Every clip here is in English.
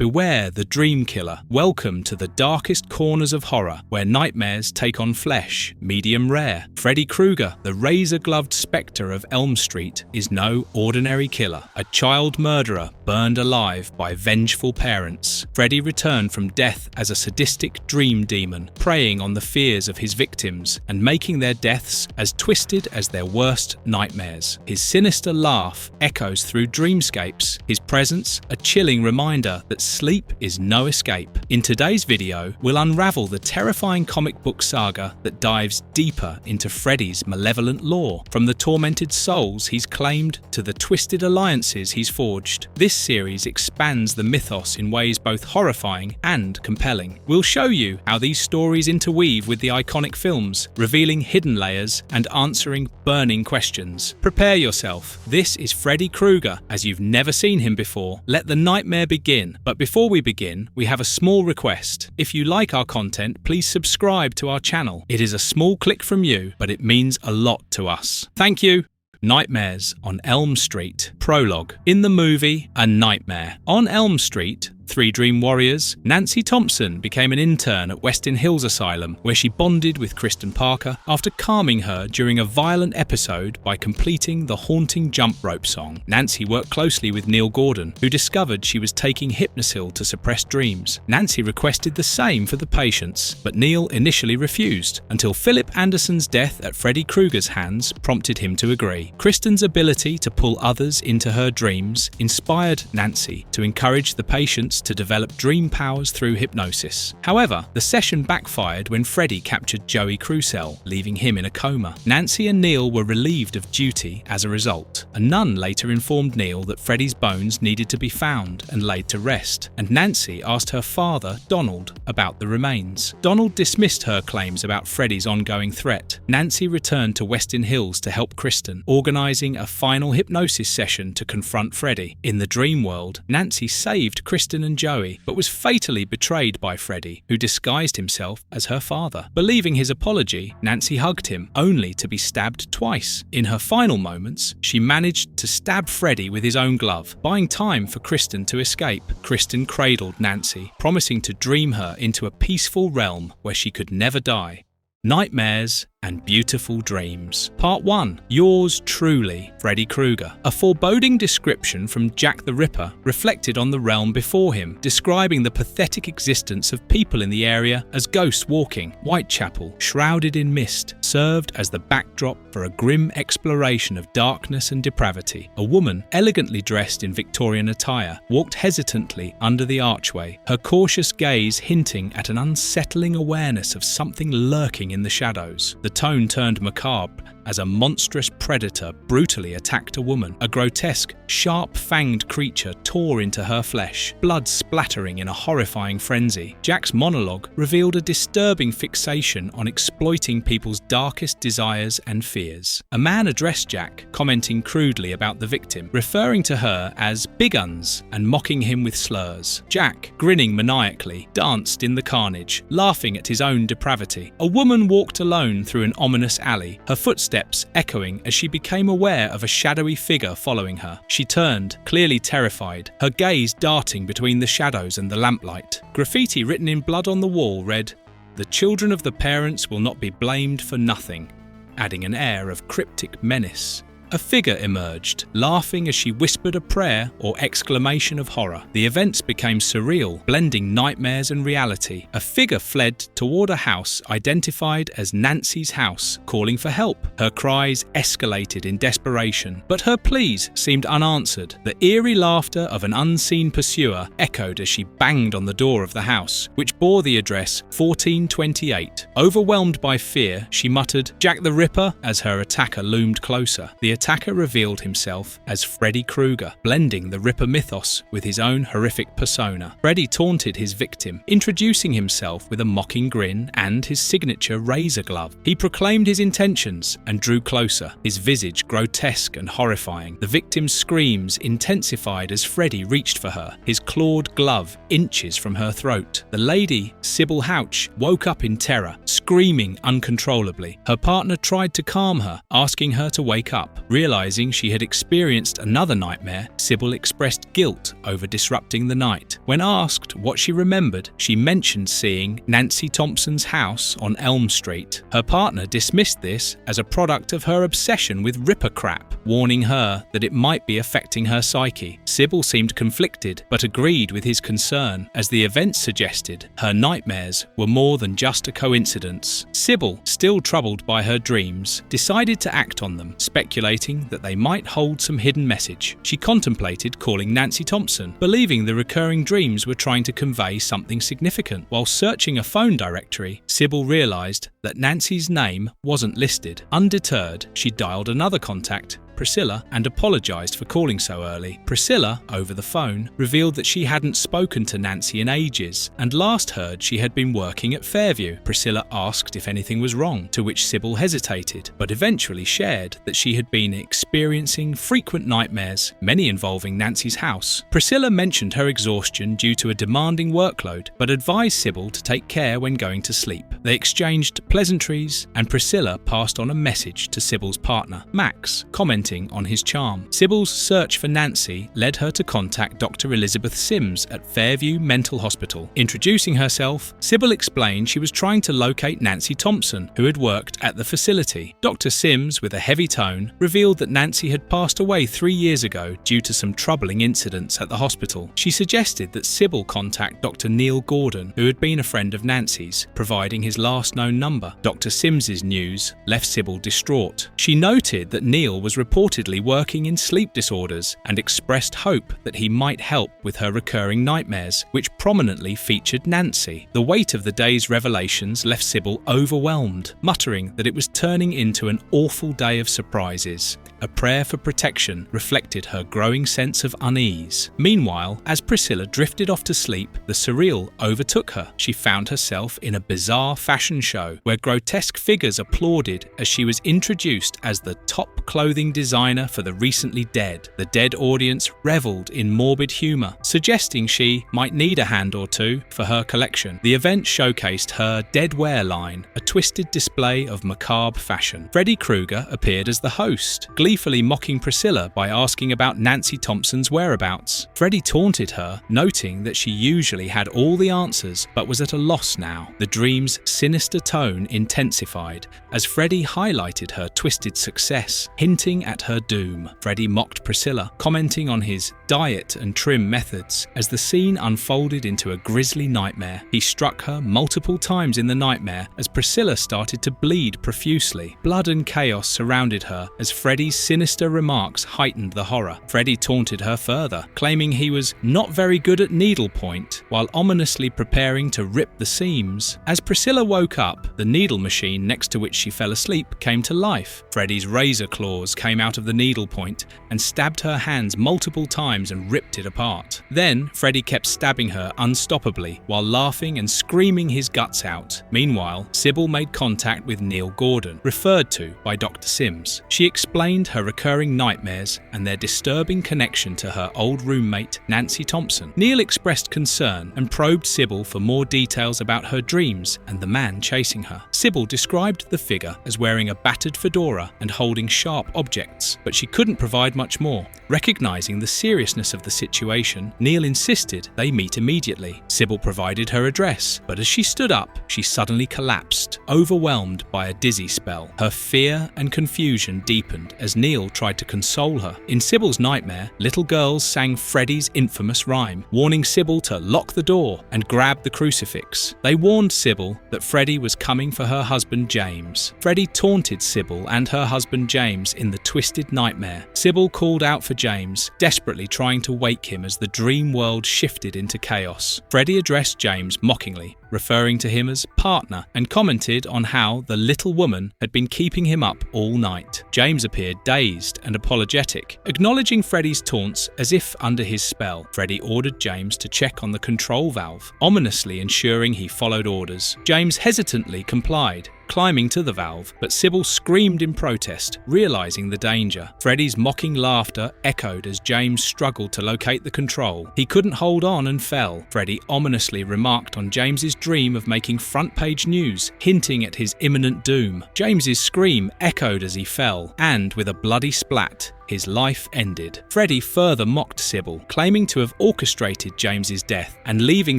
Beware the dream killer. Welcome to the darkest corners of horror, where nightmares take on flesh, medium rare. Freddy Krueger, the razor-gloved spectre of Elm Street, is no ordinary killer. A child murderer burned alive by vengeful parents. Freddy returned from death as a sadistic dream demon, preying on the fears of his victims and making their deaths as twisted as their worst nightmares. His sinister laugh echoes through dreamscapes, his presence a chilling reminder that sleep is no escape. In today's video, we'll unravel the terrifying comic book saga that dives deeper into Freddy's malevolent lore, from the tormented souls he's claimed to the twisted alliances he's forged. This series expands the mythos in ways both horrifying and compelling. We'll show you how these stories interweave with the iconic films, revealing hidden layers and answering burning questions. Prepare yourself. This is Freddy Krueger as you've never seen him before. Let the nightmare begin. But before we begin, we have a small request. If you like our content, please subscribe to our channel. It is a small click from you, but it means a lot to us. Thank you. Nightmares on Elm Street. Prologue. In the movie A Nightmare on Elm Street, Three Dream Warriors, Nancy Thompson became an intern at Westin Hills Asylum, where she bonded with Kristen Parker after calming her during a violent episode by completing the haunting jump rope song. Nancy worked closely with Neil Gordon, who discovered she was taking Hypnosil to suppress dreams. Nancy requested the same for the patients, but Neil initially refused, until Philip Anderson's death at Freddy Krueger's hands prompted him to agree. Kristen's ability to pull others into her dreams inspired Nancy to encourage the patients to develop dream powers through hypnosis. However, the session backfired when Freddy captured Joey Crucell, leaving him in a coma. Nancy and Neil were relieved of duty as a result. A nun later informed Neil that Freddy's bones needed to be found and laid to rest, and Nancy asked her father, Donald, about the remains. Donald dismissed her claims about Freddy's ongoing threat. Nancy returned to Westin Hills to help Kristen, organising a final hypnosis session to confront Freddy. In the dream world, Nancy saved Kristen and Joey, but was fatally betrayed by Freddy, who disguised himself as her father. Believing his apology, Nancy hugged him, only to be stabbed twice. In her final moments, she managed to stab Freddy with his own glove, buying time for Kristen to escape. Kristen cradled Nancy, promising to dream her into a peaceful realm where she could never die. Nightmares and Beautiful Dreams. Part 1. Yours truly, Freddy Krueger. A foreboding description from Jack the Ripper reflected on the realm before him, describing the pathetic existence of people in the area as ghosts walking. Whitechapel, shrouded in mist, served as the backdrop for a grim exploration of darkness and depravity. A woman, elegantly dressed in Victorian attire, walked hesitantly under the archway, her cautious gaze hinting at an unsettling awareness of something lurking in the shadows. The tone turned macabre as a monstrous predator brutally attacked a woman. A grotesque, sharp-fanged creature tore into her flesh, blood splattering in a horrifying frenzy. Jack's monologue revealed a disturbing fixation on exploiting people's darkest desires and fears. A man addressed Jack, commenting crudely about the victim, referring to her as Big Uns and mocking him with slurs. Jack, grinning maniacally, danced in the carnage, laughing at his own depravity. A woman walked alone through an ominous alley, her footsteps echoing as she became aware of a shadowy figure following her. She turned, clearly terrified, her gaze darting between the shadows and the lamplight. Graffiti written in blood on the wall read, "The children of the parents will not be blamed for nothing," adding an air of cryptic menace. A figure emerged, laughing as she whispered a prayer or exclamation of horror. The events became surreal, blending nightmares and reality. A figure fled toward a house identified as Nancy's house, calling for help. Her cries escalated in desperation, but her pleas seemed unanswered. The eerie laughter of an unseen pursuer echoed as she banged on the door of the house, which bore the address 1428. Overwhelmed by fear, she muttered, "Jack the Ripper," as her attacker loomed closer. The attacker revealed himself as Freddy Krueger, blending the Ripper mythos with his own horrific persona. Freddy taunted his victim, introducing himself with a mocking grin and his signature razor glove. He proclaimed his intentions and drew closer, his visage grotesque and horrifying. The victim's screams intensified as Freddy reached for her, his clawed glove inches from her throat. The lady, Sybil Houch, woke up in terror, screaming uncontrollably. Her partner tried to calm her, asking her to wake up, Realizing she had experienced another nightmare, Sybil expressed guilt over disrupting the night. When asked what she remembered, she mentioned seeing Nancy Thompson's house on Elm Street. Her partner dismissed this as a product of her obsession with Ripper crap, warning her that it might be affecting her psyche. Sybil seemed conflicted, but agreed with his concern, as the events suggested her nightmares were more than just a coincidence. Sybil, still troubled by her dreams, decided to act on them, speculating that they might hold some hidden message. She contemplated calling Nancy Thompson, believing the recurring dreams were trying to convey something significant. While searching a phone directory, Sybil realized that Nancy's name wasn't listed. Undeterred, she dialed another contact, Priscilla, and apologized for calling so early. Priscilla, over the phone, revealed that she hadn't spoken to Nancy in ages, and last heard she had been working at Fairview. Priscilla asked if anything was wrong, to which Sybil hesitated, but eventually shared that she had been experiencing frequent nightmares, many involving Nancy's house. Priscilla mentioned her exhaustion due to a demanding workload, but advised Sybil to take care when going to sleep. They exchanged pleasantries, and Priscilla passed on a message to Sybil's partner, Max, commenting on his charm. Sybil's search for Nancy led her to contact Dr. Elizabeth Sims at Fairview Mental Hospital. Introducing herself, Sybil explained she was trying to locate Nancy Thompson, who had worked at the facility. Dr. Sims, with a heavy tone, revealed that Nancy had passed away 3 years ago due to some troubling incidents at the hospital. She suggested that Sybil contact Dr. Neil Gordon, who had been a friend of Nancy's, providing his last known number. Dr. Sims's news left Sybil distraught. She noted that Neil was reportedly working in sleep disorders and expressed hope that he might help with her recurring nightmares, which prominently featured Nancy. The weight of the day's revelations left Sybil overwhelmed, muttering that it was turning into an awful day of surprises. A prayer for protection reflected her growing sense of unease. Meanwhile, as Priscilla drifted off to sleep, the surreal overtook her. She found herself in a bizarre fashion show where grotesque figures applauded as she was introduced as the top clothing designer for the recently dead. The dead audience reveled in morbid humor, suggesting she might need a hand or two for her collection. The event showcased her deadwear line, a twisted display of macabre fashion. Freddy Krueger appeared as the host, gleefully mocking Priscilla by asking about Nancy Thompson's whereabouts. Freddy taunted her, noting that she usually had all the answers but was at a loss now. The dream's sinister tone intensified as Freddy highlighted her twisted success, hinting at her doom. Freddy mocked Priscilla, commenting on his diet and trim methods. As the scene unfolded into a grisly nightmare, he struck her multiple times in the nightmare as Priscilla started to bleed profusely. Blood and chaos surrounded her as Freddy's sinister remarks heightened the horror. Freddy taunted her further, claiming he was not very good at needlepoint, while ominously preparing to rip the seams. As Priscilla woke up, the needle machine next to which she fell asleep came to life. Freddy's razor claws came out of the needlepoint and stabbed her hands multiple times and ripped it apart. Then, Freddy kept stabbing her unstoppably while laughing and screaming his guts out. Meanwhile, Sybil made contact with Neil Gordon, referred to by Dr. Sims. She explained her recurring nightmares and their disturbing connection to her old roommate, Nancy Thompson. Neil expressed concern and probed Sybil for more details about her dreams and the man chasing her. Sybil described the figure as wearing a battered fedora and holding sharp objects, but she couldn't provide much more. Recognizing the seriousness of the situation, Neil insisted they meet immediately. Sybil provided her address, but as she stood up, she suddenly collapsed, overwhelmed by a dizzy spell. Her fear and confusion deepened as Neil tried to console her. In Sybil's nightmare, little girls sang Freddy's infamous rhyme, warning Sybil to lock the door and grab the crucifix. They warned Sybil that Freddy was coming for her husband James. Freddy taunted Sybil and her husband James in the twisted nightmare. Sybil called out for James, desperately trying to wake him as the dream world shifted into chaos. Freddy addressed James mockingly, referring to him as partner, and commented on how the little woman had been keeping him up all night. James appeared dazed and apologetic, acknowledging Freddy's taunts as if under his spell. Freddy ordered James to check on the control valve, ominously ensuring he followed orders. James hesitantly complied, complied, climbing to the valve, but Sybil screamed in protest, realizing the danger. Freddy's mocking laughter echoed as James struggled to locate the control. He couldn't hold on and fell. Freddy ominously remarked on James's dream of making front-page news, hinting at his imminent doom. James's scream echoed as he fell, and with a bloody splat, his life ended. Freddy further mocked Sybil, claiming to have orchestrated James's death and leaving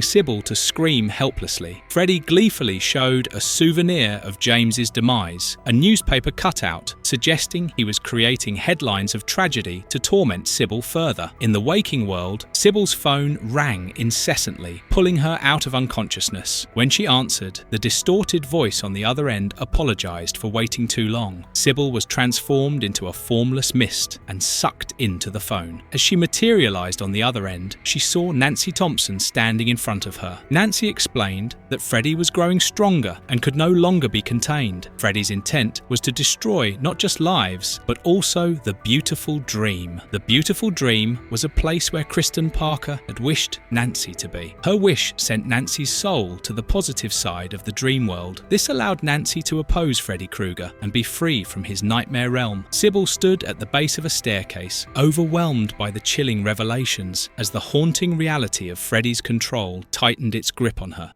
Sybil to scream helplessly. Freddy gleefully showed a souvenir of James's demise, a newspaper cutout suggesting he was creating headlines of tragedy to torment Sybil further. In the waking world, Sybil's phone rang incessantly, pulling her out of unconsciousness. When she answered, the distorted voice on the other end apologized for waiting too long. Sybil was transformed into a formless mist and sucked into the phone. As she materialized on the other end, she saw Nancy Thompson standing in front of her. Nancy explained that Freddy was growing stronger and could no longer be contained. Freddy's intent was to destroy not just lives, but also the beautiful dream. The beautiful dream was a place where Kristen Parker had wished Nancy to be. Her wish sent Nancy's soul to the positive side of the dream world. This allowed Nancy to oppose Freddy Krueger and be free from his nightmare realm. Sybil stood at the base of a staircase, overwhelmed by the chilling revelations as the haunting reality of Freddy's control tightened its grip on her.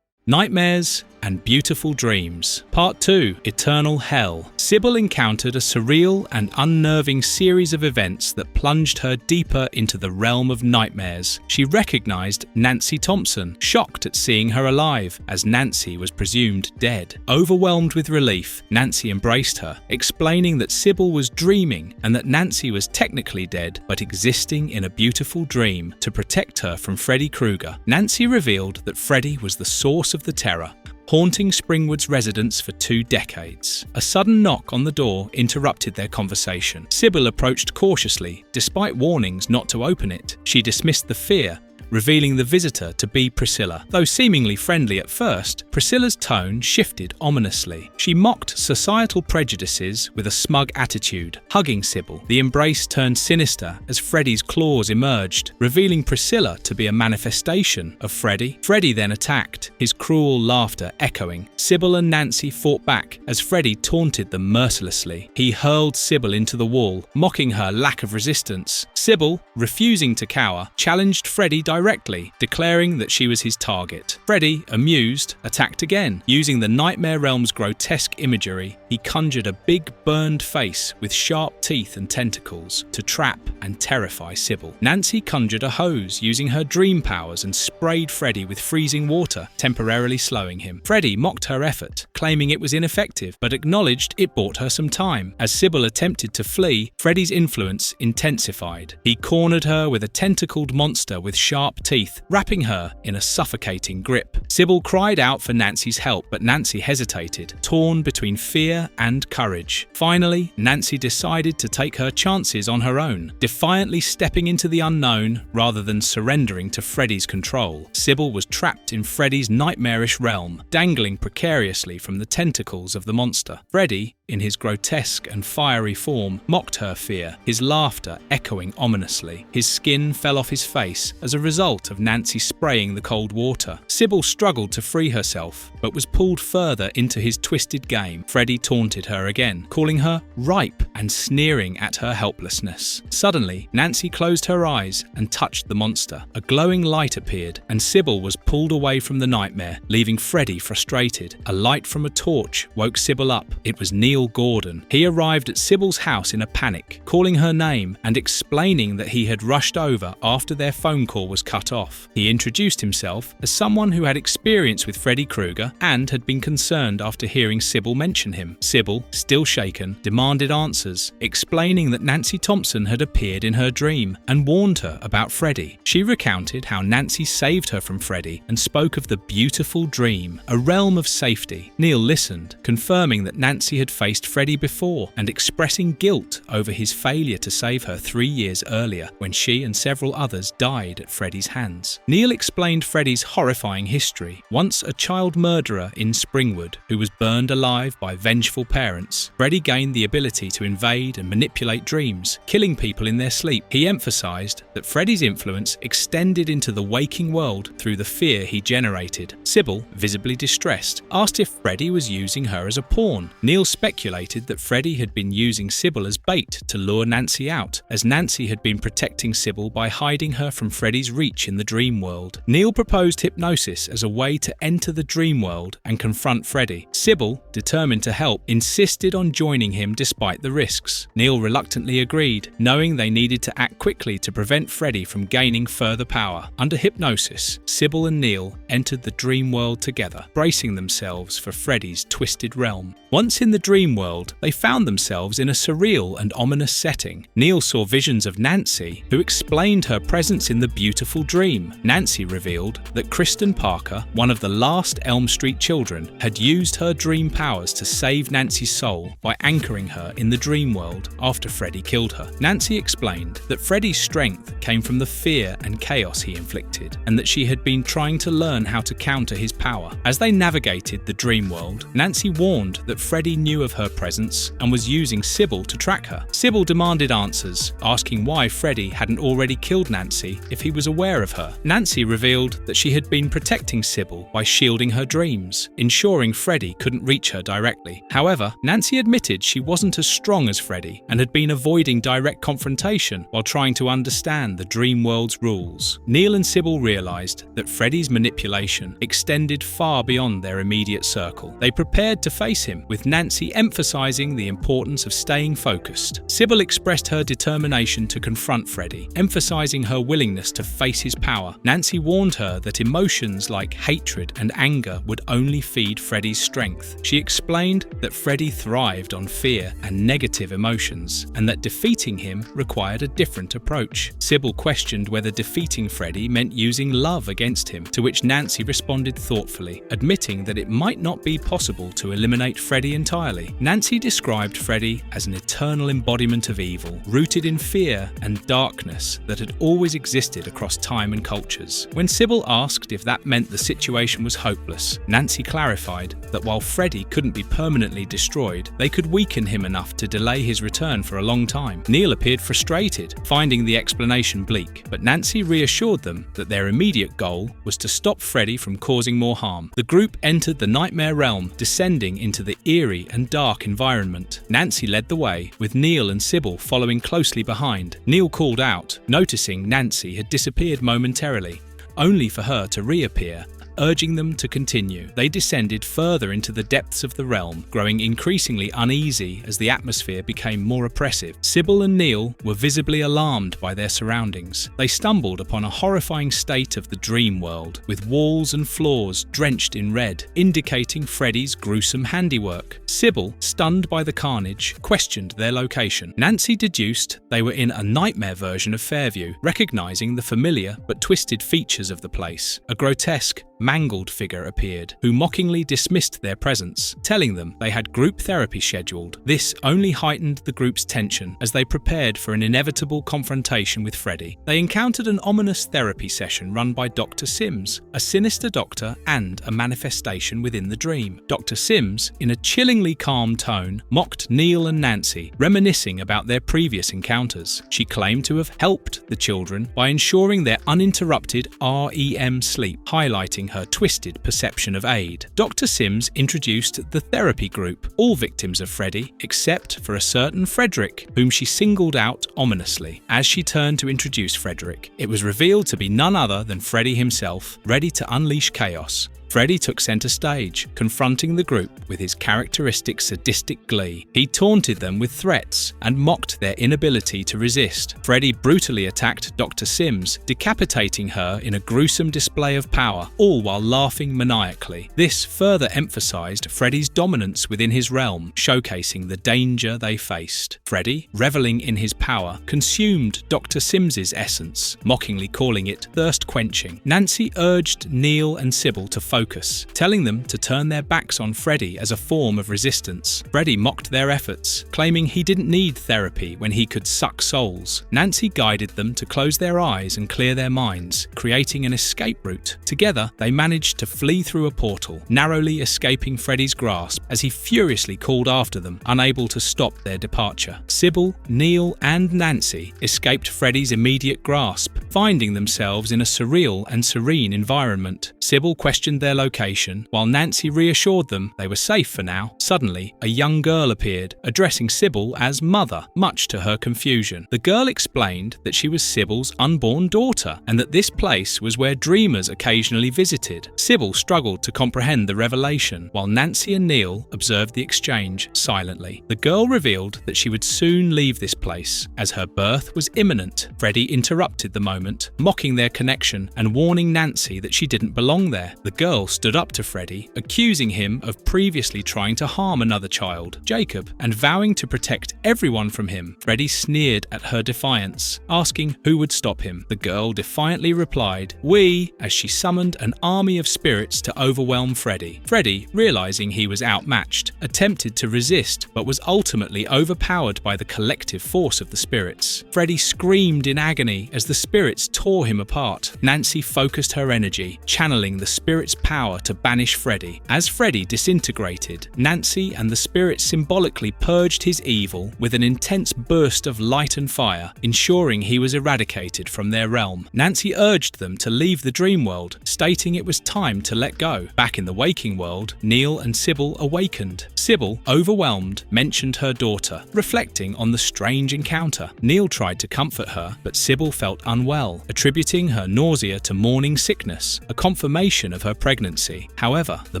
Nightmares and Beautiful Dreams. Part 2. Eternal Hell. Sybil encountered a surreal and unnerving series of events that plunged her deeper into the realm of nightmares. She recognized Nancy Thompson, shocked at seeing her alive, as Nancy was presumed dead. Overwhelmed with relief, Nancy embraced her, explaining that Sybil was dreaming and that Nancy was technically dead, but existing in a beautiful dream to protect her from Freddy Krueger. Nancy revealed that Freddy was the source of the terror, haunting Springwood's residents for 2 decades. A sudden knock on the door interrupted their conversation. Sybil approached cautiously, despite warnings not to open it. She dismissed the fear, revealing the visitor to be Priscilla. Though seemingly friendly at first, Priscilla's tone shifted ominously. She mocked societal prejudices with a smug attitude, hugging Sybil. The embrace turned sinister as Freddy's claws emerged, revealing Priscilla to be a manifestation of Freddy. Freddy then attacked, his cruel laughter echoing. Sybil and Nancy fought back as Freddy taunted them mercilessly. He hurled Sybil into the wall, mocking her lack of resistance. Sybil, refusing to cower, challenged Freddy directly, declaring that she was his target. Freddy, amused, attacked again. Using the Nightmare Realm's grotesque imagery, he conjured a big burned face with sharp teeth and tentacles to trap and terrify Sybil. Nancy conjured a hose using her dream powers and sprayed Freddy with freezing water, temporarily slowing him. Freddy mocked her effort, claiming it was ineffective, but acknowledged it bought her some time. As Sybil attempted to flee, Freddy's influence intensified. He cornered her with a tentacled monster with sharp teeth, wrapping her in a suffocating grip. Sybil cried out for Nancy's help, but Nancy hesitated, torn between fear and courage. Finally, Nancy decided to take her chances on her own, defiantly stepping into the unknown rather than surrendering to Freddy's control. Sybil was trapped in Freddy's nightmarish realm, dangling precariously from the tentacles of the monster. Freddy, in his grotesque and fiery form, mocked her fear, his laughter echoing ominously. His skin fell off his face as a result of Nancy spraying the cold water. Sybil struggled to free herself, but was pulled further into his twisted game. Freddy taunted her again, calling her ripe and sneering at her helplessness. Suddenly, Nancy closed her eyes and touched the monster. A glowing light appeared, and Sybil was pulled away from the nightmare, leaving Freddy frustrated. A light from a torch woke Sybil up. It was Neil Gordon. He arrived at Sybil's house in a panic, calling her name and explaining that he had rushed over after their phone call was cut off. He introduced himself as someone who had experience with Freddy Krueger and had been concerned after hearing Sybil mention him. Sybil, still shaken, demanded answers, explaining that Nancy Thompson had appeared in her dream and warned her about Freddy. She recounted how Nancy saved her from Freddy and spoke of the beautiful dream, a realm of safety. Neil listened, confirming that Nancy had faced faced Freddy before and expressing guilt over his failure to save her 3 years earlier when she and several others died at Freddy's hands. Neil explained Freddy's horrifying history. Once a child murderer in Springwood who was burned alive by vengeful parents, Freddy gained the ability to invade and manipulate dreams, killing people in their sleep. He emphasized that Freddy's influence extended into the waking world through the fear he generated. Sybil, visibly distressed, asked if Freddy was using her as a pawn. Neil speculated that Freddy had been using Sybil as bait to lure Nancy out, as Nancy had been protecting Sybil by hiding her from Freddy's reach in the dream world. Neil proposed hypnosis as a way to enter the dream world and confront Freddy. Sybil, determined to help, insisted on joining him despite the risks. Neil reluctantly agreed, knowing they needed to act quickly to prevent Freddy from gaining further power. Under hypnosis, Sybil and Neil entered the dream world together, bracing themselves for Freddy's twisted realm. Once in the dream world, they found themselves in a surreal and ominous setting. Neil saw visions of Nancy, who explained her presence in the beautiful dream. Nancy revealed that Kristen Parker, one of the last Elm Street children, had used her dream powers to save Nancy's soul by anchoring her in the dream world after Freddy killed her. Nancy explained that Freddy's strength came from the fear and chaos he inflicted, and that she had been trying to learn how to counter his power. As they navigated the dream world, Nancy warned that Freddy knew of her presence and was using Sybil to track her. Sybil demanded answers, asking why Freddy hadn't already killed Nancy if he was aware of her. Nancy revealed that she had been protecting Sybil by shielding her dreams, ensuring Freddy couldn't reach her directly. However, Nancy admitted she wasn't as strong as Freddy and had been avoiding direct confrontation while trying to understand the dream world's rules. Neil and Sybil realized that Freddy's manipulation extended far beyond their immediate circle. They prepared to face him, with Nancy emphasizing the importance of staying focused. Sybil expressed her determination to confront Freddy, emphasizing her willingness to face his power. Nancy warned her that emotions like hatred and anger would only feed Freddy's strength. She explained that Freddy thrived on fear and negative emotions, and that defeating him required a different approach. Sybil questioned whether defeating Freddy meant using love against him, to which Nancy responded thoughtfully, admitting that it might not be possible to eliminate Freddy entirely. Nancy described Freddy as an eternal embodiment of evil, rooted in fear and darkness that had always existed across time and cultures. When Sybil asked if that meant the situation was hopeless, Nancy clarified that while Freddy couldn't be permanently destroyed, they could weaken him enough to delay his return for a long time. Neil appeared frustrated, finding the explanation bleak, but Nancy reassured them that their immediate goal was to stop Freddy from causing more harm. The group entered the nightmare realm, descending into the eerie and dark environment. Nancy led the way, with Neil and Sybil following closely behind. Neil called out, noticing Nancy had disappeared momentarily, only for her to reappear, urging them to continue. They descended further into the depths of the realm, growing increasingly uneasy as the atmosphere became more oppressive. Sybil and Neil were visibly alarmed by their surroundings. They stumbled upon a horrifying state of the dream world, with walls and floors drenched in red, indicating Freddy's gruesome handiwork. Sybil, stunned by the carnage, questioned their location. Nancy deduced they were in a nightmare version of Fairview, recognizing the familiar but twisted features of the place. A grotesque, mangled figure appeared, who mockingly dismissed their presence, telling them they had group therapy scheduled. This only heightened the group's tension as they prepared for an inevitable confrontation with Freddy. They encountered an ominous therapy session run by Dr. Sims, a sinister doctor and a manifestation within the dream. Dr. Sims, in a chillingly calm tone, mocked Neil and Nancy, reminiscing about their previous encounters. She claimed to have helped the children by ensuring their uninterrupted REM sleep, highlighting her twisted perception of aid. Dr. Sims introduced the therapy group, all victims of Freddy, except for a certain Frederick, whom she singled out ominously. As she turned to introduce Frederick, it was revealed to be none other than Freddy himself, ready to unleash chaos. Freddy took center stage, confronting the group with his characteristic sadistic glee. He taunted them with threats and mocked their inability to resist. Freddy brutally attacked Dr. Sims, decapitating her in a gruesome display of power, all while laughing maniacally. This further emphasized Freddy's dominance within his realm, showcasing the danger they faced. Freddy, reveling in his power, consumed Dr. Sims's essence, mockingly calling it thirst-quenching. Nancy urged Neil and Sybil to focus focus, telling them to turn their backs on Freddy as a form of resistance. Freddy mocked their efforts, claiming he didn't need therapy when he could suck souls. Nancy guided them to close their eyes and clear their minds, creating an escape route. Together, they managed to flee through a portal, narrowly escaping Freddy's grasp as he furiously called after them, unable to stop their departure. Sybil, Neil, and Nancy escaped Freddy's immediate grasp, finding themselves in a surreal and serene environment. Sybil questioned their location, while Nancy reassured them they were safe for now. Suddenly, a young girl appeared, addressing Sybil as Mother, much to her confusion. The girl explained that she was Sybil's unborn daughter, and that this place was where dreamers occasionally visited. Sybil struggled to comprehend the revelation, while Nancy and Neil observed the exchange silently. The girl revealed that she would soon leave this place, as her birth was imminent. Freddy interrupted the moment, mocking their connection and warning Nancy that she didn't belong there. The girl stood up to Freddy, accusing him of previously trying to harm another child, Jacob, and vowing to protect everyone from him. Freddy sneered at her defiance, asking who would stop him. The girl defiantly replied, "We," as she summoned an army of spirits to overwhelm Freddy. Freddy, realizing he was outmatched, attempted to resist but was ultimately overpowered by the collective force of the spirits. Freddy screamed in agony as the spirits tore him apart. Nancy focused her energy, channeling the spirits' power to banish Freddy. As Freddy disintegrated, Nancy and the spirits symbolically purged his evil with an intense burst of light and fire, ensuring he was eradicated from their realm. Nancy urged them to leave the dream world, stating it was time to let go. Back in the waking world, Neil and Sybil awakened. Sybil, overwhelmed, mentioned her daughter, reflecting on the strange encounter. Neil tried to comfort her, but Sybil felt unwell, attributing her nausea to morning sickness, a confirmation of her pregnancy. However, the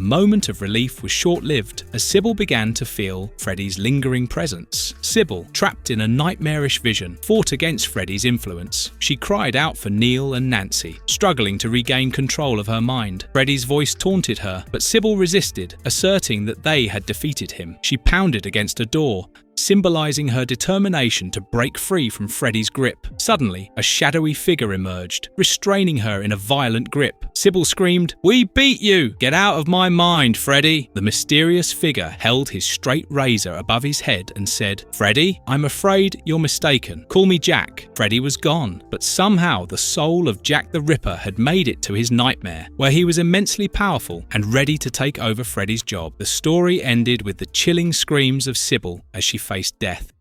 moment of relief was short-lived as Sybil began to feel Freddy's lingering presence. Sybil, trapped in a nightmarish vision, fought against Freddy's influence. She cried out for Neil and Nancy, struggling to regain control of her mind. Freddy's voice taunted her, but Sybil resisted, asserting that they had defeated him. She pounded against a door, symbolizing her determination to break free from Freddy's grip. Suddenly, a shadowy figure emerged, restraining her in a violent grip. Sybil screamed, "We beat you! Get out of my mind, Freddy!" The mysterious figure held his straight razor above his head and said, "Freddy, I'm afraid you're mistaken. Call me Jack." Freddy was gone, but somehow the soul of Jack the Ripper had made it to his nightmare, where he was immensely powerful and ready to take over Freddy's job. The story ended with the chilling screams of Sybil as she faced death.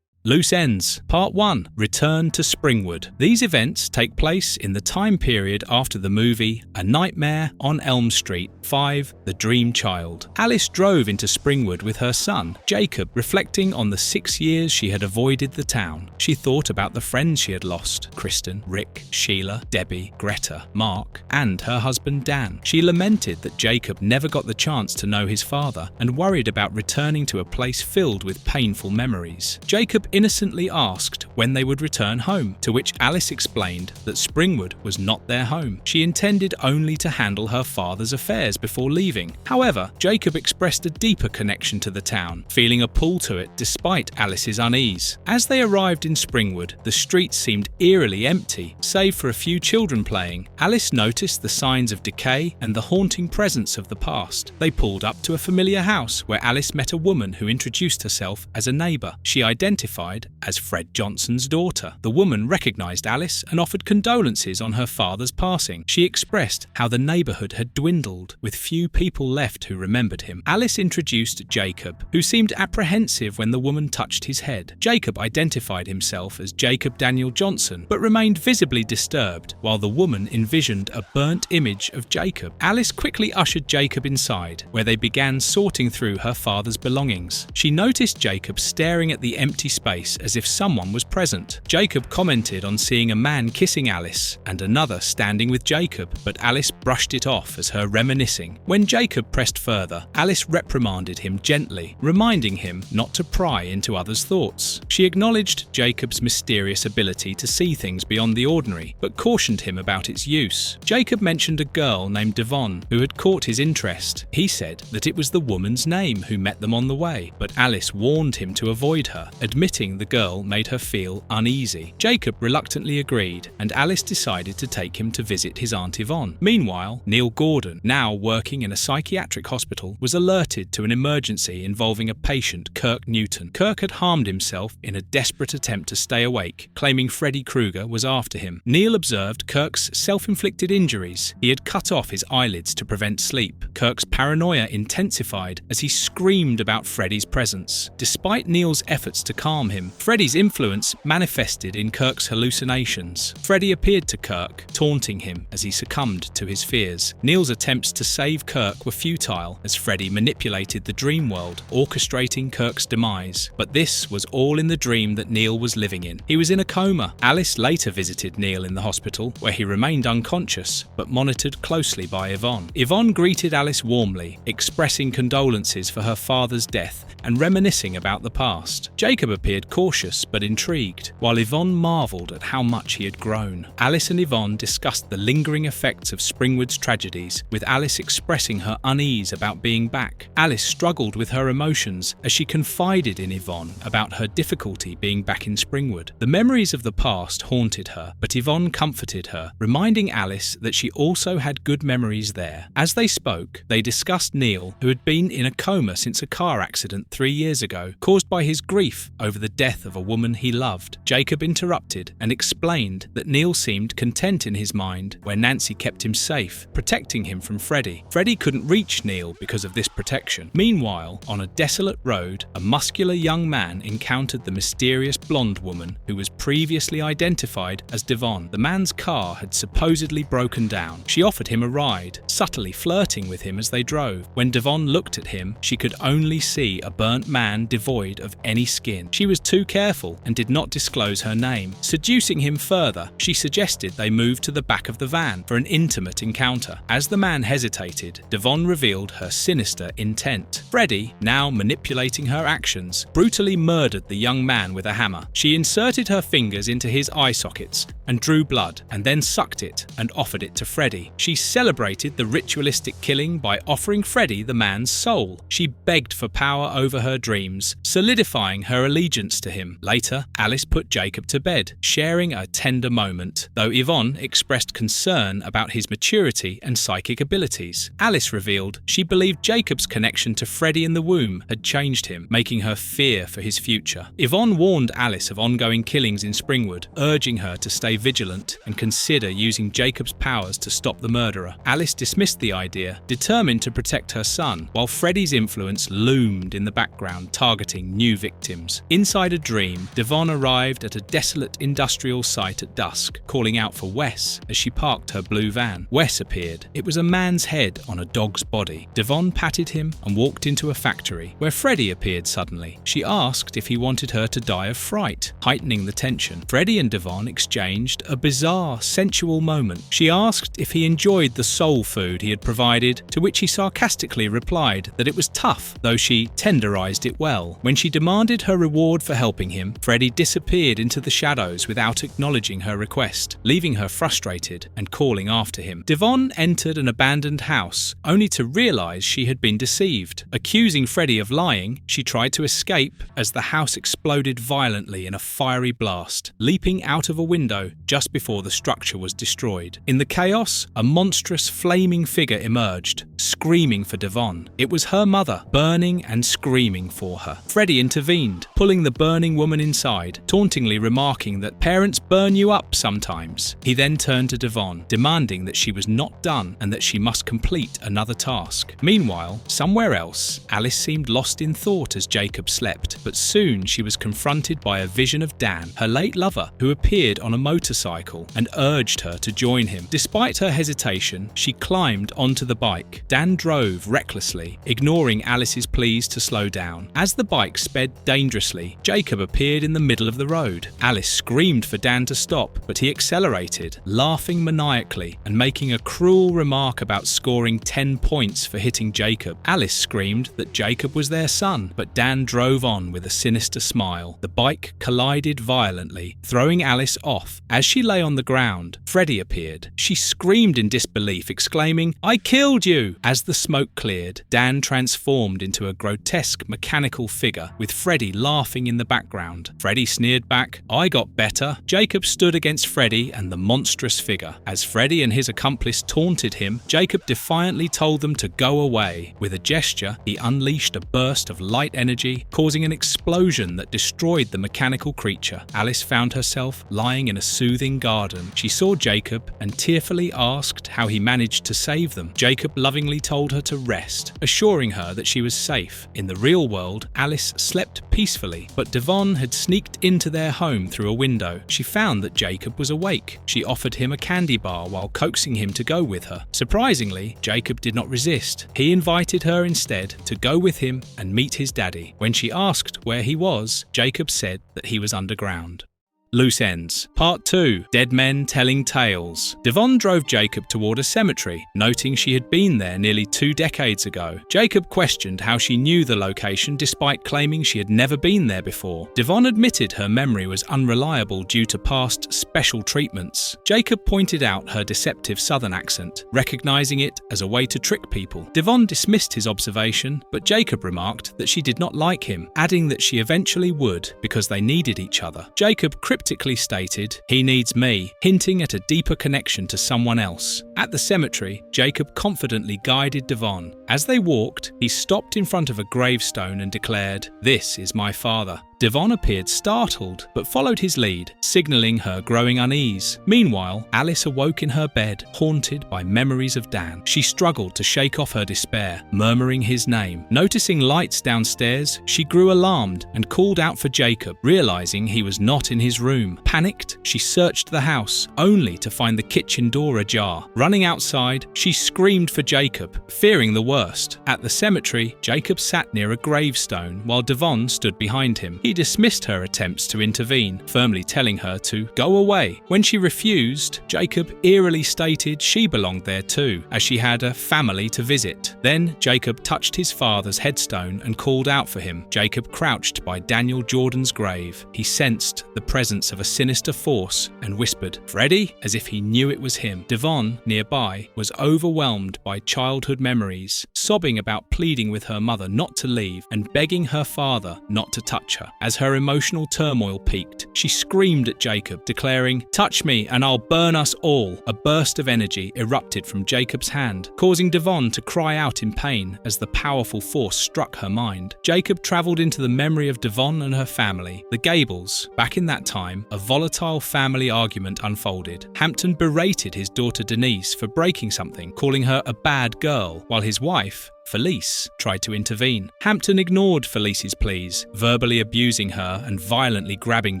Loose Ends. Part 1. Return to Springwood. These events take place in the time period after the movie A Nightmare on Elm Street 5, The Dream Child. Alice drove into Springwood with her son, Jacob, reflecting on the 6 years she had avoided the town. She thought about the friends she had lost, Kristen, Rick, Sheila, Debbie, Greta, Mark, and her husband Dan. She lamented that Jacob never got the chance to know his father and worried about returning to a place filled with painful memories. Jacob innocently asked when they would return home, to which Alice explained that Springwood was not their home. She intended only to handle her father's affairs before leaving. However, Jacob expressed a deeper connection to the town, feeling a pull to it despite Alice's unease. As they arrived in Springwood, the streets seemed eerily empty, save for a few children playing. Alice noticed the signs of decay and the haunting presence of the past. They pulled up to a familiar house where Alice met a woman who introduced herself as a neighbour. She identified as Fred Johnson's daughter. The woman recognized Alice and offered condolences on her father's passing. She expressed how the neighborhood had dwindled, with few people left who remembered him. Alice introduced Jacob, who seemed apprehensive when the woman touched his head. Jacob identified himself as Jacob Daniel Johnson, but remained visibly disturbed, while the woman envisioned a burnt image of Jacob. Alice quickly ushered Jacob inside, where they began sorting through her father's belongings. She noticed Jacob staring at the empty space as if someone was present. Jacob commented on seeing a man kissing Alice and another standing with Jacob, but Alice brushed it off as her reminiscing. When Jacob pressed further, Alice reprimanded him gently, reminding him not to pry into others' thoughts. She acknowledged Jacob's mysterious ability to see things beyond the ordinary, but cautioned him about its use. Jacob mentioned a girl named Devon who had caught his interest. He said that it was the woman's name who met them on the way, but Alice warned him to avoid her, admitting Meeting the girl made her feel uneasy. Jacob reluctantly agreed, and Alice decided to take him to visit his Aunt Yvonne. Meanwhile, Neil Gordon, now working in a psychiatric hospital, was alerted to an emergency involving a patient, Kirk Newton. Kirk had harmed himself in a desperate attempt to stay awake, claiming Freddy Krueger was after him. Neil observed Kirk's self-inflicted injuries. He had cut off his eyelids to prevent sleep. Kirk's paranoia intensified as he screamed about Freddy's presence. Despite Neil's efforts to calm him, Freddy's influence manifested in Kirk's hallucinations. Freddy appeared to Kirk, taunting him as he succumbed to his fears. Neil's attempts to save Kirk were futile as Freddy manipulated the dream world, orchestrating Kirk's demise. But this was all in the dream that Neil was living in. He was in a coma. Alice later visited Neil in the hospital, where he remained unconscious, but monitored closely by Yvonne. Yvonne greeted Alice warmly, expressing condolences for her father's death and reminiscing about the past. Jacob appeared cautious but intrigued, while Yvonne marvelled at how much he had grown. Alice and Yvonne discussed the lingering effects of Springwood's tragedies, with Alice expressing her unease about being back. Alice struggled with her emotions as she confided in Yvonne about her difficulty being back in Springwood. The memories of the past haunted her, but Yvonne comforted her, reminding Alice that she also had good memories there. As they spoke, they discussed Neil, who had been in a coma since a car accident 3 years ago, caused by his grief over the death of a woman he loved. Jacob interrupted and explained that Neil seemed content in his mind where Nancy kept him safe, protecting him from Freddy. Freddy couldn't reach Neil because of this protection. Meanwhile, on a desolate road, a muscular young man encountered the mysterious blonde woman who was previously identified as Devon. The man's car had supposedly broken down. She offered him a ride, subtly flirting with him as they drove. When Devon looked at him, she could only see a burnt man devoid of any skin. She was too careful and did not disclose her name. Seducing him further, she suggested they move to the back of the van for an intimate encounter. As the man hesitated, Devon revealed her sinister intent. Freddy, now manipulating her actions, brutally murdered the young man with a hammer. She inserted her fingers into his eye sockets and drew blood, and then sucked it and offered it to Freddy. She celebrated the ritualistic killing by offering Freddy the man's soul. She begged for power over her dreams, solidifying her allegiance to him. Later, Alice put Jacob to bed, sharing a tender moment, though Yvonne expressed concern about his maturity and psychic abilities. Alice revealed she believed Jacob's connection to Freddy in the womb had changed him, making her fear for his future. Yvonne warned Alice of ongoing killings in Springwood, urging her to stay vigilant and consider using Jacob's powers to stop the murderer. Alice dismissed the idea, determined to protect her son, while Freddy's influence loomed in the background, targeting new victims. Inside a dream, Devon arrived at a desolate industrial site at dusk, calling out for Wes as she parked her blue van. Wes appeared. It was a man's head on a dog's body. Devon patted him and walked into a factory, where Freddy appeared suddenly. She asked if he wanted her to die of fright, heightening the tension. Freddy and Devon exchanged a bizarre, sensual moment. She asked if he enjoyed the soul food he had provided, to which he sarcastically replied that it was tough, though she tenderized it well. When she demanded her reward for helping him, Freddy disappeared into the shadows without acknowledging her request, leaving her frustrated and calling after him. Devon entered an abandoned house, only to realize she had been deceived. Accusing Freddy of lying, she tried to escape as the house exploded violently in a fiery blast, leaping out of a window just before the structure was destroyed. In the chaos, a monstrous flaming figure emerged, screaming for Devon. It was her mother, burning and screaming for her. Freddy intervened, pulling the burning woman inside, tauntingly remarking that parents burn you up sometimes. He then turned to Devon, demanding that she was not done and that she must complete another task. Meanwhile, somewhere else, Alice seemed lost in thought as Jacob slept, but soon she was confronted by a vision of Dan, her late lover, who appeared on a motorcycle and urged her to join him. Despite her hesitation, she climbed onto the bike. Dan drove recklessly, ignoring Alice's pleas to slow down. As the bike sped dangerously, Jacob appeared in the middle of the road. Alice screamed for Dan to stop, but he accelerated, laughing maniacally and making a cruel remark about scoring 10 points for hitting Jacob. Alice screamed that Jacob was their son, but Dan drove on with a sinister smile. The bike collided violently, throwing Alice off. As she lay on the ground, Freddy appeared. She screamed in disbelief, exclaiming, "I killed you!" As the smoke cleared, Dan transformed into a grotesque mechanical figure, with Freddy laughing laughing in the background. Freddy sneered back, "I got better." Jacob stood against Freddy and the monstrous figure. As Freddy and his accomplice taunted him, Jacob defiantly told them to go away. With a gesture, he unleashed a burst of light energy, causing an explosion that destroyed the mechanical creature. Alice found herself lying in a soothing garden. She saw Jacob and tearfully asked how he managed to save them. Jacob lovingly told her to rest, assuring her that she was safe. In the real world, Alice slept peacefully, but Devon had sneaked into their home through a window. She found that Jacob was awake. She offered him a candy bar while coaxing him to go with her. Surprisingly, Jacob did not resist. He invited her instead to go with him and meet his daddy. When she asked where he was, Jacob said that he was underground. Loose Ends. Part 2. Dead Men Telling Tales. Devon drove Jacob toward a cemetery, noting she had been there nearly 2 decades ago. Jacob questioned how she knew the location despite claiming she had never been there before. Devon admitted her memory was unreliable due to past special treatments. Jacob pointed out her deceptive southern accent, recognizing it as a way to trick people. Devon dismissed his observation, but Jacob remarked that she did not like him, adding that she eventually would because they needed each other. Jacob cryptically stated, "He needs me," hinting at a deeper connection to someone else. At the cemetery, Jacob confidently guided Devon. As they walked, he stopped in front of a gravestone and declared, "This is my father." Devon appeared startled, but followed his lead, signaling her growing unease. Meanwhile, Alice awoke in her bed, haunted by memories of Dan. She struggled to shake off her despair, murmuring his name. Noticing lights downstairs, she grew alarmed and called out for Jacob, realizing he was not in his room. Panicked, she searched the house, only to find the kitchen door ajar. Running outside, she screamed for Jacob, fearing the worst. At the cemetery, Jacob sat near a gravestone while Devon stood behind him. He dismissed her attempts to intervene, firmly telling her to go away. When she refused, Jacob eerily stated she belonged there too, as she had a family to visit. Then Jacob touched his father's headstone and called out for him. Jacob crouched by Daniel Jordan's grave. He sensed the presence of a sinister force and whispered, "Freddy," as if he knew it was him. Devon, nearby, was overwhelmed by childhood memories, sobbing about pleading with her mother not to leave and begging her father not to touch her. As her emotional turmoil peaked, she screamed at Jacob, declaring, "Touch me and I'll burn us all." A burst of energy erupted from Jacob's hand, causing Devon to cry out in pain as the powerful force struck her mind. Jacob travelled into the memory of Devon and her family, the Gables. Back in that time, a volatile family argument unfolded. Hampton berated his daughter Denise for breaking something, calling her a bad girl, while his wife, Felice, tried to intervene. Hampton ignored Felice's pleas, verbally abusing her and violently grabbing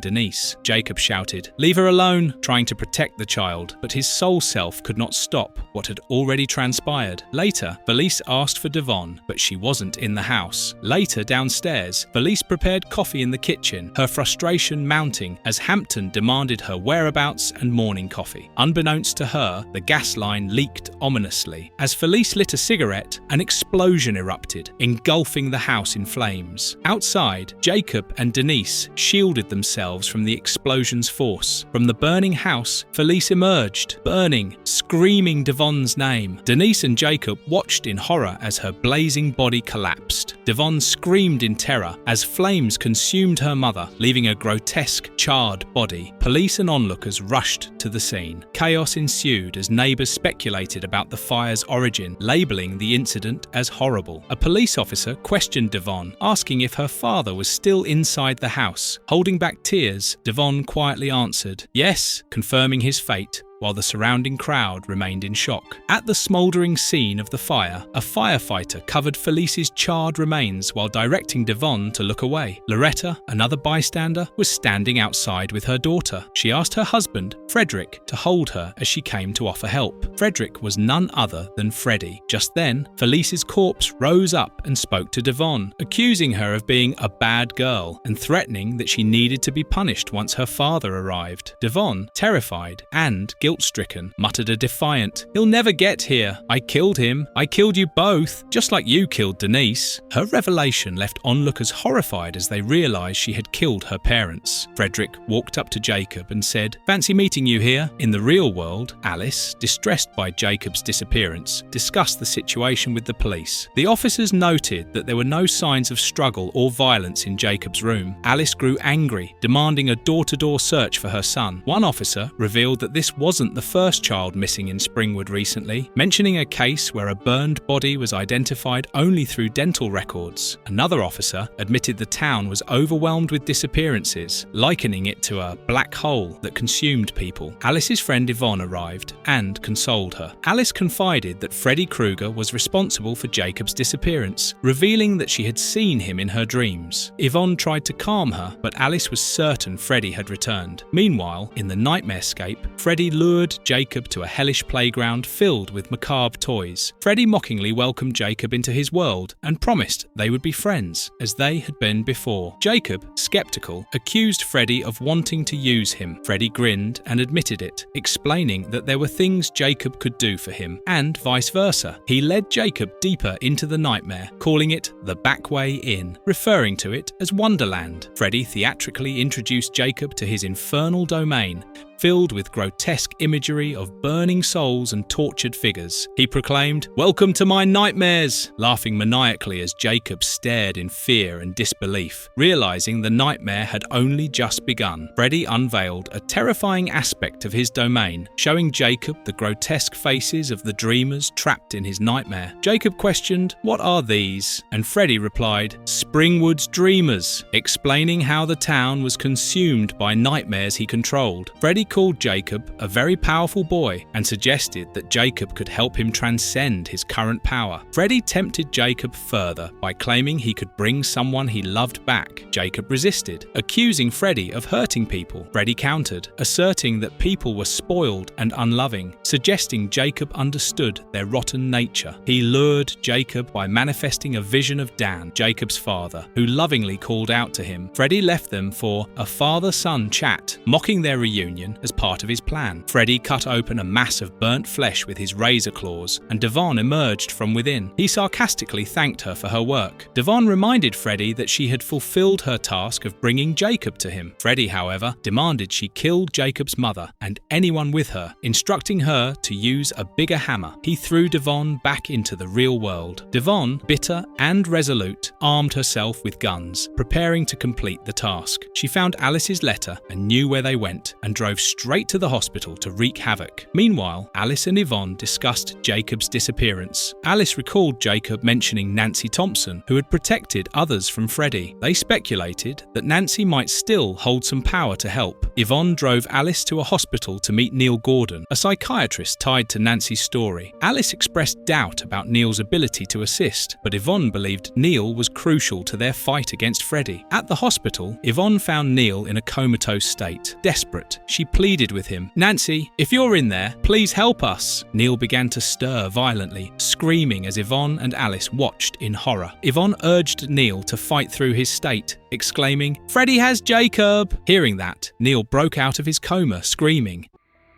Denise. Jacob shouted, "Leave her alone," trying to protect the child, but his soul self could not stop what had already transpired. Later, Felice asked for Devon, but she wasn't in the house. Later, downstairs, Felice prepared coffee in the kitchen, her frustration mounting as Hampton demanded her whereabouts and morning coffee. Unbeknownst to her, the gas line leaked ominously. As Felice lit a cigarette, an explosion erupted, engulfing the house in flames. Outside, Jacob and Denise shielded themselves from the explosion's force. From the burning house, Felice emerged, burning, screaming Devon's name. Denise and Jacob watched in horror as her blazing body collapsed. Devon screamed in terror as flames consumed her mother, leaving a grotesque, charred body. Police and onlookers rushed to the scene. Chaos ensued as neighbours speculated about the fire's origin, labelling the incident as horrible. A police officer questioned Devon, asking if her father was still inside the house. Holding back tears, Devon quietly answered, "Yes," confirming his fate, while the surrounding crowd remained in shock. At the smouldering scene of the fire, a firefighter covered Felice's charred remains while directing Devon to look away. Loretta, another bystander, was standing outside with her daughter. She asked her husband, Frederick, to hold her as she came to offer help. Frederick was none other than Freddy. Just then, Felice's corpse rose up and spoke to Devon, accusing her of being a bad girl and threatening that she needed to be punished once her father arrived. Devon, terrified and guilty guilt-stricken, muttered a defiant, "He'll never get here. I killed him. I killed you both, just like you killed Denise." Her revelation left onlookers horrified as they realized she had killed her parents. Frederick walked up to Jacob and said, "Fancy meeting you here." In the real world, Alice, distressed by Jacob's disappearance, discussed the situation with the police. The officers noted that there were no signs of struggle or violence in Jacob's room. Alice grew angry, demanding a door-to-door search for her son. One officer revealed that this wasn't the first child missing in Springwood recently, mentioning a case where a burned body was identified only through dental records. Another officer admitted the town was overwhelmed with disappearances, likening it to a black hole that consumed people. Alice's friend Yvonne arrived and consoled her. Alice confided that Freddy Krueger was responsible for Jacob's disappearance, revealing that she had seen him in her dreams. Yvonne tried to calm her, but Alice was certain Freddy had returned. Meanwhile, in the nightmarescape, Freddy lured Jacob to a hellish playground filled with macabre toys. Freddy mockingly welcomed Jacob into his world and promised they would be friends, as they had been before. Jacob, skeptical, accused Freddy of wanting to use him. Freddy grinned and admitted it, explaining that there were things Jacob could do for him, and vice versa. He led Jacob deeper into the nightmare, calling it the back way in, referring to it as Wonderland. Freddy theatrically introduced Jacob to his infernal domain, filled with grotesque imagery of burning souls and tortured figures. He proclaimed, "Welcome to my nightmares," laughing maniacally as Jacob stared in fear and disbelief, realizing the nightmare had only just begun. Freddy unveiled a terrifying aspect of his domain, showing Jacob the grotesque faces of the dreamers trapped in his nightmare. Jacob questioned, "What are these?" And Freddy replied, "Springwood's dreamers," explaining how the town was consumed by nightmares he controlled. Freddy called Jacob a very powerful boy and suggested that Jacob could help him transcend his current power. Freddy tempted Jacob further by claiming he could bring someone he loved back. Jacob resisted, accusing Freddy of hurting people. Freddy countered, asserting that people were spoiled and unloving, suggesting Jacob understood their rotten nature. He lured Jacob by manifesting a vision of Dan, Jacob's father, who lovingly called out to him. Freddy left them for a father-son chat, mocking their reunion as part of his plan. Freddy cut open a mass of burnt flesh with his razor claws, and Devon emerged from within. He sarcastically thanked her for her work. Devon reminded Freddy that she had fulfilled her task of bringing Jacob to him. Freddy, however, demanded she killed Jacob's mother and anyone with her, instructing her to use a bigger hammer. He threw Devon back into the real world. Devon, bitter and resolute, armed herself with guns, preparing to complete the task. She found Alice's letter and knew where they went, and drove straight to the hospital to wreak havoc. Meanwhile, Alice and Yvonne discussed Jacob's disappearance. Alice recalled Jacob mentioning Nancy Thompson, who had protected others from Freddy. They speculated that Nancy might still hold some power to help. Yvonne drove Alice to a hospital to meet Neil Gordon, a psychiatrist tied to Nancy's story. Alice expressed doubt about Neil's ability to assist, but Yvonne believed Neil was crucial to their fight against Freddy. At the hospital, Yvonne found Neil in a comatose state. Desperate, she pleaded with him, "Nancy, if you're in there, please help us." Neil began to stir violently, screaming as Yvonne and Alice watched in horror. Yvonne urged Neil to fight through his state, exclaiming, "Freddy has Jacob!" Hearing that, Neil broke out of his coma, screaming.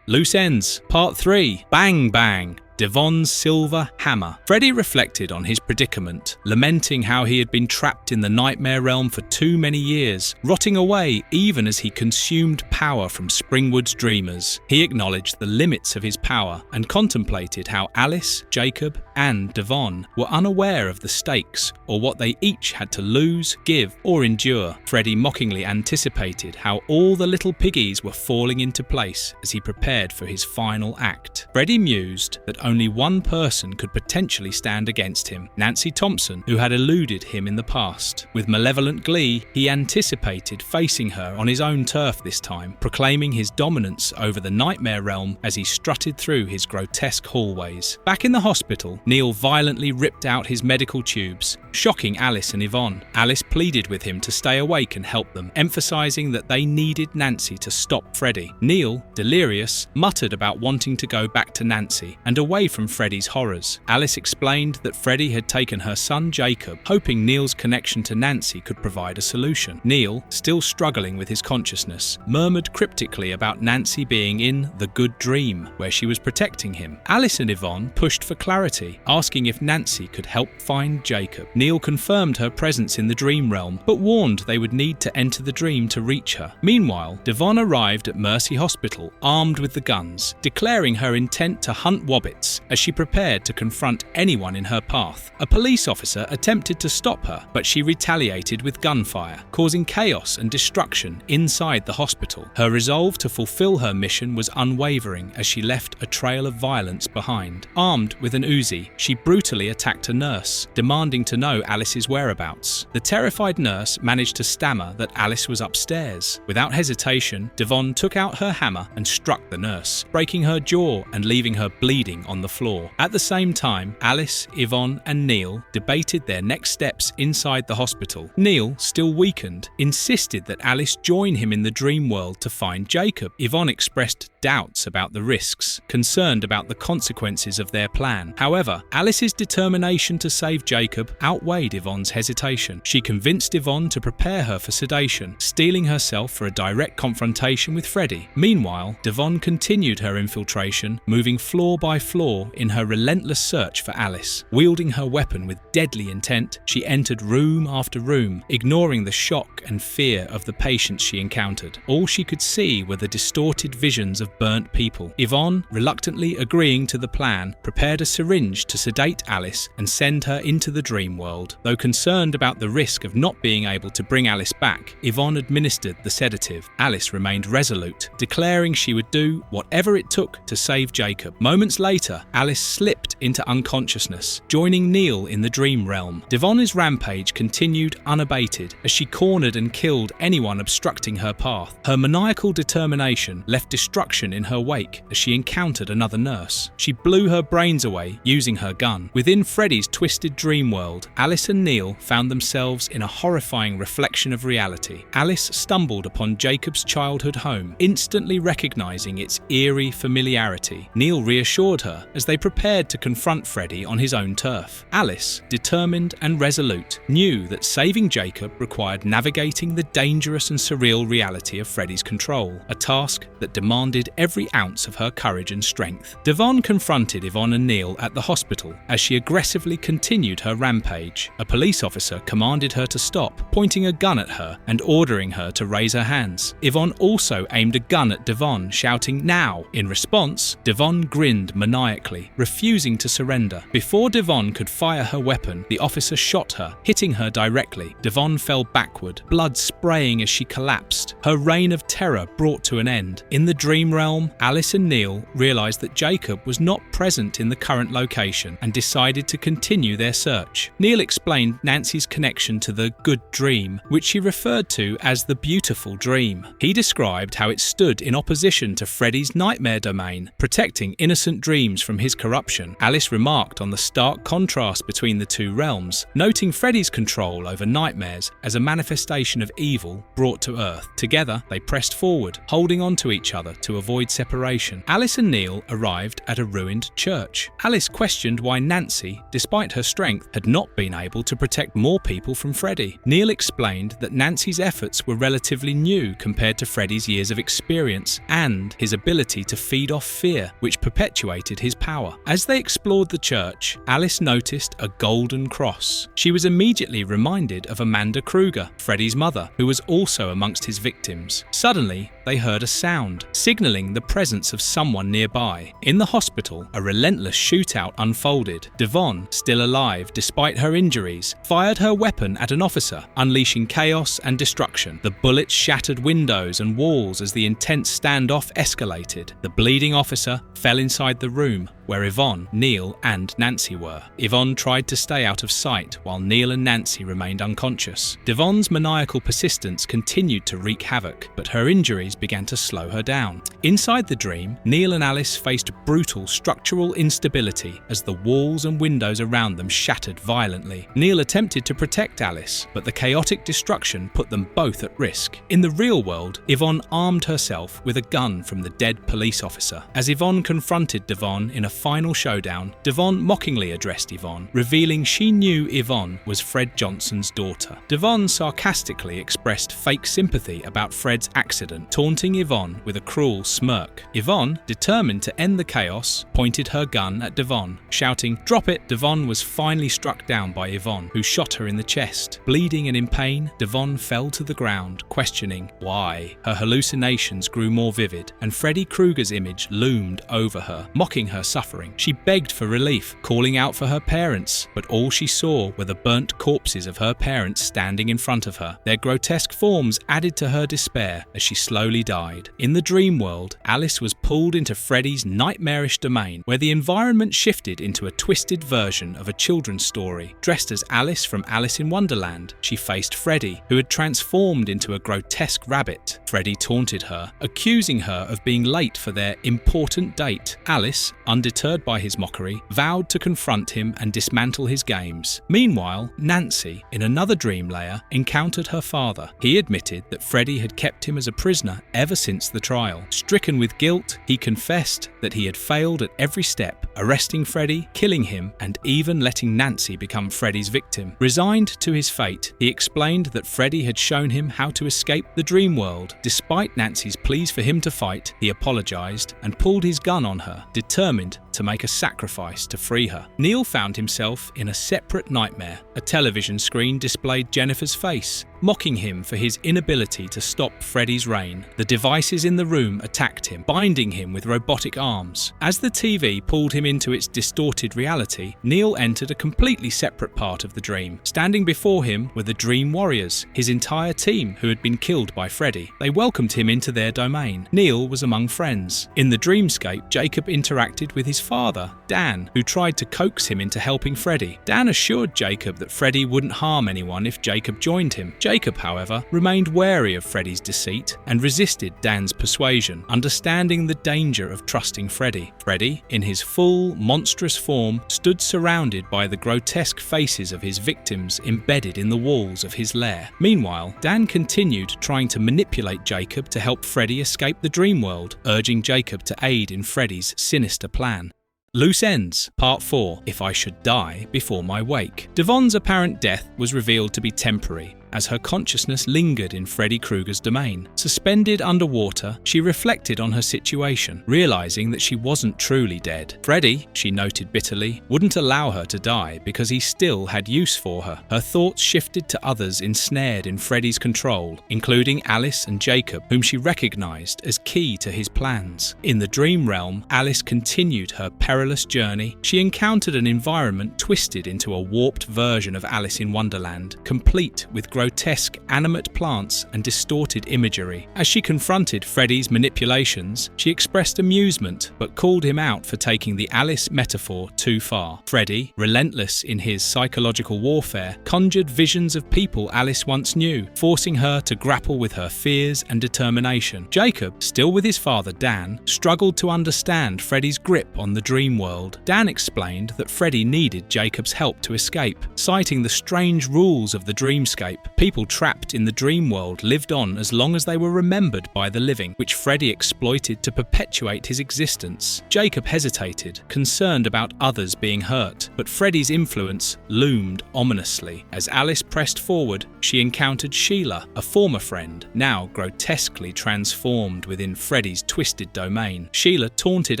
Loose Ends, Part 3, Bang Bang. Devon's silver hammer. Freddy reflected on his predicament, lamenting how he had been trapped in the nightmare realm for too many years, rotting away even as he consumed power from Springwood's dreamers. He acknowledged the limits of his power and contemplated how Alice, Jacob, and Devon were unaware of the stakes or what they each had to lose, give, or endure. Freddy mockingly anticipated how all the little piggies were falling into place as he prepared for his final act. Freddy mused that only one person could potentially stand against him, Nancy Thompson, who had eluded him in the past. With malevolent glee, he anticipated facing her on his own turf this time, proclaiming his dominance over the nightmare realm as he strutted through his grotesque hallways. Back in the hospital, Neil violently ripped out his medical tubes, shocking Alice and Yvonne. Alice pleaded with him to stay awake and help them, emphasizing that they needed Nancy to stop Freddy. Neil, delirious, muttered about wanting to go back to Nancy and away from Freddy's horrors. Alice explained that Freddy had taken her son Jacob, hoping Neil's connection to Nancy could provide a solution. Neil, still struggling with his consciousness, murmured cryptically about Nancy being in the good dream, where she was protecting him. Alice and Yvonne pushed for clarity, asking if Nancy could help find Jacob. Neil confirmed her presence in the dream realm, but warned they would need to enter the dream to reach her. Meanwhile, Devon arrived at Mercy Hospital, armed with the guns, declaring her intent to hunt Wobbits as she prepared to confront anyone in her path. A police officer attempted to stop her, but she retaliated with gunfire, causing chaos and destruction inside the hospital. Her resolve to fulfill her mission was unwavering as she left a trail of violence behind. Armed with an Uzi, she brutally attacked a nurse, demanding to know Alice's whereabouts. The terrified nurse managed to stammer that Alice was upstairs. Without hesitation, Devon took out her hammer and struck the nurse, breaking her jaw and leaving her bleeding on the floor. At the same time, Alice, Yvonne and Neil debated their next steps inside the hospital. Neil, still weakened, insisted that Alice join him in the dream world to find Jacob. Yvonne expressed doubts about the risks, concerned about the consequences of their plan. However, Alice's determination to save Jacob outweighed Yvonne's hesitation. She convinced Yvonne to prepare her for sedation, steeling herself for a direct confrontation with Freddy. Meanwhile, Devon continued her infiltration, moving floor by floor in her relentless search for Alice. Wielding her weapon with deadly intent, she entered room after room, ignoring the shock and fear of the patients she encountered. All she could see were the distorted visions of burnt people. Yvonne, reluctantly agreeing to the plan, prepared a syringe to sedate Alice and send her into the dream world. Though concerned about the risk of not being able to bring Alice back, Yvonne administered the sedative. Alice remained resolute, declaring she would do whatever it took to save Jacob. Moments later, Alice slipped into unconsciousness, joining Neil in the dream realm. Devon's rampage continued unabated as she cornered and killed anyone obstructing her path. Her maniacal determination left destruction in her wake as she encountered another nurse. She blew her brains away using her gun. Within Freddy's twisted dream world, Alice and Neil found themselves in a horrifying reflection of reality. Alice stumbled upon Jacob's childhood home, instantly recognizing its eerie familiarity. Neil reassured her as they prepared to confront Freddy on his own turf. Alice, determined and resolute, knew that saving Jacob required navigating the dangerous and surreal reality of Freddy's control, a task that demanded every ounce of her courage and strength. Devon confronted Yvonne and Neil at the hospital as she aggressively continued her rampage. A police officer commanded her to stop, pointing a gun at her and ordering her to raise her hands. Yvonne also aimed a gun at Devon, shouting, "Now!" In response, Devon grinned maniacally, refusing to surrender. Before Devon could fire her weapon, the officer shot her, hitting her directly. Devon fell backward, blood spraying as she collapsed, her reign of terror brought to an end. In the dream realm, Alice and Neil realized that Jacob was not present in the current location and decided to continue their search. Neil explained Nancy's connection to the good dream, which he referred to as the beautiful dream. He described how it stood in opposition to Freddy's nightmare domain, protecting innocent dreams from his corruption. Alice remarked on the stark contrast between the two realms, noting Freddy's control over nightmares as a manifestation of evil brought to Earth. Together, they pressed forward, holding on to each other to avoid separation. Alice and Neil arrived at a ruined church. Alice questioned why Nancy, despite her strength, had not been able to protect more people from Freddy. Neil explained that Nancy's efforts were relatively new compared to Freddy's years of experience and his ability to feed off fear, which perpetuated his power. As they explored the church, Alice noticed a golden cross. She was immediately reminded of Amanda Krueger, Freddy's mother, who was also amongst his victims. Suddenly, they heard a sound, signaling the presence of someone nearby. In the hospital, a relentless shootout unfolded. Devon, still alive despite her injuries, fired her weapon at an officer, unleashing chaos and destruction. The bullets shattered windows and walls as the intense standoff escalated. The bleeding officer fell inside the room, where Yvonne, Neil, and Nancy were. Yvonne tried to stay out of sight while Neil and Nancy remained unconscious. Devon's maniacal persistence continued to wreak havoc, but her injuries began to slow her down. Inside the dream, Neil and Alice faced brutal structural instability as the walls and windows around them shattered violently. Neil attempted to protect Alice, but the chaotic destruction put them both at risk. In the real world, Yvonne armed herself with a gun from the dead police officer. As Yvonne confronted Devon in a final showdown, Devon mockingly addressed Yvonne, revealing she knew Yvonne was Fred Johnson's daughter. Devon sarcastically expressed fake sympathy about Fred's accident, taunting Yvonne with a cruel smirk. Yvonne, determined to end the chaos, pointed her gun at Devon, shouting, "Drop it!" Devon was finally struck down by Yvonne, who shot her in the chest. Bleeding and in pain, Devon fell to the ground, questioning why. Her hallucinations grew more vivid, and Freddy Krueger's image loomed over her, mocking her suffering. She begged for relief, calling out for her parents, but all she saw were the burnt corpses of her parents standing in front of her. Their grotesque forms added to her despair as she slowly died. In the dream world, Alice was pulled into Freddy's nightmarish domain, where the environment shifted into a twisted version of a children's story. Dressed as Alice from Alice in Wonderland, she faced Freddy, who had transformed into a grotesque rabbit. Freddy taunted her, accusing her of being late for their important date. Alice, undeterred by his mockery, vowed to confront him and dismantle his games. Meanwhile, Nancy, in another dream layer, encountered her father. He admitted that Freddy had kept him as a prisoner ever since the trial. Stricken with guilt, he confessed that he had failed at every step, arresting Freddy, killing him, and even letting Nancy become Freddy's victim. Resigned to his fate, he explained that Freddy had shown him how to escape the dream world. Despite Nancy's pleas for him to fight, he apologized and pulled his gun on her, determined to make a sacrifice to free her. Neil found himself in a separate nightmare. A television screen displayed Jennifer's face, mocking him for his inability to stop Freddy's reign. The devices in the room attacked him, binding him with robotic arms. As the TV pulled him into its distorted reality, Neil entered a completely separate part of the dream. Standing before him were the Dream Warriors, his entire team who had been killed by Freddy. They welcomed him into their domain. Neil was among friends. In the dreamscape, Jacob interacted with his father, Dan, who tried to coax him into helping Freddy. Dan assured Jacob that Freddy wouldn't harm anyone if Jacob joined him. Jacob, however, remained wary of Freddy's deceit and resisted Dan's persuasion, understanding the danger of trusting Freddy. Freddy, in his full, monstrous form, stood surrounded by the grotesque faces of his victims embedded in the walls of his lair. Meanwhile, Dan continued trying to manipulate Jacob to help Freddy escape the dream world, urging Jacob to aid in Freddy's sinister plan. Loose Ends, Part 4, If I Should Die Before My Wake. Devon's apparent death was revealed to be temporary, as her consciousness lingered in Freddy Krueger's domain. Suspended underwater, she reflected on her situation, realizing that she wasn't truly dead. Freddy, she noted bitterly, wouldn't allow her to die because he still had use for her. Her thoughts shifted to others ensnared in Freddy's control, including Alice and Jacob, whom she recognized as key to his plans. In the dream realm, Alice continued her perilous journey. She encountered an environment twisted into a warped version of Alice in Wonderland, complete with grotesque animate plants and distorted imagery. As she confronted Freddy's manipulations, she expressed amusement but called him out for taking the Alice metaphor too far. Freddy, relentless in his psychological warfare, conjured visions of people Alice once knew, forcing her to grapple with her fears and determination. Jacob, still with his father Dan, struggled to understand Freddy's grip on the dream world. Dan explained that Freddy needed Jacob's help to escape, citing the strange rules of the dreamscape. People trapped in the dream world lived on as long as they were remembered by the living, which Freddy exploited to perpetuate his existence. Jacob hesitated, concerned about others being hurt, but Freddy's influence loomed ominously. As Alice pressed forward, she encountered Sheila, a former friend, now grotesquely transformed within Freddy's twisted domain. Sheila taunted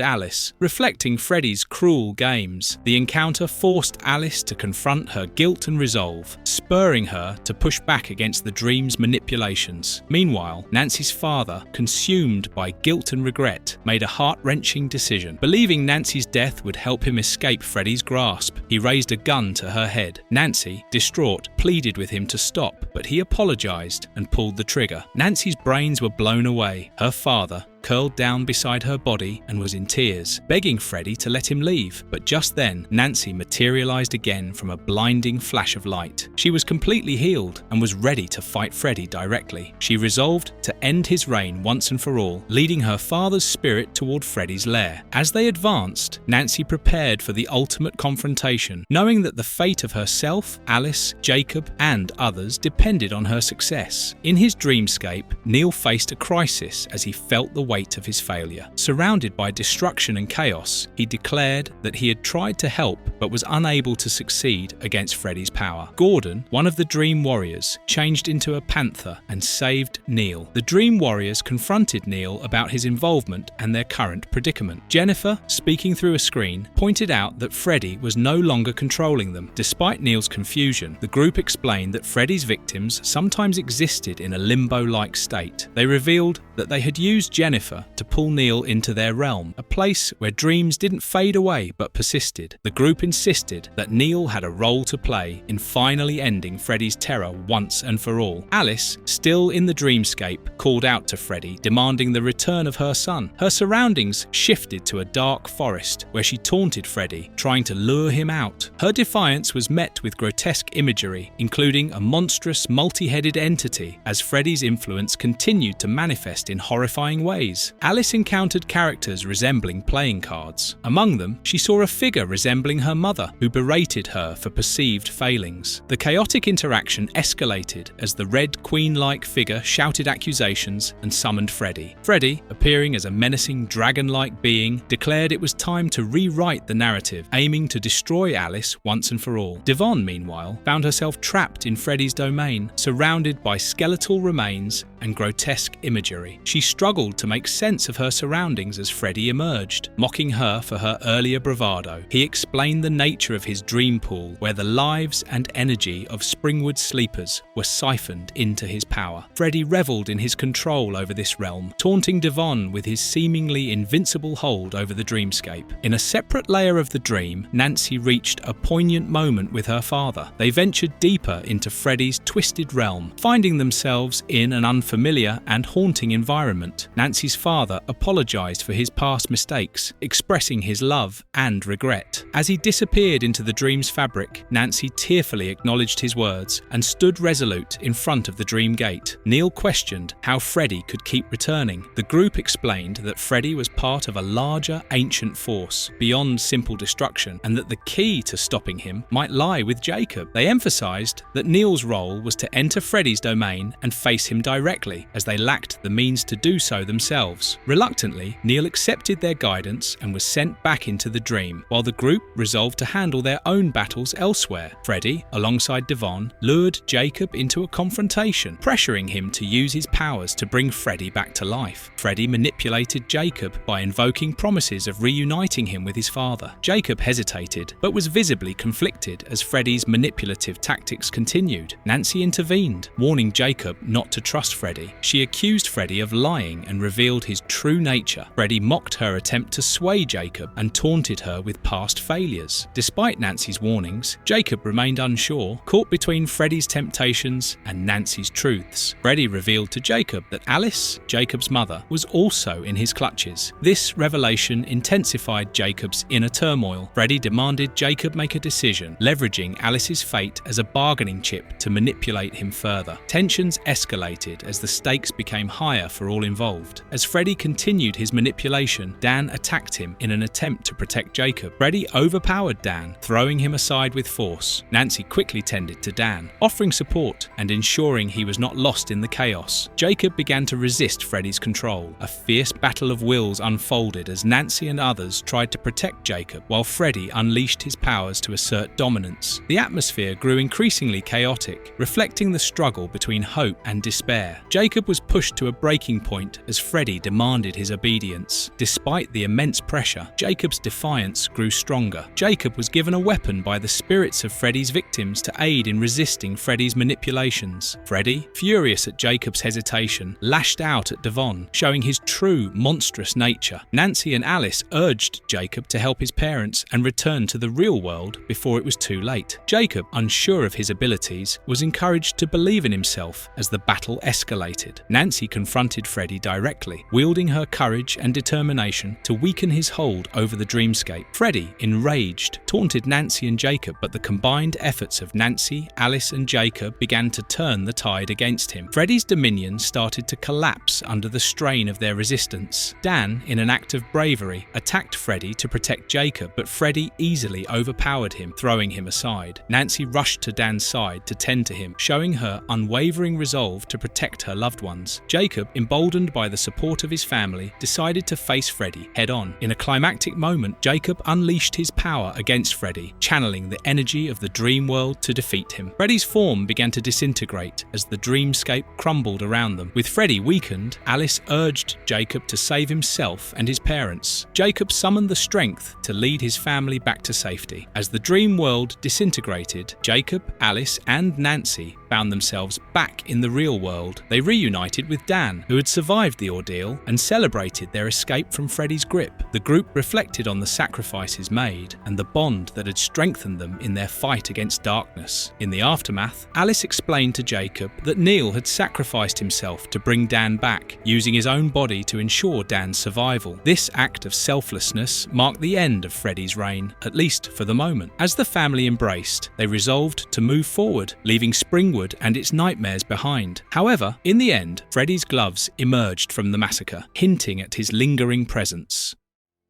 Alice, reflecting Freddy's cruel games. The encounter forced Alice to confront her guilt and resolve, spurring her to push back against the dream's manipulations. Meanwhile, Nancy's father, consumed by guilt and regret, made a heart-wrenching decision. Believing Nancy's death would help him escape Freddy's grasp, he raised a gun to her head. Nancy, distraught, pleaded with him to stop, but he apologized and pulled the trigger. Nancy's brains were blown away. Her father, curled down beside her body and was in tears, begging Freddy to let him leave. But just then, Nancy materialized again from a blinding flash of light. She was completely healed and was ready to fight Freddy directly. She resolved to end his reign once and for all, leading her father's spirit toward Freddy's lair. As they advanced, Nancy prepared for the ultimate confrontation, knowing that the fate of herself, Alice, Jacob, and others depended on her success. In his dreamscape, Neil faced a crisis as he felt the weight of his failure. Surrounded by destruction and chaos, he declared that he had tried to help but was unable to succeed against Freddy's power. Gordon, one of the Dream Warriors, changed into a panther and saved Neil. The Dream Warriors confronted Neil about his involvement and their current predicament. Jennifer, speaking through a screen, pointed out that Freddy was no longer controlling them. Despite Neil's confusion, the group explained that Freddy's victims sometimes existed in a limbo-like state. They revealed that they had used Jennifer to pull Neil into their realm, a place where dreams didn't fade away but persisted. The group insisted that Neil had a role to play in finally ending Freddy's terror once and for all. Alice, still in the dreamscape, called out to Freddy, demanding the return of her son. Her surroundings shifted to a dark forest where she taunted Freddy, trying to lure him out. Her defiance was met with grotesque imagery, including a monstrous, multi-headed entity, as Freddy's influence continued to manifest in horrifying ways. Alice encountered characters resembling playing cards. Among them, she saw a figure resembling her mother, who berated her for perceived failings. The chaotic interaction escalated as the Red Queen-like figure shouted accusations and summoned Freddy. Freddy, appearing as a menacing dragon-like being, declared it was time to rewrite the narrative, aiming to destroy Alice once and for all. Devon, meanwhile, found herself trapped in Freddy's domain, surrounded by skeletal remains and grotesque imagery. She struggled to make sense of her surroundings as Freddy emerged, mocking her for her earlier bravado. He explained the nature of his dream pool, where the lives and energy of Springwood sleepers were siphoned into his power. Freddy reveled in his control over this realm, taunting Devon with his seemingly invincible hold over the dreamscape. In a separate layer of the dream, Nancy reached a poignant moment with her father. They ventured deeper into Freddy's twisted realm, finding themselves in an unfamiliar and haunting environment. Nancy's father apologized for his past mistakes, expressing his love and regret. As he disappeared into the dream's fabric, Nancy tearfully acknowledged his words and stood resolute in front of the dream gate. Neil questioned how Freddy could keep returning. The group explained that Freddy was part of a larger ancient force beyond simple destruction, and that the key to stopping him might lie with Jacob. They emphasized that Neil's role was to enter Freddy's domain and face him directly, as they lacked the means to do so themselves. Reluctantly, Neil accepted their guidance and was sent back into the dream, while the group resolved to handle their own battles elsewhere. Freddy, alongside Devon, lured Jacob into a confrontation, pressuring him to use his powers to bring Freddy back to life. Freddy manipulated Jacob by invoking promises of reuniting him with his father. Jacob hesitated, but was visibly conflicted as Freddy's manipulative tactics continued. Nancy intervened, warning Jacob not to trust Freddy. She accused Freddy of lying and revealed his true nature. Freddy mocked her attempt to sway Jacob and taunted her with past failures. Despite Nancy's warnings, Jacob remained unsure, caught between Freddy's temptations and Nancy's truths. Freddy revealed to Jacob that Alice, Jacob's mother, was also in his clutches. This revelation intensified Jacob's inner turmoil. Freddy demanded Jacob make a decision, leveraging Alice's fate as a bargaining chip to manipulate him further. Tensions escalated as the stakes became higher for all involved. As Freddy continued his manipulation, Dan attacked him in an attempt to protect Jacob. Freddy overpowered Dan, throwing him aside with force. Nancy quickly tended to Dan, offering support and ensuring he was not lost in the chaos. Jacob began to resist Freddy's control. A fierce battle of wills unfolded as Nancy and others tried to protect Jacob, while Freddy unleashed his powers to assert dominance. The atmosphere grew increasingly chaotic, reflecting the struggle between hope and despair. Jacob was pushed to a breaking point as Freddy demanded his obedience. Despite the immense pressure, Jacob's defiance grew stronger. Jacob was given a weapon by the spirits of Freddy's victims to aid in resisting Freddy's manipulations. Freddy, furious at Jacob's hesitation, lashed out at Devon, showing his true monstrous nature. Nancy and Alice urged Jacob to help his parents and return to the real world before it was too late. Jacob, unsure of his abilities, was encouraged to believe in himself as the battle escalated. Nancy confronted Freddy directly, relentlessly, wielding her courage and determination to weaken his hold over the dreamscape. Freddy, enraged, taunted Nancy and Jacob, but the combined efforts of Nancy, Alice and Jacob began to turn the tide against him. Freddy's dominion started to collapse under the strain of their resistance. Dan, in an act of bravery, attacked Freddy to protect Jacob, but Freddy easily overpowered him, throwing him aside. Nancy rushed to Dan's side to tend to him, showing her unwavering resolve to protect her loved ones. Jacob, emboldened by the support of his family, decided to face Freddy head-on. In a climactic moment, Jacob unleashed his power against Freddy, channeling the energy of the dream world to defeat him. Freddy's form began to disintegrate as the dreamscape crumbled around them. With Freddy weakened, Alice urged Jacob to save himself and his parents. Jacob summoned the strength to lead his family back to safety. As the dream world disintegrated, Jacob, Alice and Nancy found themselves back in the real world. They reunited with Dan, who had survived the ordeal, and celebrated their escape from Freddy's grip. The group reflected on the sacrifices made and the bond that had strengthened them in their fight against darkness. In the aftermath, Alice explained to Jacob that Neil had sacrificed himself to bring Dan back, using his own body to ensure Dan's survival. This act of selflessness marked the end of Freddy's reign, at least for the moment. As the family embraced, they resolved to move forward, leaving Springwood and its nightmares behind. However, in the end, Freddy's gloves emerged from the massacre, hinting at his lingering presence.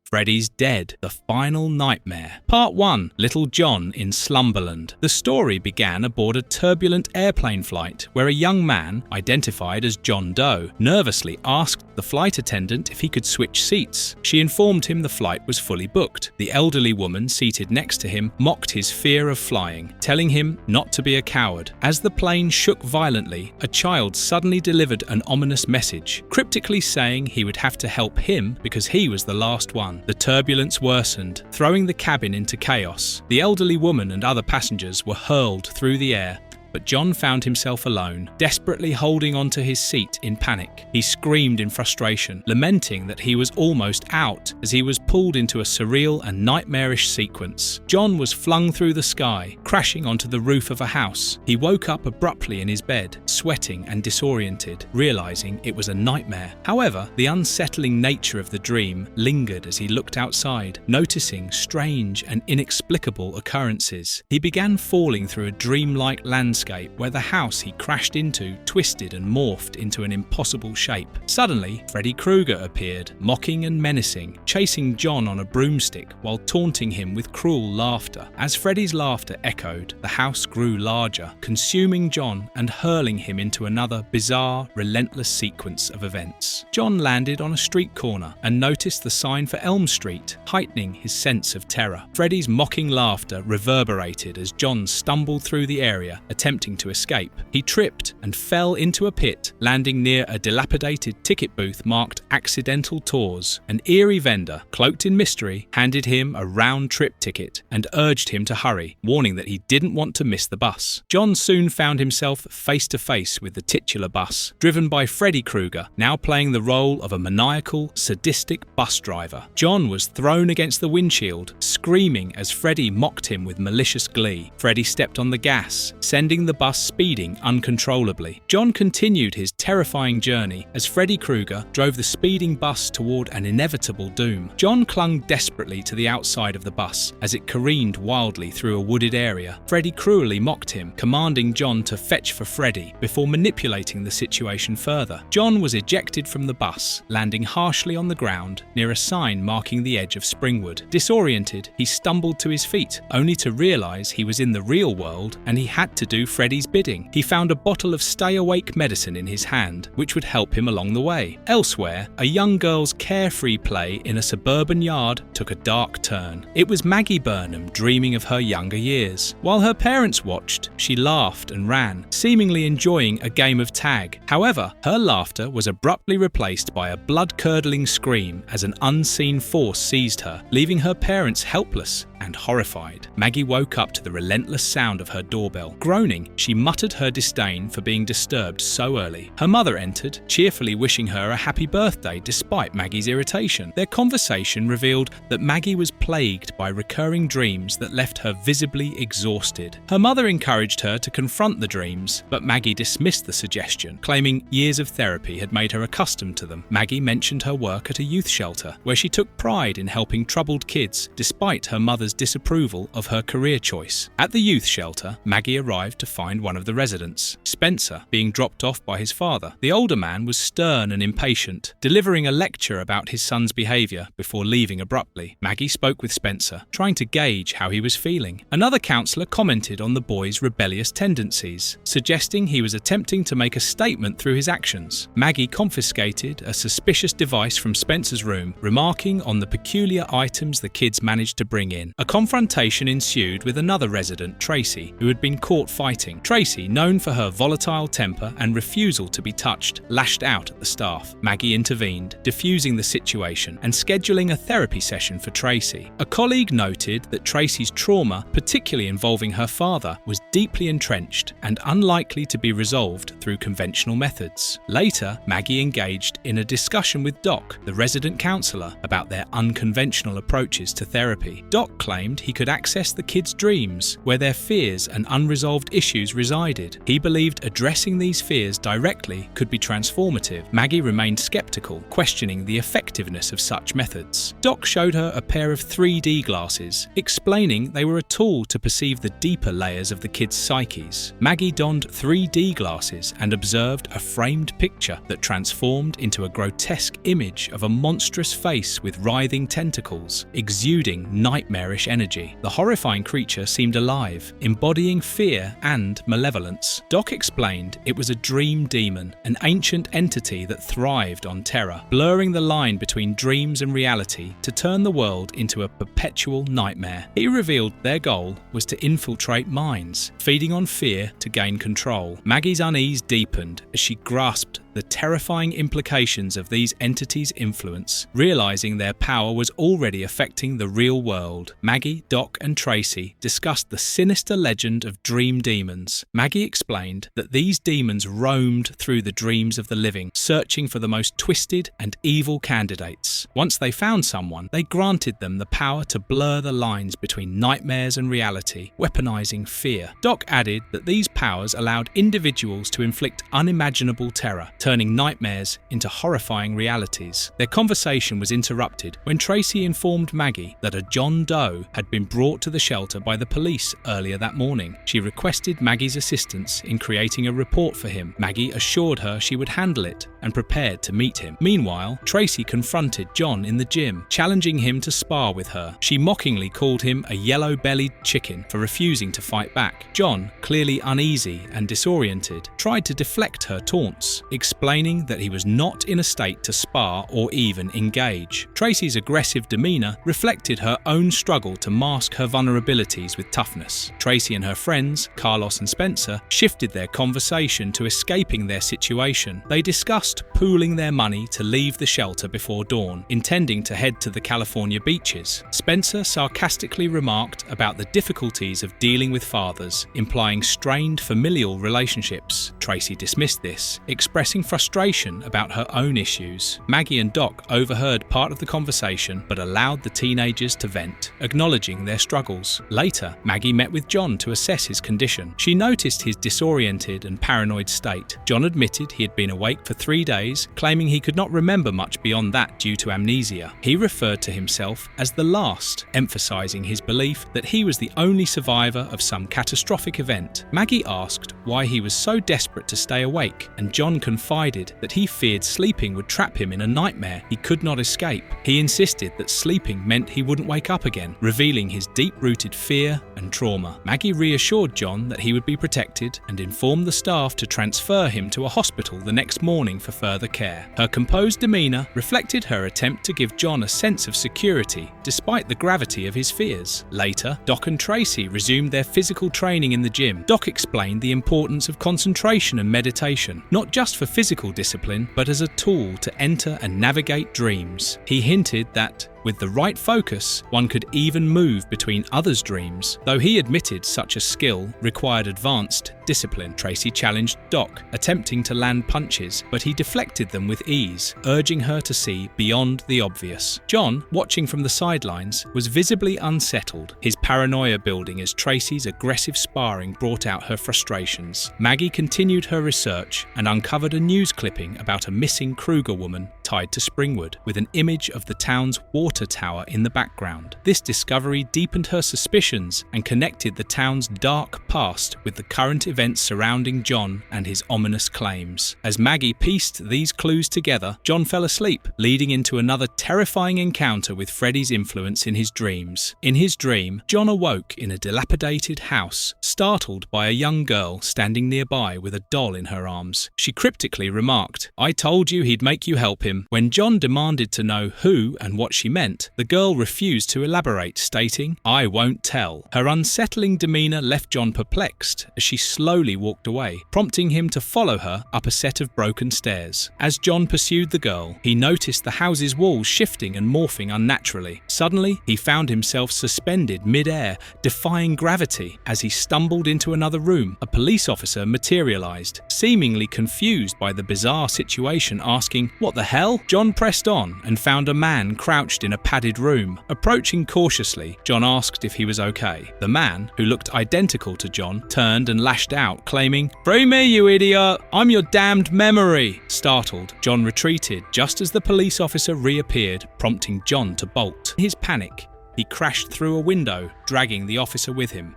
Freddy's Dead, the Final Nightmare. Part 1. Little John in Slumberland. The story began aboard a turbulent airplane flight where a young man, identified as John Doe, nervously asked the flight attendant if he could switch seats. She informed him the flight was fully booked. The elderly woman seated next to him mocked his fear of flying, telling him not to be a coward. As the plane shook violently, a child suddenly delivered an ominous message, cryptically saying he would have to help him because he was the last one. The turbulence worsened, throwing the cabin into chaos. The elderly woman and other passengers were hurled through the air, but John found himself alone, desperately holding onto his seat in panic. He screamed in frustration, lamenting that he was almost out as he was pulled into a surreal and nightmarish sequence. John was flung through the sky, crashing onto the roof of a house. He woke up abruptly in his bed, sweating and disoriented, realizing it was a nightmare. However, the unsettling nature of the dream lingered as he looked outside, noticing strange and inexplicable occurrences. He began falling through a dreamlike landscape where the house he crashed into twisted and morphed into an impossible shape. Suddenly, Freddy Krueger appeared, mocking and menacing, chasing John on a broomstick while taunting him with cruel laughter. As Freddy's laughter echoed, the house grew larger, consuming John and hurling him into another bizarre, relentless sequence of events. John landed on a street corner and noticed the sign for Elm Street, heightening his sense of terror. Freddy's mocking laughter reverberated as John stumbled through the area, attempting to escape. He tripped and fell into a pit, landing near a dilapidated ticket booth marked Accidental Tours. An eerie vendor, cloaked in mystery, handed him a round-trip ticket and urged him to hurry, warning that he didn't want to miss the bus. John soon found himself face-to-face with the titular bus, driven by Freddy Krueger, now playing the role of a maniacal, sadistic bus driver. John was thrown against the windshield, screaming as Freddy mocked him with malicious glee. Freddy stepped on the gas, sending the bus speeding uncontrollably. John continued his terrifying journey as Freddy Krueger drove the speeding bus toward an inevitable doom. John clung desperately to the outside of the bus as it careened wildly through a wooded area. Freddy cruelly mocked him, commanding John to fetch for Freddy before manipulating the situation further. John was ejected from the bus, landing harshly on the ground near a sign marking the edge of Springwood. Disoriented, he stumbled to his feet, only to realize he was in the real world and he had to do Freddy's bidding. He found a bottle of stay-awake medicine in his hand, which would help him along the way. Elsewhere, a young girl's carefree play in a suburban yard took a dark turn. It was Maggie Burnham dreaming of her younger years. While her parents watched, she laughed and ran, seemingly enjoying a game of tag. However, her laughter was abruptly replaced by a blood-curdling scream as an unseen force seized her, leaving her parents helpless. and horrified. Maggie woke up to the relentless sound of her doorbell. Groaning, she muttered her disdain for being disturbed so early. Her mother entered, cheerfully wishing her a happy birthday despite Maggie's irritation. Their conversation revealed that Maggie was plagued by recurring dreams that left her visibly exhausted. Her mother encouraged her to confront the dreams, but Maggie dismissed the suggestion, claiming years of therapy had made her accustomed to them. Maggie mentioned her work at a youth shelter, where she took pride in helping troubled kids despite her mother's disapproval of her career choice. At the youth shelter, Maggie arrived to find one of the residents, Spencer, being dropped off by his father. The older man was stern and impatient, delivering a lecture about his son's behaviour before leaving abruptly. Maggie spoke with Spencer, trying to gauge how he was feeling. Another counsellor commented on the boy's rebellious tendencies, suggesting he was attempting to make a statement through his actions. Maggie confiscated a suspicious device from Spencer's room, remarking on the peculiar items the kids managed to bring in. A confrontation ensued with another resident, Tracy, who had been caught fighting. Tracy, known for her volatile temper and refusal to be touched, lashed out at the staff. Maggie intervened, diffusing the situation and scheduling a therapy session for Tracy. A colleague noted that Tracy's trauma, particularly involving her father, was deeply entrenched and unlikely to be resolved through conventional methods. Later, Maggie engaged in a discussion with Doc, the resident counsellor, about their unconventional approaches to therapy. Doc claimed he could access the kids' dreams, where their fears and unresolved issues resided. He believed addressing these fears directly could be transformative. Maggie remained skeptical, questioning the effectiveness of such methods. Doc showed her a pair of 3D glasses, explaining they were a tool to perceive the deeper layers of the kids' psyches. Maggie donned 3D glasses and observed a framed picture that transformed into a grotesque image of a monstrous face with writhing tentacles, exuding nightmarish energy. The horrifying creature seemed alive, embodying fear and malevolence. Doc explained it was a dream demon, an ancient entity that thrived on terror, blurring the line between dreams and reality to turn the world into a perpetual nightmare. He revealed their goal was to infiltrate minds, feeding on fear to gain control. Maggie's unease deepened as she grasped the terrifying implications of these entities' influence, realizing their power was already affecting the real world. Maggie, Doc, and Tracy discussed the sinister legend of dream demons. Maggie explained that these demons roamed through the dreams of the living, searching for the most twisted and evil candidates. Once they found someone, they granted them the power to blur the lines between nightmares and reality, weaponizing fear. Doc added that these powers allowed individuals to inflict unimaginable terror, turning nightmares into horrifying realities. Their conversation was interrupted when Tracy informed Maggie that a John Doe had been brought to the shelter by the police earlier that morning. She requested Maggie's assistance in creating a report for him. Maggie assured her she would handle it and prepared to meet him. Meanwhile, Tracy confronted John in the gym, challenging him to spar with her. She mockingly called him a yellow-bellied chicken for refusing to fight back. John, clearly uneasy and disoriented, tried to deflect her taunts, explaining that he was not in a state to spar or even engage. Tracy's aggressive demeanour reflected her own struggle to mask her vulnerabilities with toughness. Tracy and her friends, Carlos and Spencer, shifted their conversation to escaping their situation. They discussed pooling their money to leave the shelter before dawn, intending to head to the California beaches. Spencer sarcastically remarked about the difficulties of dealing with fathers, implying strained familial relationships. Tracy dismissed this, expressing frustration about her own issues. Maggie and Doc overheard part of the conversation but allowed the teenagers to vent, acknowledging their struggles. Later, Maggie met with John to assess his condition. She noticed his disoriented and paranoid state. John admitted he had been awake for 3 days, claiming he could not remember much beyond that due to amnesia. He referred to himself as the last, emphasizing his belief that he was the only survivor of some catastrophic event. Maggie asked why he was so desperate to stay awake, and John confided that he feared sleeping would trap him in a nightmare he could not escape. He insisted that sleeping meant he wouldn't wake up again, revealing his deep-rooted fear and trauma. Maggie reassured John that he would be protected and informed the staff to transfer him to a hospital the next morning for further care. Her composed demeanour reflected her attempt to give John a sense of security, despite the gravity of his fears. Later, Doc and Tracy resumed their physical training in the gym. Doc explained the importance of concentration and meditation, not just for physical discipline, but as a tool to enter and navigate dreams. He hinted that With the right focus, one could even move between others' dreams. Though he admitted such a skill required advanced discipline, Tracy challenged Doc, attempting to land punches, but he deflected them with ease, urging her to see beyond the obvious. John, watching from the sidelines, was visibly unsettled, his paranoia building as Tracy's aggressive sparring brought out her frustrations. Maggie continued her research and uncovered a news clipping about a missing Krueger woman tied to Springwood, with an image of the town's water tower in the background. This discovery deepened her suspicions and connected the town's dark past with the current events surrounding John and his ominous claims. As Maggie pieced these clues together, John fell asleep, leading into another terrifying encounter with Freddy's influence in his dreams. In his dream, John awoke in a dilapidated house, startled by a young girl standing nearby with a doll in her arms. She cryptically remarked, "I told you he'd make you help him." When John demanded to know who and what she meant, the girl refused to elaborate, stating, "I won't tell." Her unsettling demeanor left John perplexed as she slowly walked away, prompting him to follow her up a set of broken stairs. As John pursued the girl, he noticed the house's walls shifting and morphing unnaturally. Suddenly, he found himself suspended mid-air, defying gravity. As he stumbled into another room, a police officer materialized, seemingly confused by the bizarre situation, asking, "What the hell?" John pressed on and found a man crouched in a padded room. Approaching cautiously, John asked if he was okay. The man, who looked identical to John, turned and lashed out, claiming, "Free me, you idiot! I'm your damned memory!" Startled, John retreated just as the police officer reappeared, prompting John to bolt. In his panic, he crashed through a window, dragging the officer with him.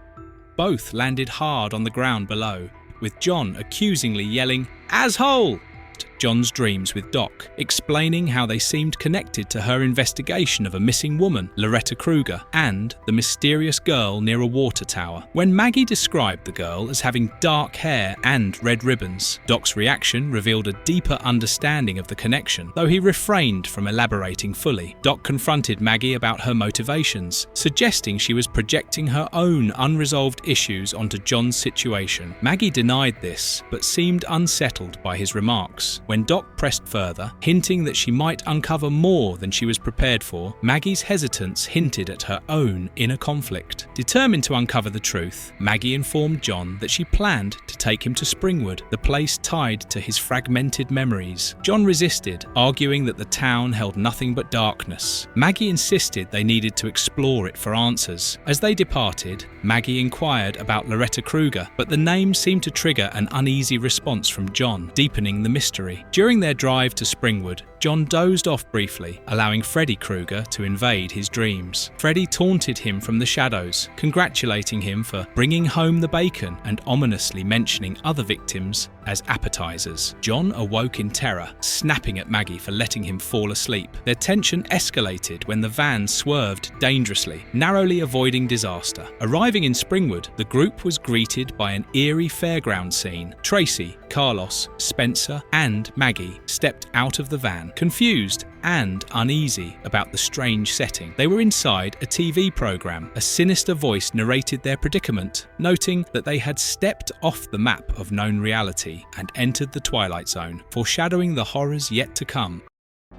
Both landed hard on the ground below, with John accusingly yelling, "Asshole!" John's dreams with Doc, explaining how they seemed connected to her investigation of a missing woman, Loretta Krueger, and the mysterious girl near a water tower. When Maggie described the girl as having dark hair and red ribbons, Doc's reaction revealed a deeper understanding of the connection, though he refrained from elaborating fully. Doc confronted Maggie about her motivations, suggesting she was projecting her own unresolved issues onto John's situation. Maggie denied this, but seemed unsettled by his remarks. When Doc pressed further, hinting that she might uncover more than she was prepared for, Maggie's hesitance hinted at her own inner conflict. Determined to uncover the truth, Maggie informed John that she planned to take him to Springwood, the place tied to his fragmented memories. John resisted, arguing that the town held nothing but darkness. Maggie insisted they needed to explore it for answers. As they departed, Maggie inquired about Loretta Krueger, but the name seemed to trigger an uneasy response from John, deepening the mystery. During their drive to Springwood, John dozed off briefly, allowing Freddy Krueger to invade his dreams. Freddy taunted him from the shadows, congratulating him for bringing home the bacon and ominously mentioning other victims as appetizers. John awoke in terror, snapping at Maggie for letting him fall asleep. Their tension escalated when the van swerved dangerously, narrowly avoiding disaster. Arriving in Springwood, the group was greeted by an eerie fairground scene. Tracy, Carlos, Spencer, and Maggie stepped out of the van, confused and uneasy about the strange setting. They were inside a TV program. A sinister voice narrated their predicament, noting that they had stepped off the map of known reality and entered the Twilight Zone, foreshadowing the horrors yet to come.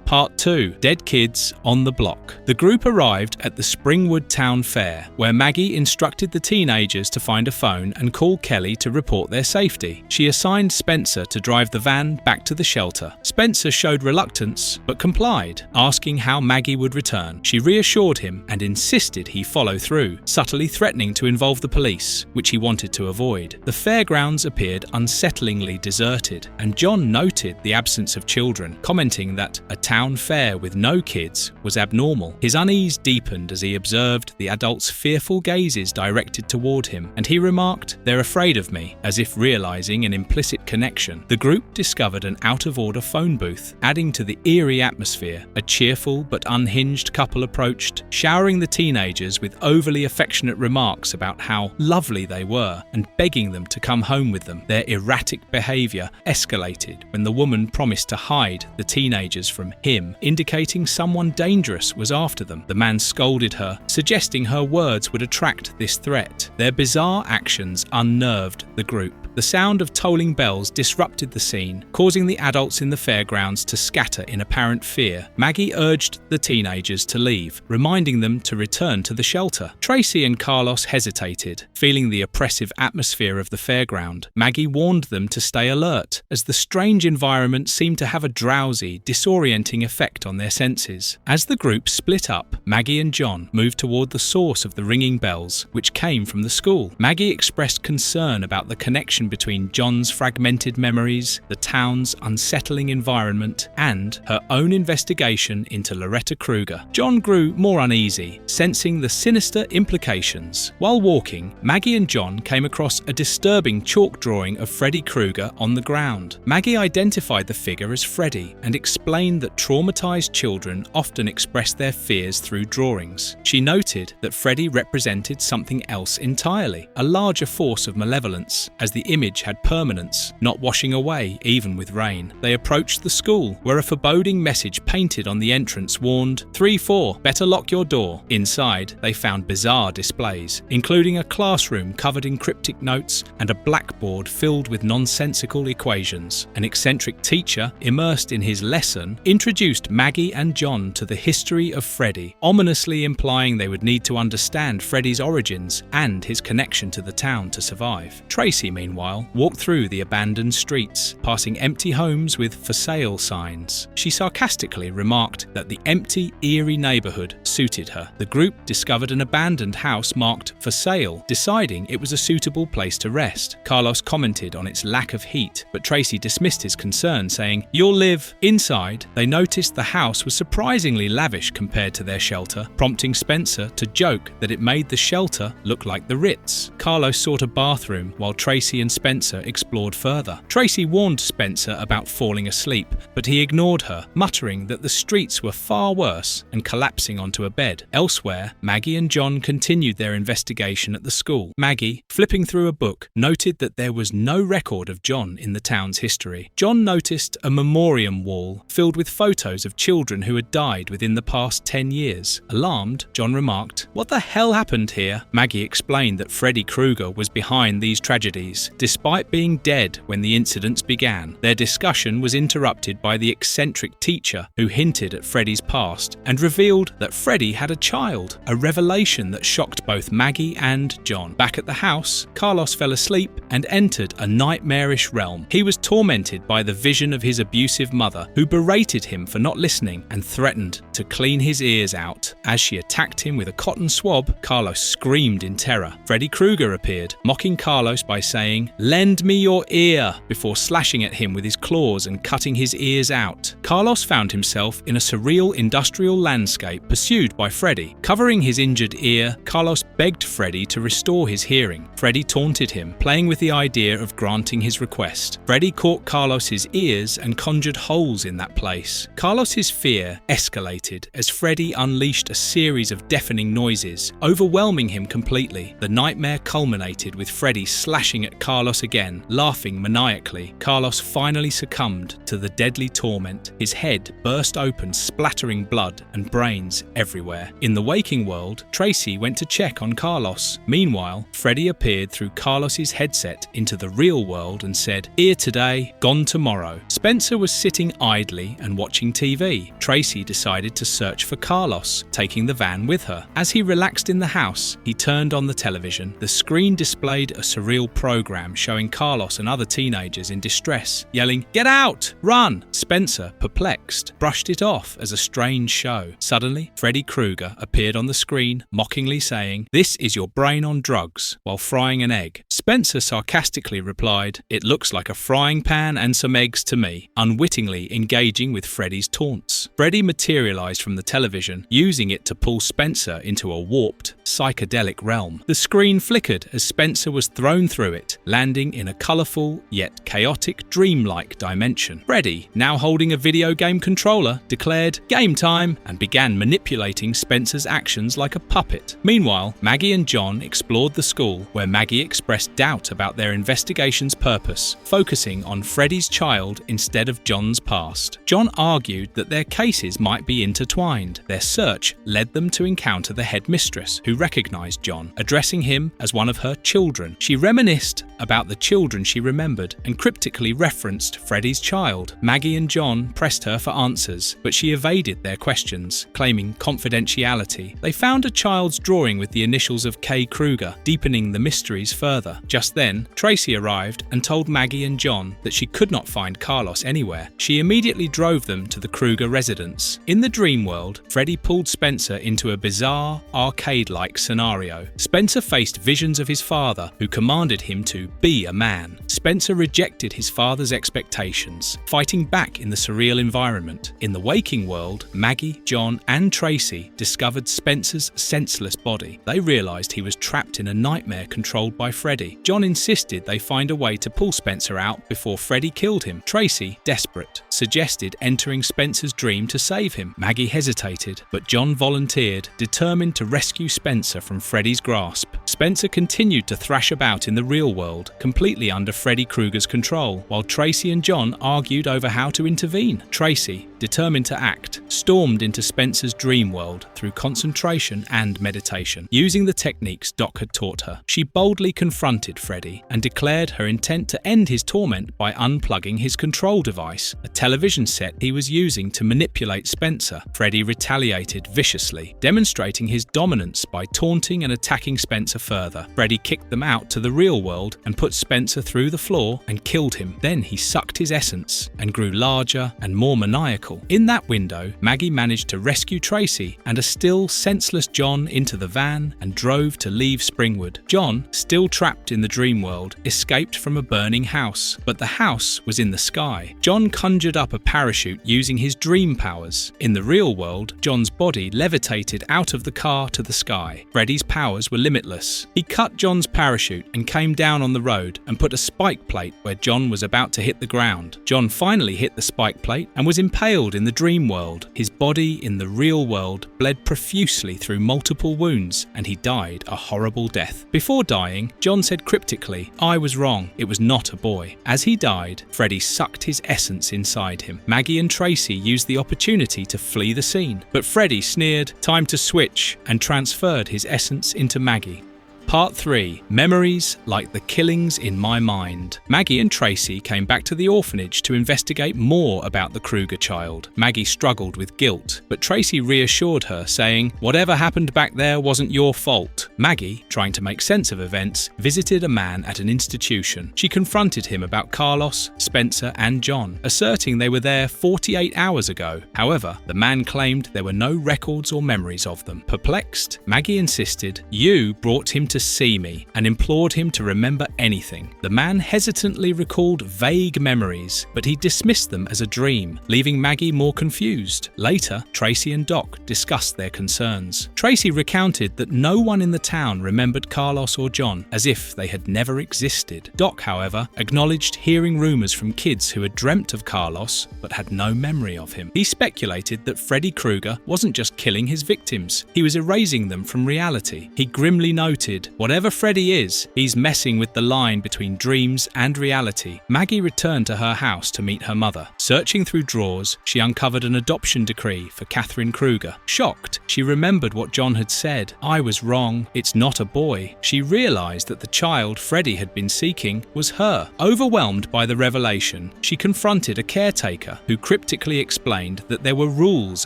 Part 2. Dead Kids on the Block. The group arrived at the Springwood Town Fair, where Maggie instructed the teenagers to find a phone and call Kelly to report their safety. She assigned Spencer to drive the van back to the shelter. Spencer showed reluctance, but complied, asking how Maggie would return. She reassured him and insisted he follow through, subtly threatening to involve the police, which he wanted to avoid. The fairgrounds appeared unsettlingly deserted, and John noted the absence of children, commenting that a town fair with no kids was abnormal. His unease deepened as he observed the adults' fearful gazes directed toward him, and he remarked, "They're afraid of me," as if realizing an implicit connection. The group discovered an out-of-order phone booth, adding to the eerie atmosphere. A cheerful but unhinged couple approached, showering the teenagers with overly affectionate remarks about how lovely they were and begging them to come home with them. Their erratic behavior escalated when the woman promised to hide the teenagers from him him, indicating someone dangerous was after them. The man scolded her, suggesting her words would attract this threat. Their bizarre actions unnerved the group. The sound of tolling bells disrupted the scene, causing the adults in the fairgrounds to scatter in apparent fear. Maggie urged the teenagers to leave, reminding them to return to the shelter. Tracy and Carlos hesitated, feeling the oppressive atmosphere of the fairground. Maggie warned them to stay alert, as the strange environment seemed to have a drowsy, disorienting effect on their senses. As the group split up, Maggie and John moved toward the source of the ringing bells, which came from the school. Maggie expressed concern about the connection between John's fragmented memories, the town's unsettling environment, and her own investigation into Loretta Krueger. John grew more uneasy, sensing the sinister implications. While walking, Maggie and John came across a disturbing chalk drawing of Freddy Krueger on the ground. Maggie identified the figure as Freddy and explained that traumatized children often express their fears through drawings. She noted that Freddy represented something else entirely, a larger force of malevolence, as the image had permanence, not washing away even with rain. They approached the school, where a foreboding message painted on the entrance warned, 3-4, better lock your door. Inside, they found bizarre displays, including a classroom covered in cryptic notes and a blackboard filled with nonsensical equations. An eccentric teacher, immersed in his lesson, introduced Maggie and John to the history of Freddy, ominously implying they would need to understand Freddy's origins and his connection to the town to survive. Tracy, meanwhile, walked through the abandoned streets, passing empty homes with for sale signs. She sarcastically remarked that the empty, eerie neighborhood suited her. The group discovered an abandoned house marked for sale, deciding it was a suitable place to rest. Carlos commented on its lack of heat, but Tracy dismissed his concern, saying, "You'll live." Inside, they noticed the house was surprisingly lavish compared to their shelter, prompting Spencer to joke that it made the shelter look like the Ritz. Carlos sought a bathroom, while Tracy and Spencer explored further. Tracy warned Spencer about falling asleep, but he ignored her, muttering that the streets were far worse and collapsing onto a bed. Elsewhere, Maggie and John continued their investigation at the school. Maggie, flipping through a book, noted that there was no record of John in the town's history. John noticed a memoriam wall filled with photos of children who had died within the past 10 years. Alarmed, John remarked, "What the hell happened here?" Maggie explained that Freddy Krueger was behind these tragedies, despite being dead when the incidents began. Their discussion was interrupted by the eccentric teacher, who hinted at Freddy's past and revealed that Freddy had a child, a revelation that shocked both Maggie and John. Back at the house, Carlos fell asleep and entered a nightmarish realm. He was tormented by the vision of his abusive mother, who berated him for not listening and threatened to clean his ears out. As she attacked him with a cotton swab, Carlos screamed in terror. Freddy Krueger appeared, mocking Carlos by saying, "Lend me your ear," before slashing at him with his claws and cutting his ears out. Carlos found himself in a surreal industrial landscape pursued by Freddy. Covering his injured ear, Carlos begged Freddy to restore his hearing. Freddy taunted him, playing with the idea of granting his request. Freddy caught Carlos's ears and conjured holes in that place. Carlos's fear escalated as Freddy unleashed a series of deafening noises, overwhelming him completely. The nightmare culminated with Freddy slashing at Carlos again, laughing maniacally. Carlos finally succumbed to the deadly torment. His head burst open, splattering blood and brains everywhere. In the waking world, Tracy went to check on Carlos. Meanwhile, Freddy appeared through Carlos's headset into the real world and said, "Here today, gone tomorrow." Spencer was sitting idly and watching TV. Tracy decided to search for Carlos, taking the van with her. As he relaxed in the house, he turned on the television. The screen displayed a surreal program showing Carlos and other teenagers in distress, yelling, "Get out! Run!" Spencer, perplexed, brushed it off as a strange show. Suddenly, Freddy Krueger appeared on the screen, mockingly saying, "This is your brain on drugs," while frying an egg. Spencer sarcastically replied, "It looks like a frying pan and some eggs to me," unwittingly engaging with Freddy's taunts. Freddy materialized from the television, using it to pull Spencer into a warped, psychedelic realm. The screen flickered as Spencer was thrown through it, landing in a colorful yet chaotic dreamlike dimension. Freddy, now holding a video game controller, declared, "Game time," and began manipulating Spencer's actions like a puppet. Meanwhile, Maggie and John explored the school, where Maggie expressed expressed doubt about their investigation's purpose, focusing on Freddy's child instead of John's past. John argued that their cases might be intertwined. Their search led them to encounter the headmistress, who recognized John, addressing him as one of her children. She reminisced about the children she remembered and cryptically referenced Freddy's child. Maggie and John pressed her for answers, but she evaded their questions, claiming confidentiality. They found a child's drawing with the initials of K. Krueger, deepening the mysteries further. Just then, Tracy arrived and told Maggie and John that she could not find Carlos anywhere. She immediately drove them to the Krueger residence. In the dream world, Freddy pulled Spencer into a bizarre, arcade-like scenario. Spencer faced visions of his father, who commanded him to be a man. Spencer rejected his father's expectations, fighting back in the surreal environment. In the waking world, Maggie, John, and Tracy discovered Spencer's senseless body. They realized he was trapped in a nightmare controlled by Freddy. John insisted they find a way to pull Spencer out before Freddy killed him. Tracy, desperate, suggested entering Spencer's dream to save him. Maggie hesitated, but John volunteered, determined to rescue Spencer from Freddy's grasp. Spencer continued to thrash about in the real world, completely under Freddy Krueger's control, while Tracy and John argued over how to intervene. Tracy, determined to act, stormed into Spencer's dream world through concentration and meditation. Using the techniques Doc had taught her, she boldly confronted Freddy and declared her intent to end his torment by unplugging his control device, a television set he was using to manipulate Spencer. Freddy retaliated viciously, demonstrating his dominance by taunting and attacking Spencer further. Freddy kicked them out to the real world and put Spencer through the floor and killed him. Then he sucked his essence and grew larger and more maniacal. In that window, Maggie managed to rescue Tracy and a still senseless John into the van and drove to leave Springwood. John, still trapped in the dream world, escaped from a burning house, but the house was in the sky. John conjured up a parachute using his dream powers. In the real world, John's body levitated out of the car to the sky. Freddy's powers were limitless. He cut John's parachute and came down on the road and put a spike plate where John was about to hit the ground. John finally hit the spike plate and was impaled in the dream world. His body in the real world bled profusely through multiple wounds, and he died a horrible death. Before dying, John said cryptically, "I was wrong, it was not a boy." As he died, Freddy sucked his essence inside him. Maggie and Tracy used the opportunity to flee the scene, but Freddy sneered, "Time to switch," and transferred his essence into Maggie. Part 3. Memories like the killings in my mind. Maggie and Tracy came back to the orphanage to investigate more about the Krueger child. Maggie struggled with guilt, but Tracy reassured her, saying, "Whatever happened back there wasn't your fault." Maggie, trying to make sense of events, visited a man at an institution. She confronted him about Carlos, Spencer, and John, asserting they were there 48 hours ago. However, the man claimed there were no records or memories of them. Perplexed, Maggie insisted, "You brought him to see me," and implored him to remember anything. The man hesitantly recalled vague memories, but he dismissed them as a dream, leaving Maggie more confused. Later, Tracy and Doc discussed their concerns. Tracy recounted that no one in the town remembered Carlos or John, as if they had never existed. Doc, however, acknowledged hearing rumors from kids who had dreamt of Carlos but had no memory of him. He speculated that Freddy Krueger wasn't just killing his victims, he was erasing them from reality. He grimly noted, "Whatever Freddy is, he's messing with the line between dreams and reality." Maggie returned to her house to meet her mother. Searching through drawers, she uncovered an adoption decree for Catherine Krueger. Shocked, she remembered what John had said. "I was wrong, it's not a boy." She realized that the child Freddy had been seeking was her. Overwhelmed by the revelation, she confronted a caretaker who cryptically explained that there were rules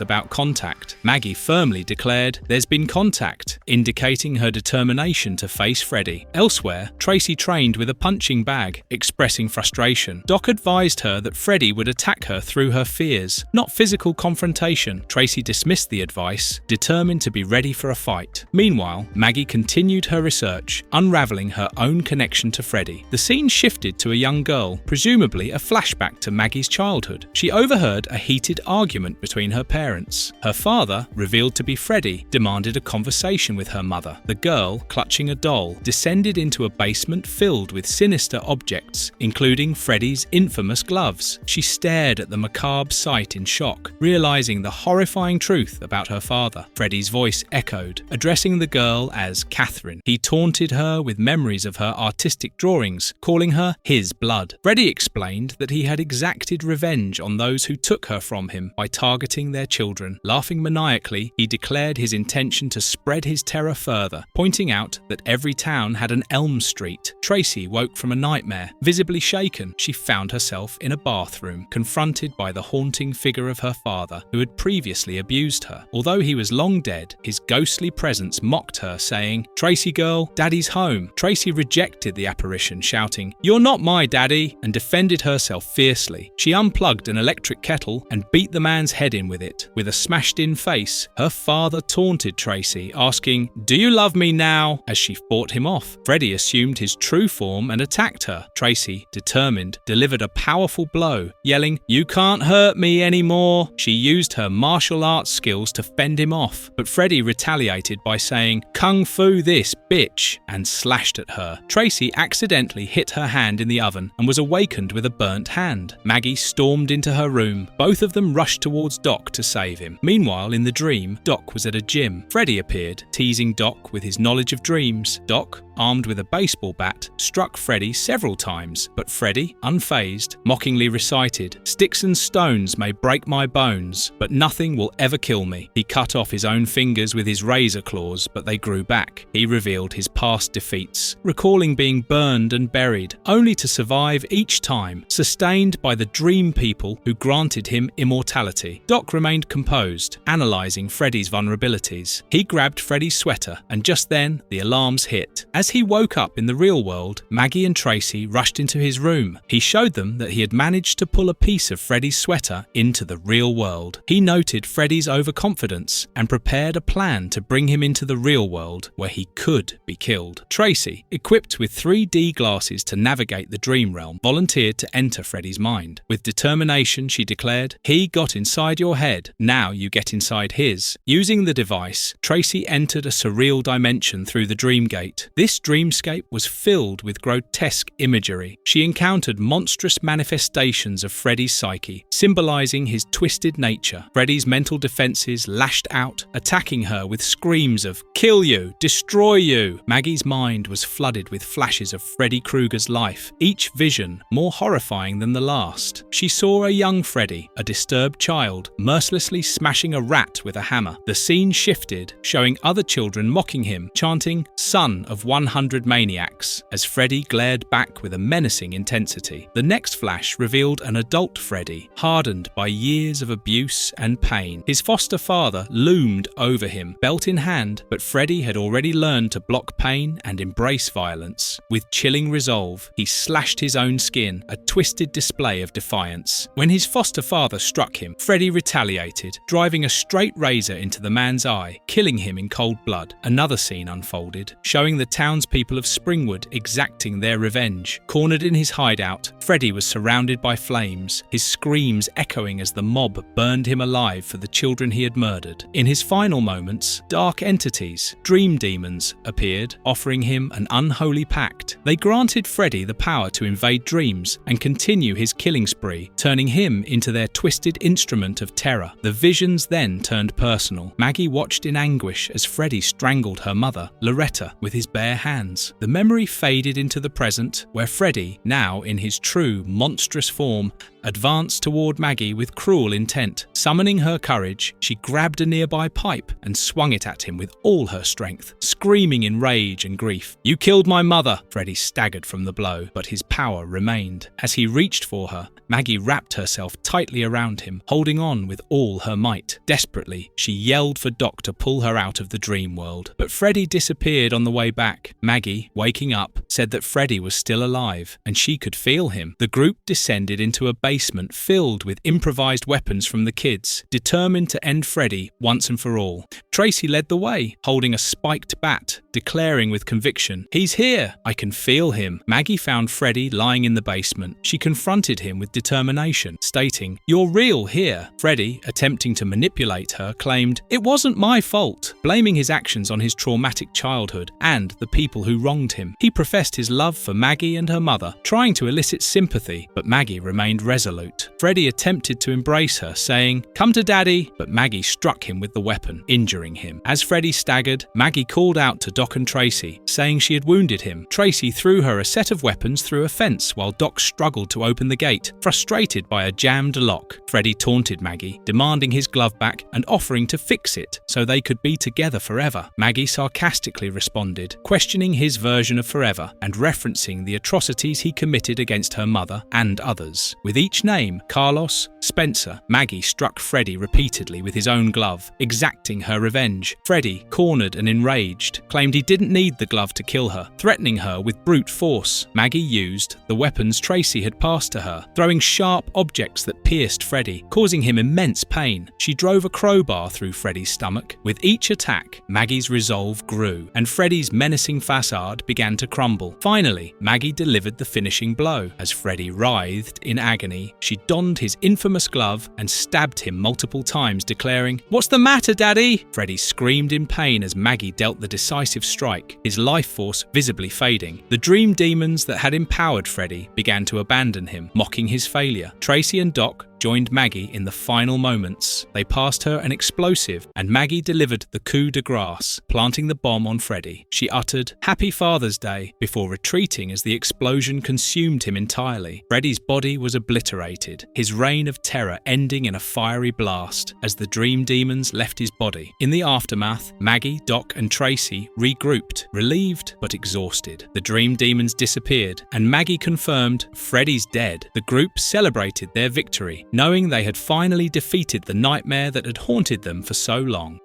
about contact. Maggie firmly declared, "There's been contact," indicating her determination to face Freddy. Elsewhere, Tracy trained with a punching bag, expressing frustration. Doc advised her that Freddy would attack her through her fears, not physical confrontation. Tracy dismissed the advice, determined to be ready for a fight. Meanwhile, Maggie continued her research, unraveling her own connection to Freddy. The scene shifted to a young girl, presumably a flashback to Maggie's childhood. She overheard a heated argument between her parents. Her father, revealed to be Freddy, demanded a conversation with her mother. The girl, clutching a doll, descended into a basement filled with sinister objects, including Freddy's infamous gloves. She stared at the macabre sight in shock, realizing the horrifying truth about her father. Freddy's voice echoed, addressing the girl as as Catherine. He taunted her with memories of her artistic drawings, calling her his blood. Freddy explained that he had exacted revenge on those who took her from him by targeting their children. Laughing maniacally, he declared his intention to spread his terror further, pointing out that every town had an Elm Street. Tracy woke from a nightmare. Visibly shaken, she found herself in a bathroom, confronted by the haunting figure of her father, who had previously abused her. Although he was long dead, his ghostly presence mocked her, saying, "Tracy girl, daddy's home." Tracy rejected the apparition, shouting, "You're not my daddy," and defended herself fiercely. She unplugged an electric kettle and beat the man's head in with it. With a smashed-in face, her father taunted Tracy, asking, "Do you love me now?" as she fought him off. Freddy assumed his true form and attacked her. Tracy, determined, delivered a powerful blow, yelling, "You can't hurt me anymore." She used her martial arts skills to fend him off, but Freddy retaliated by saying, "Kung Fu this, bitch," and slashed at her. Tracy accidentally hit her hand in the oven and was awakened with a burnt hand. Maggie stormed into her room. Both of them rushed towards Doc to save him. Meanwhile, in the dream, Doc was at a gym. Freddy appeared, teasing Doc with his knowledge of dreams. Doc, armed with a baseball bat, struck Freddy several times, but Freddy, unfazed, mockingly recited, "Sticks and stones may break my bones, but nothing will ever kill me." He cut off his own fingers with his razor claws, but they grew back. He revealed his past defeats, recalling being burned and buried, only to survive each time, sustained by the dream people who granted him immortality. Doc remained composed, analysing Freddy's vulnerabilities. He grabbed Freddy's sweater, and just then, the alarms hit. As he woke up in the real world, Maggie and Tracy rushed into his room. He showed them that he had managed to pull a piece of Freddy's sweater into the real world. He noted Freddy's overconfidence and prepared a plan to bring him into the real world, where he could be killed. Tracy, equipped with 3D glasses to navigate the dream realm, volunteered to enter Freddy's mind. With determination, she declared, "He got inside your head, now you get inside his." Using the device, Tracy entered a surreal dimension through the dream gate. This dreamscape was filled with grotesque imagery. She encountered monstrous manifestations of Freddy's psyche, symbolizing his twisted nature. Freddy's mental defenses lashed out, attacking her with screams of "Kill you! Destroy you!" Maggie's mind was flooded with flashes of Freddy Krueger's life, each vision more horrifying than the last. She saw a young Freddy, a disturbed child, mercilessly smashing a rat with a hammer. The scene shifted, showing other children mocking him, chanting, "Son of 100 maniacs," as Freddy glared back with a menacing intensity. The next flash revealed an adult Freddy, hardened by years of abuse and pain. His foster father loomed over him, belt in hand, but Freddy had already learned to block pain and embrace violence. With chilling resolve, he slashed his own skin, a twisted display of defiance. When his foster father struck him, Freddy retaliated, driving a straight razor into the man's eye, killing him in cold blood. Another scene unfolded, showing the townspeople of Springwood exacting their revenge. Cornered in his hideout, Freddy was surrounded by flames, his screams echoing as the mob burned him alive for the children he had murdered. In his final moments, dark entities, dream demons, appeared, offering him an unholy pact. They granted Freddy the power to invade dreams and continue his killing spree, turning him into their twisted instrument of terror. The visions then turned personal. Maggie watched in anguish as Freddy strangled her mother, Loretta, with his bare hands. The memory faded into the present, where Freddy, now in his true monstrous form, advanced toward Maggie with cruel intent. Summoning her courage, she grabbed a nearby pipe and swung it at him with all her strength, screaming in rage and grief. "You killed my mother!" Freddy staggered from the blow, but his power remained. As he reached for her, Maggie wrapped herself tightly around him, holding on with all her might. Desperately, she yelled for Doc to pull her out of the dream world, but Freddy disappeared on the way back. Maggie, waking up, said that Freddy was still alive, and she could feel him. The group descended into a basement filled with improvised weapons from the kids, determined to end Freddy once and for all. Tracy led the way, holding a spiked bat, declaring with conviction, "He's here! I can feel him." Maggie found Freddy lying in the basement. She confronted him with determination, stating, "You're real here." Freddy, attempting to manipulate her, claimed, "It wasn't my fault," blaming his actions on his traumatic childhood and the people who wronged him. He professed his love for Maggie and her mother, trying to elicit sympathy, but Maggie remained resolute. Freddy attempted to embrace her, saying, "Come to Daddy," but Maggie struck him with the weapon, injuring him. As Freddy staggered, Maggie called out to Doc and Tracy, saying she had wounded him. Tracy threw her a set of weapons through a fence while Doc struggled to open the gate, frustrated by a jammed lock. Freddy taunted Maggie, demanding his glove back and offering to fix it so they could be together forever. Maggie sarcastically responded, questioning his version of forever and referencing the atrocities he committed against her mother and others. With each name, Carlos, Spencer, Maggie struck Freddy repeatedly with his own glove, exacting her revenge. Freddy, cornered and enraged, claimed he didn't need the glove to kill her, threatening her with brute force. Maggie used the weapons Tracy had passed to her, throwing sharp objects that pierced Freddy, causing him immense pain. She drove a crowbar through Freddy's stomach. With each attack, Maggie's resolve grew, and Freddy's menacing facade began to crumble. Finally, Maggie delivered the finishing blow. As Freddy writhed in agony, she donned his infamous glove and stabbed him multiple times, declaring, "What's the matter, Daddy?" Freddy screamed in pain as Maggie dealt the decisive strike, his life force visibly fading. The dream demons that had empowered Freddy began to abandon him, mocking his failure. Tracy and Doc joined Maggie in the final moments. They passed her an explosive, and Maggie delivered the coup de grace, planting the bomb on Freddy. She uttered, "Happy Father's Day," before retreating as the explosion consumed him entirely. Freddy's body was obliterated, his reign of terror ending in a fiery blast as the dream demons left his body. In the aftermath, Maggie, Doc, and Tracy regrouped, relieved but exhausted. The dream demons disappeared, and Maggie confirmed, "Freddy's dead." The group celebrated their victory, knowing they had finally defeated the nightmare that had haunted them for so long.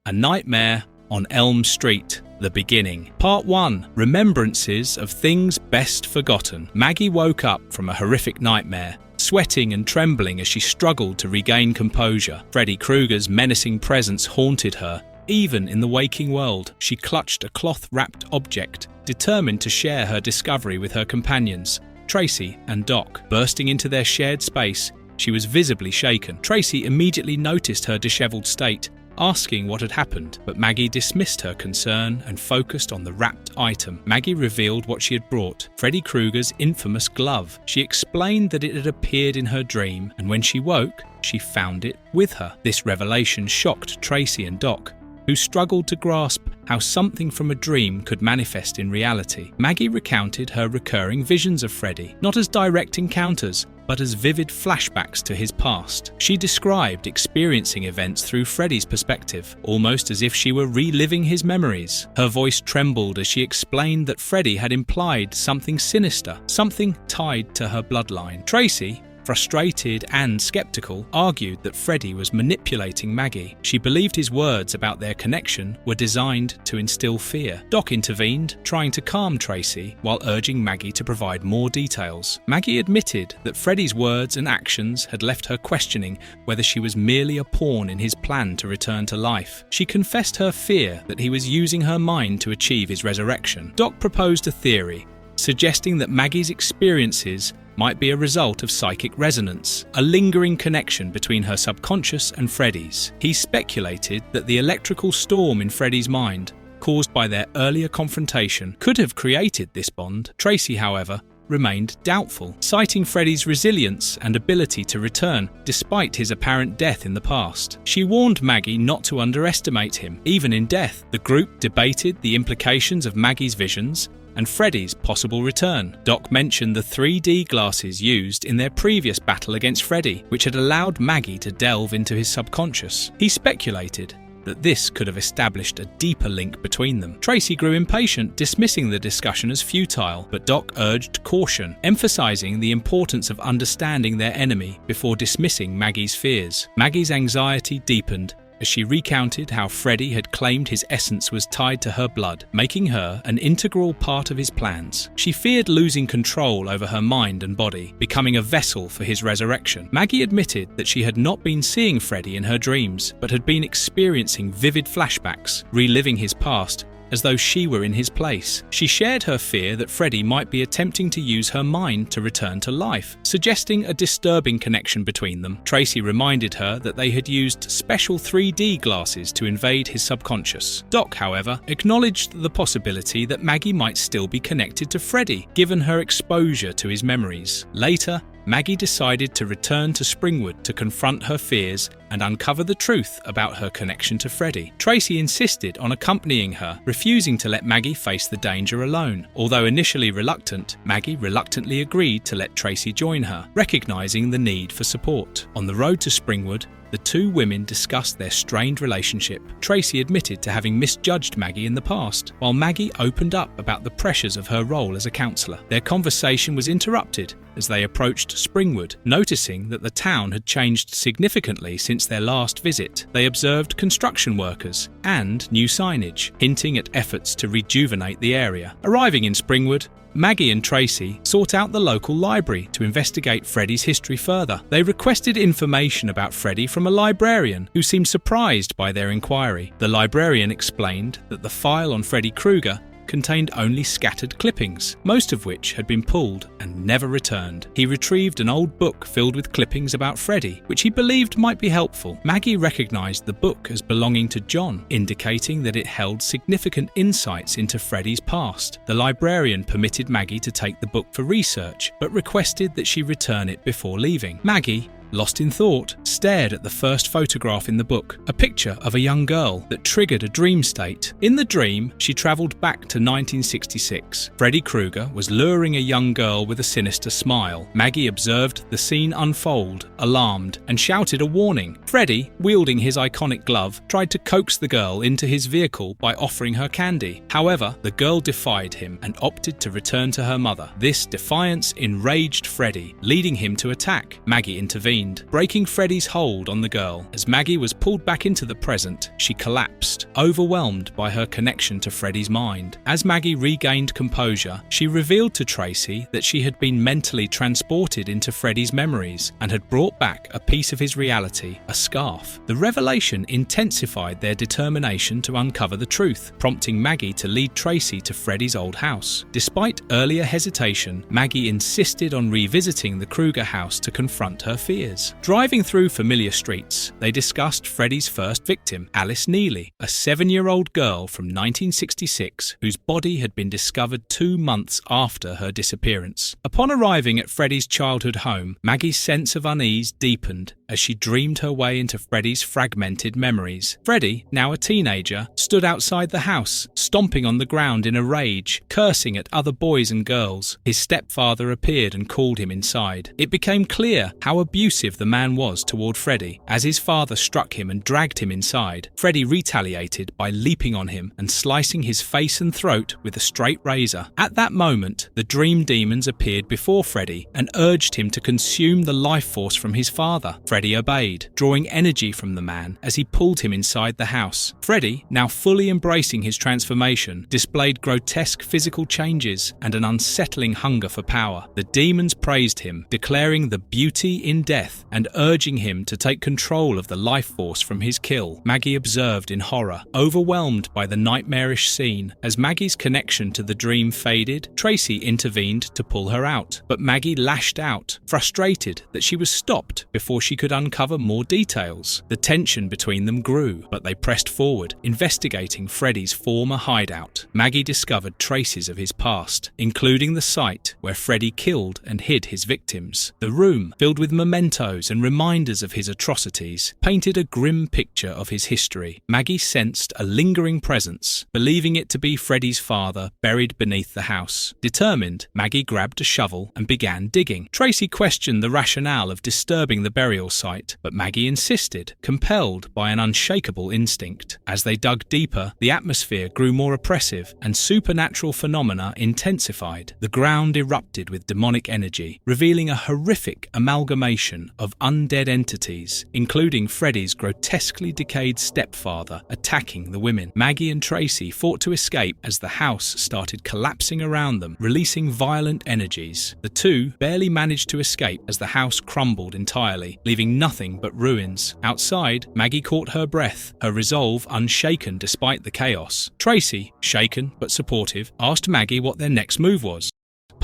A Nightmare on Elm Street, the beginning. Part 1. Remembrances of Things Best Forgotten. Maggie woke up from a horrific nightmare, sweating and trembling as she struggled to regain composure. Freddy Krueger's menacing presence haunted her. Even in the waking world, she clutched a cloth-wrapped object, determined to share her discovery with her companions, Tracy and Doc. Bursting into their shared space, she was visibly shaken. Tracy immediately noticed her disheveled state, asking what had happened, but Maggie dismissed her concern and focused on the wrapped item. Maggie revealed what she had brought, Freddy Krueger's infamous glove. She explained that it had appeared in her dream, and when she woke, she found it with her. This revelation shocked Tracy and Doc, who struggled to grasp how something from a dream could manifest in reality. Maggie recounted her recurring visions of Freddy, not as direct encounters, but as vivid flashbacks to his past. She described experiencing events through Freddy's perspective, almost as if she were reliving his memories. Her voice trembled as she explained that Freddy had implied something sinister, something tied to her bloodline. Tracy, frustrated and skeptical, argued that Freddy was manipulating Maggie. She believed his words about their connection were designed to instill fear. Doc intervened, trying to calm Tracy while urging Maggie to provide more details. Maggie admitted that Freddy's words and actions had left her questioning whether she was merely a pawn in his plan to return to life. She confessed her fear that he was using her mind to achieve his resurrection. Doc proposed a theory, suggesting that Maggie's experiences might be a result of psychic resonance, a lingering connection between her subconscious and Freddy's. He speculated that the electrical storm in Freddy's mind, caused by their earlier confrontation, could have created this bond. Tracy, however, remained doubtful, citing Freddy's resilience and ability to return despite his apparent death in the past. She warned Maggie not to underestimate him, even in death. The group debated the implications of Maggie's visions and Freddy's possible return. Doc mentioned the 3D glasses used in their previous battle against Freddy, which had allowed Maggie to delve into his subconscious. He speculated that this could have established a deeper link between them. Tracy grew impatient, dismissing the discussion as futile, but Doc urged caution, emphasizing the importance of understanding their enemy before dismissing Maggie's fears. Maggie's anxiety deepened as she recounted how Freddy had claimed his essence was tied to her blood, making her an integral part of his plans. She feared losing control over her mind and body, becoming a vessel for his resurrection. Maggie admitted that she had not been seeing Freddy in her dreams, but had been experiencing vivid flashbacks, reliving his past as though she were in his place. She shared her fear that Freddy might be attempting to use her mind to return to life, suggesting a disturbing connection between them. Tracy reminded her that they had used special 3D glasses to invade his subconscious. Doc, however, acknowledged the possibility that Maggie might still be connected to Freddy, given her exposure to his memories. Later, Maggie decided to return to Springwood to confront her fears and uncover the truth about her connection to Freddy. Tracy insisted on accompanying her, refusing to let Maggie face the danger alone. Although initially reluctant, Maggie reluctantly agreed to let Tracy join her, recognizing the need for support. On the road to Springwood, the two women discussed their strained relationship. Tracy admitted to having misjudged Maggie in the past, while Maggie opened up about the pressures of her role as a counselor. Their conversation was interrupted as they approached Springwood. Noticing that the town had changed significantly since their last visit, they observed construction workers and new signage, hinting at efforts to rejuvenate the area. Arriving in Springwood, Maggie and Tracy sought out the local library to investigate Freddy's history further. They requested information about Freddy from a librarian who seemed surprised by their inquiry. The librarian explained that the file on Freddy Krueger contained only scattered clippings, most of which had been pulled and never returned. He retrieved an old book filled with clippings about Freddy, which he believed might be helpful. Maggie recognized the book as belonging to John, indicating that it held significant insights into Freddy's past. The librarian permitted Maggie to take the book for research, but requested that she return it before leaving. Maggie, lost in thought, stared at the first photograph in the book, a picture of a young girl that triggered a dream state. In the dream, she travelled back to 1966. Freddy Krueger was luring a young girl with a sinister smile. Maggie observed the scene unfold, alarmed, and shouted a warning. Freddy, wielding his iconic glove, tried to coax the girl into his vehicle by offering her candy. However, the girl defied him and opted to return to her mother. This defiance enraged Freddy, leading him to attack. Maggie intervened, breaking Freddy's hold on the girl. As Maggie was pulled back into the present, she collapsed, overwhelmed by her connection to Freddy's mind. As Maggie regained composure, she revealed to Tracy that she had been mentally transported into Freddy's memories and had brought back a piece of his reality, a scarf. The revelation intensified their determination to uncover the truth, prompting Maggie to lead Tracy to Freddy's old house. Despite earlier hesitation, Maggie insisted on revisiting the Krueger house to confront her fears. Driving through familiar streets, they discussed Freddy's first victim, Alice Neely, a 7-year-old girl from 1966 whose body had been discovered 2 months after her disappearance. Upon arriving at Freddy's childhood home, Maggie's sense of unease deepened as she dreamed her way into Freddy's fragmented memories. Freddy, now a teenager, stood outside the house, stomping on the ground in a rage, cursing at other boys and girls. His stepfather appeared and called him inside. It became clear how abusive the man was toward Freddy. As his father struck him and dragged him inside, Freddy retaliated by leaping on him and slicing his face and throat with a straight razor. At that moment, the dream demons appeared before Freddy and urged him to consume the life force from his father. Freddy obeyed, drawing energy from the man as he pulled him inside the house. Freddy, now fully embracing his transformation, displayed grotesque physical changes and an unsettling hunger for power. The demons praised him, declaring the beauty in death and urging him to take control of the life force from his kill. Maggie observed in horror, overwhelmed by the nightmarish scene. As Maggie's connection to the dream faded, Tracy intervened to pull her out, but Maggie lashed out, frustrated that she was stopped before she could uncover more details. The tension between them grew, but they pressed forward, investigating Freddy's former hideout. Maggie discovered traces of his past, including the site where Freddy killed and hid his victims. The room, filled with mementos and reminders of his atrocities, painted a grim picture of his history. Maggie sensed a lingering presence, believing it to be Freddy's father buried beneath the house. Determined, Maggie grabbed a shovel and began digging. Tracy questioned the rationale of disturbing the burial site, but Maggie insisted, compelled by an unshakable instinct. As they dug deeper, the atmosphere grew more oppressive and supernatural phenomena intensified. The ground erupted with demonic energy, revealing a horrific amalgamation combination of undead entities, including Freddy's grotesquely decayed stepfather, attacking the women. Maggie and Tracy fought to escape as the house started collapsing around them, releasing violent energies. The two barely managed to escape as the house crumbled entirely, leaving nothing but ruins. Outside, Maggie caught her breath, her resolve unshaken despite the chaos. Tracy, shaken but supportive, asked Maggie what their next move was.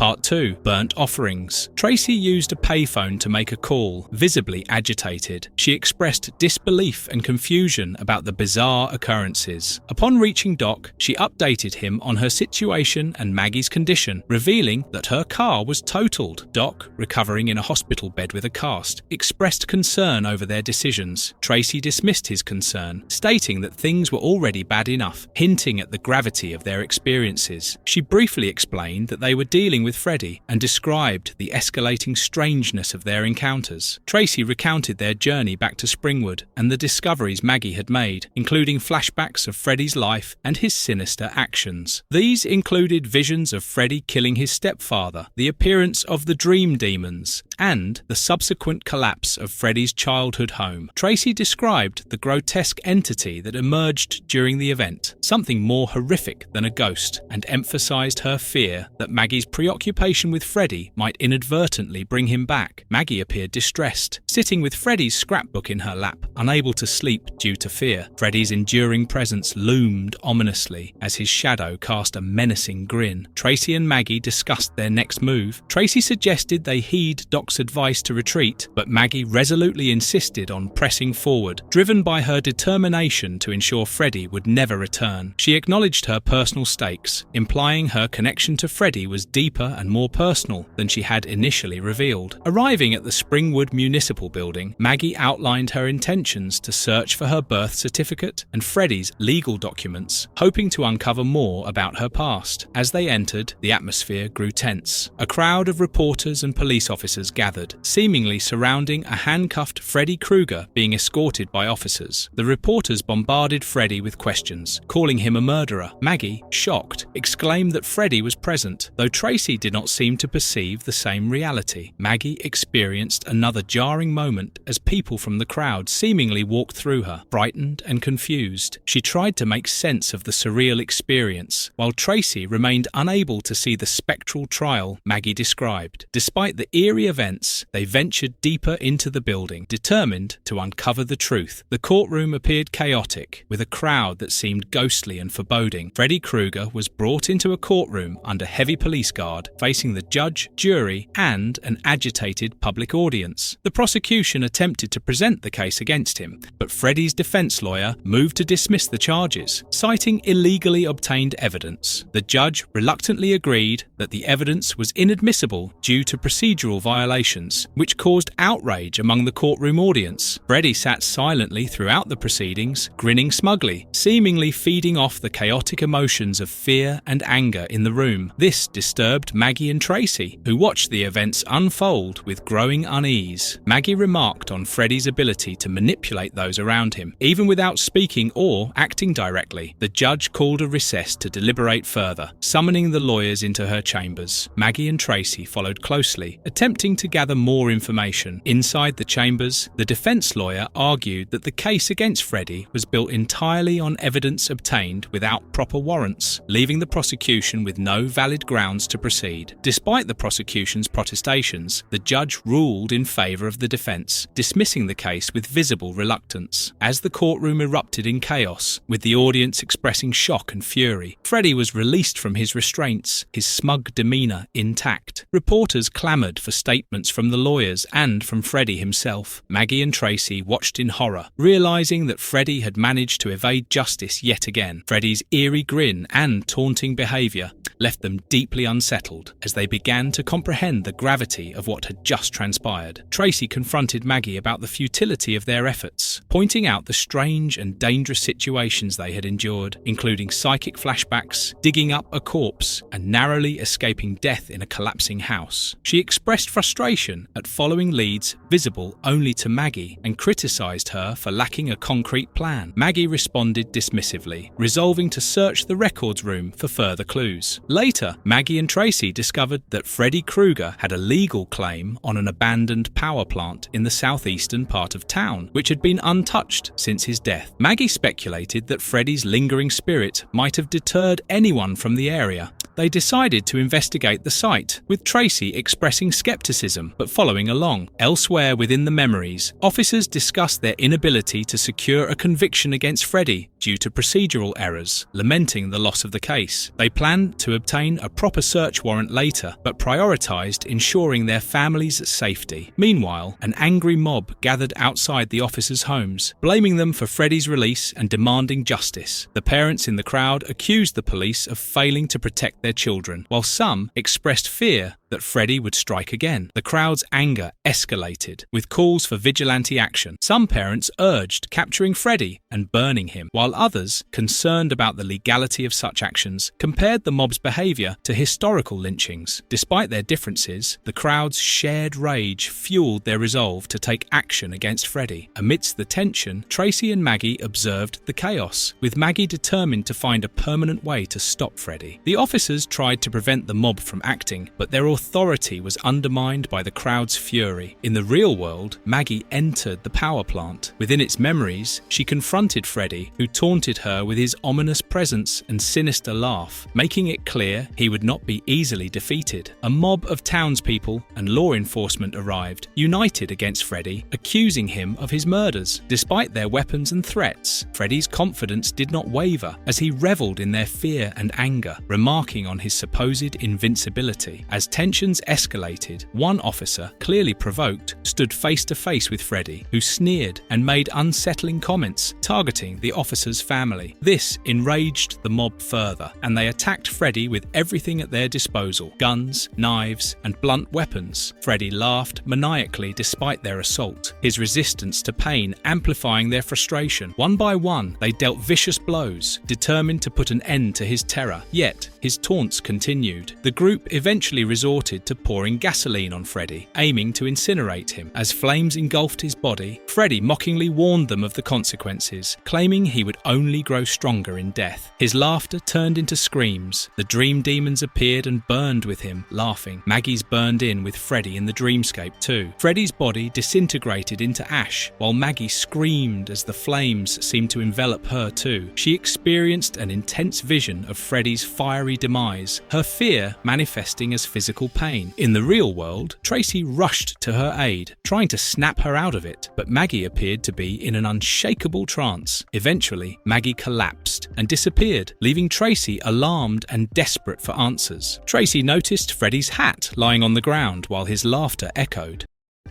Part 2. Burnt Offerings. Tracy used a payphone to make a call, visibly agitated. She expressed disbelief and confusion about the bizarre occurrences. Upon reaching Doc, she updated him on her situation and Maggie's condition, revealing that her car was totaled. Doc, recovering in a hospital bed with a cast, expressed concern over their decisions. Tracy dismissed his concern, stating that things were already bad enough, hinting at the gravity of their experiences. She briefly explained that they were dealing with Freddy and described the escalating strangeness of their encounters. Tracy recounted their journey back to Springwood and the discoveries Maggie had made, including flashbacks of Freddy's life and his sinister actions. These included visions of Freddy killing his stepfather, the appearance of the dream demons, and the subsequent collapse of Freddy's childhood home. Tracy described the grotesque entity that emerged during the event, something more horrific than a ghost, and emphasized her fear that Maggie's preoccupation with Freddy might inadvertently bring him back. Maggie appeared distressed, sitting with Freddy's scrapbook in her lap, unable to sleep due to fear. Freddy's enduring presence loomed ominously as his shadow cast a menacing grin. Tracy and Maggie discussed their next move. Tracy suggested they heed Doc's advice to retreat, but Maggie resolutely insisted on pressing forward, driven by her determination to ensure Freddy would never return. She acknowledged her personal stakes, implying her connection to Freddy was deeper and more personal than she had initially revealed. Arriving at the Springwood Municipal Building, Maggie outlined her intentions to search for her birth certificate and Freddy's legal documents, hoping to uncover more about her past. As they entered, the atmosphere grew tense. A crowd of reporters and police officers gathered, seemingly surrounding a handcuffed Freddy Krueger being escorted by officers. The reporters bombarded Freddy with questions, calling him a murderer. Maggie, shocked, exclaimed that Freddy was present, though Tracy did not seem to perceive the same reality. Maggie experienced another jarring moment as people from the crowd seemingly walked through her, frightened and confused. She tried to make sense of the surreal experience, while Tracy remained unable to see the spectral trial Maggie described. Despite the eerie events, they ventured deeper into the building, determined to uncover the truth. The courtroom appeared chaotic, with a crowd that seemed ghostly and foreboding. Freddy Krueger was brought into a courtroom under heavy police guard, facing the judge, jury, and an agitated public audience. The prosecution attempted to present the case against him, but Freddy's defense lawyer moved to dismiss the charges, citing illegally obtained evidence. The judge reluctantly agreed that the evidence was inadmissible due to procedural violations, which caused outrage among the courtroom audience. Freddy sat silently throughout the proceedings, grinning smugly, seemingly feeding off the chaotic emotions of fear and anger in the room. This disturbed Maggie and Tracy, who watched the events unfold with growing unease. Maggie remarked on Freddy's ability to manipulate those around him, even without speaking or acting directly. The judge called a recess to deliberate further, summoning the lawyers into her chambers. Maggie and Tracy followed closely, attempting to gather more information. Inside the chambers, the defense lawyer argued that the case against Freddy was built entirely on evidence obtained without proper warrants, leaving the prosecution with no valid grounds to proceed. Despite the prosecution's protestations, the judge ruled in favour of the defence, dismissing the case with visible reluctance. As the courtroom erupted in chaos, with the audience expressing shock and fury, Freddy was released from his restraints, his smug demeanour intact. Reporters clamoured for statements from the lawyers and from Freddy himself. Maggie and Tracy watched in horror, realising that Freddy had managed to evade justice yet again. Freddy's eerie grin and taunting behaviour left them deeply unsettled as they began to comprehend the gravity of what had just transpired. Tracy confronted Maggie about the futility of their efforts, pointing out the strange and dangerous situations they had endured, including psychic flashbacks, digging up a corpse, and narrowly escaping death in a collapsing house. She expressed frustration at following leads visible only to Maggie and criticised her for lacking a concrete plan. Maggie responded dismissively, resolving to search the records room for further clues. Later, Maggie and Tracy discovered that Freddy Krueger had a legal claim on an abandoned power plant in the southeastern part of town, which had been untouched since his death. Maggie speculated that Freddy's lingering spirit might have deterred anyone from the area. They decided to investigate the site, with Tracy expressing skepticism but following along. Elsewhere within the memories, officers discussed their inability to secure a conviction against Freddy due to procedural errors, lamenting the loss of the case. They planned to obtain a proper search warrant later, but prioritized ensuring their families' safety. Meanwhile, an angry mob gathered outside the officers' homes, blaming them for Freddy's release and demanding justice. The parents in the crowd accused the police of failing to protect their children, while some expressed fear that Freddy would strike again. The crowd's anger escalated, with calls for vigilante action. Some parents urged capturing Freddy and burning him, while others, concerned about the legality of such actions, compared the mob's behavior to historical lynchings. Despite their differences, the crowd's shared rage fueled their resolve to take action against Freddy. Amidst the tension, Tracy and Maggie observed the chaos, with Maggie determined to find a permanent way to stop Freddy. The officers tried to prevent the mob from acting, but their authority was undermined by the crowd's fury. In the real world, Maggie entered the power plant. Within its memories, she confronted Freddy, who taunted her with his ominous presence and sinister laugh, making it clear he would not be easily defeated. A mob of townspeople and law enforcement arrived, united against Freddy, accusing him of his murders. Despite their weapons and threats, Freddy's confidence did not waver as he reveled in their fear and anger, remarking on his supposed invincibility. As tensions escalated, one officer, clearly provoked, stood face to face with Freddy, who sneered and made unsettling comments targeting the officer's family. This enraged the mob further, and they attacked Freddy with everything at their disposal: guns, knives, and blunt weapons. Freddy laughed maniacally despite their assault, his resistance to pain amplifying their frustration. One by one, they dealt vicious blows, determined to put an end to his terror. Yet, his taunts continued. The group eventually resorted to pouring gasoline on Freddy, aiming to incinerate him. As flames engulfed his body, Freddy mockingly warned them of the consequences, claiming he would only grow stronger in death. His laughter turned into screams. The dream demons appeared and burned with him, laughing. Maggie's burned in with Freddy in the dreamscape too. Freddy's body disintegrated into ash, while Maggie screamed as the flames seemed to envelop her too. She experienced an intense vision of Freddy's fiery demise, her fear manifesting as physical pain. In the real world, Tracy rushed to her aid, trying to snap her out of it, but Maggie appeared to be in an unshakable trance. Eventually, Maggie collapsed and disappeared, leaving Tracy alarmed and desperate for answers. Tracy noticed Freddy's hat lying on the ground while his laughter echoed.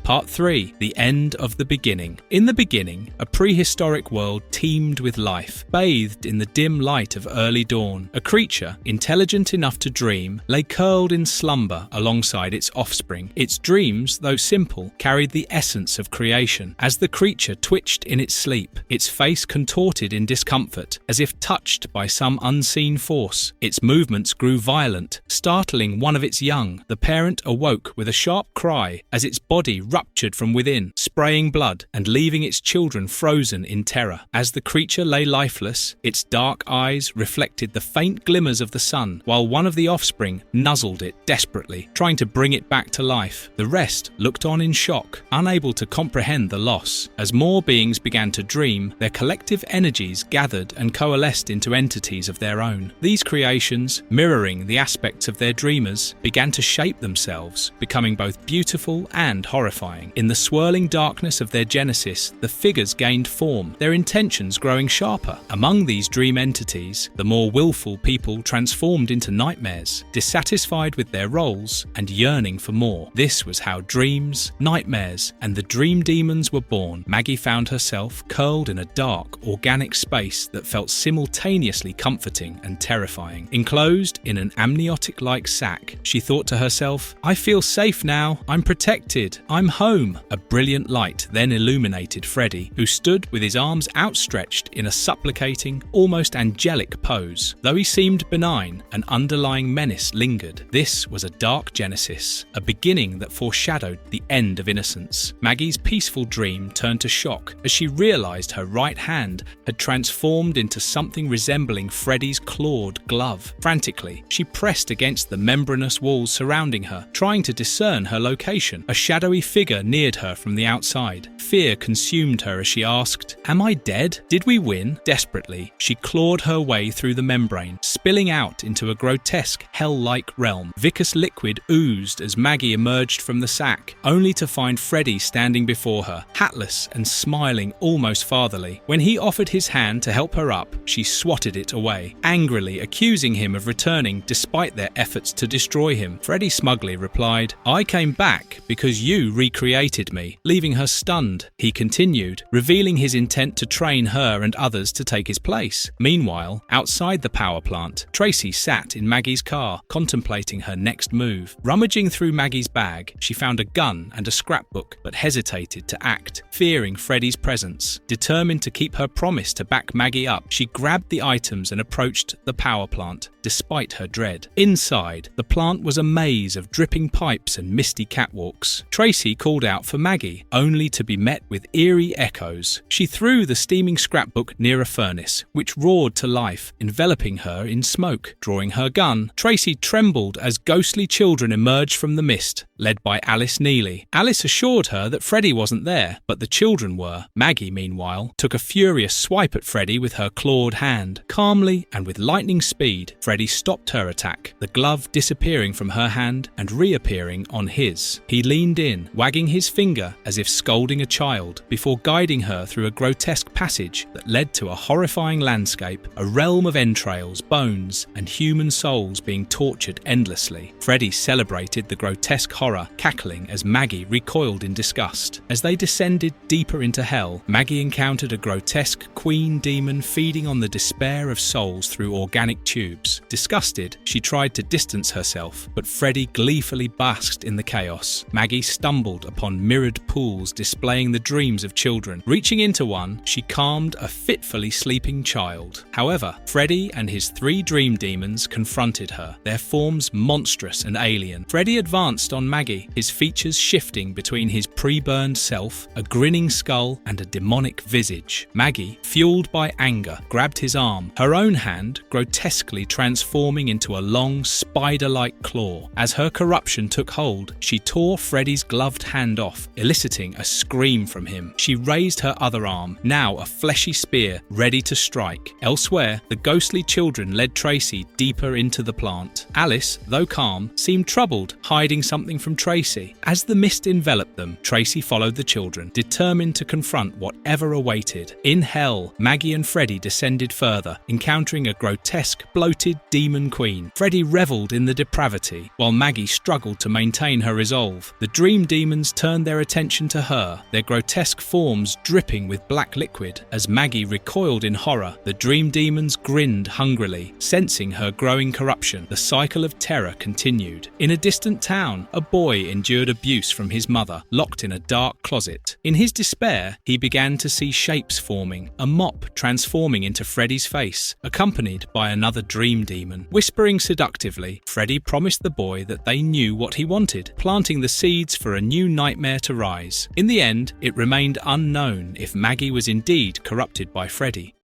Part 3. The End of the Beginning. In the beginning, a prehistoric world teemed with life, bathed in the dim light of early dawn. A creature, intelligent enough to dream, lay curled in slumber alongside its offspring. Its dreams, though simple, carried the essence of creation. As the creature twitched in its sleep, its face contorted in discomfort, as if touched by some unseen force. Its movements grew violent, startling one of its young. The parent awoke with a sharp cry as its body ruptured from within, spraying blood and leaving its children frozen in terror. As the creature lay lifeless, its dark eyes reflected the faint glimmers of the sun, while one of the offspring nuzzled it desperately, trying to bring it back to life. The rest looked on in shock, unable to comprehend the loss. As more beings began to dream, their collective energies gathered and coalesced into entities of their own. These creations, mirroring the aspects of their dreamers, began to shape themselves, becoming both beautiful and horrifying. In the swirling darkness of their genesis, the figures gained form, their intentions growing sharper. Among these dream entities, the more willful people transformed into nightmares, dissatisfied with their roles and yearning for more. This was how dreams, nightmares, and the dream demons were born. Maggie found herself curled in a dark, organic space that felt simultaneously comforting and terrifying. Enclosed in an amniotic-like sac, she thought to herself, "I feel safe now. I'm protected. I'm home! A brilliant light then illuminated Freddy, who stood with his arms outstretched in a supplicating, almost angelic pose. Though he seemed benign, an underlying menace lingered. This was a dark genesis, a beginning that foreshadowed the end of innocence. Maggie's peaceful dream turned to shock as she realized her right hand had transformed into something resembling Freddy's clawed glove. Frantically, she pressed against the membranous walls surrounding her, trying to discern her location. A shadowy figure neared her from the outside. Fear consumed her as she asked, "Am I dead? Did we win?" Desperately, she clawed her way through the membrane, spilling out into a grotesque, hell-like realm. Viscous liquid oozed as Maggie emerged from the sack, only to find Freddy standing before her, hatless and smiling almost fatherly. When he offered his hand to help her up, she swatted it away, angrily accusing him of returning despite their efforts to destroy him. Freddy smugly replied, "I came back because you recreated me," leaving her stunned. He continued, revealing his intent to train her and others to take his place. Meanwhile, outside the power plant, Tracy sat in Maggie's car, contemplating her next move. Rummaging through Maggie's bag, she found a gun and a scrapbook, but hesitated to act, fearing Freddy's presence. Determined to keep her promise to back Maggie up, she grabbed the items and approached the power plant, despite her dread. Inside, the plant was a maze of dripping pipes and misty catwalks. Tracy called out for Maggie, only to be met with eerie echoes. She threw the steaming scrapbook near a furnace, which roared to life, enveloping her in smoke. Drawing her gun, Tracy trembled as ghostly children emerged from the mist, led by Alice Neely. Alice assured her that Freddy wasn't there, but the children were. Maggie, meanwhile, took a furious swipe at Freddy with her clawed hand. Calmly and with lightning speed, Freddy stopped her attack, the glove disappearing from her hand and reappearing on his. He leaned in, wagging his finger as if scolding a child, before guiding her through a grotesque passage that led to a horrifying landscape, a realm of entrails, bones, and human souls being tortured endlessly. Freddy celebrated the grotesque horror, cackling as Maggie recoiled in disgust. As they descended deeper into hell, Maggie encountered a grotesque queen demon feeding on the despair of souls through organic tubes. Disgusted, she tried to distance herself, but Freddy gleefully basked in the chaos. Maggie stumbled upon mirrored pools displaying the dreams of children. Reaching into one, she calmed a fitfully sleeping child. However, Freddy and his 3 dream demons confronted her, their forms monstrous and alien. Freddy advanced on Maggie, his features shifting between his pre-burned self, a grinning skull, and a demonic visage. Maggie, fueled by anger, grabbed his arm, her own hand grotesquely transforming into a long, spider-like claw. As her corruption took hold, she tore Freddy's gloved hand off, eliciting a scream from him. She raised her other arm, now a fleshy spear, ready to strike. Elsewhere, the ghostly children led Tracy deeper into the plant. Alice, though calm, seemed troubled, hiding something from Tracy. As the mist enveloped them, Tracy followed the children, determined to confront whatever awaited. In hell, Maggie and Freddy descended further, encountering a grotesque, bloated demon queen. Freddy revelled in the depravity, while Maggie struggled to maintain her resolve. The dream demons turned their attention to her, their grotesque forms dripping with black liquid. As Maggie recoiled in horror, the dream demons grinned hungrily, sensing her growing corruption. The cycle of terror continued. In a distant town, a boy endured abuse from his mother, locked in a dark closet. In his despair, he began to see shapes forming, a mop transforming into Freddy's face, accompanied by another dream demon. Whispering seductively, Freddy promised the boy that they knew what he wanted, planting the seeds for a new nightmare to rise. In the end, it remained unknown if Maggie was indeed corrupted by Freddy.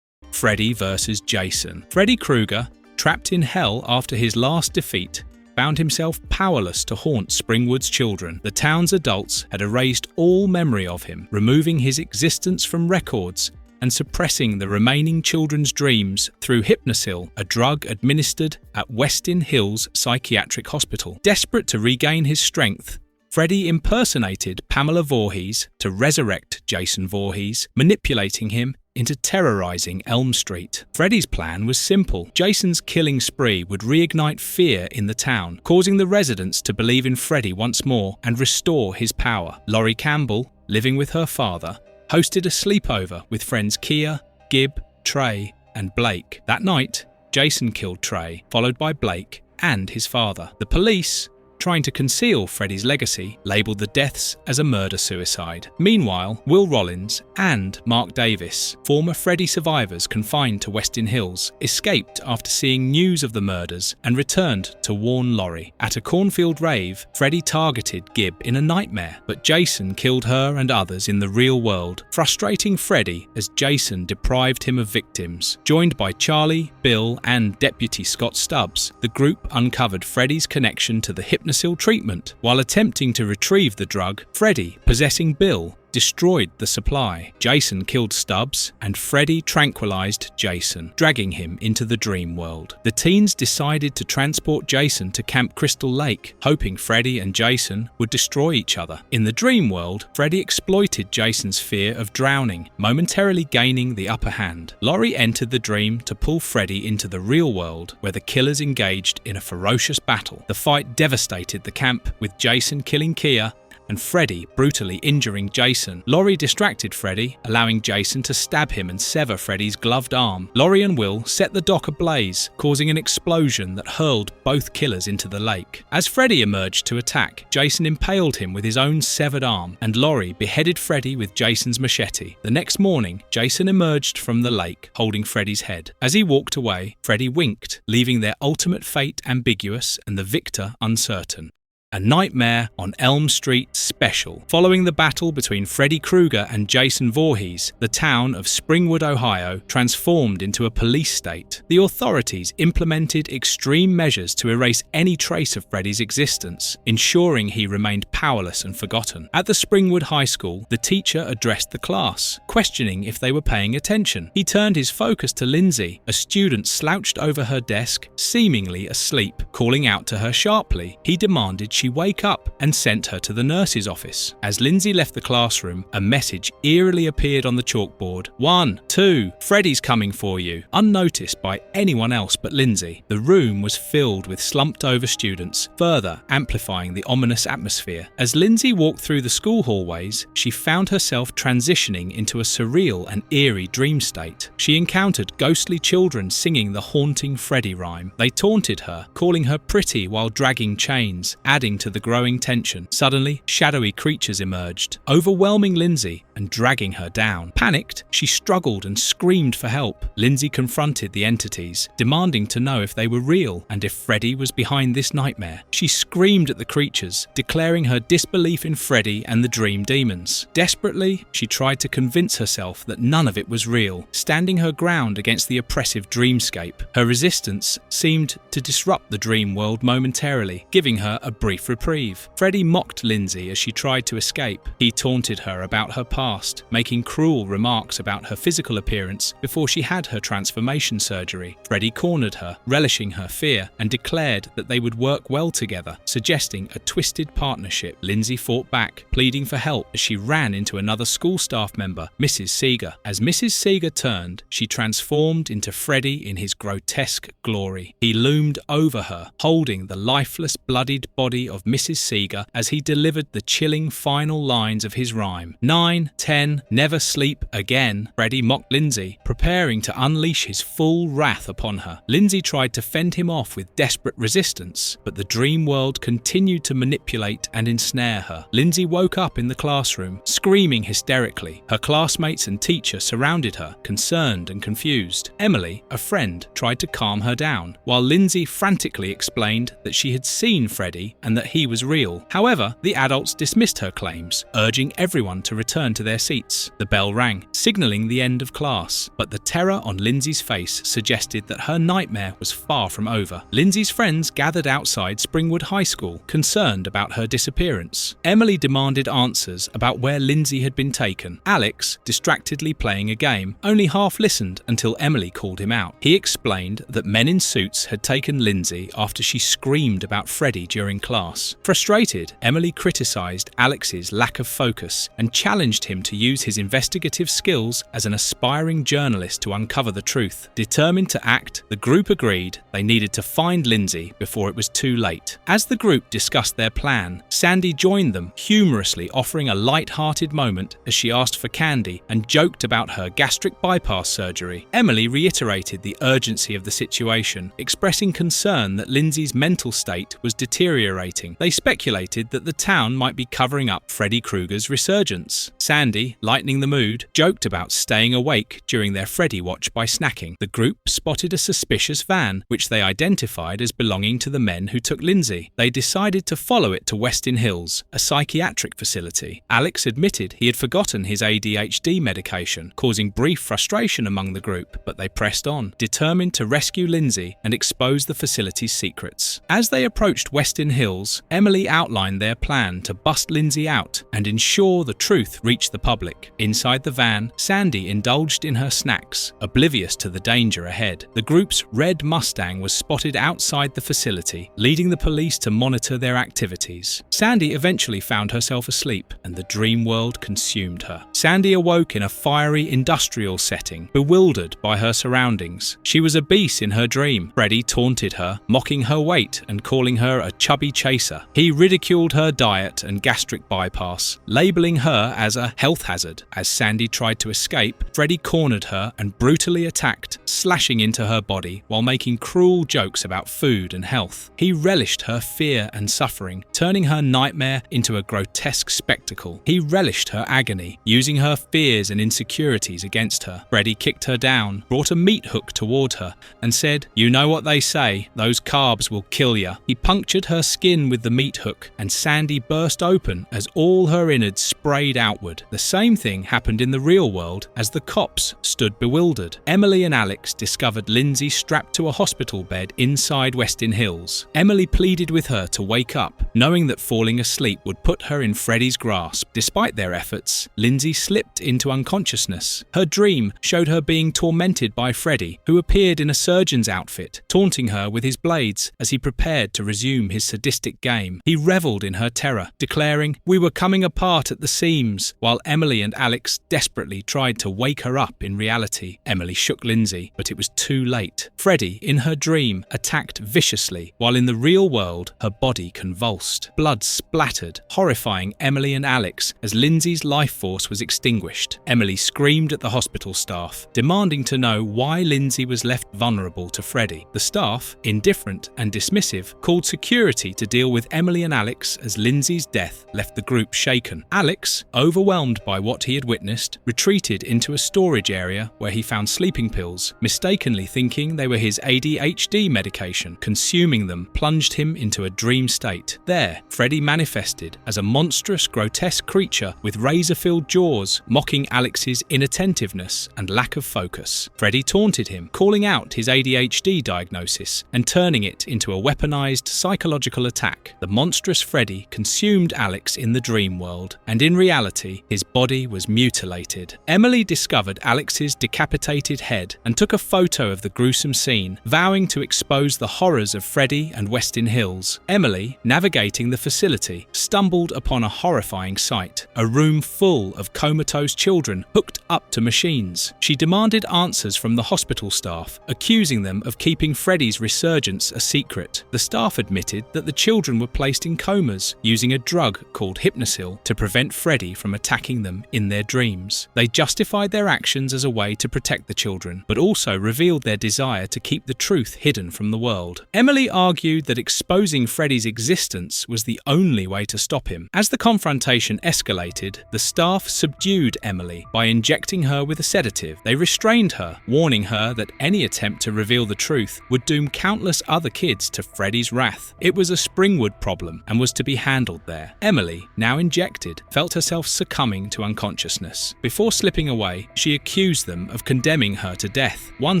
Freddy versus Jason. Freddy Krueger, trapped in hell after his last defeat, found himself powerless to haunt Springwood's children. The town's adults had erased all memory of him, removing his existence from records and suppressing the remaining children's dreams through Hypnosil, a drug administered at Westin Hills Psychiatric Hospital. Desperate to regain his strength, Freddy impersonated Pamela Voorhees to resurrect Jason Voorhees, manipulating him into terrorizing Elm Street. Freddy's plan was simple. Jason's killing spree would reignite fear in the town, causing the residents to believe in Freddy once more and restore his power. Laurie Campbell, living with her father, hosted a sleepover with friends Kia, Gib, Trey, and Blake. That night, Jason killed Trey, followed by Blake and his father. The police, trying to conceal Freddy's legacy, labelled the deaths as a murder-suicide. Meanwhile, Will Rollins and Mark Davis, former Freddy survivors confined to Westin Hills, escaped after seeing news of the murders and returned to warn Laurie. At a cornfield rave, Freddy targeted Gibb in a nightmare, but Jason killed her and others in the real world, frustrating Freddy as Jason deprived him of victims. Joined by Charlie, Bill, and Deputy Scott Stubbs, the group uncovered Freddy's connection to the Hypnosil treatment. While attempting to retrieve the drug, Freddy, possessing Bill, destroyed the supply. Jason killed Stubbs, and Freddy tranquilized Jason, dragging him into the dream world. The teens decided to transport Jason to Camp Crystal Lake, hoping Freddy and Jason would destroy each other. In the dream world, Freddy exploited Jason's fear of drowning, momentarily gaining the upper hand. Laurie entered the dream to pull Freddy into the real world, where the killers engaged in a ferocious battle. The fight devastated the camp, with Jason killing Kia and Freddy brutally injuring Jason. Laurie distracted Freddy, allowing Jason to stab him and sever Freddy's gloved arm. Laurie and Will set the dock ablaze, causing an explosion that hurled both killers into the lake. As Freddy emerged to attack, Jason impaled him with his own severed arm, and Laurie beheaded Freddy with Jason's machete. The next morning, Jason emerged from the lake, holding Freddy's head. As he walked away, Freddy winked, leaving their ultimate fate ambiguous and the victor uncertain. A Nightmare on Elm Street special. Following the battle between Freddy Krueger and Jason Voorhees, the town of Springwood, Ohio, transformed into a police state. The authorities implemented extreme measures to erase any trace of Freddy's existence, ensuring he remained powerless and forgotten. At the Springwood High School, the teacher addressed the class, questioning if they were paying attention. He turned his focus to Lindsay, a student slouched over her desk, seemingly asleep. Calling out to her sharply, he demanded she wake up and sent her to the nurse's office. As Lindsay left the classroom, a message eerily appeared on the chalkboard. 1, 2, Freddy's coming for you. Unnoticed by anyone else but Lindsay, the room was filled with slumped over students, further amplifying the ominous atmosphere. As Lindsay walked through the school hallways, she found herself transitioning into a surreal and eerie dream state. She encountered ghostly children singing the haunting Freddy rhyme. They taunted her, calling her pretty while dragging chains, adding to the growing tension. Suddenly, shadowy creatures emerged, overwhelming Lindsay and dragging her down. Panicked, she struggled and screamed for help. Lindsay confronted the entities, demanding to know if they were real and if Freddy was behind this nightmare. She screamed at the creatures, declaring her disbelief in Freddy and the dream demons. Desperately, she tried to convince herself that none of it was real, standing her ground against the oppressive dreamscape. Her resistance seemed to disrupt the dream world momentarily, giving her a brief reprieve. Freddy mocked Lindsay as she tried to escape. He taunted her about her past, making cruel remarks about her physical appearance before she had her transformation surgery. Freddy cornered her, relishing her fear, and declared that they would work well together, suggesting a twisted partnership. Lindsay fought back, pleading for help as she ran into another school staff member, Mrs. Saga. As Mrs. Saga turned, she transformed into Freddy in his grotesque glory. He loomed over her, holding the lifeless, bloodied body of Mrs. Saga as he delivered the chilling final lines of his rhyme. 9, 10, never sleep again. Freddy mocked Lindsay, preparing to unleash his full wrath upon her. Lindsay tried to fend him off with desperate resistance, but the dream world continued to manipulate and ensnare her. Lindsay woke up in the classroom, screaming hysterically. Her classmates and teacher surrounded her, concerned and confused. Emily, a friend, tried to calm her down, while Lindsay frantically explained that she had seen Freddy and that he was real. However, the adults dismissed her claims, urging everyone to return to their seats. The bell rang, signaling the end of class, but the terror on Lindsay's face suggested that her nightmare was far from over. Lindsay's friends gathered outside Springwood High School, concerned about her disappearance. Emily demanded answers about where Lindsay had been taken. Alex, distractedly playing a game, only half listened until Emily called him out. He explained that men in suits had taken Lindsay after she screamed about Freddy during class. Frustrated, Emily criticized Alex's lack of focus and challenged him to use his investigative skills as an aspiring journalist to uncover the truth. Determined to act, the group agreed they needed to find Lindsay before it was too late. As the group discussed their plan, Sandy joined them, humorously offering a light-hearted moment as she asked for candy and joked about her gastric bypass surgery. Emily reiterated the urgency of the situation, expressing concern that Lindsay's mental state was deteriorating devastating. They speculated that the town might be covering up Freddy Krueger's resurgence. Sandy, lightening the mood, joked about staying awake during their Freddy watch by snacking. The group spotted a suspicious van, which they identified as belonging to the men who took Lindsay. They decided to follow it to Westin Hills, a psychiatric facility. Alex admitted he had forgotten his ADHD medication, causing brief frustration among the group, but they pressed on, determined to rescue Lindsay and expose the facility's secrets. As they approached Westin Hills, Emily outlined their plan to bust Lindsay out and ensure the truth reached the public. Inside the van, Sandy indulged in her snacks, oblivious to the danger ahead. The group's red Mustang was spotted outside the facility, leading the police to monitor their activities. Sandy eventually found herself asleep, and the dream world consumed her. Sandy awoke in a fiery industrial setting, bewildered by her surroundings. She was obese in her dream. Freddy taunted her, mocking her weight and calling her a chubby chaser. He ridiculed her diet and gastric bypass, labeling her as a health hazard. As Sandy tried to escape, Freddy cornered her and brutally attacked, slashing into her body while making cruel jokes about food and health. He relished her fear and suffering, turning her nightmare into a grotesque spectacle. He relished her agony, using her fears and insecurities against her. Freddy kicked her down, brought a meat hook toward her, and said, "You know what they say, those carbs will kill ya." He punctured her skin with the meat hook, and Sandy burst open as all her innards sprayed outward. The same thing happened in the real world as the cops stood bewildered. Emily and Alex discovered Lindsay strapped to a hospital bed inside Westin Hills. Emily pleaded with her to wake up, knowing that falling asleep would put her in Freddy's grasp. Despite their efforts, Lindsay slipped into unconsciousness. Her dream showed her being tormented by Freddy, who appeared in a surgeon's outfit, taunting her with his blades as he prepared to resume his sadistic game. He reveled in her terror, declaring, "We were coming apart at the seams," while Emily and Alex desperately tried to wake her up in reality. Emily shook Lindsay, but it was too late. Freddy, in her dream, attacked viciously, while in the real world, her body convulsed. Blood splattered, horrifying Emily and Alex as Lindsay's life force was extinguished. Emily screamed at the hospital staff, demanding to know why Lindsay was left vulnerable to Freddy. The staff, indifferent and dismissive, called security to deal with Emily and Alex as Lindsay's death left the group shaken. Alex, overwhelmed by what he had witnessed, retreated into a storage area where he found sleeping pills, mistakenly thinking they were his ADHD medication. Consuming them plunged him into a dream state. There, Freddy manifested as a monstrous, grotesque creature with razor-filled jaws, mocking Alex's inattentiveness and lack of focus. Freddy taunted him, calling out his ADHD diagnosis and turning it into a weaponized psychological attack. The monstrous Freddy consumed Alex in the dream world, and in reality, his body was mutilated. Emily discovered Alex's decapitated head and took a photo of the gruesome scene, vowing to expose the horrors of Freddy and Westin Hills. Emily, navigating the facility, stumbled upon a horrifying sight, a room full of comatose children hooked up to machines. She demanded answers from the hospital staff, accusing them of keeping Freddy's resurgence a secret. The staff admitted that the children were placed in comas using a drug called Hypnosil to prevent Freddy from attacking them in their dreams. They justified their actions as a way to protect the children, but also revealed their desire to keep the truth hidden from the world. Emily argued that exposing Freddy's existence was the only way to stop him. As the confrontation escalated, the staff subdued Emily by injecting her with a sedative. They restrained her, warning her that any attempt to reveal the truth would doom countless other kids to Freddy's wrath. It was a Springwood problem and was to be handled there. Emily, now injected, felt herself succumbing to unconsciousness. Before slipping away, she accused them of condemning her to death. One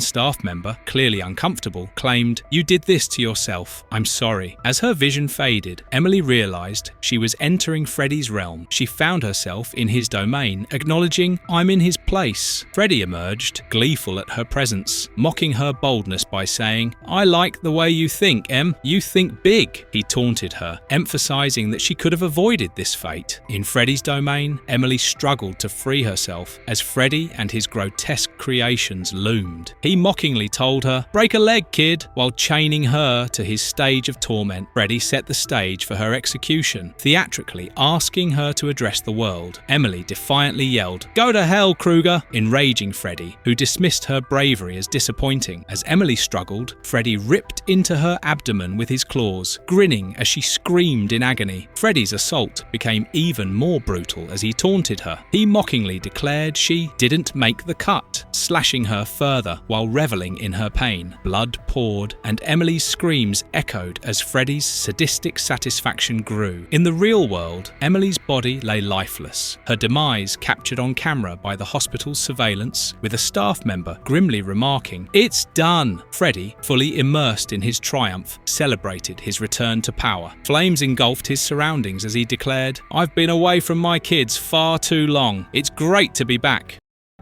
staff member, clearly uncomfortable, claimed, "You did this to yourself. I'm sorry." As her vision faded, Emily realized she was entering Freddy's realm. She found herself in his domain, acknowledging, "I'm in his place." Freddy emerged, gleeful at her presence, mocking her boldness by saying, "I like the way you think, Em. You think big." He taunted her, emphasizing that she could have avoided this fate. In Freddy's domain, Emily struggled to free herself as Freddy and his grotesque creations loomed. He mockingly told her, "Break a leg, kid," while chaining her to his stage of torment. Freddy set the stage for her execution, theatrically asking her to address the world. Emily defiantly yelled, "Go to hell, Krueger," enraging Freddy, who dismissed her bravery as disappointing. As Emily struggled, Freddy ripped into her abdomen with his claws, grinning spinning as she screamed in agony. Freddy's assault became even more brutal as he taunted her. He mockingly declared she didn't make the cut, slashing her further while reveling in her pain. Blood poured, and Emily's screams echoed as Freddy's sadistic satisfaction grew. In the real world, Emily's body lay lifeless, her demise captured on camera by the hospital's surveillance, with a staff member grimly remarking, "It's done!" Freddy, fully immersed in his triumph, celebrated his return to power. Flames engulfed his surroundings as he declared, "I've been away from my kids far too long. It's great to be back."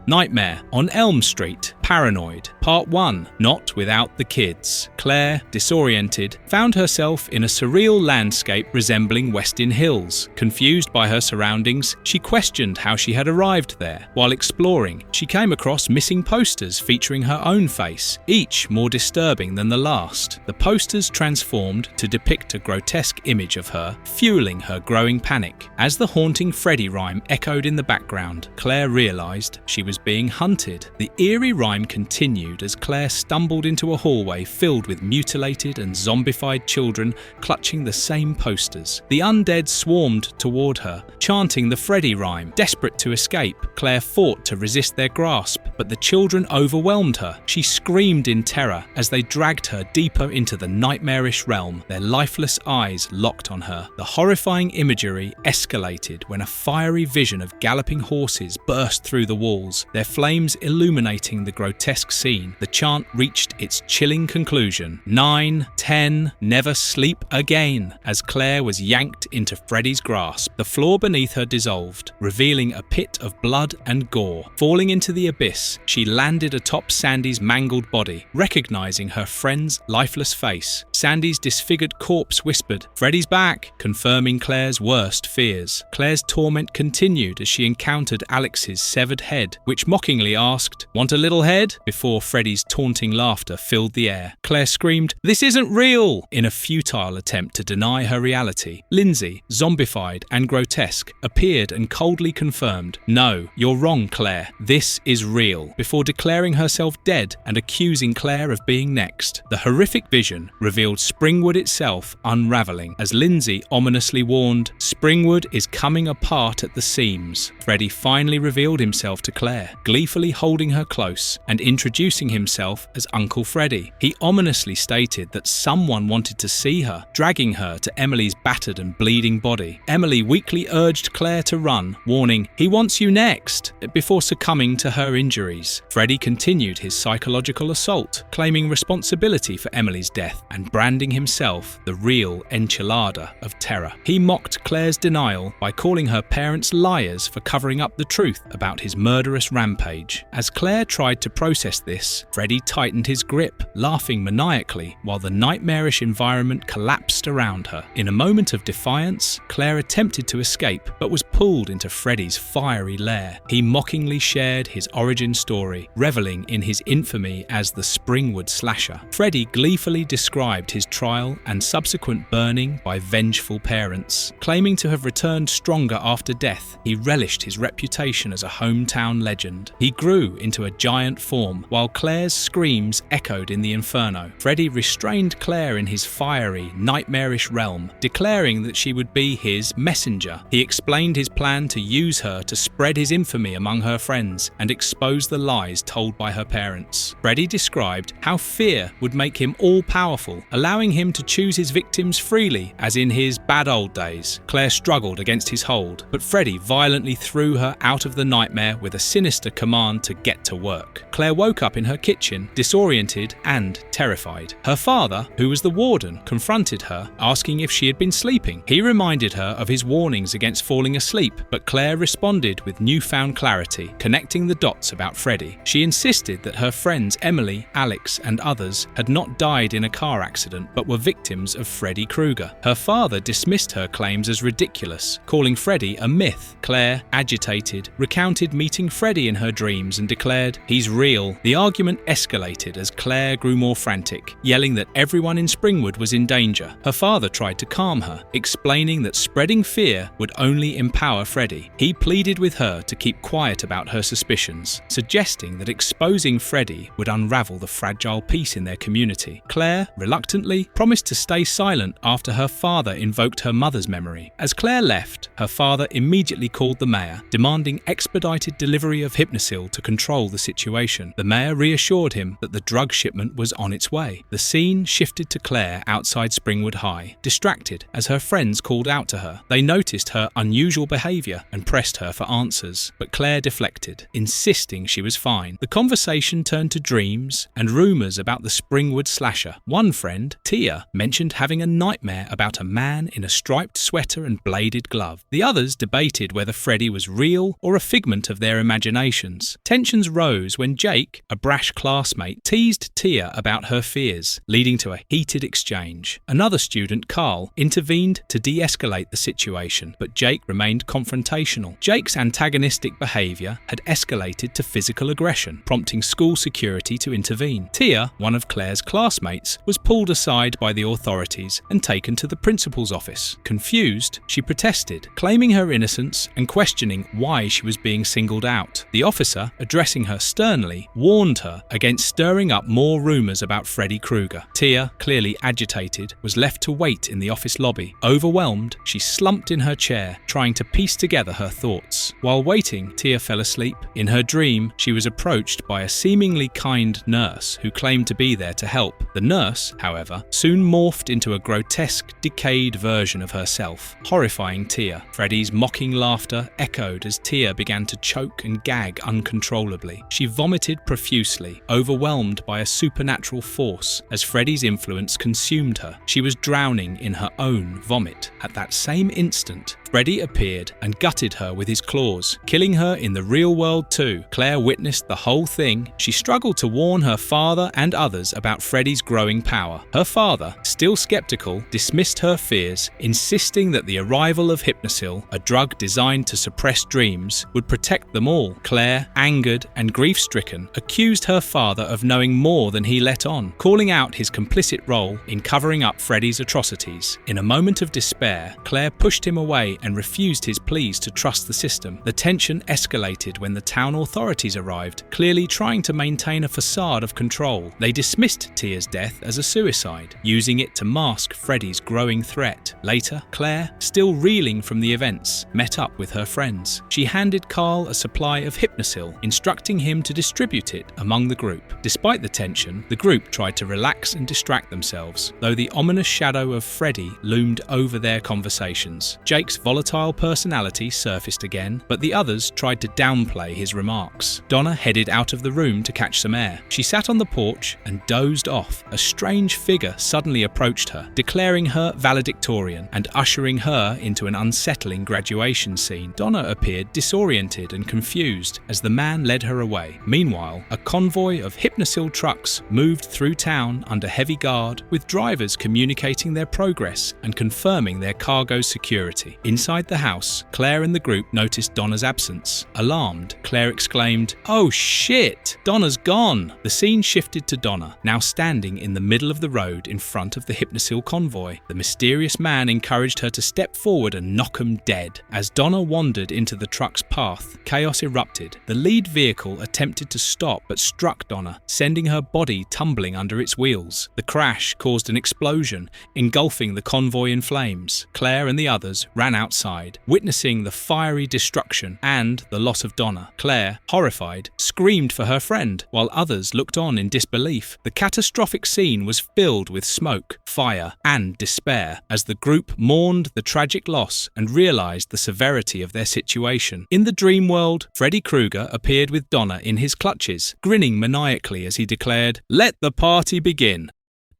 Nightmare on Elm Street, Paranoid, Part 1, Not Without the Kids. Claire, disoriented, found herself in a surreal landscape resembling Westin Hills. Confused by her surroundings, she questioned how she had arrived there. While exploring, she came across missing posters featuring her own face, each more disturbing than the last. The posters transformed to depict a grotesque image of her, fueling her growing panic. As the haunting Freddy rhyme echoed in the background, Claire realized she was being hunted. The eerie rhyme continued as Claire stumbled into a hallway filled with mutilated and zombified children clutching the same posters. The undead swarmed toward her, chanting the Freddy rhyme. Desperate to escape, Claire fought to resist their grasp, but the children overwhelmed her. She screamed in terror as they dragged her deeper into the nightmarish realm, their lifeless eyes locked on her. The horrifying imagery escalated when a fiery vision of galloping horses burst through the walls, their flames illuminating the grotesque scene. The chant reached its chilling conclusion. 9, 10, never sleep again, as Claire was yanked into Freddy's grasp. The floor beneath her dissolved, revealing a pit of blood and gore. Falling into the abyss, she landed atop Sandy's mangled body, recognizing her friend's lifeless face. Sandy's disfigured corpse whispered, "Freddy's back," confirming Claire's worst fears. Claire's torment continued as she encountered Alex's severed head, which mockingly asked, "Want a little head?" before Freddy's taunting laughter filled the air. Claire screamed, "This isn't real!" in a futile attempt to deny her reality. Lindsay, zombified and grotesque, appeared and coldly confirmed, "No, you're wrong, Claire. This is real," before declaring herself dead and accusing Claire of being next. The horrific vision revealed Springwood itself unraveling as Lindsay ominously warned, "Springwood is coming apart at the seams." Freddy finally revealed himself to Claire, gleefully holding her close and introducing himself as Uncle Freddy. He ominously stated that someone wanted to see her, dragging her to Emily's battered and bleeding body. Emily weakly urged Claire to run, warning, "He wants you next," before succumbing to her injuries. Freddy continued his psychological assault, claiming responsibility for Emily's death and branding himself the real enchilada of terror. He mocked Claire's denial by calling her parents liars for covering up the truth about his murderous rampage. As Claire tried to process this, Freddy tightened his grip, laughing maniacally while the nightmarish environment collapsed around her. In a moment of defiance, Claire attempted to escape but was pulled into Freddy's fiery lair. He mockingly shared his origin story, reveling in his infamy as the Springwood slasher. Freddy gleefully described his trial and subsequent burning by vengeful parents. Claiming to have returned stronger after death, he relished his reputation as a hometown legend. He grew into a giant form, while Claire's screams echoed in the inferno. Freddy restrained Claire in his fiery, nightmarish realm, declaring that she would be his messenger. He explained his plan to use her to spread his infamy among her friends and expose the lies told by her parents. Freddy described how fear would make him all-powerful, allowing him to choose his victims freely, as in his bad old days. Claire struggled against his hold, but Freddy violently threw her out of the nightmare with a sinister command to get to work. Claire woke up in her kitchen, disoriented and terrified. Her father, who was the warden, confronted her, asking if she had been sleeping. He reminded her of his warnings against falling asleep, but Claire responded with newfound clarity, connecting the dots about Freddy. She insisted that her friends Emily, Alex and others had not died in a car accident, but were victims of Freddy Krueger. Her father dismissed her claims as ridiculous, calling Freddy a myth. Claire, agitated, recounted meeting Freddy Freddy in her dreams and declared, "He's real." The argument escalated as Claire grew more frantic, yelling that everyone in Springwood was in danger. Her father tried to calm her, explaining that spreading fear would only empower Freddy. He pleaded with her to keep quiet about her suspicions, suggesting that exposing Freddy would unravel the fragile peace in their community. Claire, reluctantly, promised to stay silent after her father invoked her mother's memory. As Claire left, her father immediately called the mayor, demanding expedited delivery of Hypnosil to control the situation. The mayor reassured him that the drug shipment was on its way. The scene shifted to Claire outside Springwood High, distracted as her friends called out to her. They noticed her unusual behaviour and pressed her for answers, but Claire deflected, insisting she was fine. The conversation turned to dreams and rumours about the Springwood slasher. One friend, Tia, mentioned having a nightmare about a man in a striped sweater and bladed glove. The others debated whether Freddy was real or a figment of their imaginations. Tensions rose when Jake, a brash classmate, teased Tia about her fears, leading to a heated exchange. Another student, Carl, intervened to de-escalate the situation, but Jake remained confrontational. Jake's antagonistic behaviour had escalated to physical aggression, prompting school security to intervene. Tia, one of Claire's classmates, was pulled aside by the authorities and taken to the principal's office. Confused, she protested, claiming her innocence and questioning why she was being singled out. The officer, addressing her sternly, warned her against stirring up more rumours about Freddy Krueger. Tia, clearly agitated, was left to wait in the office lobby. Overwhelmed, she slumped in her chair, trying to piece together her thoughts. While waiting, Tia fell asleep. In her dream, she was approached by a seemingly kind nurse who claimed to be there to help. The nurse, however, soon morphed into a grotesque, decayed version of herself, horrifying Tia. Freddy's mocking laughter echoed as Tia began to choke and gag uncontrollably. She vomited profusely, overwhelmed by a supernatural force as Freddy's influence consumed her. She was drowning in her own vomit. At that same instant, Freddy appeared and gutted her with his claws, killing her in the real world too. Claire witnessed the whole thing. She struggled to warn her father and others about Freddy's growing power. Her father, still skeptical, dismissed her fears, insisting that the arrival of Hypnosil, a drug designed to suppress dreams, would protect them all. Claire, angered and grief-stricken, accused her father of knowing more than he let on, calling out his complicit role in covering up Freddy's atrocities. In a moment of despair, Claire pushed him away and refused his pleas to trust the system. The tension escalated when the town authorities arrived, clearly trying to maintain a facade of control. They dismissed Tia's death as a suicide, using it to mask Freddy's growing threat. Later, Claire, still reeling from the events, met up with her friends. She handed Carl a supply of Hypnosil, instructing him to distribute it among the group. Despite the tension, the group tried to relax and distract themselves, though the ominous shadow of Freddy loomed over their conversations. Jake's volatile personality surfaced again, but the others tried to downplay his remarks. Donna headed out of the room to catch some air. She sat on the porch and dozed off. A strange figure suddenly approached her, declaring her valedictorian and ushering her into an unsettling graduation scene. Donna appeared disoriented and confused as the man led her away. Meanwhile, a convoy of Hypnosil trucks moved through town under heavy guard, with drivers communicating their progress and confirming their cargo security. Inside the house, Claire and the group noticed Donna's absence. Alarmed, Claire exclaimed, "Oh shit! Donna's gone!" The scene shifted to Donna, now standing in the middle of the road in front of the Hypnosil convoy. The mysterious man encouraged her to step forward and knock him dead. As Donna wandered into the truck's path, chaos erupted. The lead vehicle attempted to stop but struck Donna, sending her body tumbling under its wheels. The crash caused an explosion, engulfing the convoy in flames. Claire and the others ran outside, witnessing the fiery destruction and the loss of Donna. Claire, horrified, screamed for her friend, while others looked on in disbelief. The catastrophic scene was filled with smoke, fire, and despair as the group mourned the tragic loss and realized the severity of their situation. In the dream world, Freddy Krueger appeared with Donna in his clutches, grinning maniacally as he declared, "Let the party begin."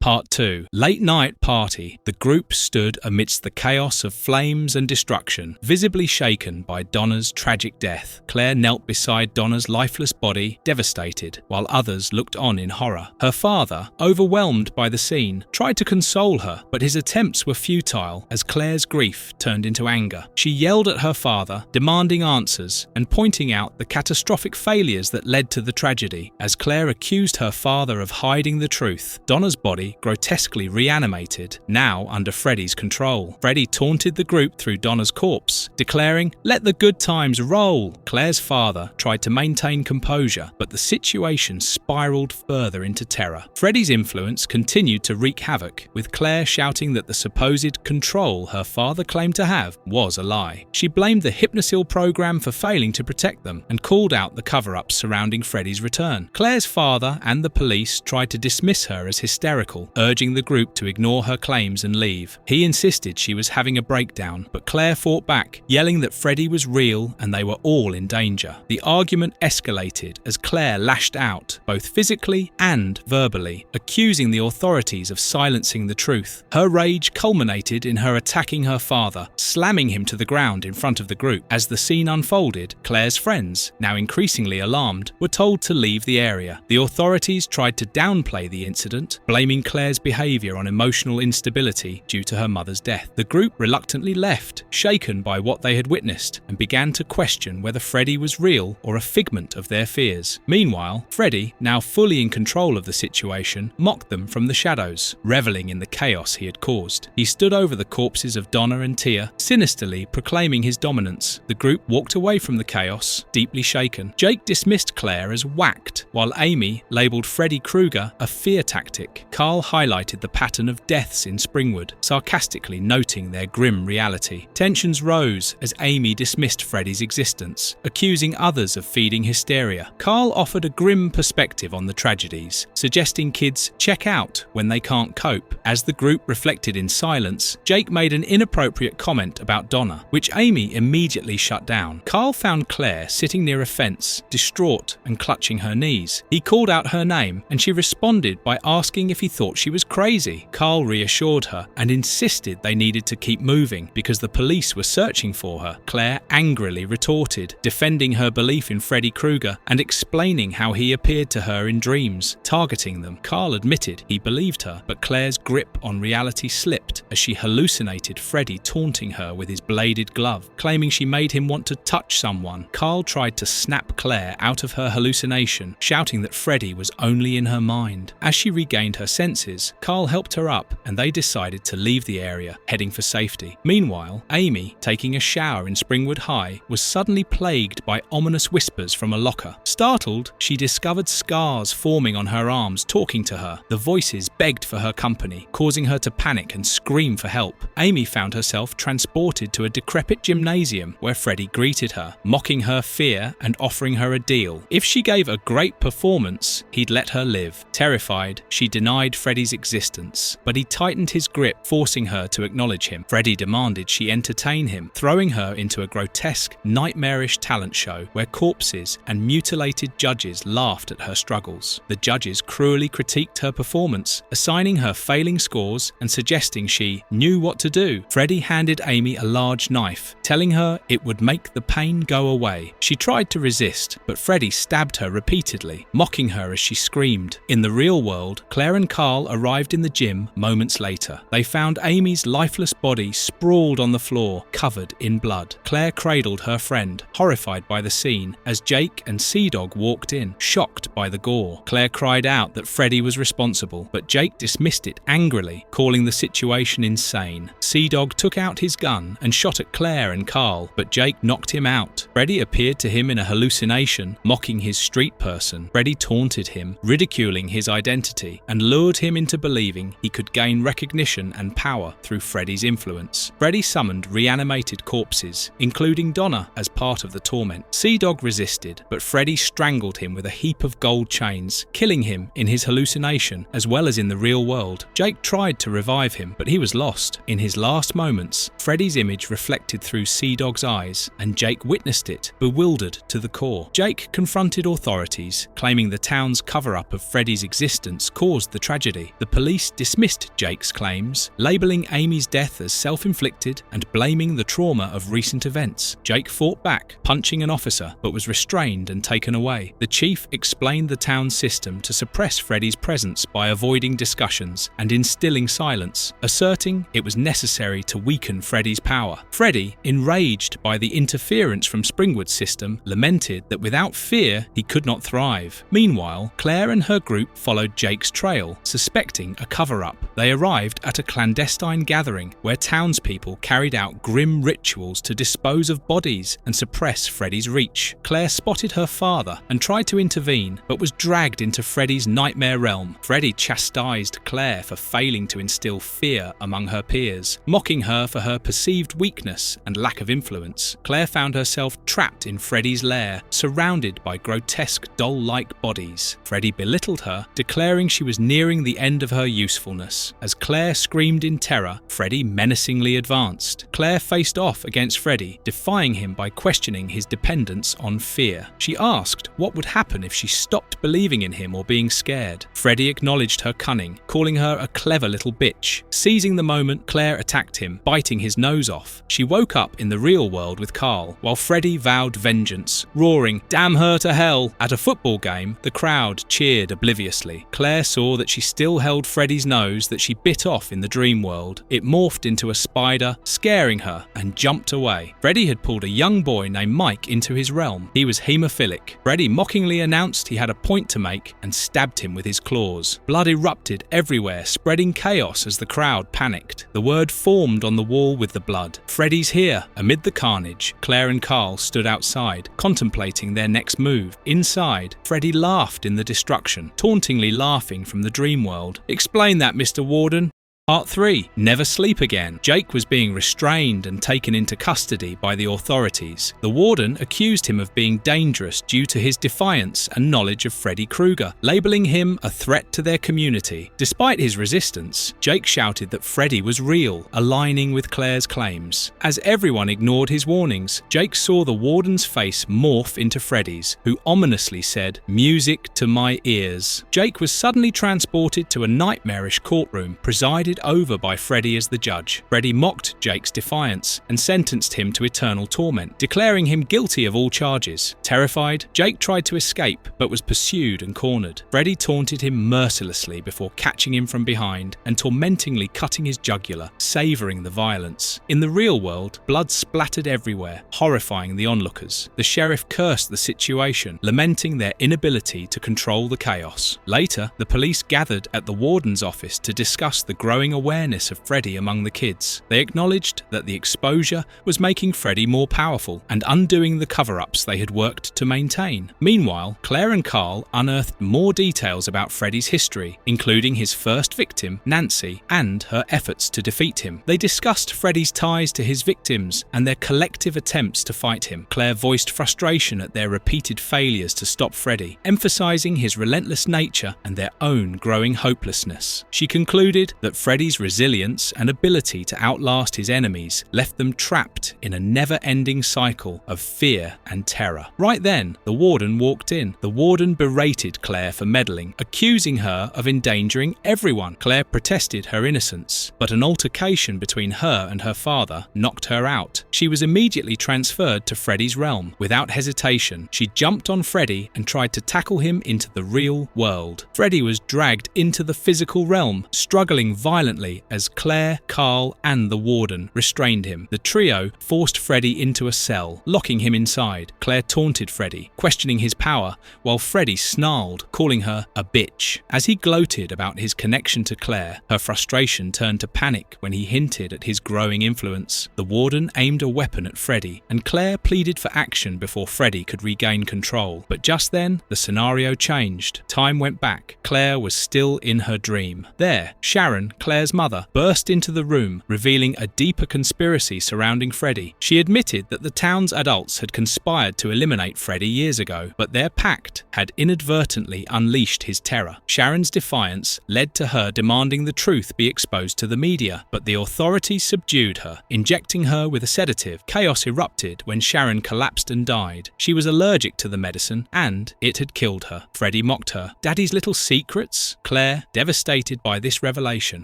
Part 2. Late night party. The group stood amidst the chaos of flames and destruction, visibly shaken by Donna's tragic death. Claire knelt beside Donna's lifeless body, devastated, while others looked on in horror. Her father, overwhelmed by the scene, tried to console her, but his attempts were futile as Claire's grief turned into anger. She yelled at her father, demanding answers and pointing out the catastrophic failures that led to the tragedy. As Claire accused her father of hiding the truth, Donna's body grotesquely reanimated, now under Freddy's control. Freddy taunted the group through Donna's corpse, declaring, "Let the good times roll." Claire's father tried to maintain composure, but the situation spiraled further into terror. Freddy's influence continued to wreak havoc, with Claire shouting that the supposed control her father claimed to have was a lie. She blamed the Hypnosil program for failing to protect them and called out the cover-ups surrounding Freddy's return. Claire's father and the police tried to dismiss her as hysterical, urging the group to ignore her claims and leave. He insisted she was having a breakdown, but Claire fought back, yelling that Freddy was real and they were all in danger. The argument escalated as Claire lashed out, both physically and verbally, accusing the authorities of silencing the truth. Her rage culminated in her attacking her father, slamming him to the ground in front of the group. As the scene unfolded, Claire's friends, now increasingly alarmed, were told to leave the area. The authorities tried to downplay the incident, blaming Claire's behaviour on emotional instability due to her mother's death. The group reluctantly left, shaken by what they had witnessed, and began to question whether Freddy was real or a figment of their fears. Meanwhile, Freddy, now fully in control of the situation, mocked them from the shadows, reveling in the chaos he had caused. He stood over the corpses of Donna and Tia, sinisterly proclaiming his dominance. The group walked away from the chaos, deeply shaken. Jake dismissed Claire as whacked, while Amy labelled Freddy Krueger a fear tactic. Carl highlighted the pattern of deaths in Springwood, sarcastically noting their grim reality. Tensions rose as Amy dismissed Freddy's existence, accusing others of feeding hysteria. Carl offered a grim perspective on the tragedies, suggesting kids check out when they can't cope. As the group reflected in silence, Jake made an inappropriate comment about Donna, which Amy immediately shut down. Carl found Claire sitting near a fence, distraught and clutching her knees. He called out her name, and she responded by asking if he thought she was crazy. Carl reassured her and insisted they needed to keep moving because the police were searching for her. Claire angrily retorted, defending her belief in Freddy Krueger and explaining how he appeared to her in dreams, targeting them. Carl admitted he believed her, but Claire's grip on reality slipped as she hallucinated Freddy taunting her with his bladed glove, claiming she made him want to touch someone. Carl tried to snap Claire out of her hallucination, shouting that Freddy was only in her mind. As she regained her senses, Carl helped her up and they decided to leave the area, heading for safety. Meanwhile, Amy, taking a shower in Springwood High, was suddenly plagued by ominous whispers from a locker. Startled, she discovered scars forming on her arms talking to her. The voices begged for her company, causing her to panic and scream for help. Amy found herself transported to a decrepit gymnasium where Freddy greeted her, mocking her fear and offering her a deal. If she gave a great performance, he'd let her live. Terrified, she denied Freddy's existence, but he tightened his grip, forcing her to acknowledge him. Freddy demanded she entertain him, throwing her into a grotesque, nightmarish talent show where corpses and mutilated judges laughed at her struggles. The judges cruelly critiqued her performance, assigning her failing scores and suggesting she knew what to do. Freddy handed Amy a large knife, telling her it would make the pain go away. She tried to resist, but Freddy stabbed her repeatedly, mocking her as she screamed. In the real world, Claire and Carl arrived in the gym moments later. They found Amy's lifeless body sprawled on the floor, covered in blood. Claire cradled her friend, horrified by the scene, as Jake and Sea-Dog walked in, shocked by the gore. Claire cried out that Freddy was responsible, but Jake dismissed it angrily, calling the situation insane. Sea-Dog took out his gun and shot at Claire and Carl, but Jake knocked him out. Freddy appeared to him in a hallucination, mocking his street person. Freddy taunted him, ridiculing his identity, and lured him into believing he could gain recognition and power through Freddy's influence. Freddy summoned reanimated corpses, including Donna, as part of the torment. Sea-Dog resisted, but Freddy strangled him with a heap of gold chains, killing him in his hallucination as well as in the real world. Jake tried to revive him, but he was lost. In his last moments, Freddy's image reflected through Sea-Dog's eyes, and Jake witnessed it, bewildered to the core. Jake confronted authorities, claiming the town's cover-up of Freddy's existence caused the tragedy. tragedy. The police dismissed Jake's claims, labeling Amy's death as self-inflicted and blaming the trauma of recent events. Jake fought back, punching an officer, but was restrained and taken away. The chief explained the town's system to suppress Freddy's presence by avoiding discussions and instilling silence, asserting it was necessary to weaken Freddy's power. Freddy, enraged by the interference from Springwood's system, lamented that without fear he could not thrive. Meanwhile, Claire and her group followed Jake's trail, suspecting a cover-up. They arrived at a clandestine gathering where townspeople carried out grim rituals to dispose of bodies and suppress Freddy's reach. Claire spotted her father and tried to intervene, but was dragged into Freddy's nightmare realm. Freddy chastised Claire for failing to instill fear among her peers, mocking her for her perceived weakness and lack of influence. Claire found herself trapped in Freddy's lair, surrounded by grotesque doll-like bodies. Freddy belittled her, declaring she was nearing the end of her usefulness. As Claire screamed in terror, Freddy menacingly advanced. Claire faced off against Freddy, defying him by questioning his dependence on fear. She asked what would happen if she stopped believing in him or being scared. Freddy acknowledged her cunning, calling her a clever little bitch. Seizing the moment, Claire attacked him, biting his nose off. She woke up in the real world with Carl, while Freddy vowed vengeance, roaring, "Damn her to hell!" At a football game, the crowd cheered obliviously. Claire saw that she still held Freddy's nose that she bit off in the dream world. It morphed into a spider, scaring her, and jumped away. Freddy had pulled a young boy named Mike into his realm. He was hemophilic. Freddy mockingly announced he had a point to make and stabbed him with his claws. Blood erupted everywhere, spreading chaos as the crowd panicked. The word formed on the wall with the blood. "Freddy's here!" Amid the carnage, Claire and Carl stood outside, contemplating their next move. Inside, Freddy laughed in the destruction, tauntingly laughing from the dream world. "Explain that, Mr. Warden." Part 3. Never sleep again. Jake was being restrained and taken into custody by the authorities. The warden accused him of being dangerous due to his defiance and knowledge of Freddy Krueger, labeling him a threat to their community. Despite his resistance, Jake shouted that Freddy was real, aligning with Claire's claims. As everyone ignored his warnings, Jake saw the warden's face morph into Freddy's, who ominously said, "Music to my ears." Jake was suddenly transported to a nightmarish courtroom, presided over by Freddy as the judge. Freddy mocked Jake's defiance and sentenced him to eternal torment, declaring him guilty of all charges. Terrified, Jake tried to escape but was pursued and cornered. Freddy taunted him mercilessly before catching him from behind and tormentingly cutting his jugular, savouring the violence. In the real world, blood splattered everywhere, horrifying the onlookers. The sheriff cursed the situation, lamenting their inability to control the chaos. Later, the police gathered at the warden's office to discuss the growing awareness of Freddy among the kids. They acknowledged that the exposure was making Freddy more powerful and undoing the cover-ups they had worked to maintain. Meanwhile, Claire and Carl unearthed more details about Freddy's history, including his first victim, Nancy, and her efforts to defeat him. They discussed Freddy's ties to his victims and their collective attempts to fight him. Claire voiced frustration at their repeated failures to stop Freddy, emphasizing his relentless nature and their own growing hopelessness. She concluded that Freddy's resilience and ability to outlast his enemies left them trapped in a never-ending cycle of fear and terror. Right then, the warden walked in. The warden berated Claire for meddling, accusing her of endangering everyone. Claire protested her innocence, but an altercation between her and her father knocked her out. She was immediately transferred to Freddy's realm. Without hesitation, she jumped on Freddy and tried to tackle him into the real world. Freddy was dragged into the physical realm, struggling violently as Claire, Carl, and the warden restrained him. The trio forced Freddy into a cell, locking him inside. Claire taunted Freddy, questioning his power, while Freddy snarled, calling her a bitch. As he gloated about his connection to Claire, her frustration turned to panic when he hinted at his growing influence. The warden aimed a weapon at Freddy, and Claire pleaded for action before Freddy could regain control. But just then, the scenario changed. Time went back. Claire was still in her dream. There, Sharon, Claire's mother, burst into the room, revealing a deeper conspiracy surrounding Freddy. She admitted that the town's adults had conspired to eliminate Freddy years ago, but their pact had inadvertently unleashed his terror. Sharon's defiance led to her demanding the truth be exposed to the media, but the authorities subdued her, injecting her with a sedative. Chaos erupted when Sharon collapsed and died. She was allergic to the medicine, and it had killed her. Freddy mocked her. Daddy's little secrets? Claire, devastated by this revelation,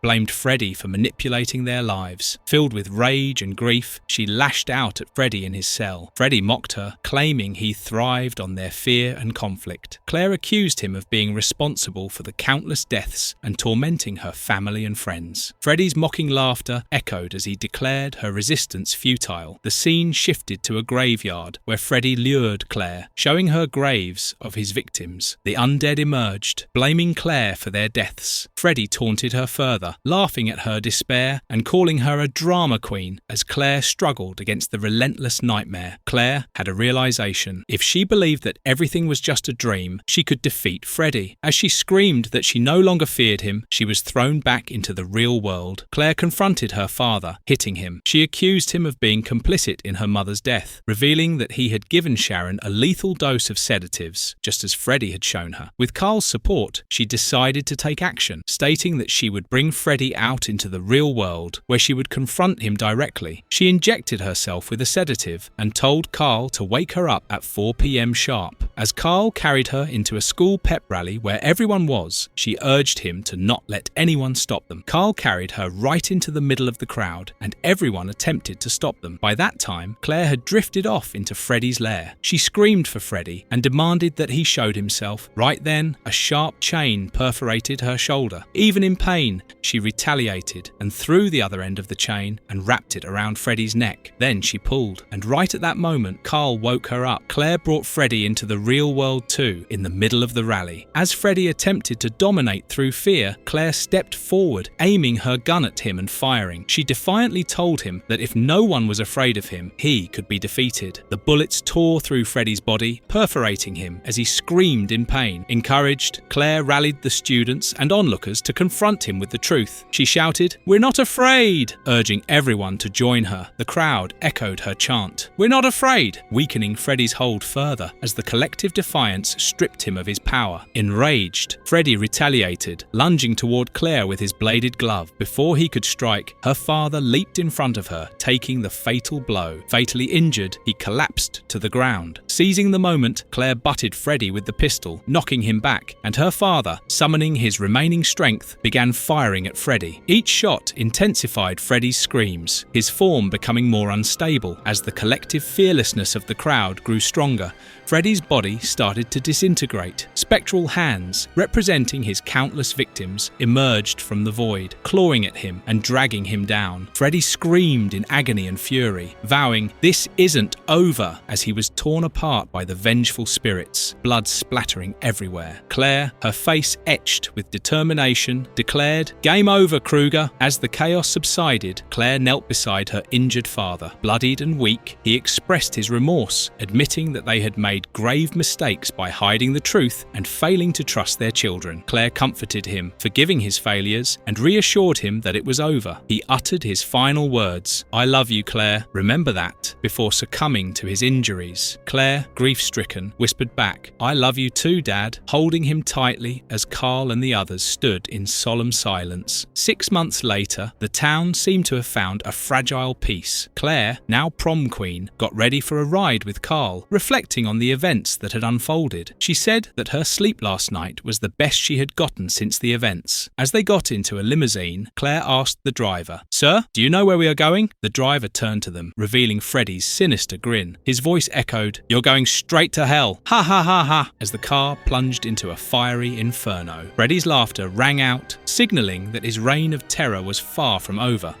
blamed Freddy for manipulating their lives. Filled with rage and grief, she lashed out at Freddy in his cell. Freddy mocked her, claiming he thrived on their fear and conflict. Claire accused him of being responsible for the countless deaths and tormenting her family and friends. Freddy's mocking laughter echoed as he declared her resistance futile. The scene shifted to a graveyard where Freddy lured Claire, showing her graves of his victims. The undead emerged, blaming Claire for their deaths. Freddy taunted her further, laughing at her despair and calling her a drama queen as Claire struggled against the relentless nightmare. Claire had a realization. If she believed that everything was just a dream, she could defeat Freddy. As she screamed that she no longer feared him, she was thrown back into the real world. Claire confronted her father, hitting him. She accused him of being complicit in her mother's death, revealing that he had given Sharon a lethal dose of sedatives, just as Freddy had shown her. With Carl's support, she decided to take action, stating that she would bring Freddy out into the real world, where she would confront him directly. She injected herself with a sedative and told Carl to wake her up at 4 p.m. sharp. As Carl carried her into a school pep rally where everyone was, she urged him to not let anyone stop them. Carl carried her right into the middle of the crowd, and everyone attempted to stop them. By that time, Claire had drifted off into Freddy's lair. She screamed for Freddy and demanded that he showed himself. Right then, a sharp chain perforated her shoulder. Even in pain, she retaliated and threw the other end of the chain and wrapped it around Freddy's neck. Then she pulled, and right at that moment, Carl woke her up. Claire brought Freddy into the real world too, in the middle of the rally. As Freddy attempted to dominate through fear, Claire stepped forward, aiming her gun at him and firing. She defiantly told him that if no one was afraid of him, he could be defeated. The bullets tore through Freddy's body, perforating him as he screamed in pain. Encouraged, Claire rallied the students and onlookers to confront him with the truth. She shouted, "We're not afraid!" urging everyone to join her. The crowd echoed her chant, "We're not afraid!" weakening Freddy's hold further as the collective defiance stripped him of his power. Enraged, Freddy retaliated, lunging toward Claire with his bladed glove. Before he could strike, her father leaped in front of her, taking the fatal blow. Fatally injured, he collapsed to the ground. Seizing the moment, Claire butted Freddy with the pistol, knocking him back, and her father, summoning his remaining strength, began firing at Freddy. Each shot intensified Freddy's screams, his form becoming more unstable. As the collective fearlessness of the crowd grew stronger, Freddy's body started to disintegrate. Spectral hands, representing his countless victims, emerged from the void, clawing at him and dragging him down. Freddy screamed in agony and fury, vowing, "This isn't over," as he was torn apart by the vengeful spirits, blood splattering everywhere. Claire, her face etched with determination, declared, "Game over, Krueger." As the chaos subsided, Claire knelt beside her injured father. Bloodied and weak, he expressed his remorse, admitting that they had made grave mistakes by hiding the truth and failing to trust their children. Claire comforted him, forgiving his failures, and reassured him that it was over. He uttered his final words, "I love you, Claire. Remember that," before succumbing to his injuries. Claire, grief-stricken, whispered back, "I love you too, Dad," holding him tightly as Carl and the others stood in solemn silence. 6 months later, the town seemed to have found a fragile peace. Claire, now prom queen, got ready for a ride with Carl, reflecting on the events that had unfolded. She said that her sleep last night was the best she had gotten since the events. As they got into a limousine, Claire asked the driver, "Sir, do you know where we are going?" The driver turned to them, revealing Freddy's sinister grin. His voice echoed, "You're going straight to hell. Ha ha ha ha," as the car plunged into a fiery inferno. Freddy's laughter rang out, signaling that his reign of terror was far from over.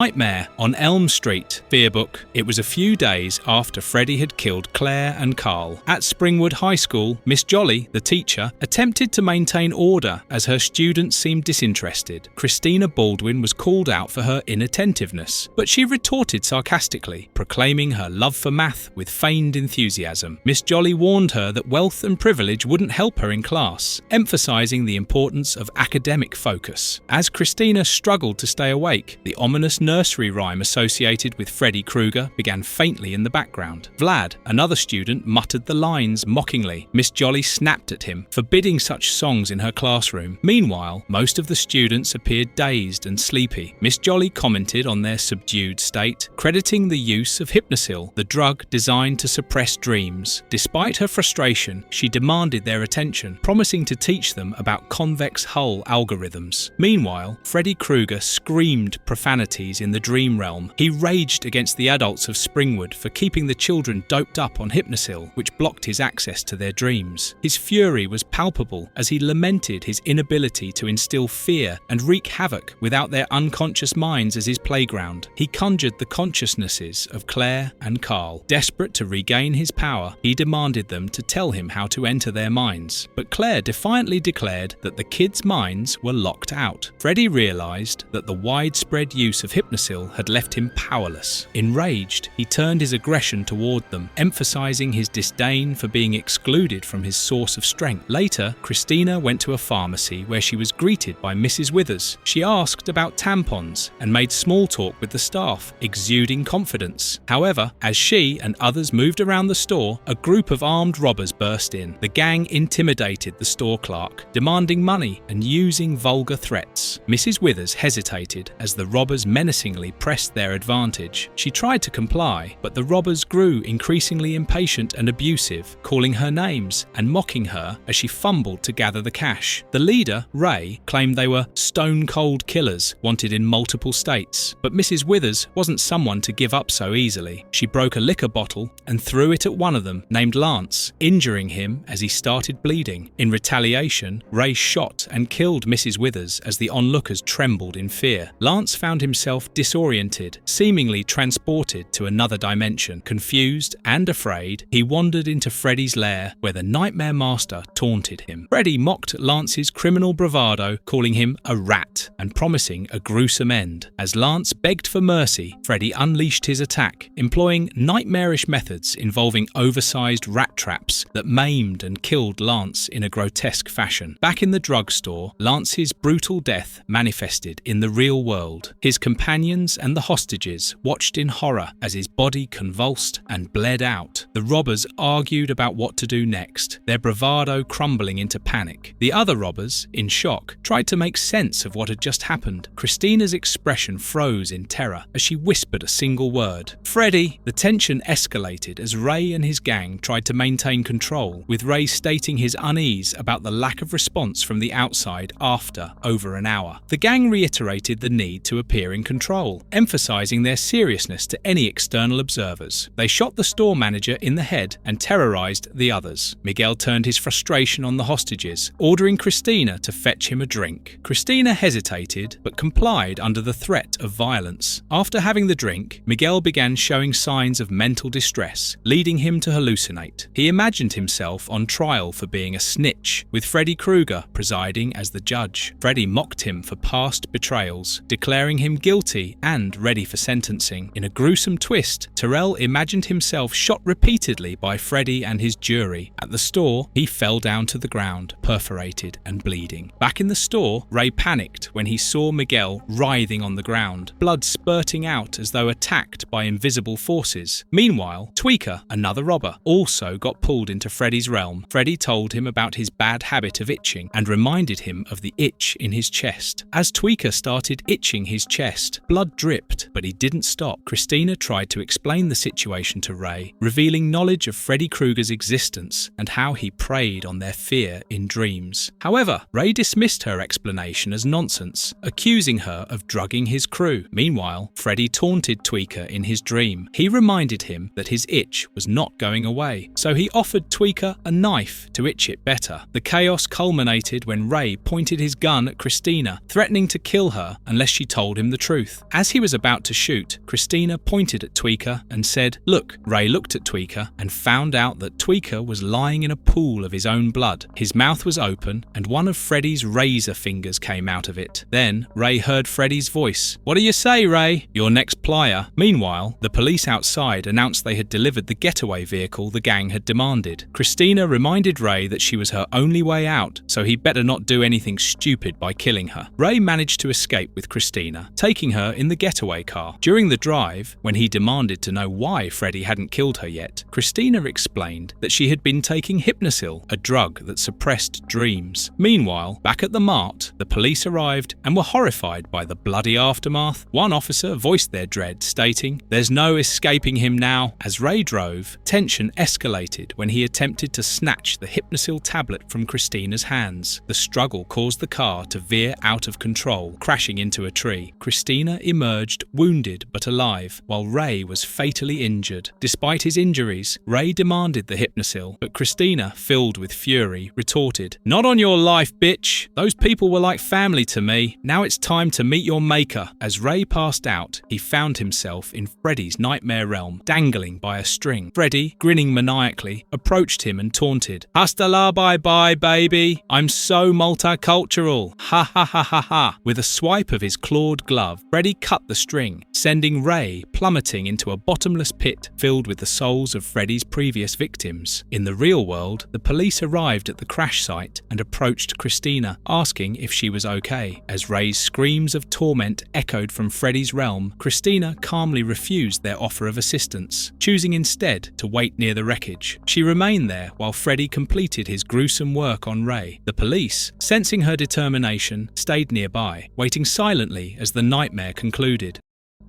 Nightmare on Elm Street, Fearbook. It was a few days after Freddy had killed Claire and Carl. At Springwood High School, Miss Jolly, the teacher, attempted to maintain order as her students seemed disinterested. Christina Baldwin was called out for her inattentiveness, but she retorted sarcastically, proclaiming her love for math with feigned enthusiasm. Miss Jolly warned her that wealth and privilege wouldn't help her in class, emphasizing the importance of academic focus. As Christina struggled to stay awake, the ominous nursery rhyme associated with Freddy Krueger began faintly in the background. Vlad, another student, muttered the lines mockingly. Miss Jolly snapped at him, forbidding such songs in her classroom. Meanwhile, most of the students appeared dazed and sleepy. Miss Jolly commented on their subdued state, crediting the use of Hypnosil, the drug designed to suppress dreams. Despite her frustration, she demanded their attention, promising to teach them about convex hull algorithms. Meanwhile, Freddy Krueger screamed profanities in the dream realm. He raged against the adults of Springwood for keeping the children doped up on Hypnosil, which blocked his access to their dreams. His fury was palpable as he lamented his inability to instill fear and wreak havoc without their unconscious minds as his playground. He conjured the consciousnesses of Claire and Carl. Desperate to regain his power, he demanded them to tell him how to enter their minds. But Claire defiantly declared that the kids' minds were locked out. Freddy realized that the widespread use of Hypnosil had left him powerless. Enraged, he turned his aggression toward them, emphasizing his disdain for being excluded from his source of strength. Later, Christina went to a pharmacy where she was greeted by Mrs. Withers. She asked about tampons and made small talk with the staff, exuding confidence. However, as she and others moved around the store, a group of armed robbers burst in. The gang intimidated the store clerk, demanding money and using vulgar threats. Mrs. Withers hesitated as the robbers menacingly pressed their advantage. She tried to comply, but the robbers grew increasingly impatient and abusive, calling her names and mocking her as she fumbled to gather the cash. The leader, Ray, claimed they were stone-cold killers wanted in multiple states, but Mrs. Withers wasn't someone to give up so easily. She broke a liquor bottle and threw it at one of them, named Lance, injuring him as he started bleeding. In retaliation, Ray shot and killed Mrs. Withers as the onlookers trembled in fear. Lance found himself disoriented, seemingly transported to another dimension. Confused and afraid, he wandered into Freddy's lair, where the Nightmare Master taunted him. Freddy mocked Lance's criminal bravado, calling him a rat and promising a gruesome end. As Lance begged for mercy, Freddy unleashed his attack, employing nightmarish methods involving oversized rat traps that maimed and killed Lance in a grotesque fashion. Back in the drugstore, Lance's brutal death manifested in the real world. His companions and the hostages watched in horror as his body convulsed and bled out. The robbers argued about what to do next, their bravado crumbling into panic. The other robbers, in shock, tried to make sense of what had just happened. Christina's expression froze in terror as she whispered a single word: "Freddy!" The tension escalated as Ray and his gang tried to maintain control, with Ray stating his unease about the lack of response from the outside after over an hour. The gang reiterated the need to appear in control, emphasizing their seriousness to any external observers. They shot the store manager in the head and terrorized the others. Miguel turned his frustration on the hostages, ordering Christina to fetch him a drink. Christina hesitated, but complied under the threat of violence. After having the drink, Miguel began showing signs of mental distress, leading him to hallucinate. He imagined himself on trial for being a snitch, with Freddy Krueger presiding as the judge. Freddy mocked him for past betrayals, declaring him guilty and ready for sentencing. In a gruesome twist, Terrell imagined himself shot repeatedly by Freddy and his jury. At the store, he fell down to the ground, perforated and bleeding. Back in the store, Ray panicked when he saw Miguel writhing on the ground, blood spurting out as though attacked by invisible forces. Meanwhile, Tweaker, another robber, also got pulled into Freddy's realm. Freddy told him about his bad habit of itching and reminded him of the itch in his chest. As Tweaker started itching his chest, blood dripped, but he didn't stop. Christina tried to explain the situation to Ray, revealing knowledge of Freddy Krueger's existence and how he preyed on their fear in dreams. However, Ray dismissed her explanation as nonsense, accusing her of drugging his crew. Meanwhile, Freddy taunted Tweaker in his dream. He reminded him that his itch was not going away, so he offered Tweaker a knife to itch it better. The chaos culminated when Ray pointed his gun at Christina, threatening to kill her unless she told him the truth. truth. As he was about to shoot, Christina pointed at Tweaker and said, "Look." Ray looked at Tweaker and found out that Tweaker was lying in a pool of his own blood. His mouth was open and one of Freddy's razor fingers came out of it. Then Ray heard Freddy's voice. "What do you say, Ray? Your next plier." Meanwhile, the police outside announced they had delivered the getaway vehicle the gang had demanded. Christina reminded Ray that she was her only way out, so he better not do anything stupid by killing her. Ray managed to escape with Christina, taking her in the getaway car. During the drive, when he demanded to know why Freddy hadn't killed her yet, Christina explained that she had been taking Hypnosil, a drug that suppressed dreams. Meanwhile, back at the mart, the police arrived and were horrified by the bloody aftermath. One officer voiced their dread, stating, "There's no escaping him now." As Ray drove, tension escalated when he attempted to snatch the Hypnosil tablet from Christina's hands. The struggle caused the car to veer out of control, crashing into a tree. Christina emerged wounded but alive, while Ray was fatally injured. Despite his injuries, Ray demanded the Hypnosil, but Christina, filled with fury, retorted, "Not on your life, bitch. Those people were like family to me. Now it's time to meet your maker." As Ray passed out, he found himself in Freddy's nightmare realm, dangling by a string. Freddy, grinning maniacally, approached him and taunted, "Hasta la bye-bye, baby. I'm so multicultural. Ha ha ha ha ha." With a swipe of his clawed glove, Freddy cut the string, sending Ray plummeting into a bottomless pit filled with the souls of Freddy's previous victims. In the real world, the police arrived at the crash site and approached Christina, asking if she was okay. As Ray's screams of torment echoed from Freddy's realm, Christina calmly refused their offer of assistance, choosing instead to wait near the wreckage. She remained there while Freddy completed his gruesome work on Ray. The police, sensing her determination, stayed nearby, waiting silently as the nightmare concluded.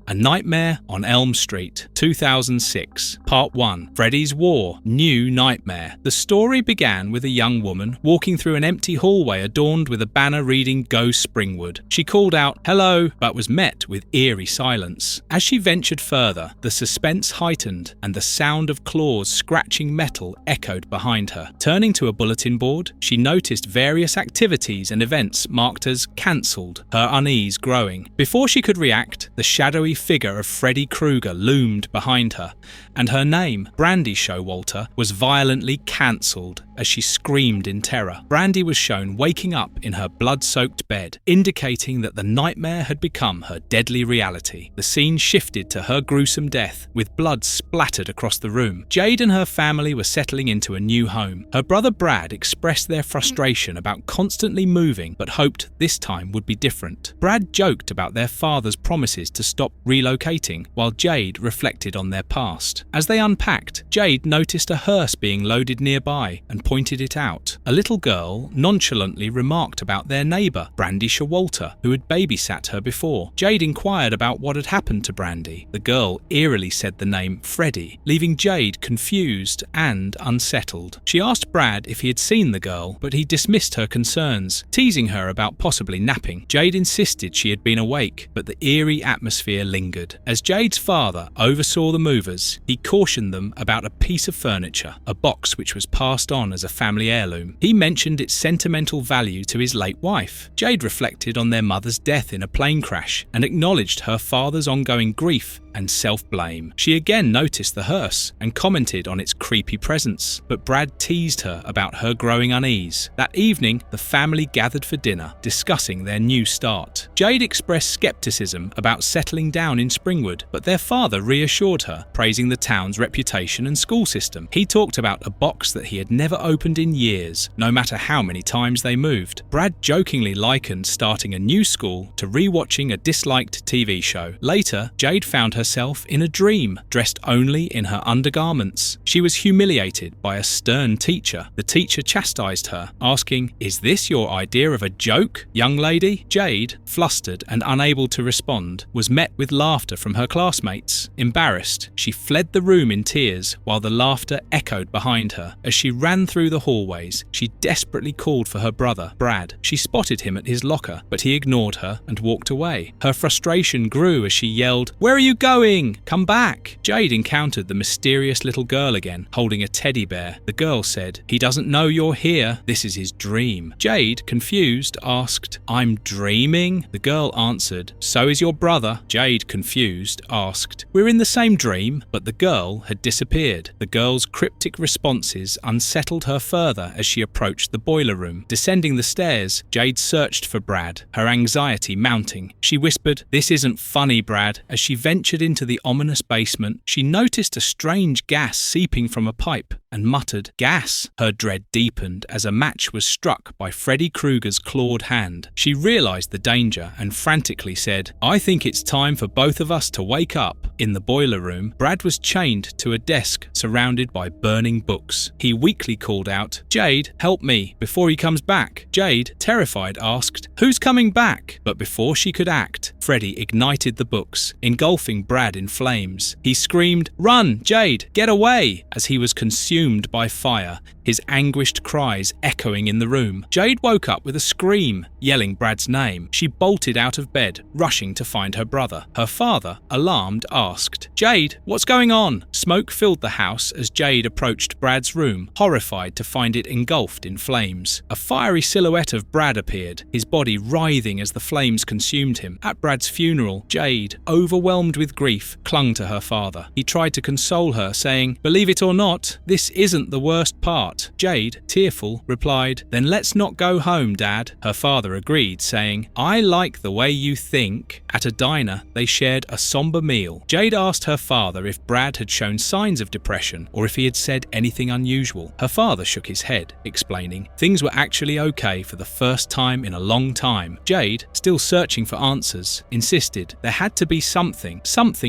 A Nightmare on Elm Street, 2006, Part 1, Freddy's War, New Nightmare. The story began with a young woman walking through an empty hallway adorned with a banner reading "Go Springwood." She called out, "Hello," but was met with eerie silence. As she ventured further, the suspense heightened and the sound of claws scratching metal echoed behind her. Turning to a bulletin board, she noticed various activities and events marked as cancelled, her unease growing. Before she could react, the shadowy figure of Freddy Krueger loomed behind her, and her name, Brandy Showalter, was violently cancelled as she screamed in terror. Brandy was shown waking up in her blood-soaked bed, indicating that the nightmare had become her deadly reality. The scene shifted to her gruesome death, with blood splattered across the room. Jade and her family were settling into a new home. Her brother Brad expressed their frustration about constantly moving, but hoped this time would be different. Brad joked about their father's promises to stop relocating, while Jade reflected on their past. As they unpacked, Jade noticed a hearse being loaded nearby and pointed it out. A little girl nonchalantly remarked about their neighbour, Brandy Showalter, who had babysat her before. Jade inquired about what had happened to Brandy. The girl eerily said the name Freddy, leaving Jade confused and unsettled. She asked Brad if he had seen the girl, but he dismissed her concerns, teasing her about possibly napping. Jade insisted she had been awake, but the eerie atmosphere lingered. As Jade's father oversaw the movers, he cautioned them about a piece of furniture, a box which was passed on as a family heirloom. He mentioned its sentimental value to his late wife. Jade reflected on their mother's death in a plane crash and acknowledged her father's ongoing grief and self-blame. She again noticed the hearse and commented on its creepy presence, but Brad teased her about her growing unease. That evening, the family gathered for dinner, discussing their new start. Jade expressed skepticism about settling down in Springwood, but their father reassured her, praising the town's reputation and school system. He talked about a box that he had never opened in years, no matter how many times they moved. Brad jokingly likened starting a new school to rewatching a disliked TV show. Later, Jade found herself in a dream, dressed only in her undergarments. She was humiliated by a stern teacher. The teacher chastised her, asking, "Is this your idea of a joke, young lady?" Jade, flustered and unable to respond, was met with laughter from her classmates. Embarrassed, she fled the room in tears while the laughter echoed behind her. As she ran through the hallways, she desperately called for her brother, Brad. She spotted him at his locker, but he ignored her and walked away. Her frustration grew as she yelled, "Where are you going? going? Come back." Jade encountered the mysterious little girl again, holding a teddy bear. The girl said, "He doesn't know you're here. This is his dream." Jade, confused, asked, "I'm dreaming?" The girl answered, "So is your brother." Jade, confused, asked, "We're in the same dream?" But the girl had disappeared. The girl's cryptic responses unsettled her further as she approached the boiler room. Descending the stairs, Jade searched for Brad, her anxiety mounting. She whispered, "This isn't funny, Brad." As she ventured into the ominous basement, she noticed a strange gas seeping from a pipe and muttered, "Gas." Her dread deepened as a match was struck by Freddy Krueger's clawed hand. She realized the danger and frantically said, "I think it's time for both of us to wake up." In the boiler room, Brad was chained to a desk surrounded by burning books. He weakly called out, "Jade, help me," before he comes back. Jade, terrified, asked, "Who's coming back?" But before she could act, Freddy ignited the books, engulfing Brad in flames. He screamed, "Run, Jade, get away!" as he was consumed by fire, his anguished cries echoing in the room. Jade woke up with a scream, yelling Brad's name. She bolted out of bed, rushing to find her brother. Her father, alarmed, asked, "Jade, what's going on?" Smoke filled the house as Jade approached Brad's room, horrified to find it engulfed in flames. A fiery silhouette of Brad appeared, his body writhing as the flames consumed him. At Brad's funeral, Jade, overwhelmed with grief, clung to her father. He tried to console her, saying, "Believe it or not, this isn't the worst part." Jade, tearful, replied, "Then let's not go home, Dad." Her father agreed, saying, "I like the way you think." At a diner, they shared a somber meal. Jade asked her father if Brad had shown signs of depression or if he had said anything unusual. Her father shook his head, explaining, "Things were actually okay for the first time in a long time." Jade, still searching for answers, insisted there had to be something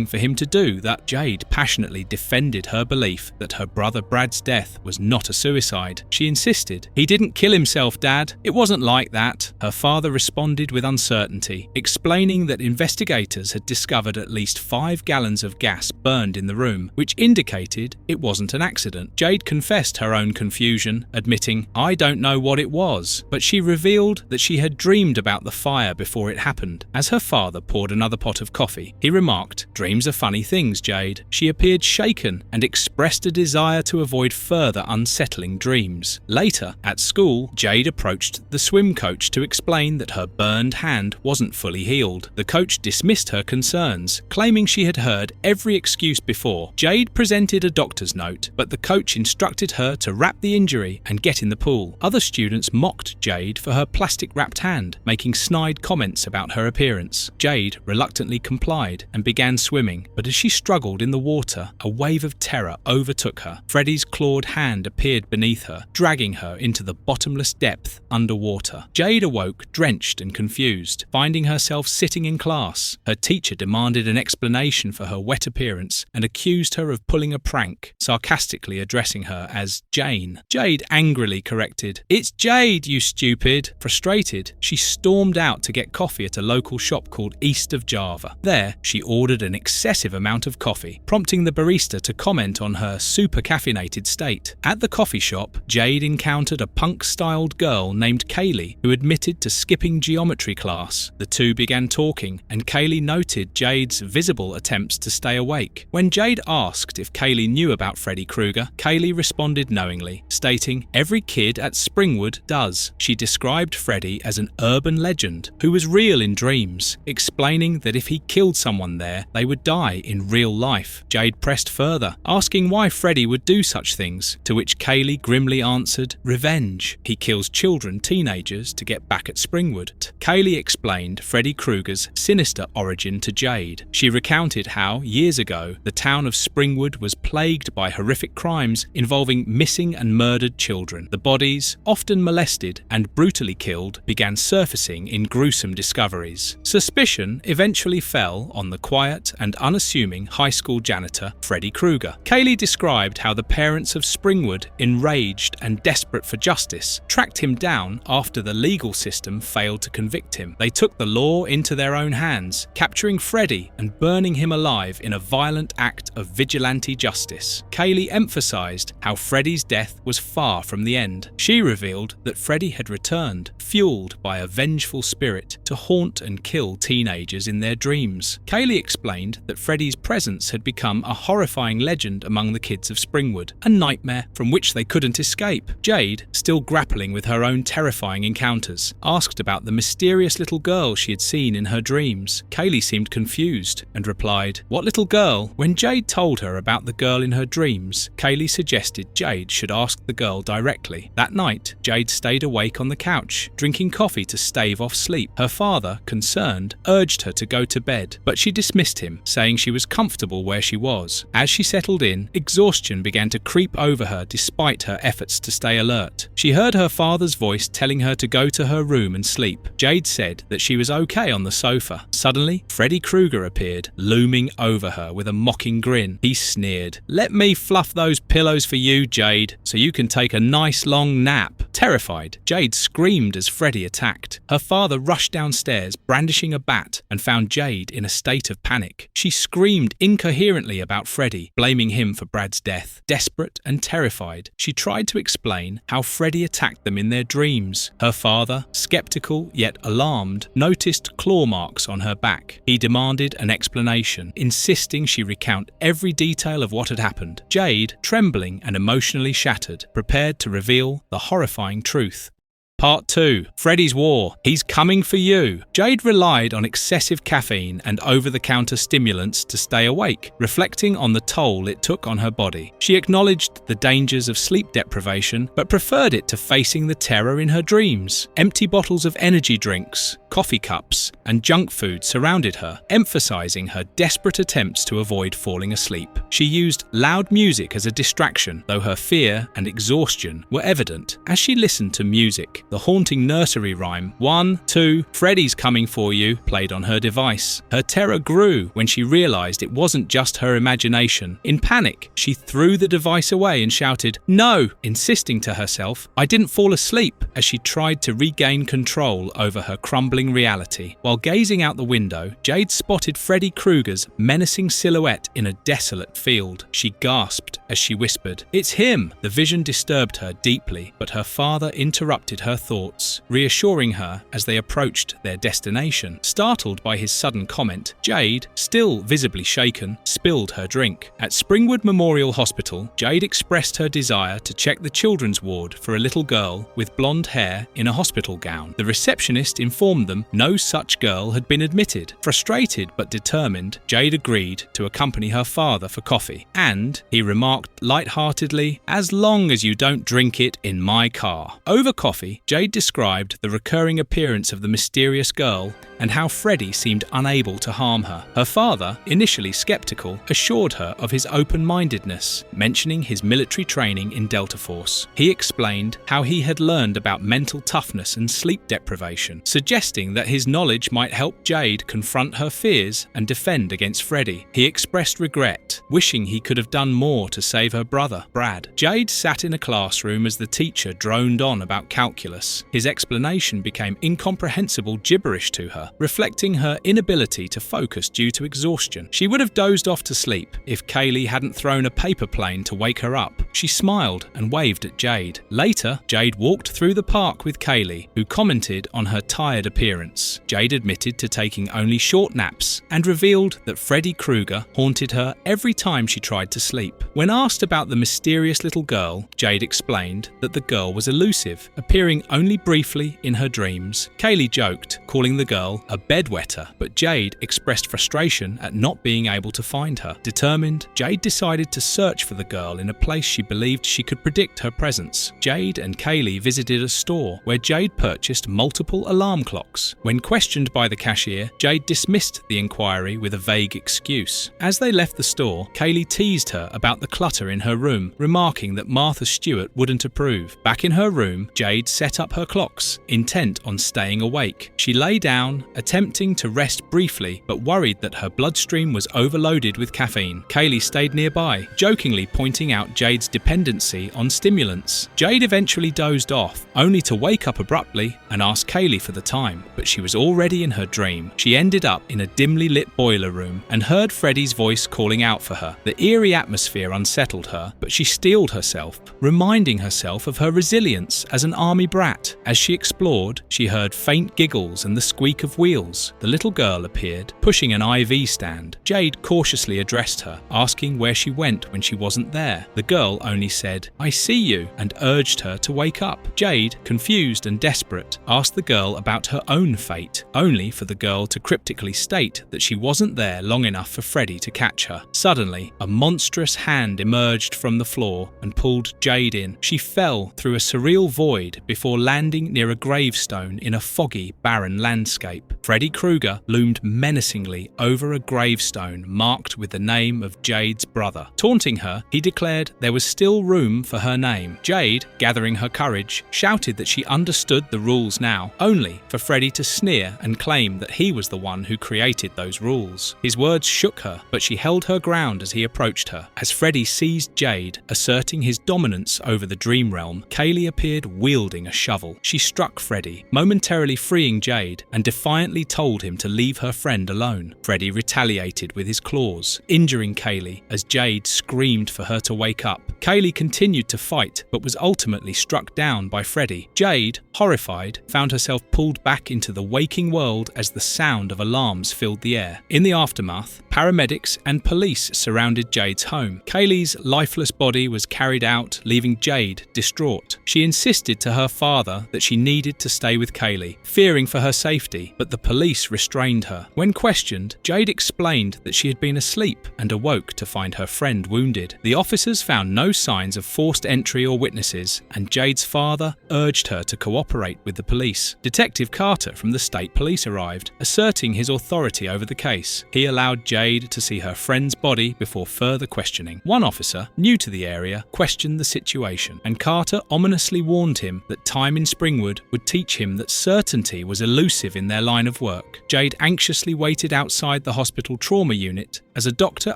for him to do. That Jade passionately defended her belief that her brother Brad's death was not a suicide. She insisted, "He didn't kill himself, Dad. It wasn't like that." Her father responded with uncertainty, explaining that investigators had discovered at least 5 gallons of gas burned in the room, which indicated it wasn't an accident. Jade confessed her own confusion, admitting, "I don't know what it was," but she revealed that she had dreamed about the fire before it happened. As her father poured another pot of coffee, he remarked, "Dreams are funny things, Jade." She appeared shaken and expressed a desire to avoid further unsettling dreams. Later, at school, Jade approached the swim coach to explain that her burned hand wasn't fully healed. The coach dismissed her concerns, claiming she had heard every excuse before. Jade presented a doctor's note, but the coach instructed her to wrap the injury and get in the pool. Other students mocked Jade for her plastic-wrapped hand, making snide comments about her appearance. Jade reluctantly complied and began swimming, but as she struggled in the water, a wave of terror overtook her. Freddy's clawed hand appeared beneath her, dragging her into the bottomless depth underwater. Jade awoke, drenched and confused, finding herself sitting in class. Her teacher demanded an explanation for her wet appearance and accused her of pulling a prank, sarcastically addressing her as Jane. Jade angrily corrected, "It's Jade, you stupid!" Frustrated, she stormed out to get coffee at a local shop called East of Java. There, she ordered an excessive amount of coffee, prompting the barista to comment on her super caffeinated state. At the coffee shop, Jade encountered a punk-styled girl named Kaylee who admitted to skipping geometry class. The two began talking, and Kaylee noted Jade's visible attempts to stay awake. When Jade asked if Kaylee knew about Freddy Krueger, Kaylee responded knowingly, stating, "Every kid at Springwood does." She described Freddy as an urban legend who was real in dreams, explaining that if he killed someone there, they would die in real life. Jade pressed further, asking why Freddy would do such things, to which Kaylee grimly answered, "Revenge. He kills children, teenagers, to get back at Springwood." Kaylee explained Freddy Krueger's sinister origin to Jade. She recounted how, years ago, the town of Springwood was plagued by horrific crimes involving missing and murdered children. The bodies, often molested and brutally killed, began surfacing in gruesome discoveries. Suspicion eventually fell on the quiet and unassuming high school janitor, Freddy Krueger. Kaylee described how the pair parents of Springwood, enraged and desperate for justice, tracked him down after the legal system failed to convict him. They took the law into their own hands, capturing Freddy and burning him alive in a violent act of vigilante justice. Kaylee emphasized how Freddy's death was far from the end. She revealed that Freddy had returned, fueled by a vengeful spirit, to haunt and kill teenagers in their dreams. Kaylee explained that Freddy's presence had become a horrifying legend among the kids of Springwood, a nightmare from which they couldn't escape. Jade, still grappling with her own terrifying encounters, asked about the mysterious little girl she had seen in her dreams. Kaylee seemed confused and replied, "What little girl?" When Jade told her about the girl in her dreams, Kaylee suggested Jade should ask the girl directly. That night, Jade stayed awake on the couch, drinking coffee to stave off sleep. Her father, concerned, urged her to go to bed, but she dismissed him, saying she was comfortable where she was. As she settled in, exhaustion began to creep over her despite her efforts to stay alert. She heard her father's voice telling her to go to her room and sleep. Jade said that she was okay on the sofa. Suddenly, Freddy Krueger appeared, looming over her with a mocking grin. He sneered, "Let me fluff those pillows for you, Jade, so you can take a nice long nap." Terrified, Jade screamed as Freddy attacked. Her father rushed downstairs, brandishing a bat, and found Jade in a state of panic. She screamed incoherently about Freddy, blaming him for Brad's death. Desperate and terrified, she tried to explain how Freddy attacked them in their dreams. Her father, skeptical yet alarmed, noticed claw marks on her back. He demanded an explanation, insisting she recount every detail of what had happened. Jade, trembling and emotionally shattered, prepared to reveal the horrifying truth. Part 2. Freddy's War. He's coming for you. Jade relied on excessive caffeine and over-the-counter stimulants to stay awake, reflecting on the toll it took on her body. She acknowledged the dangers of sleep deprivation, but preferred it to facing the terror in her dreams. Empty bottles of energy drinks, coffee cups, and junk food surrounded her, emphasizing her desperate attempts to avoid falling asleep. She used loud music as a distraction, though her fear and exhaustion were evident. As she listened to music, the haunting nursery rhyme, 1, 2, Freddy's coming for you, played on her device. Her terror grew when she realized it wasn't just her imagination. In panic, she threw the device away and shouted, "No!" insisting to herself, "I didn't fall asleep," as she tried to regain control over her crumbling reality. While gazing out the window, Jade spotted Freddy Krueger's menacing silhouette in a desolate field. She gasped as she whispered, "It's him!" The vision disturbed her deeply, but her father interrupted her thoughts, reassuring her as they approached their destination. Startled by his sudden comment, Jade, still visibly shaken, spilled her drink. At Springwood Memorial Hospital, Jade expressed her desire to check the children's ward for a little girl with blonde hair in a hospital gown. The receptionist informed them no such girl had been admitted. Frustrated but determined, Jade agreed to accompany her father for coffee, and he remarked lightheartedly, "As long as you don't drink it in my car." Over coffee, Jade described the recurring appearance of the mysterious girl and how Freddy seemed unable to harm her. Her father, initially skeptical, assured her of his open-mindedness, mentioning his military training in Delta Force. He explained how he had learned about mental toughness and sleep deprivation, suggesting that his knowledge might help Jade confront her fears and defend against Freddy. He expressed regret, wishing he could have done more to save her brother, Brad. Jade sat in a classroom as the teacher droned on about calculus. His explanation became incomprehensible gibberish to her, reflecting her inability to focus due to exhaustion. She would have dozed off to sleep if Kaylee hadn't thrown a paper plane to wake her up. She smiled and waved at Jade. Later, Jade walked through the park with Kaylee, who commented on her tired appearance. Jade admitted to taking only short naps and revealed that Freddy Krueger haunted her every time she tried to sleep. When asked about the mysterious little girl, Jade explained that the girl was elusive, appearing only briefly in her dreams. Kaylee joked, calling the girl a bedwetter, but Jade expressed frustration at not being able to find her. Determined, Jade decided to search for the girl in a place she believed she could predict her presence. Jade and Kaylee visited a store where Jade purchased multiple alarm clocks. When questioned by the cashier, Jade dismissed the inquiry with a vague excuse. As they left the store, Kaylee teased her about the clutter in her room, remarking that Martha Stewart wouldn't approve. Back in her room, Jade set up her clocks, intent on staying awake. She lay down, attempting to rest briefly, but worried that her bloodstream was overloaded with caffeine. Kaylee stayed nearby, jokingly pointing out Jade's dependency on stimulants. Jade eventually dozed off, only to wake up abruptly and ask Kaylee for the time, but she was already in her dream. She ended up in a dimly lit boiler room and heard Freddy's voice calling out for her. The eerie atmosphere unsettled her, but she steeled herself, reminding herself of her resilience as an army brat. As she explored, she heard faint giggles and the squeak of wheels. The little girl appeared, pushing an IV stand. Jade cautiously addressed her, asking where she went when she wasn't there. The girl only said, "I see you," and urged her to wake up. Jade, confused and desperate, asked the girl about her own fate, only for the girl to cryptically state that she wasn't there long enough for Freddy to catch her. Suddenly, a monstrous hand emerged from the floor and pulled Jade in. She fell through a surreal void before landing near a gravestone in a foggy, barren landscape. Freddy Krueger loomed menacingly over a gravestone marked with the name of Jade's brother. Taunting her, he declared there was still room for her name. Jade, gathering her courage, shouted that she understood the rules now, only for Freddy to sneer and claim that he was the one who created those rules. His words shook her, but she held her ground as he approached her. As Freddy seized Jade, asserting his dominance over the dream realm, Kaylee appeared wielding a shovel. She struck Freddy, momentarily freeing Jade, and defiantly told him to leave her friend alone. Freddy retaliated with his claws, injuring Kaylee as Jade screamed for her to wake up. Kaylee continued to fight, but was ultimately struck down by Freddy. Jade, horrified, found herself pulled back into the waking world as the sound of alarms filled the air. In the aftermath, paramedics and police surrounded Jade's home. Kaylee's lifeless body was carried out, leaving Jade distraught. She insisted to her father that she needed to stay with Kaylee, fearing for her safety, but the police restrained her. When questioned, Jade explained that she had been asleep and awoke to find her friend wounded. The officers found no signs of forced entry or witnesses, and Jade's father urged her to cooperate with the police. Detective Carter from the state police arrived, asserting his authority over the case. He allowed Jade to see her friend's body before further questioning. One officer, new to the area, questioned the situation, and Carter ominously warned him that time in Springwood would teach him that certainty was elusive in their line of work. Jade anxiously waited outside the hospital trauma unit as a doctor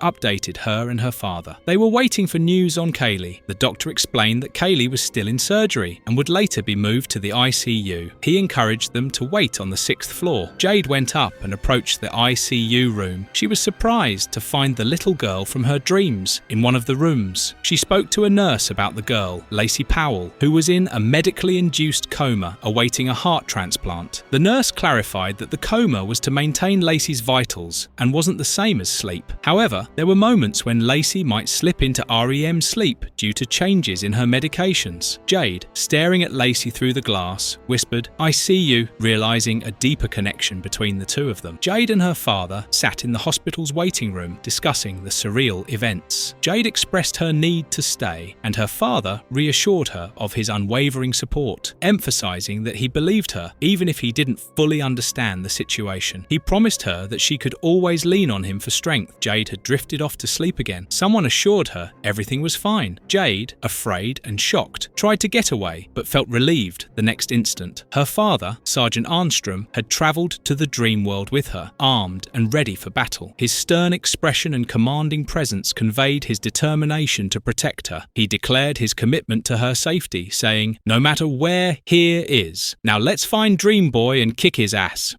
updated her and her father. They were waiting for news on Kaylee. The doctor explained that Kaylee was still in surgery and would later be moved to the ICU. He encouraged them to wait on the 6th floor. Jade went up and approached the ICU room. She was surprised to find the little girl from her dreams in one of the rooms. She spoke to a nurse about the girl, Lacey Powell, who was in a medically induced coma awaiting a heart transplant. The nurse clarified that the coma was to maintain Lacey's vitals and wasn't the same as sleep. However, there were moments when Lacey might slip into REM sleep due to changes in her medications. Jade, staring at Lacey through the glass, whispered, "I see you," realizing a deeper connection between the two of them. Jade and her father sat in the hospital's waiting room discussing the surreal events. Jade expressed her need to stay, and her father reassured her of his unwavering support, emphasizing that he believed her even if he didn't fully understand the situation. He promised her that she could always lean on him for strength. Jade had drifted off to sleep again. Someone assured her everything was fine. Jade, afraid and shocked, tried to get away, but felt relieved the next instant. Her father, Sergeant Armstrong, had travelled to the dream world with her, armed and ready for battle. His stern expression and commanding presence conveyed his determination to protect her. He declared his commitment to her safety, saying, "No matter where here is, now let's find Dream Boy and kick his ass."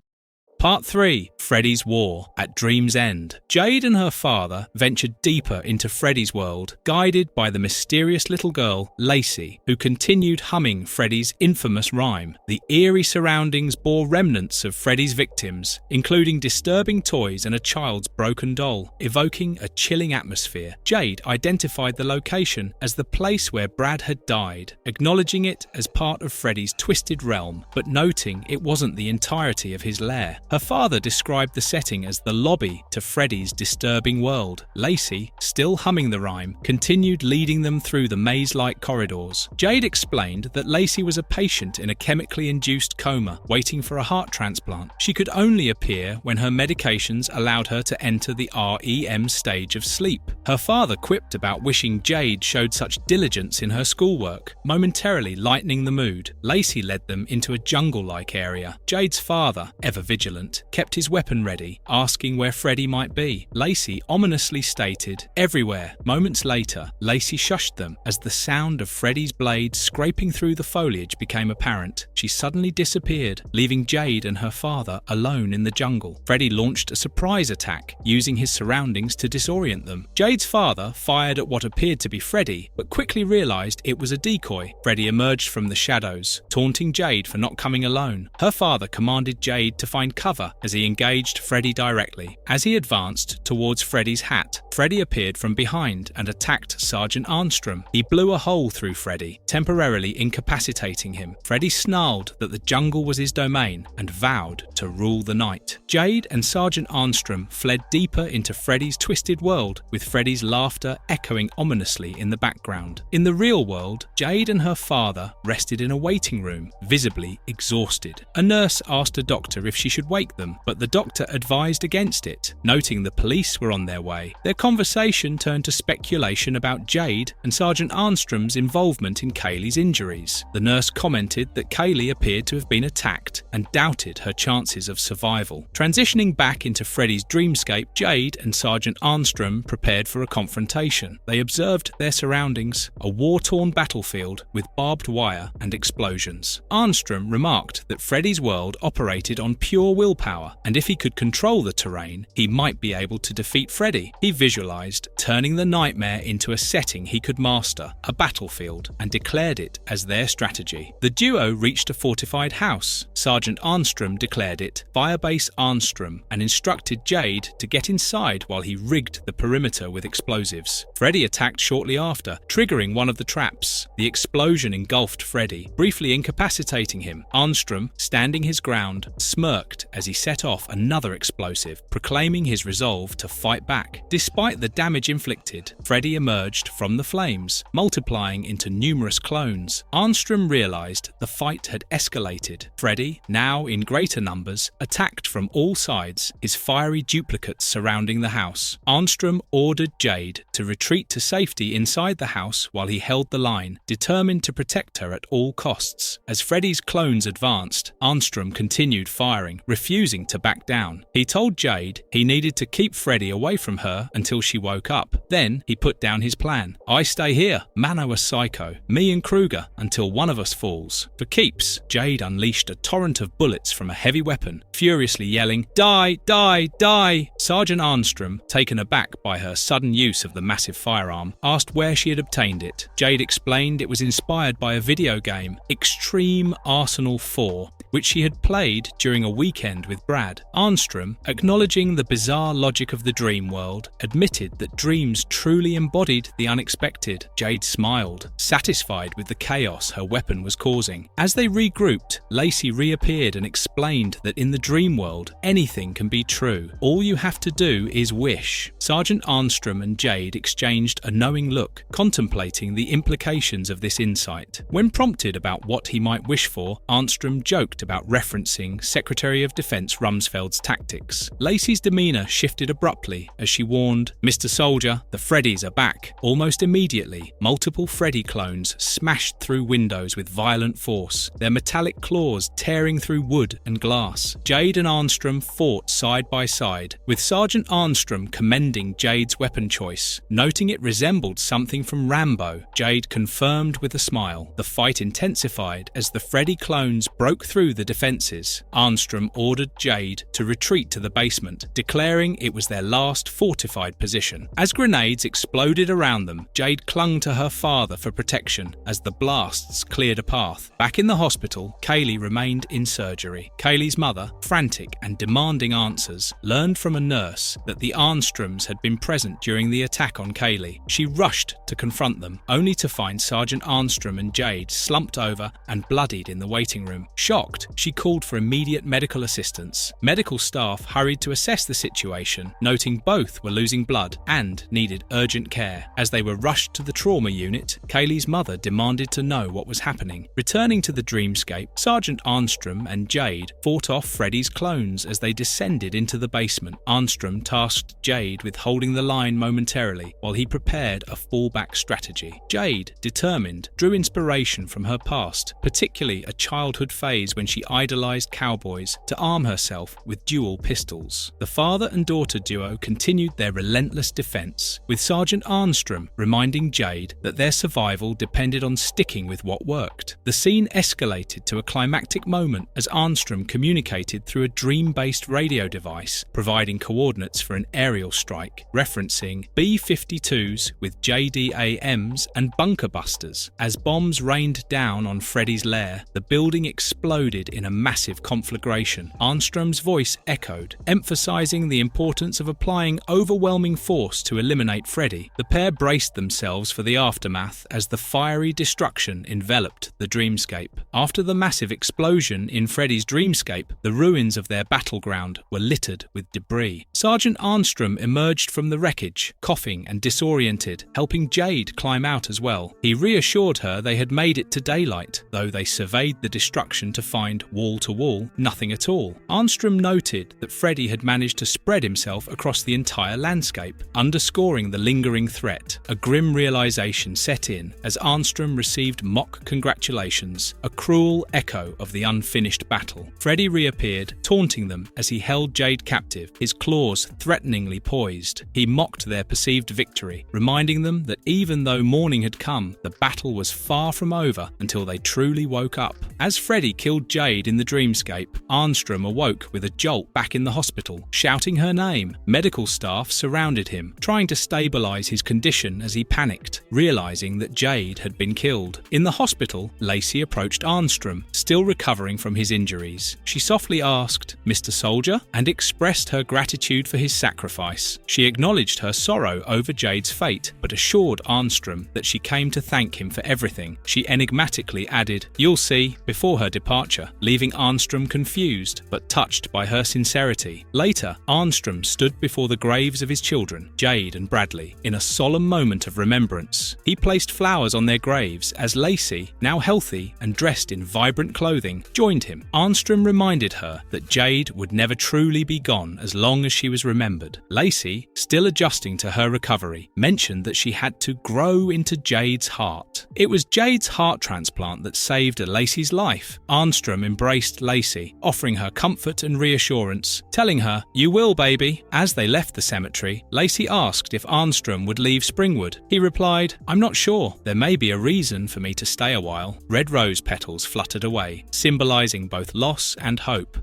Part 3. Freddy's War at Dream's End. Jade and her father ventured deeper into Freddy's world, guided by the mysterious little girl, Lacey, who continued humming Freddy's infamous rhyme. The eerie surroundings bore remnants of Freddy's victims, including disturbing toys and a child's broken doll, evoking a chilling atmosphere. Jade identified the location as the place where Brad had died, acknowledging it as part of Freddy's twisted realm, but noting it wasn't the entirety of his lair. Her father described the setting as the lobby to Freddy's disturbing world. Lacey, still humming the rhyme, continued leading them through the maze-like corridors. Jade explained that Lacey was a patient in a chemically induced coma, waiting for a heart transplant. She could only appear when her medications allowed her to enter the REM stage of sleep. Her father quipped about wishing Jade showed such diligence in her schoolwork, momentarily lightening the mood. Lacey led them into a jungle-like area. Jade's father, ever vigilant, vigilant, kept his weapon ready, asking where Freddy might be. Lacey ominously stated, "Everywhere." Moments later, Lacey shushed them as the sound of Freddy's blade scraping through the foliage became apparent. She suddenly disappeared, leaving Jade and her father alone in the jungle. Freddy launched a surprise attack, using his surroundings to disorient them. Jade's father fired at what appeared to be Freddy, but quickly realized it was a decoy. Freddy emerged from the shadows, taunting Jade for not coming alone. Her father commanded Jade to find cover as he engaged Freddy directly. As he advanced towards Freddy's hat, Freddy appeared from behind and attacked Sergeant Armstrong. He blew a hole through Freddy, temporarily incapacitating him. Freddy snarled that the jungle was his domain and vowed to rule the night. Jade and Sergeant Armstrong fled deeper into Freddy's twisted world, with Freddy's laughter echoing ominously in the background. In the real world, Jade and her father rested in a waiting room, visibly exhausted. A nurse asked a doctor if she should wake them, but the doctor advised against it, noting the police were on their way. Their conversation turned to speculation about Jade and Sergeant Armstrong's involvement in Kaylee's injuries. The nurse commented that Kaylee appeared to have been attacked and doubted her chances of survival. Transitioning back into Freddy's dreamscape, Jade and Sergeant Armstrong prepared for a confrontation. They observed their surroundings, a war-torn battlefield with barbed wire and explosions. Armstrong remarked that Freddy's world operated on pure willpower, and if he could control the terrain, he might be able to defeat Freddy. He visualized turning the nightmare into a setting he could master, a battlefield, and declared it as their strategy. The duo reached a fortified house. Sergeant Armstrong declared it Firebase Armstrong and instructed Jade to get inside while he rigged the perimeter with explosives. Freddy attacked shortly after, triggering one of the traps. The explosion engulfed Freddy, briefly incapacitating him. Armstrong, standing his ground, smirked as he set off another explosive, proclaiming his resolve to fight back. Despite the damage inflicted, Freddy emerged from the flames, multiplying into numerous clones. Armstrong realized the fight had escalated. Freddy, now in greater numbers, attacked from all sides, his fiery duplicates surrounding the house. Armstrong ordered Jade to retreat to safety inside the house while he held the line, determined to protect her at all costs. As Freddy's clones advanced, Armstrong continued firing, refusing to back down. He told Jade he needed to keep Freddy away from her until she woke up. Then he put down his plan. "I stay here, mano a psycho, me and Krueger, until one of us falls." For keeps, Jade unleashed a torrent of bullets from a heavy weapon, furiously yelling, "Die, die, die!" Sergeant Armstrong, taken aback by her sudden use of the massive firearm, asked where she had obtained it. Jade explained it was inspired by a video game, Extreme Arsenal 4, which she had played during a weekend with Brad. Armstrong, acknowledging the bizarre logic of the dream world, admitted that dreams truly embodied the unexpected. Jade smiled, satisfied with the chaos her weapon was causing. As they regrouped, Lacey reappeared and explained that in the dream world, anything can be true. All you have to do is wish. Sergeant Armstrong and Jade exchanged a knowing look, contemplating the implications of this insight. When prompted about what he might wish for, Armstrong joked about referencing Secretary of Defense Rumsfeld's tactics. Lacey's demeanor shifted abruptly as she warned, "Mr. Soldier, the Freddys are back." Almost immediately, multiple Freddy clones smashed through windows with violent force, their metallic claws tearing through wood and glass. Jade and Armstrong fought side by side, with Sergeant Armstrong commending Jade's weapon choice, noting it resembled something from Rambo. Jade confirmed with a smile. The fight intensified as the Freddy clones broke through the defenses. Armstrong ordered Jade to retreat to the basement, declaring it was their last fortified position. As grenades exploded around them, Jade clung to her father for protection as the blasts cleared a path. Back in the hospital, Kaylee remained in surgery. Kaylee's mother, frantic and demanding answers, learned from a nurse that the Armstrongs had been present during the attack on Kaylee. She rushed to confront them, only to find Sergeant Armstrong and Jade slumped over and bloodied in the waiting room. Shocked, she called for immediate medical assistance. Medical staff hurried to assess the situation, noting both were losing blood and needed urgent care. As they were rushed to the trauma unit, Kaylee's mother demanded to know what was happening. Returning to the dreamscape, Sergeant Armstrong and Jade fought off Freddy's clones as they descended into the basement. Armstrong tasked Jade with holding the line momentarily while he prepared a fallback strategy. Jade, determined, drew inspiration from her past, particularly a childhood phase when when she idolized cowboys to arm herself with dual pistols. The father and daughter duo continued their relentless defense, with Sergeant Armstrong reminding Jade that their survival depended on sticking with what worked. The scene escalated to a climactic moment as Armstrong communicated through a dream-based radio device, providing coordinates for an aerial strike, referencing B-52s with JDAMs and bunker busters. As bombs rained down on Freddy's lair, the building exploded in a massive conflagration. Armstrong's voice echoed, emphasizing the importance of applying overwhelming force to eliminate Freddy. The pair braced themselves for the aftermath as the fiery destruction enveloped the dreamscape. After the massive explosion in Freddy's dreamscape, the ruins of their battleground were littered with debris. Sergeant Armstrong emerged from the wreckage, coughing and disoriented, helping Jade climb out as well. He reassured her they had made it to daylight, though they surveyed the destruction to find, wall to wall, nothing at all. Armstrong noted that Freddy had managed to spread himself across the entire landscape, underscoring the lingering threat. A grim realization set in as Armstrong received mock congratulations, a cruel echo of the unfinished battle. Freddy reappeared, taunting them as he held Jade captive, his claws threateningly poised. He mocked their perceived victory, reminding them that even though morning had come, the battle was far from over until they truly woke up. As Freddy killed Jade in the dreamscape, Armstrong awoke with a jolt back in the hospital, shouting her name. Medical staff surrounded him, trying to stabilize his condition as he panicked, realizing that Jade had been killed. In the hospital, Lacey approached Armstrong, still recovering from his injuries. She softly asked, "Mr. Soldier?" and expressed her gratitude for his sacrifice. She acknowledged her sorrow over Jade's fate, but assured Armstrong that she came to thank him for everything. She enigmatically added, "You'll see," before her departure, leaving Armstrong confused but touched by her sincerity. Later, Armstrong stood before the graves of his children, Jade and Bradley, in a solemn moment of remembrance. He placed flowers on their graves as Lacey, now healthy and dressed in vibrant clothing, joined him. Armstrong reminded her that Jade would never truly be gone as long as she was remembered. Lacey, still adjusting to her recovery, mentioned that she had to grow into Jade's heart. It was Jade's heart transplant that saved Lacey's life. Armstrong embraced Lacey, offering her comfort and reassurance, telling her, "You will, baby." As they left the cemetery, Lacey asked if Armstrong would leave Springwood. He replied, "I'm not sure. There may be a reason for me to stay a while." Red rose petals fluttered away, symbolizing both loss and hope.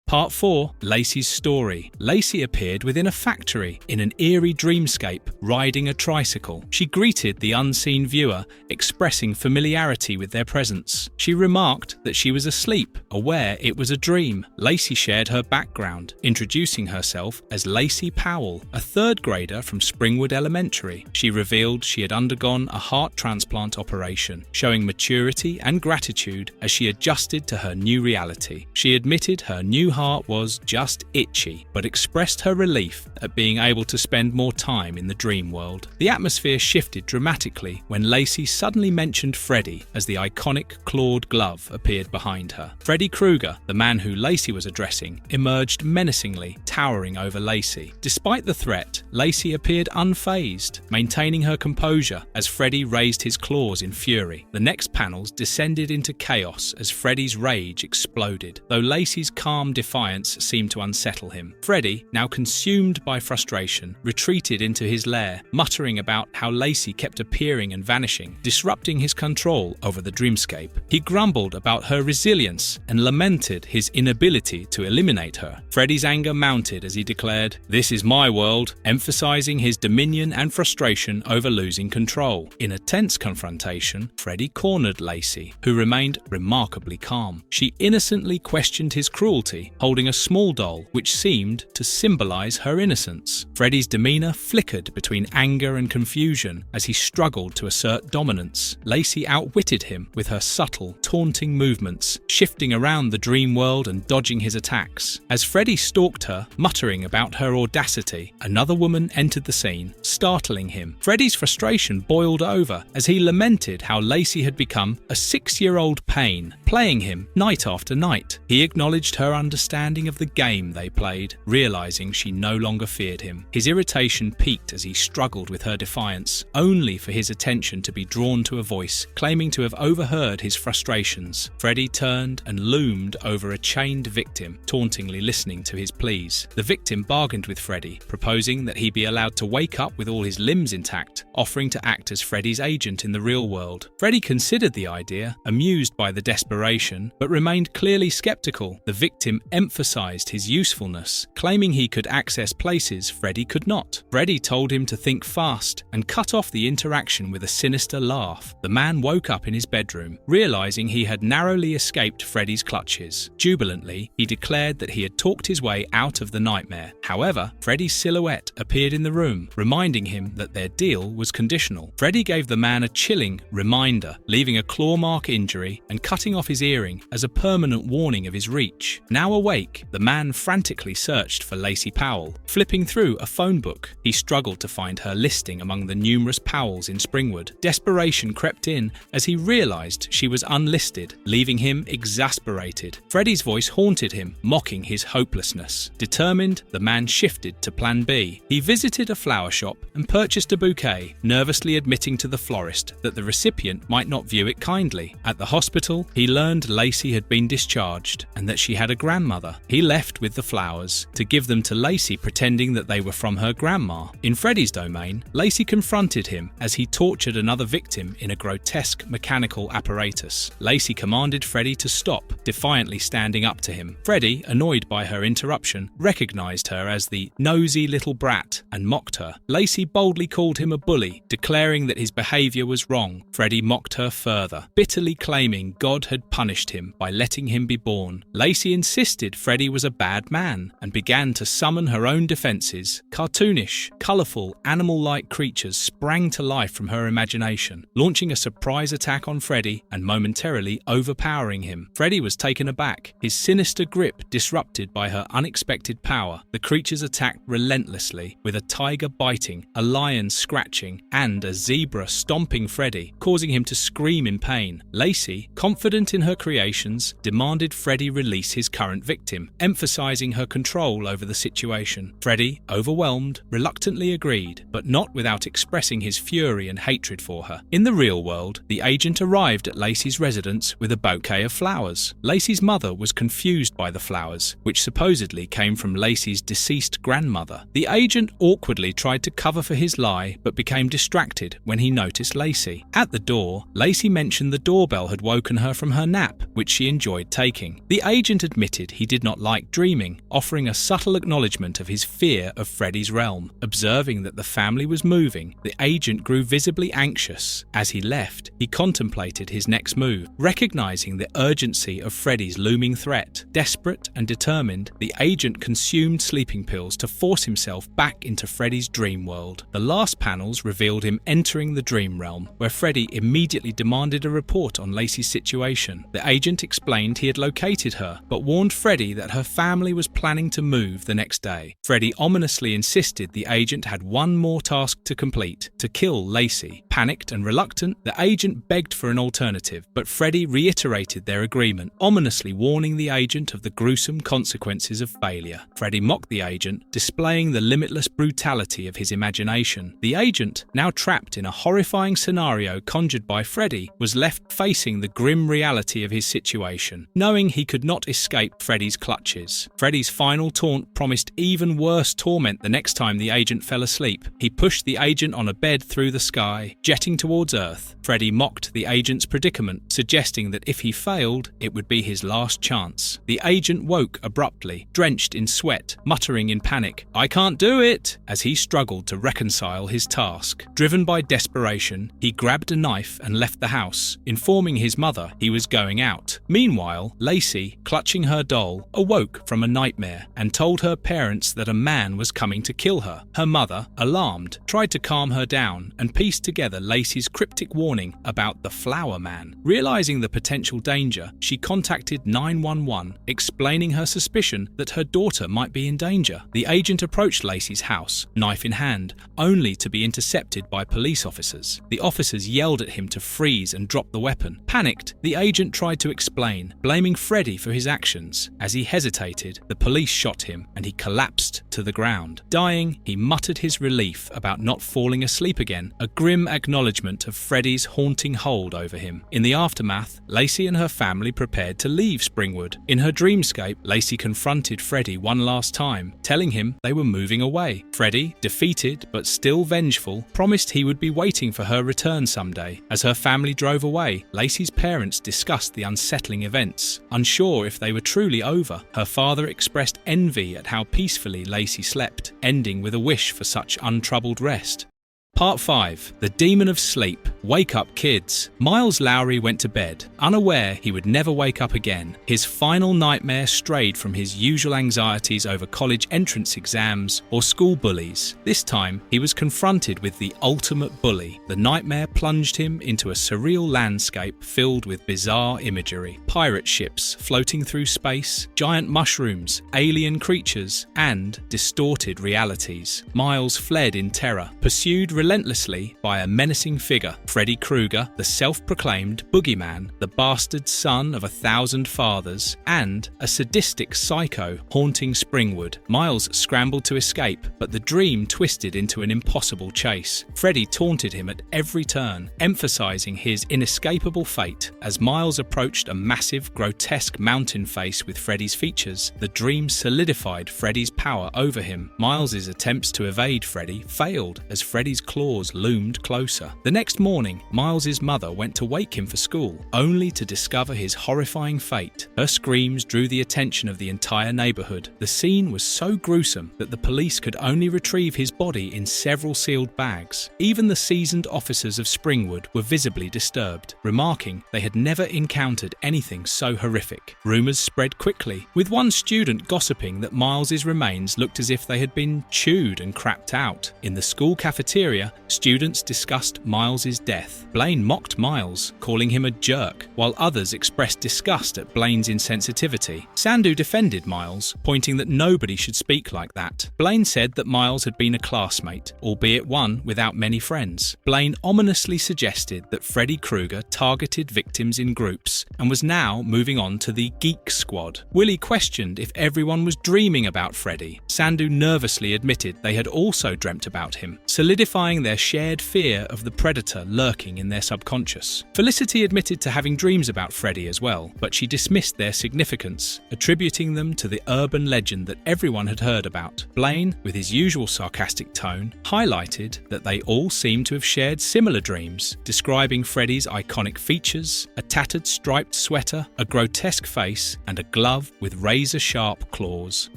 Part 4, Lacey's story. Lacey appeared within a factory in an eerie dreamscape, riding a tricycle. She greeted the unseen viewer, expressing familiarity with their presence. She remarked that she was asleep, aware it was a dream. Lacey shared her background, introducing herself as Lacey Powell, a third grader from Springwood Elementary. She revealed she had undergone a heart transplant operation, showing maturity and gratitude as she adjusted to her new reality. She admitted her new heart was just itchy, but expressed her relief at being able to spend more time in the dream world. The atmosphere shifted dramatically when Lacey suddenly mentioned Freddy as the iconic clawed glove appeared behind her. Freddy Krueger, the man who Lacey was addressing, emerged menacingly, towering over Lacey. Despite the threat, Lacey appeared unfazed, maintaining her composure as Freddy raised his claws in fury. The next panels descended into chaos as Freddy's rage exploded, though Lacey's calm defiance seemed to unsettle him. Freddy, now consumed by frustration, retreated into his lair, muttering about how Lacey kept appearing and vanishing, disrupting his control over the dreamscape. He grumbled about her resilience and lamented his inability to eliminate her. Freddy's anger mounted as he declared, "This is my world," emphasizing his dominion and frustration over losing control. In a tense confrontation, Freddy cornered Lacey, who remained remarkably calm. She innocently questioned his cruelty, holding a small doll which seemed to symbolize her innocence. Freddy's demeanor flickered between anger and confusion as he struggled to assert dominance. Lacey outwitted him with her subtle, taunting movements, shifting around the dream world and dodging his attacks. As Freddy stalked her, muttering about her audacity, another woman entered the scene, startling him. Freddy's frustration boiled over as he lamented how Lacey had become a 6-year-old pain, playing him night after night. He acknowledged her understanding understanding of the game they played, realizing she no longer feared him. His irritation peaked as he struggled with her defiance, only for his attention to be drawn to a voice, claiming to have overheard his frustrations. Freddy turned and loomed over a chained victim, tauntingly listening to his pleas. The victim bargained with Freddy, proposing that he be allowed to wake up with all his limbs intact, offering to act as Freddy's agent in the real world. Freddy considered the idea, amused by the desperation, but remained clearly skeptical. The victim emphasized his usefulness, claiming he could access places Freddy could not. Freddy told him to think fast and cut off the interaction with a sinister laugh. The man woke up in his bedroom, realizing he had narrowly escaped Freddy's clutches. Jubilantly, he declared that he had talked his way out of the nightmare. However, Freddy's silhouette appeared in the room, reminding him that their deal was conditional. Freddy gave the man a chilling reminder, leaving a claw mark injury and cutting off his earring as a permanent warning of his reach. Now awake, the man frantically searched for Lacey Powell. Flipping through a phone book, he struggled to find her listing among the numerous Powells in Springwood. Desperation crept in as he realized she was unlisted, leaving him exasperated. Freddy's voice haunted him, mocking his hopelessness. Determined, the man shifted to plan B. He visited a flower shop and purchased a bouquet, nervously admitting to the florist that the recipient might not view it kindly. At the hospital, he learned Lacey had been discharged and that she had a grandmother. He left with the flowers to give them to Lacey, pretending that they were from her grandma. In Freddy's domain, Lacey confronted him as he tortured another victim in a grotesque mechanical apparatus. Lacey commanded Freddy to stop, defiantly standing up to him. Freddy, annoyed by her interruption, recognized her as the nosy little brat and mocked her. Lacey boldly called him a bully, declaring that his behavior was wrong. Freddy mocked her further, bitterly claiming God had punished him by letting him be born. Lacey insisted Freddy was a bad man and began to summon her own defenses. Cartoonish, colorful, animal-like creatures sprang to life from her imagination, launching a surprise attack on Freddy and momentarily overpowering him. Freddy was taken aback, his sinister grip disrupted by her unexpected power. The creatures attacked relentlessly, with a tiger biting, a lion scratching, and a zebra stomping Freddy, causing him to scream in pain. Lacey, confident in her creations, demanded Freddy release his current victim, emphasizing her control over the situation. Freddy, overwhelmed, reluctantly agreed, but not without expressing his fury and hatred for her. In the real world, the agent arrived at Lacey's residence with a bouquet of flowers. Lacey's mother was confused by the flowers, which supposedly came from Lacey's deceased grandmother. The agent awkwardly tried to cover for his lie, but became distracted when he noticed Lacey. At the door, Lacey mentioned the doorbell had woken her from her nap, which she enjoyed taking. The agent admitted he did not like dreaming, offering a subtle acknowledgement of his fear of Freddy's realm. Observing that the family was moving, the agent grew visibly anxious. As he left, he contemplated his next move, recognizing the urgency of Freddy's looming threat. Desperate and determined, the agent consumed sleeping pills to force himself back into Freddy's dream world. The last panels revealed him entering the dream realm, where Freddy immediately demanded a report on Lacey's situation. The agent explained he had located her, but warned Freddy that her family was planning to move the next day. Freddy ominously insisted the agent had one more task to complete: to kill Lacey. Panicked and reluctant, the agent begged for an alternative, but Freddy reiterated their agreement, ominously warning the agent of the gruesome consequences of failure. Freddy mocked the agent, displaying the limitless brutality of his imagination. The agent, now trapped in a horrifying scenario conjured by Freddy, was left facing the grim reality of his situation, knowing he could not escape Freddy's clutches. Freddy's final taunt promised even worse torment the next time the agent fell asleep. He pushed the agent on a bed through the sky, jetting towards Earth. Freddy mocked the agent's predicament, suggesting that if he failed, it would be his last chance. The agent woke abruptly, drenched in sweat, muttering in panic, "I can't do it!" as he struggled to reconcile his task. Driven by desperation, he grabbed a knife and left the house, informing his mother he was going out. Meanwhile, Lacey, clutching her doll, awoke from a nightmare and told her parents that a man was coming to kill her. Her mother, alarmed, tried to calm her down and pieced together Lacey's cryptic warning about the Flower Man. Realizing the potential danger, she contacted 911, explaining her suspicion that her daughter might be in danger. The agent approached Lacey's house, knife in hand, only to be intercepted by police officers. The officers yelled at him to freeze and drop the weapon. Panicked, the agent tried to explain, blaming Freddy for his actions, As he hesitated, the police shot him and he collapsed to the ground. Dying, he muttered his relief about not falling asleep again, a grim acknowledgement of Freddy's haunting hold over him. In the aftermath, Lacey and her family prepared to leave Springwood. In her dreamscape, Lacey confronted Freddy one last time, telling him they were moving away. Freddy, defeated but still vengeful, promised he would be waiting for her return someday. As her family drove away, Lacey's parents discussed the unsettling events. Unsure if they were truly over, her father expressed envy at how peacefully Lacey slept, ending with a wish for such untroubled rest. Part 5. The Demon of Sleep. Wake up, kids. Miles Lowry went to bed, unaware he would never wake up again. His final nightmare strayed from his usual anxieties over college entrance exams or school bullies. This time, he was confronted with the ultimate bully. The nightmare plunged him into a surreal landscape filled with bizarre imagery. Pirate ships floating through space, giant mushrooms, alien creatures, and distorted realities. Miles fled in terror, pursued relentlessly by a menacing figure, Freddy Krueger, the self-proclaimed boogeyman, the bastard son of 1,000 fathers, and a sadistic psycho haunting Springwood. Miles scrambled to escape, but the dream twisted into an impossible chase. Freddy taunted him at every turn, emphasizing his inescapable fate. As Miles approached a massive, grotesque mountain face with Freddy's features, the dream solidified Freddy's power over him. Miles's attempts to evade Freddy failed as Freddy's claws loomed closer. The next morning, Miles's mother went to wake him for school, only to discover his horrifying fate. Her screams drew the attention of the entire neighborhood. The scene was so gruesome that the police could only retrieve his body in several sealed bags. Even the seasoned officers of Springwood were visibly disturbed, remarking they had never encountered anything so horrific. Rumors spread quickly, with one student gossiping that Miles's remains looked as if they had been chewed and crapped out. In the school cafeteria, students discussed Miles's death. Blaine mocked Miles, calling him a jerk, while others expressed disgust at Blaine's insensitivity. Sandu defended Miles, pointing that nobody should speak like that. Blaine said that Miles had been a classmate, albeit one without many friends. Blaine ominously suggested that Freddy Krueger targeted victims in groups and was now moving on to the Geek Squad. Willie questioned if everyone was dreaming about Freddy. Sandu nervously admitted they had also dreamt about him, solidifying their shared fear of the predator lurking in their subconscious. Felicity admitted to having dreams about Freddy as well, but she dismissed their significance, attributing them to the urban legend that everyone had heard about. Blaine, with his usual sarcastic tone, highlighted that they all seemed to have shared similar dreams, describing Freddy's iconic features: a tattered striped sweater, a grotesque face, and a glove with razor-sharp claws.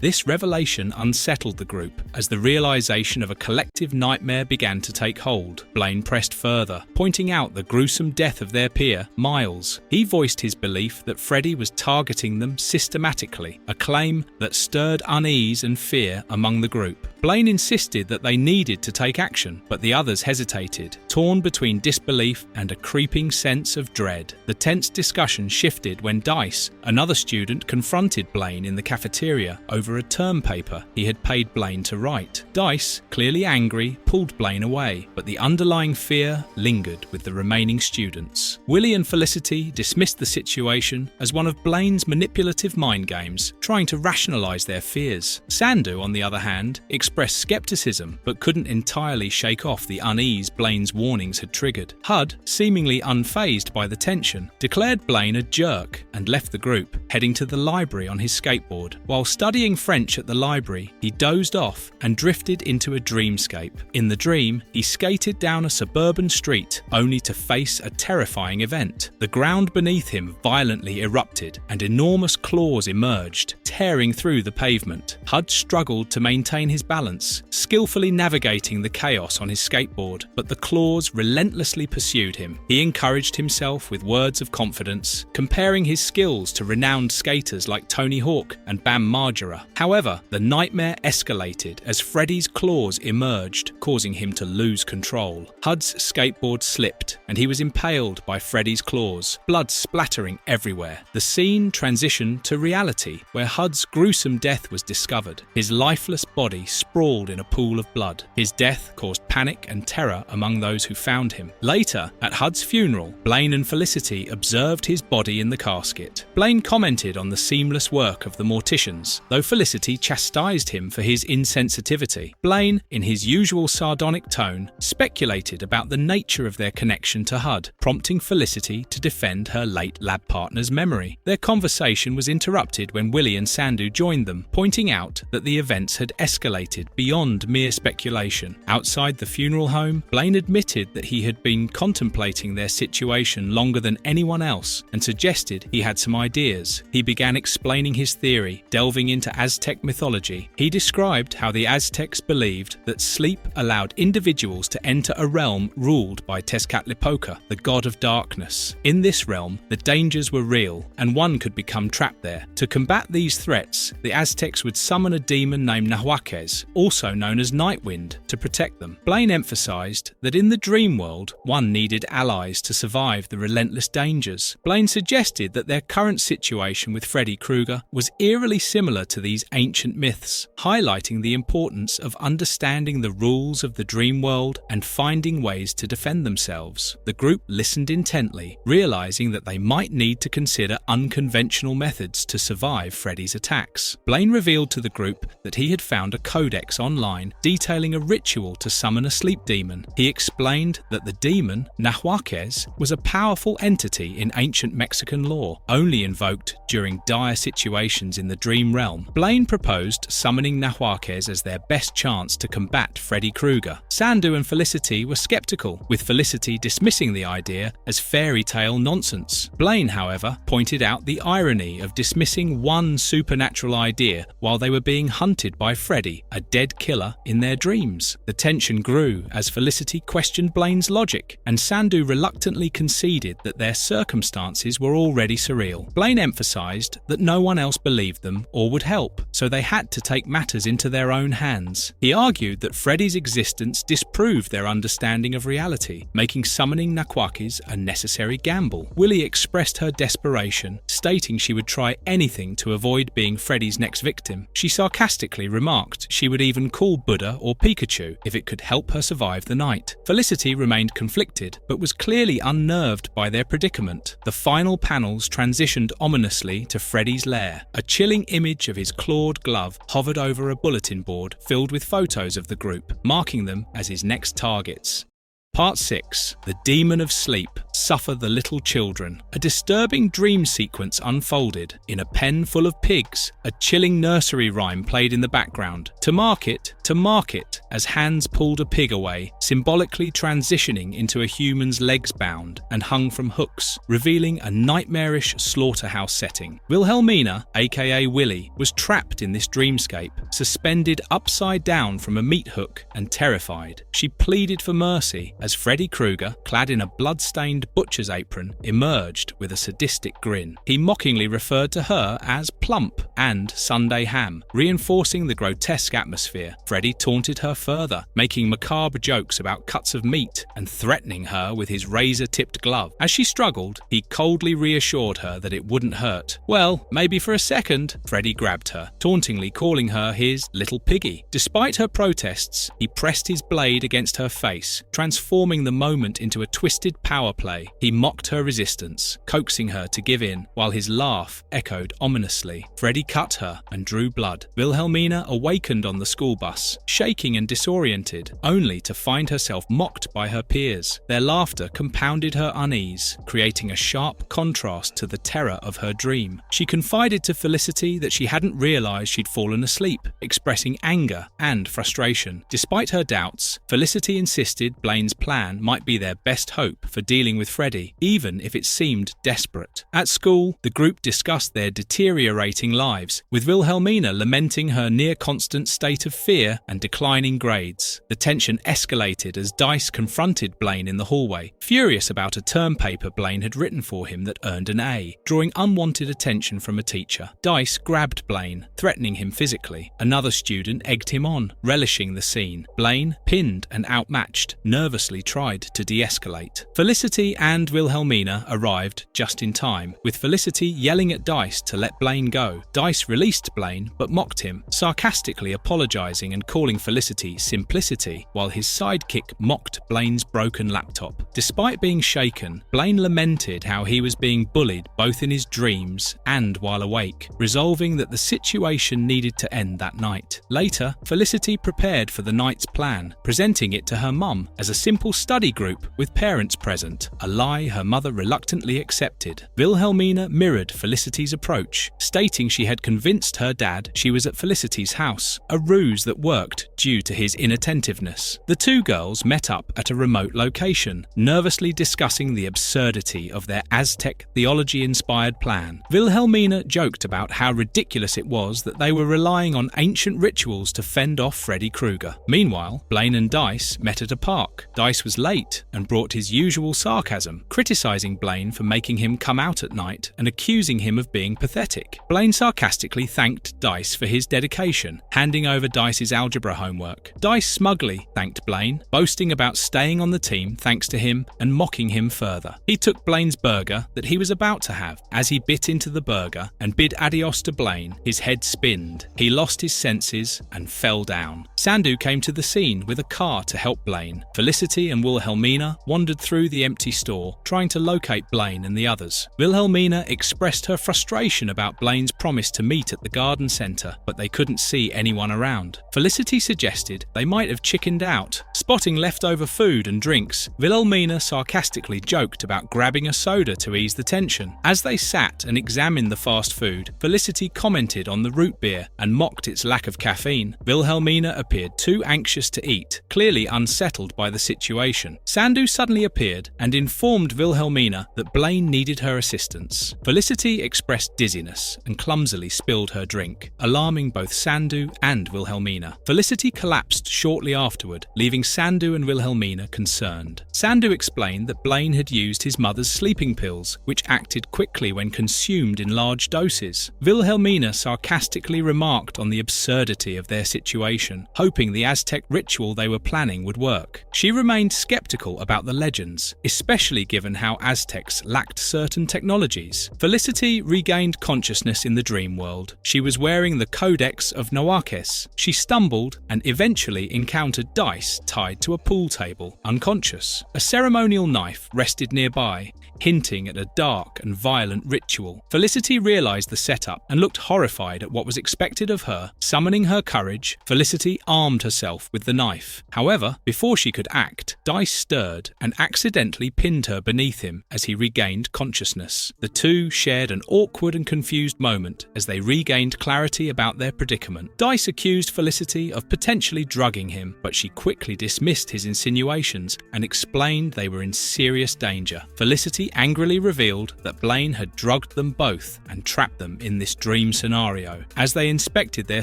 This revelation unsettled the group as the realization of a collective nightmare began to take hold. Blaine pressed further, pointing out the gruesome death of their peer, Miles. He voiced his belief that Freddy was targeting them systematically, a claim that stirred unease and fear among the group. Blaine insisted that they needed to take action, but the others hesitated, torn between disbelief and a creeping sense of dread. The tense discussion shifted when Dice, another student, confronted Blaine in the cafeteria over a term paper he had paid Blaine to write. Dice, clearly angry, pulled Blaine away, but the underlying fear lingered with the remaining students. Willie and Felicity dismissed the situation as one of Blaine's manipulative mind games, trying to rationalize their fears. Sandu, on the other hand, expressed skepticism but couldn't entirely shake off the unease Blaine's warnings had triggered. Hud, seemingly unfazed by the tension, declared Blaine a jerk and left the group, heading to the library on his skateboard. While studying French at the library, he dozed off and drifted into a dreamscape. In the dream, he skated down a suburban street only to face a terrifying event. The ground beneath him violently erupted and enormous claws emerged, tearing through the pavement. Hud struggled to maintain his balance, skillfully navigating the chaos on his skateboard, but the claws relentlessly pursued him. He encouraged himself with words of confidence, comparing his skills to renowned skaters like Tony Hawk and Bam Margera. However, the nightmare escalated as Freddy's claws emerged, causing him to lose control. Hud's skateboard slipped, and he was impaled by Freddy's claws, blood splattering everywhere. The scene transitioned to reality, where Hud's gruesome death was discovered. His lifeless body sprawled in a pool of blood. His death caused panic and terror among those who found him. Later, at Hud's funeral, Blaine and Felicity observed his body in the casket. Blaine commented on the seamless work of the morticians, though Felicity chastised him for his insensitivity. Blaine, in his usual sardonic tone, speculated about the nature of their connection to Hud, prompting Felicity to defend her late lab partner's memory. Their conversation was interrupted when Willie and Sandu joined them, pointing out that the events had escalated beyond mere speculation. Outside the funeral home, Blaine admitted that he had been contemplating their situation longer than anyone else and suggested he had some ideas. He began explaining his theory, delving into Aztec mythology. He described how the Aztecs believed that sleep allowed individuals to enter a realm ruled by Tezcatlipoca, the god of darkness. In this realm, the dangers were real, and one could become trapped there. To combat these threats, the Aztecs would summon a demon named Nahuaquez, also known as Nightwind, to protect them. Blaine emphasized that in the dream world, one needed allies to survive the relentless dangers. Blaine suggested that their current situation with Freddy Krueger was eerily similar to these ancient myths, highlighting the importance of understanding the rules of the dream world and finding ways to defend themselves. The group listened intently, realizing that they might need to consider unconventional methods to survive Freddy's attacks. Blaine revealed to the group that he had found a codex online detailing a ritual to summon a sleep demon. He explained that the demon, Nahuaquez, was a powerful entity in ancient Mexican lore, only invoked during dire situations in the dream realm. Blaine proposed summoning Nahuaquez as their best chance to combat Freddy Krueger. Sandu and Felicity were skeptical, with Felicity dismissing the idea as fairy tale nonsense. Blaine, however, pointed out the irony of dismissing one supernatural idea while they were being hunted by Freddy, a dead killer, in their dreams. The tension grew as Felicity questioned Blaine's logic, and Sandu reluctantly conceded that their circumstances were already surreal. Blaine emphasized that no one else believed them or would help, so they had to take matters into their own hands. He argued that Freddy's existence disproved their understanding of reality, making summoning Nahuaquez a necessary gamble. Willie expressed her desperation, stating she would try anything to avoid being Freddy's next victim. She sarcastically remarked she would even call Buddha or Pikachu if it could help her survive the night. Felicity remained conflicted, but was clearly unnerved by their predicament. The final panels transitioned ominously to Freddy's lair. A chilling image of his clawed glove hovered over a bulletin board filled with photos of the group, marking them as his next targets. Part 6. The Demon of Sleep. Suffer the Little Children. A disturbing dream sequence unfolded. In a pen full of pigs, a chilling nursery rhyme played in the background. To mark it, as hands pulled a pig away, symbolically transitioning into a human's legs bound and hung from hooks, revealing a nightmarish slaughterhouse setting. Wilhelmina, aka Willie, was trapped in this dreamscape, suspended upside down from a meat hook and terrified. She pleaded for mercy as Freddy Krueger, clad in a blood-stained butcher's apron, emerged with a sadistic grin. He mockingly referred to her as plump and Sunday ham, reinforcing the grotesque atmosphere. Freddy taunted her further, making macabre jokes about cuts of meat and threatening her with his razor-tipped glove. As she struggled, he coldly reassured her that it wouldn't hurt. Well, maybe for a second. Freddy grabbed her, tauntingly calling her his little piggy. Despite her protests, he pressed his blade against her face, transforming the moment into a twisted power play. He mocked her resistance, coaxing her to give in, while his laugh echoed ominously. Freddy cut her and drew blood. Wilhelmina awakened on the school bus, shaking and disoriented, only to find herself mocked by her peers. Their laughter compounded her unease, creating a sharp contrast to the terror of her dream. She confided to Felicity that she hadn't realized she'd fallen asleep, expressing anger and frustration. Despite her doubts, Felicity insisted Blaine's plan might be their best hope for dealing with Freddy, even if it seemed desperate. At school, the group discussed their deteriorating lives, with Wilhelmina lamenting her near-constant state of fear and declining grades. The tension escalated as Dice confronted Blaine in the hallway, furious about a term paper Blaine had written for him that earned an A, drawing unwanted attention from a teacher. Dice grabbed Blaine, threatening him physically. Another student egged him on, relishing the scene. Blaine, pinned and outmatched, nervously tried to de-escalate. Felicity Felicity and Wilhelmina arrived just in time, with Felicity yelling at Dice to let Blaine go. Dice released Blaine but mocked him, sarcastically apologizing and calling Felicity simplicity, while his sidekick mocked Blaine's broken laptop. Despite being shaken, Blaine lamented how he was being bullied both in his dreams and while awake, resolving that the situation needed to end that night. Later, Felicity prepared for the night's plan, presenting it to her mum as a simple study group with parents present, a lie her mother reluctantly accepted. Wilhelmina mirrored Felicity's approach, stating she had convinced her dad she was at Felicity's house, a ruse that worked due to his inattentiveness. The two girls met up at a remote location, nervously discussing the absurdity of their Aztec theology-inspired plan. Wilhelmina joked about how ridiculous it was that they were relying on ancient rituals to fend off Freddy Krueger. Meanwhile, Blaine and Dice met at a park. Dice was late and brought his usual sarcasm, criticizing Blaine for making him come out at night and accusing him of being pathetic. Blaine sarcastically thanked Dice for his dedication, handing over Dice's algebra homework. Dice smugly thanked Blaine, boasting about staying on the team thanks to him and mocking him further. He took Blaine's burger that he was about to have. As he bit into the burger and bid adios to Blaine, his head spinned. He lost his senses and fell down. Sandu came to the scene with a car to help Blaine. Felicity and Wilhelmina wandered through the empty store, trying to locate Blaine and the others. Wilhelmina expressed her frustration about Blaine's promise to meet at the garden center, but they couldn't see anyone around. Felicity suggested they might have chickened out. Spotting leftover food and drinks, Wilhelmina sarcastically joked about grabbing a soda to ease the tension. As they sat and examined the fast food, Felicity commented on the root beer and mocked its lack of caffeine. Wilhelmina appeared too anxious to eat, clearly unsettled by the situation. Sandu suddenly appeared and informed Wilhelmina that Blaine needed her assistance. Felicity expressed dizziness and clumsily spilled her drink, alarming both Sandu and Wilhelmina. Felicity collapsed shortly afterward, leaving Sandu and Wilhelmina concerned. Sandu explained that Blaine had used his mother's sleeping pills, which acted quickly when consumed in large doses. Wilhelmina sarcastically remarked on the absurdity of their situation, hoping the Aztec ritual they were planning would work. She remained skeptical about the legends, especially given how Aztecs lacked certain technologies. Felicity regained consciousness in the dream world. She was wearing the Codex of Noaques. She stumbled and eventually encountered Dice tied to a pool table, unconscious. A ceremonial knife rested nearby, hinting at a dark and violent ritual. Felicity realized the setup and looked horrified at what was expected of her. Summoning her courage, Felicity armed herself with the knife. However, before she could act, Dice stirred and accidentally pinned her beneath him as he regained consciousness. The two shared an awkward and confused moment as they regained clarity about their predicament. Dice accused Felicity of potentially drugging him, but she quickly dismissed his insinuations and explained they were in serious danger. Felicity angrily revealed that Blaine had drugged them both and trapped them in this dream scenario. As they inspected their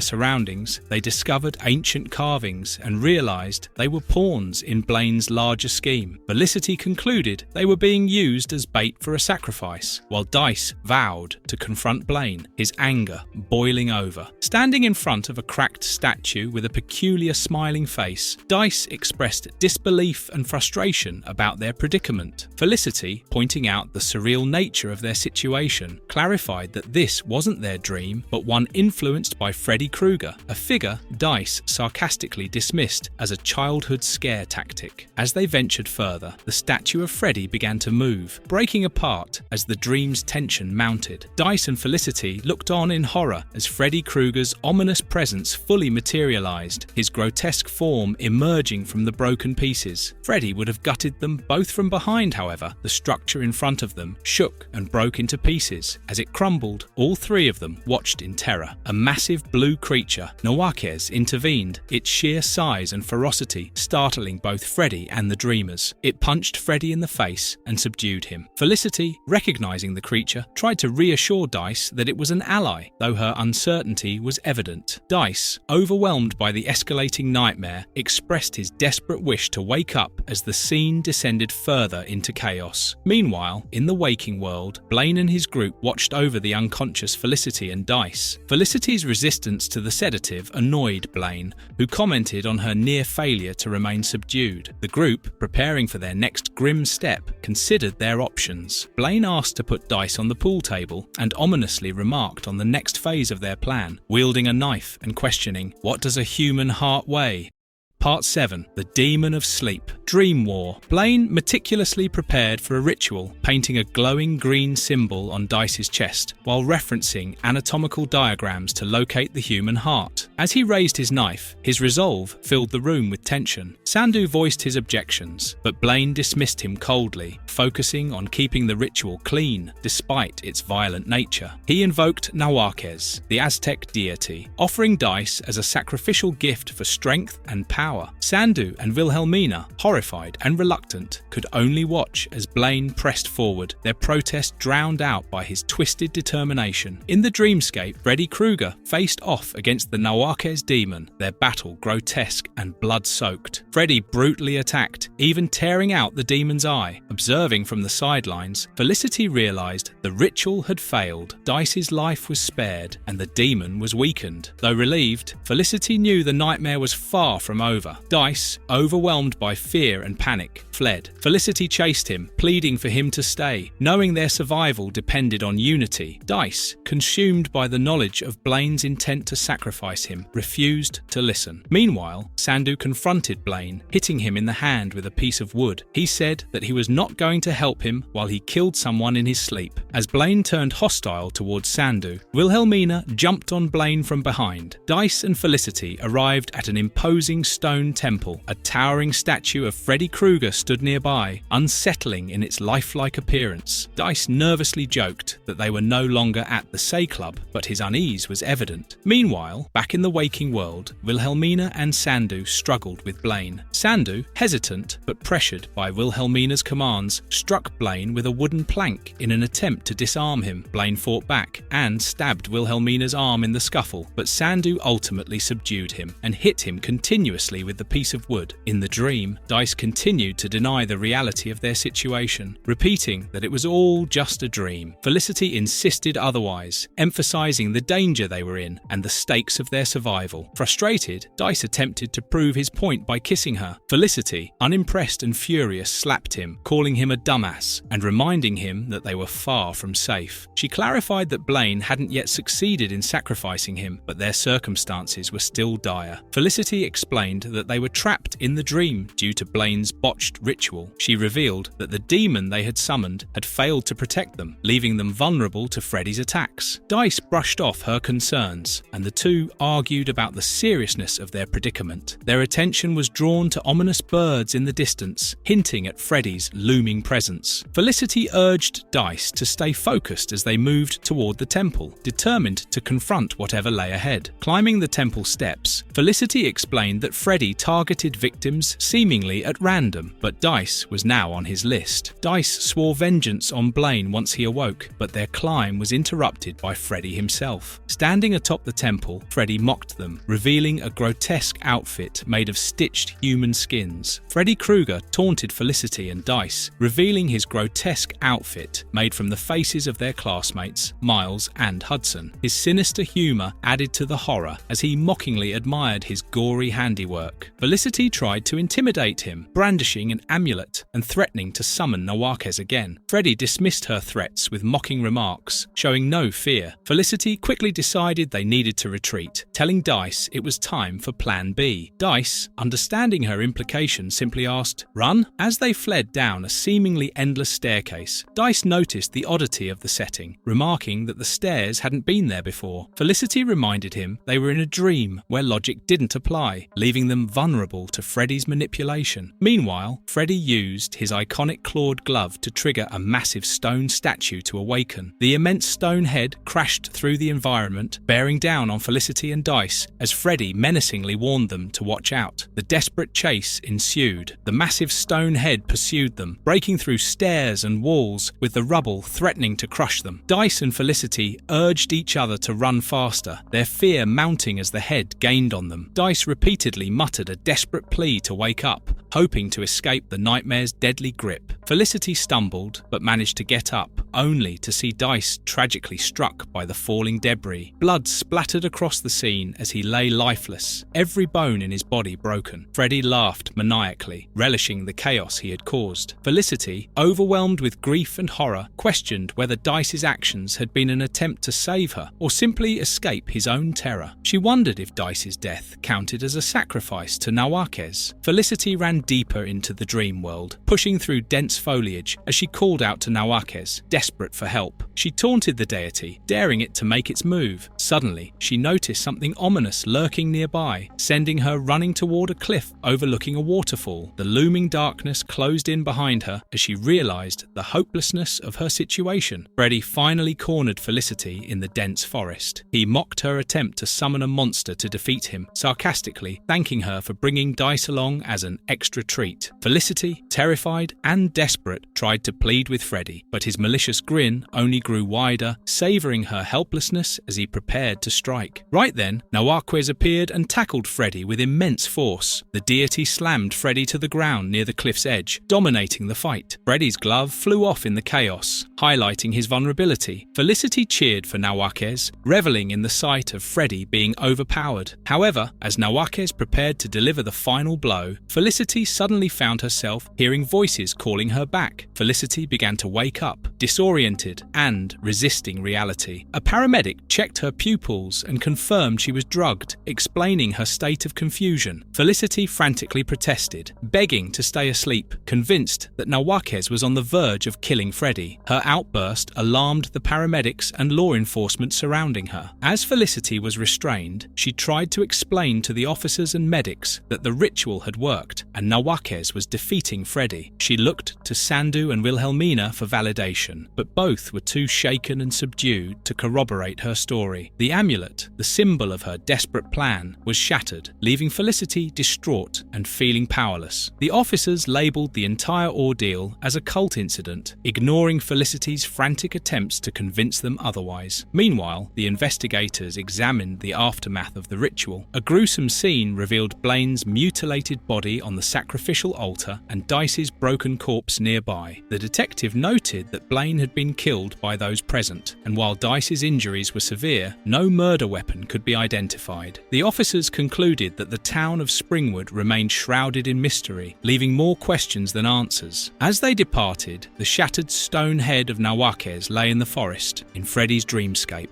surroundings, they discovered ancient carvings and realized they were pawns in Blaine's larger scheme. Felicity concluded they were being used as bait for a sacrifice, while Dice vowed to confront Blaine, his anger boiling over. Standing in front of a cracked statue with a peculiar smiling face, Dice expressed disbelief and frustration about their predicament. Felicity, pointing out the surreal nature of their situation, clarified that this wasn't their dream, but one influenced by Freddy Krueger, a figure Dice sarcastically dismissed as a childhood scare tactic. As they ventured further, the statue of Freddy began to move, breaking apart as the dream's tension mounted. Dice and Felicity looked on in horror as Freddy Krueger's ominous presence fully materialized, his grotesque form emerging from the broken pieces. Freddy would have gutted them both from behind, however. The structure in front of them shook and broke into pieces. As it crumbled, all three of them watched in terror. A massive blue creature, Noaques, intervened, its sheer size and ferocity startling both Freddy and the dreamers. It punched Freddy in the face and subdued him. Felicity, recognizing the creature, tried to reassure Dice that it was an ally, though her uncertainty was evident. Dice, overwhelmed by the escalating nightmare, expressed his desperate wish to wake up as the scene descended further into chaos. Meanwhile, in the waking world, Blaine and his group watched over the unconscious Felicity and Dice. Felicity's resistance to the sedative annoyed Blaine, who commented on her near failure to remain subdued. The group, preparing for their next grim step, considered their options. Blaine asked to put dice on the pool table and ominously remarked on the next phase of their plan, wielding a knife and questioning, "What does a human heart weigh?" Part 7. The Demon of Sleep. Dream War. Blaine meticulously prepared for a ritual, painting a glowing green symbol on Dice's chest, while referencing anatomical diagrams to locate the human heart. As he raised his knife, his resolve filled the room with tension. Sandu voiced his objections, but Blaine dismissed him coldly, focusing on keeping the ritual clean, despite its violent nature. He invoked Nahuaquez, the Aztec deity, offering Dice as a sacrificial gift for strength and power. Sandu and Wilhelmina, horrified and reluctant, could only watch as Blaine pressed forward, their protest drowned out by his twisted determination. In the dreamscape, Freddy Krueger faced off against the Nahuaquez demon, their battle grotesque and blood-soaked. Freddy brutally attacked, even tearing out the demon's eye. Observing from the sidelines, Felicity realized the ritual had failed, Dice's life was spared, and the demon was weakened. Though relieved, Felicity knew the nightmare was far from over. Dice, overwhelmed by fear and panic, fled. Felicity chased him, pleading for him to stay, knowing their survival depended on unity. Dice, consumed by the knowledge of Blaine's intent to sacrifice him, refused to listen. Meanwhile, Sandu confronted Blaine, hitting him in the hand with a piece of wood. He said that he was not going to help him while he killed someone in his sleep. As Blaine turned hostile towards Sandu, Wilhelmina jumped on Blaine from behind. Dice and Felicity arrived at an imposing stone temple. A towering statue of Freddy Krueger stood nearby, unsettling in its lifelike appearance. Dice nervously joked that they were no longer at the Say Club, but his unease was evident. Meanwhile, back in the waking world, Wilhelmina and Sandu struggled with Blaine. Sandu, hesitant but pressured by Wilhelmina's commands, struck Blaine with a wooden plank in an attempt to disarm him. Blaine fought back and stabbed Wilhelmina's arm in the scuffle, but Sandu ultimately subdued him and hit him continuously with the piece of wood. In the dream, Dice continued to deny the reality of their situation, repeating that it was all just a dream. Felicity insisted otherwise, emphasizing the danger they were in and the stakes of their survival. Frustrated, Dice attempted to prove his point by kissing her. Felicity, unimpressed and furious, slapped him, calling him a dumbass and reminding him that they were far from safe. She clarified that Blaine hadn't yet succeeded in sacrificing him, but their circumstances were still dire. Felicity explained that they were trapped in the dream due to Blaine's botched ritual. She revealed that the demon they had summoned had failed to protect them, leaving them vulnerable to Freddy's attacks. Dice brushed off her concerns, and the two argued about the seriousness of their predicament. Their attention was drawn to ominous birds in the distance, hinting at Freddy's looming presence. Felicity urged Dice to stay focused as they moved toward the temple, determined to confront whatever lay ahead. Climbing the temple steps, Felicity explained that Freddy targeted victims seemingly at random, but Dice was now on his list. Dice swore vengeance on Blaine once he awoke, but their climb was interrupted by Freddy himself. Standing atop the temple, Freddy mocked them, revealing a grotesque outfit made of stitched human skins. Freddy Krueger taunted Felicity and Dice, revealing his grotesque outfit made from the faces of their classmates, Miles and Hudson. His sinister humor added to the horror as he mockingly admired his gory handiwork. Felicity tried to intimidate him, brandishing an amulet and threatening to summon Nahuaquez again. Freddy dismissed her threats with mocking remarks, showing no fear. Felicity quickly decided they needed to retreat, telling Dice it was time for Plan B. Dice, understanding her implication, simply asked, "Run?" As they fled down a seemingly endless staircase, Dice noticed the oddity of the setting, remarking that the stairs hadn't been there before. Felicity reminded him they were in a dream where logic didn't apply, leaving them vulnerable to Freddy's manipulation. Meanwhile, Freddy used his iconic clawed glove to trigger a massive stone statue to awaken. The immense stone head crashed through the environment, bearing down on Felicity and Dice as Freddy menacingly warned them to watch out. The desperate chase ensued. The massive stone head pursued them, breaking through stairs and walls, with the rubble threatening to crush them. Dice and Felicity urged each other to run faster, their fear mounting as the head gained on them. Dice repeatedly muttered a desperate plea to wake up, hoping to escape the nightmare's deadly grip. Felicity stumbled, but managed to get up, only to see Dice tragically struck by the falling debris. Blood splattered across the scene as he lay lifeless, every bone in his body broken. Freddy laughed maniacally, relishing the chaos he had caused. Felicity, overwhelmed with grief and horror, questioned whether Dice's actions had been an attempt to save her or simply escape his own terror. She wondered if Dice's death counted as a sacrifice to Nawakes. Felicity ran deeper into the dream world, pushing through dense foliage as she called out to Nawakes, desperate for help. She taunted the deity, daring it to make its move. Suddenly, she noticed something ominous lurking nearby, sending her running toward a cliff overlooking a waterfall. The looming darkness closed in behind her as she realized the hopelessness of her situation. Freddy finally cornered Felicity in the dense forest. He mocked her attempt to summon a monster to defeat him, sarcastically thanking her for bringing Dice along as an extra treat. Felicity, terrified and desperate, tried to plead with Freddy, but his malicious grin only grew wider, savoring her helplessness as he prepared to strike. Right then, Nawakes appeared and tackled Freddy with immense force. The deity slammed Freddy to the ground near the cliff's edge, dominating the fight. Freddy's glove flew off in the chaos, highlighting his vulnerability. Felicity cheered for Nawakes, reveling in the sight of Freddy being overpowered. However, as Nawakes prepared to deliver the final blow, Felicity suddenly found herself hearing voices calling her back. Felicity began to wake up, disoriented and resisting reality. A paramedic checked her pupils and confirmed she was drugged, explaining her state of confusion. Felicity frantically protested, begging to stay asleep, convinced that Nawakes was on the verge of killing Freddy. Her outburst alarmed the paramedics and law enforcement surrounding her. As Felicity was restrained, she tried to explain to the officers and medics that the ritual had worked and Nawakes was defeating Freddy. She looked to Sandu and Wilhelmina for validation, but both were too shaken and subdued to corroborate her story. The amulet, the symbol of her desperate plan, was shattered, leaving Felicity distraught and feeling powerless. The officers labelled the entire ordeal as a cult incident, ignoring Felicity's frantic attempts to convince them otherwise. Meanwhile, the investigators examined the aftermath of the ritual. A gruesome scene revealed Blaine's mutilated body on the sacrificial altar and Dice's broken corpse nearby. The detective noted that Blaine had been killed by those present, and while Dice's injuries were severe, no murder weapon could be identified. The officers concluded that the town of Springwood remained shrouded in mystery, leaving more questions than answers. As they departed, the shattered stone head of Nawakes lay in the forest, in Freddy's dreamscape.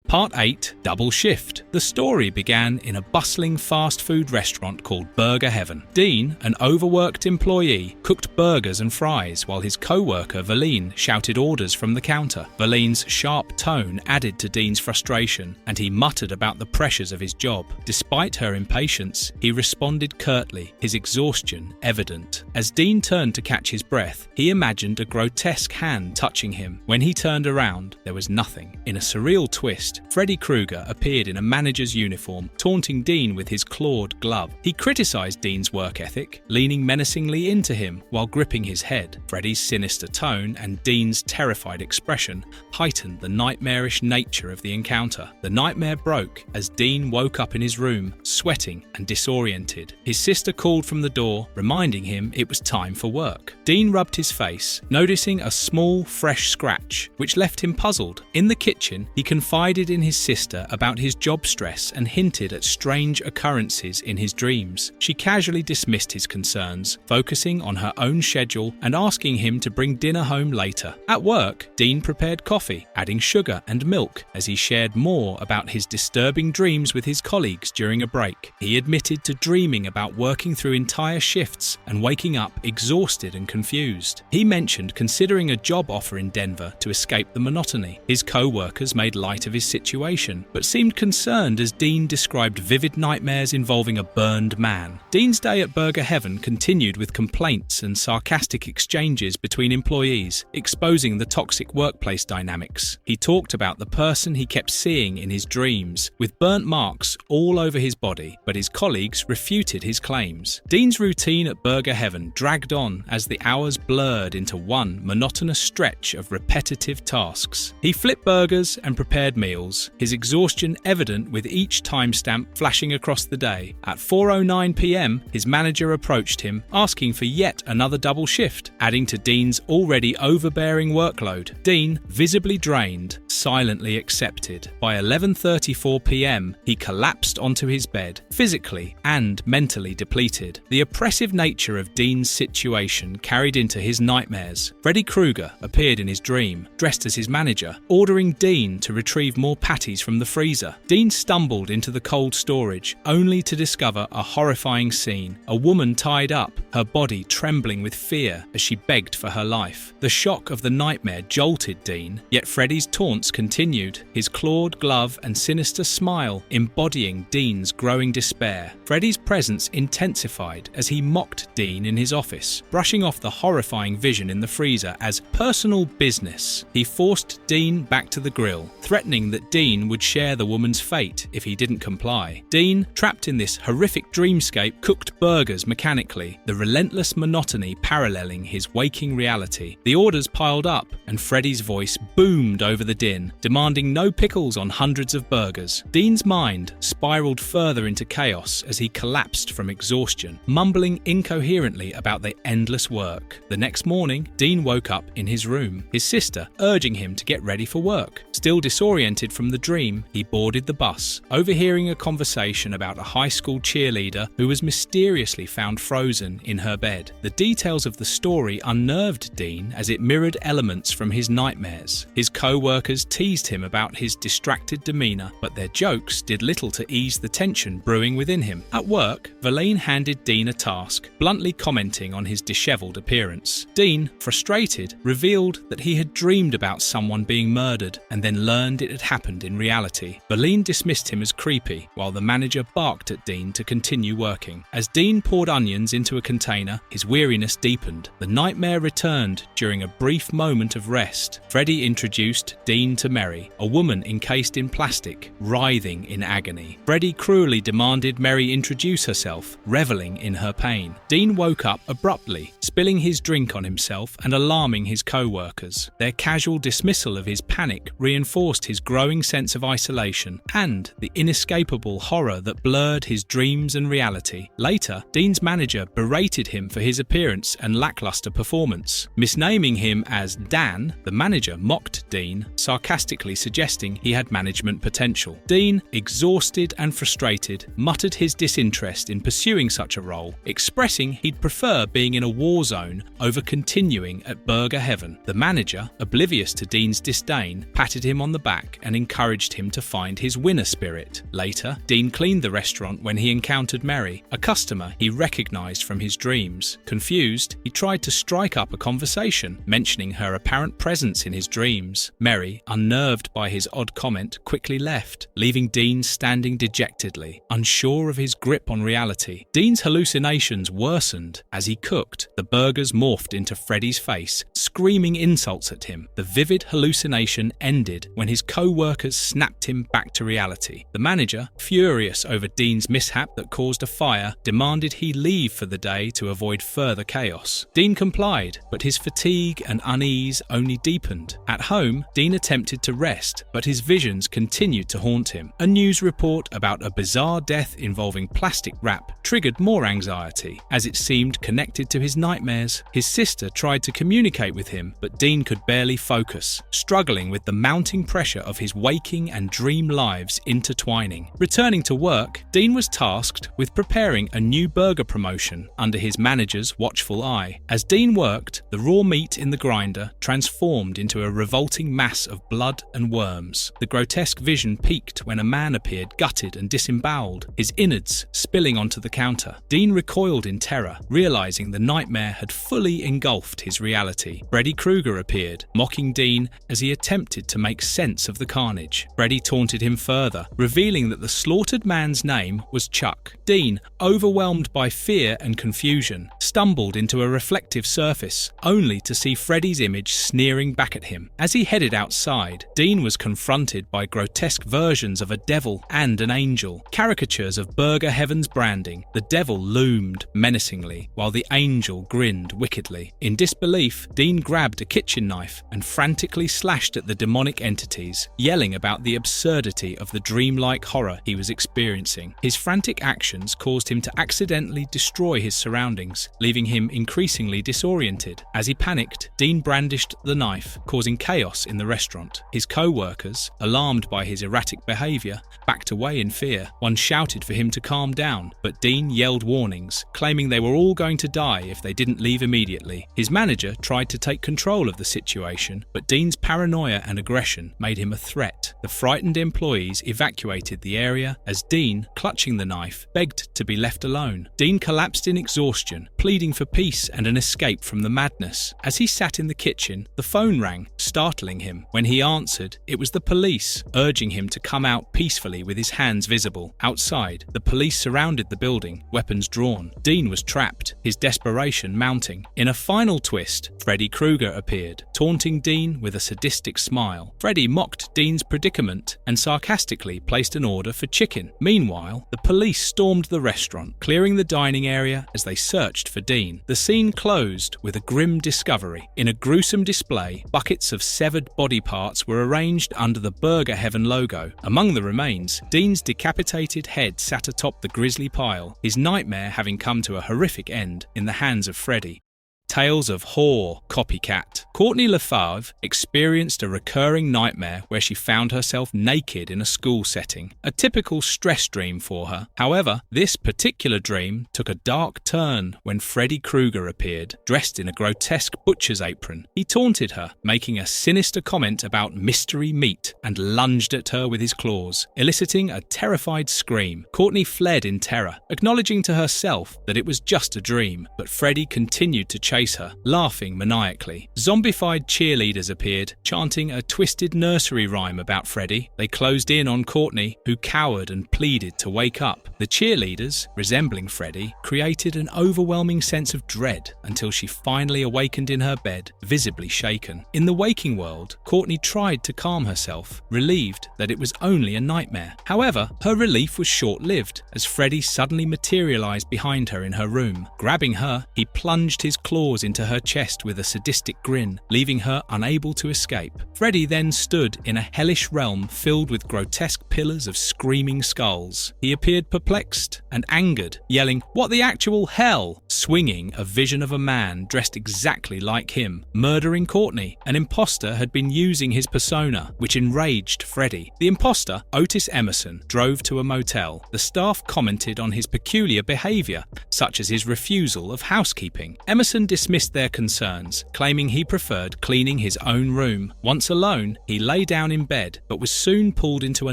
Part 8, Double Shift. The story began in a bustling fast food restaurant called Burger Heaven. Dean, an overworked employee, cooked burgers and fries while his co-worker Verline shouted orders from the counter. Verline's sharp tone added to Dean's frustration, and he muttered about the pressures of his job. Despite her impatience, he responded curtly, his exhaustion evident. As Dean turned to catch his breath, he imagined a grotesque hand touching him. When he turned around, there was nothing. In a surreal twist, Freddy Krueger appeared in a manager's uniform, taunting Dean with his clawed glove. He criticized Dean's work ethic, leaning menacingly into him while gripping his head. Freddy's sinister tone and Dean's terrified expression heightened the nightmarish nature of the encounter. The nightmare broke as Dean woke up in his room, sweating and disoriented. His sister called from the door, reminding him it was time for work. Dean rubbed his face, noticing a small, fresh scratch, which left him puzzled. In the kitchen, he confided in his sister about his job stress and hinted at strange occurrences in his dreams. She casually dismissed his concerns, focusing on her own schedule and asking him to bring dinner home later. At work, Dean prepared coffee, adding sugar and milk as he shared more about his disturbing dreams with his colleagues during a break. He admitted to dreaming about working through entire shifts and waking up exhausted and confused. He mentioned considering a job offer in Denver to escape the monotony. His co-workers made light of his situation, but seemed concerned as Dean described vivid nightmares involving a burned man. Dean's day at Burger Heaven continued with complaints and sarcastic exchanges between employees, exposing the toxic workplace dynamics. He talked about the person he kept seeing in his dreams, with burnt marks all over his body, but his colleagues refuted his claims. Dean's routine at Burger Heaven dragged on as the hours blurred into one monotonous stretch of repetitive tasks. He flipped burgers and prepared meals, meals, his exhaustion evident with each timestamp flashing across the day. At 4:09 p.m, his manager approached him, asking for yet another double shift, adding to Dean's already overbearing workload. Dean, visibly drained, silently accepted. By 11:34 p.m, he collapsed onto his bed, physically and mentally depleted. The oppressive nature of Dean's situation carried into his nightmares. Freddy Krueger appeared in his dream, dressed as his manager, ordering Dean to retrieve more patties from the freezer. Dean stumbled into the cold storage, only to discover a horrifying scene. A woman tied up, her body trembling with fear as she begged for her life. The shock of the nightmare jolted Dean, yet Freddy's taunts continued, his clawed glove and sinister smile embodying Dean's growing despair. Freddy's presence intensified as he mocked Dean in his office, brushing off the horrifying vision in the freezer as personal business. He forced Dean back to the grill, threatening that Dean would share the woman's fate if he didn't comply. Dean, trapped in this horrific dreamscape, cooked burgers mechanically, the relentless monotony paralleling his waking reality. The orders piled up, and Freddy's voice boomed over the din, demanding no pickles on hundreds of burgers. Dean's mind spiraled further into chaos as he collapsed from exhaustion, mumbling incoherently about the endless work. The next morning, Dean woke up in his room, his sister urging him to get ready for work. Still disoriented from the dream, he boarded the bus, overhearing a conversation about a high school cheerleader who was mysteriously found frozen in her bed. The details of the story unnerved Dean as it mirrored elements from his nightmares. His co-workers teased him about his distracted demeanor, but their jokes did little to ease the tension brewing within him. At work, Verlaine handed Dean a task, bluntly commenting on his disheveled appearance. Dean, frustrated, revealed that he had dreamed about someone being murdered and then learned it had happened in reality. Verlaine dismissed him as creepy, while the manager barked at Dean to continue working. As Dean poured onions into a container, his weariness deepened. The nightmare returned during a brief moment of rest. Freddy introduced Dean to Mary, a woman encased in plastic, writhing in agony. Freddy cruelly demanded Mary introduce herself, reveling in her pain. Dean woke up abruptly, spilling his drink on himself and alarming his co-workers. Their casual dismissal of his panic reinforced his growing sense of isolation and the inescapable horror that blurred his dreams and reality. Later, Dean's manager berated him for his appearance and lackluster performance. Misnaming him as Dan, the manager mocked Dean, sarcastically suggesting he had management potential. Dean, exhausted and frustrated, muttered his disinterest in pursuing such a role, expressing he'd prefer being in a war zone over continuing at Burger Heaven. The manager, oblivious to Dean's disdain, patted him on the back and encouraged him to find his winner spirit. Later, Dean cleaned the restaurant when he encountered Mary, a customer he recognized from his dreams. Confused, he tried to strike up a conversation, mentioning her apparent presence in his dreams. Mary, unnerved by his odd comment, quickly left, leaving Dean standing dejectedly, unsure of his grip on reality. Dean's hallucinations worsened. As he cooked, the burgers morphed into Freddy's face, screaming insults at him. The vivid hallucination ended when his co-workers snapped him back to reality. The manager, furious over Dean's mishap that caused a fire, demanded he leave for the day to avoid further chaos. Dean complied, but his fatigue and unease only deepened. At home, Dean attempted to rest, but his visions continued to haunt him. A news report about a bizarre death involving plastic wrap triggered more anxiety, as it seemed connected to his nightmares. His sister tried to communicate with him, but Dean could barely focus, struggling with the mounting pressure of his waking and dream lives intertwining. Returning to work, Dean was tasked with preparing a new burger promotion under his manager's watchful eye. As Dean worked, the raw meat in the grinder transformed into a revolting mass of blood and worms. The grotesque vision peaked when a man appeared gutted and disemboweled, his innards spilling onto the counter. Dean recoiled in terror, realizing the nightmare had fully engulfed his reality. Freddy Krueger appeared, mocking Dean as he attempted to make sense of the carnage. Freddy taunted him further, revealing that the slaughtered man's name was Chuck. Dean, overwhelmed by fear and confusion, stumbled into a reflective surface, only to see Freddy's image sneering back at him. As he headed outside, Dean was confronted by grotesque versions of a devil and an angel. Caricatures of Burger Heaven's branding, the devil loomed menacingly, while the angel grinned wickedly. In disbelief, Dean grabbed a kitchen knife and frantically slashed at the demonic entities, yelling about the absurdity of the dreamlike horror he was experiencing. His frantic actions caused him to accidentally destroy his surroundings, leaving him increasingly disoriented. As he panicked, Dean brandished the knife, causing chaos in the restaurant. His co-workers, alarmed by his erratic behavior, backed away in fear. One shouted for him to calm down, but Dean yelled warnings, claiming they were all going to die if they didn't leave immediately. His manager tried to take control of the situation, but Dean's paranoia and aggression made him a threat. The frightened employees evacuated the area as Dean, clutching the knife, begged to be left alone. Dean collapsed in exhaustion, pleading for peace and an escape from the madness. As he sat in the kitchen, the phone rang, startling him. When he answered, it was the police, urging him to come out peacefully with his hands visible. Outside, the police surrounded the building, weapons drawn. Dean was trapped, his desperation mounting. In a final twist, Freddy Krueger appeared, taunting Dean with a sadistic smile. Freddy mocked Dean's predicament and sarcastically placed an order for chicken. Meanwhile, the police stormed the restaurant, clearing the dining area as they searched for Dean. The scene closed with a grim discovery. In a gruesome display, buckets of severed body parts were arranged under the Burger Heaven logo. Among the remains, Dean's decapitated head sat atop the grisly pile, his nightmare having come to a horrific end in the hands of Freddy. Tales of Whore Copycat. Courtney Lefebvre experienced a recurring nightmare where she found herself naked in a school setting, a typical stress dream for her. However, this particular dream took a dark turn when Freddy Krueger appeared, dressed in a grotesque butcher's apron. He taunted her, making a sinister comment about mystery meat, and lunged at her with his claws, eliciting a terrified scream. Courtney fled in terror, acknowledging to herself that it was just a dream, but Freddy continued to chase her, laughing maniacally. Zombified cheerleaders appeared, chanting a twisted nursery rhyme about Freddy. They closed in on Courtney, who cowered and pleaded to wake up. The cheerleaders, resembling Freddy, created an overwhelming sense of dread until she finally awakened in her bed, visibly shaken. In the waking world, Courtney tried to calm herself, relieved that it was only a nightmare. However, her relief was short-lived as Freddy suddenly materialized behind her in her room. Grabbing her, he plunged his claws into her chest with a sadistic grin, leaving her unable to escape. Freddy then stood in a hellish realm filled with grotesque pillars of screaming skulls. He appeared perplexed and angered, yelling, "What the actual hell?" swinging a vision of a man dressed exactly like him, murdering Courtney. An imposter had been using his persona, which enraged Freddy. The imposter, Otis Emerson, drove to a motel. The staff commented on his peculiar behavior, such as his refusal of housekeeping. Emerson dismissed their concerns, claiming he preferred cleaning his own room. Once alone, he lay down in bed, but was soon pulled into a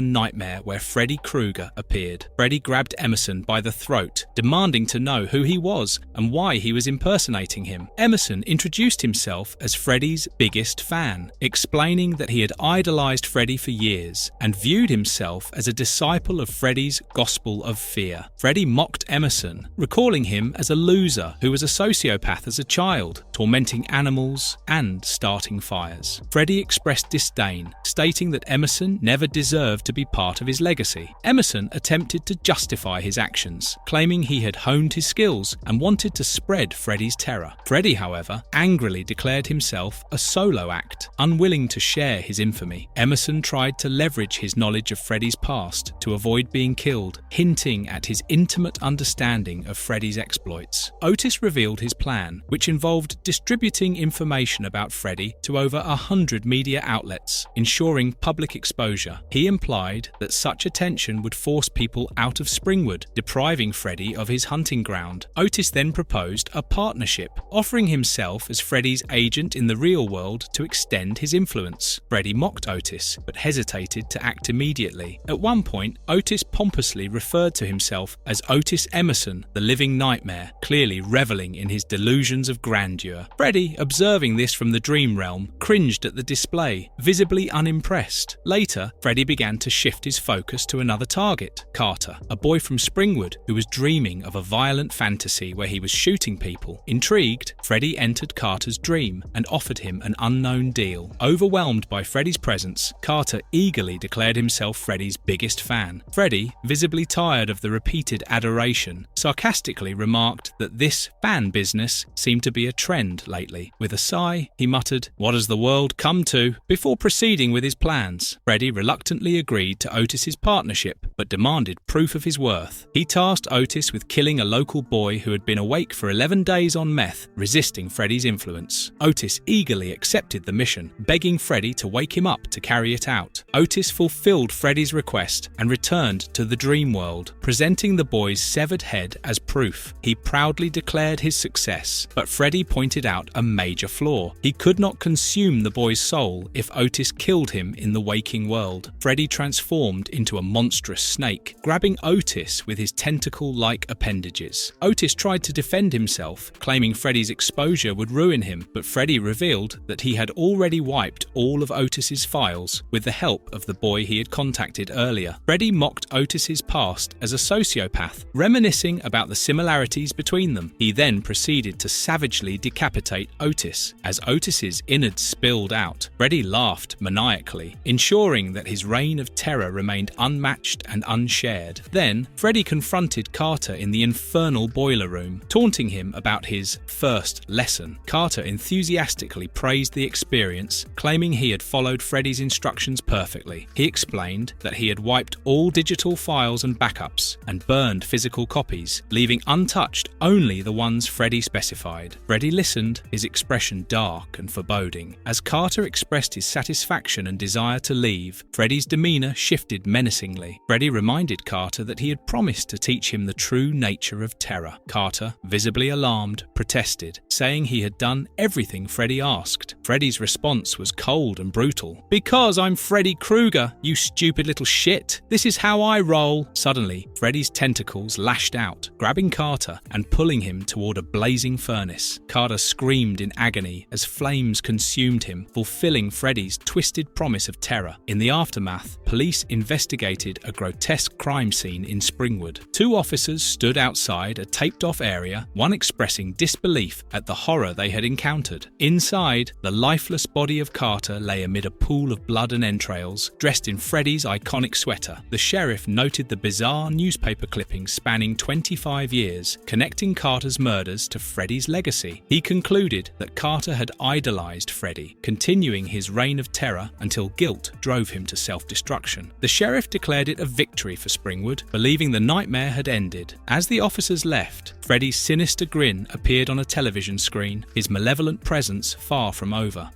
nightmare where Freddy Krueger appeared. Freddy grabbed Emerson by the throat, demanding to know who he was and why he was impersonating him. Emerson introduced himself as Freddy's biggest fan, explaining that he had idolized Freddy for years and viewed himself as a disciple of Freddy's gospel of fear. Freddy mocked Emerson, recalling him as a loser who was a sociopath as a child, tormenting animals and starting fires. Freddy expressed disdain, stating that Emerson never deserved to be part of his legacy. Emerson attempted to justify his actions, claiming he had honed his skills and wanted to spread Freddy's terror. Freddy, however, angrily declared himself a solo act, unwilling to share his infamy. Emerson tried to leverage his knowledge of Freddy's past to avoid being killed, hinting at his intimate understanding of Freddy's exploits. Otis revealed his plan, which involved distributing information about Freddy to over 100 media outlets, ensuring public exposure. He implied that such attention would force people out of Springwood, depriving Freddy of his hunting ground. Otis then proposed a partnership, offering himself as Freddy's agent in the real world to extend his influence. Freddy mocked Otis, but hesitated to act immediately. At one point, Otis pompously referred to himself as Otis Emerson, the living nightmare, clearly reveling in his delusions of grandeur. grandeur. Freddy, observing this from the dream realm, cringed at the display, visibly unimpressed. Later, Freddy began to shift his focus to another target, Carter, a boy from Springwood who was dreaming of a violent fantasy where he was shooting people. Intrigued, Freddy entered Carter's dream and offered him an unknown deal. Overwhelmed by Freddy's presence, Carter eagerly declared himself Freddy's biggest fan. Freddy, visibly tired of the repeated adoration, sarcastically remarked that this fan business seemed to be a trend lately. With a sigh, he muttered, "What has the world come to?" before proceeding with his plans. Freddy reluctantly agreed to Otis's partnership, but demanded proof of his worth. He tasked Otis with killing a local boy who had been awake for 11 days on meth, resisting Freddy's influence. Otis eagerly accepted the mission, begging Freddy to wake him up to carry it out. Otis fulfilled Freddy's request and returned to the dream world, presenting the boy's severed head as proof. He proudly declared his success, but Freddy pointed out a major flaw. He could not consume the boy's soul if Otis killed him in the waking world. Freddy transformed into a monstrous snake, grabbing Otis with his tentacle-like appendages. Otis tried to defend himself, claiming Freddy's exposure would ruin him, but Freddy revealed that he had already wiped all of Otis's files with the help of the boy he had contacted earlier. Freddy mocked Otis's past as a sociopath, reminiscing about the similarities between them. He then proceeded to savagely decapitate Otis. As Otis's innards spilled out, Freddy laughed maniacally, ensuring that his reign of terror remained unmatched and unshared. Then, Freddy confronted Carter in the infernal boiler room, taunting him about his first lesson. Carter enthusiastically praised the experience, claiming he had followed Freddy's instructions perfectly. He explained that he had wiped all digital files and backups and burned physical copies, leaving untouched only the ones Freddy specified. Freddy listened, his expression dark and foreboding. As Carter expressed his satisfaction and desire to leave, Freddy's demeanor shifted menacingly. Freddy reminded Carter that he had promised to teach him the true nature of terror. Carter, visibly alarmed, protested, saying he had done everything Freddy asked. Freddy's response was cold and brutal. "Because I'm Freddy Krueger, you stupid little shit. This is how I roll." Suddenly, Freddy's tentacles lashed out, grabbing Carter and pulling him toward a blazing furnace. Carter screamed in agony as flames consumed him, fulfilling Freddy's twisted promise of terror. In the aftermath, police investigated a grotesque crime scene in Springwood. Two officers stood outside a taped-off area, one expressing disbelief at the horror they had encountered. Inside, the lifeless body of Carter lay amid a pool of blood and entrails, dressed in Freddy's iconic sweater. The sheriff noted the bizarre newspaper clippings spanning 25 years, connecting Carter's murders to Freddy's legacy. He concluded that Carter had idolized Freddy, continuing his reign of terror until guilt drove him to self-destruction. The sheriff declared it a victory for Springwood, believing the nightmare had ended. As the officers left, Freddy's sinister grin appeared on a television screen, his malevolent presence far from over.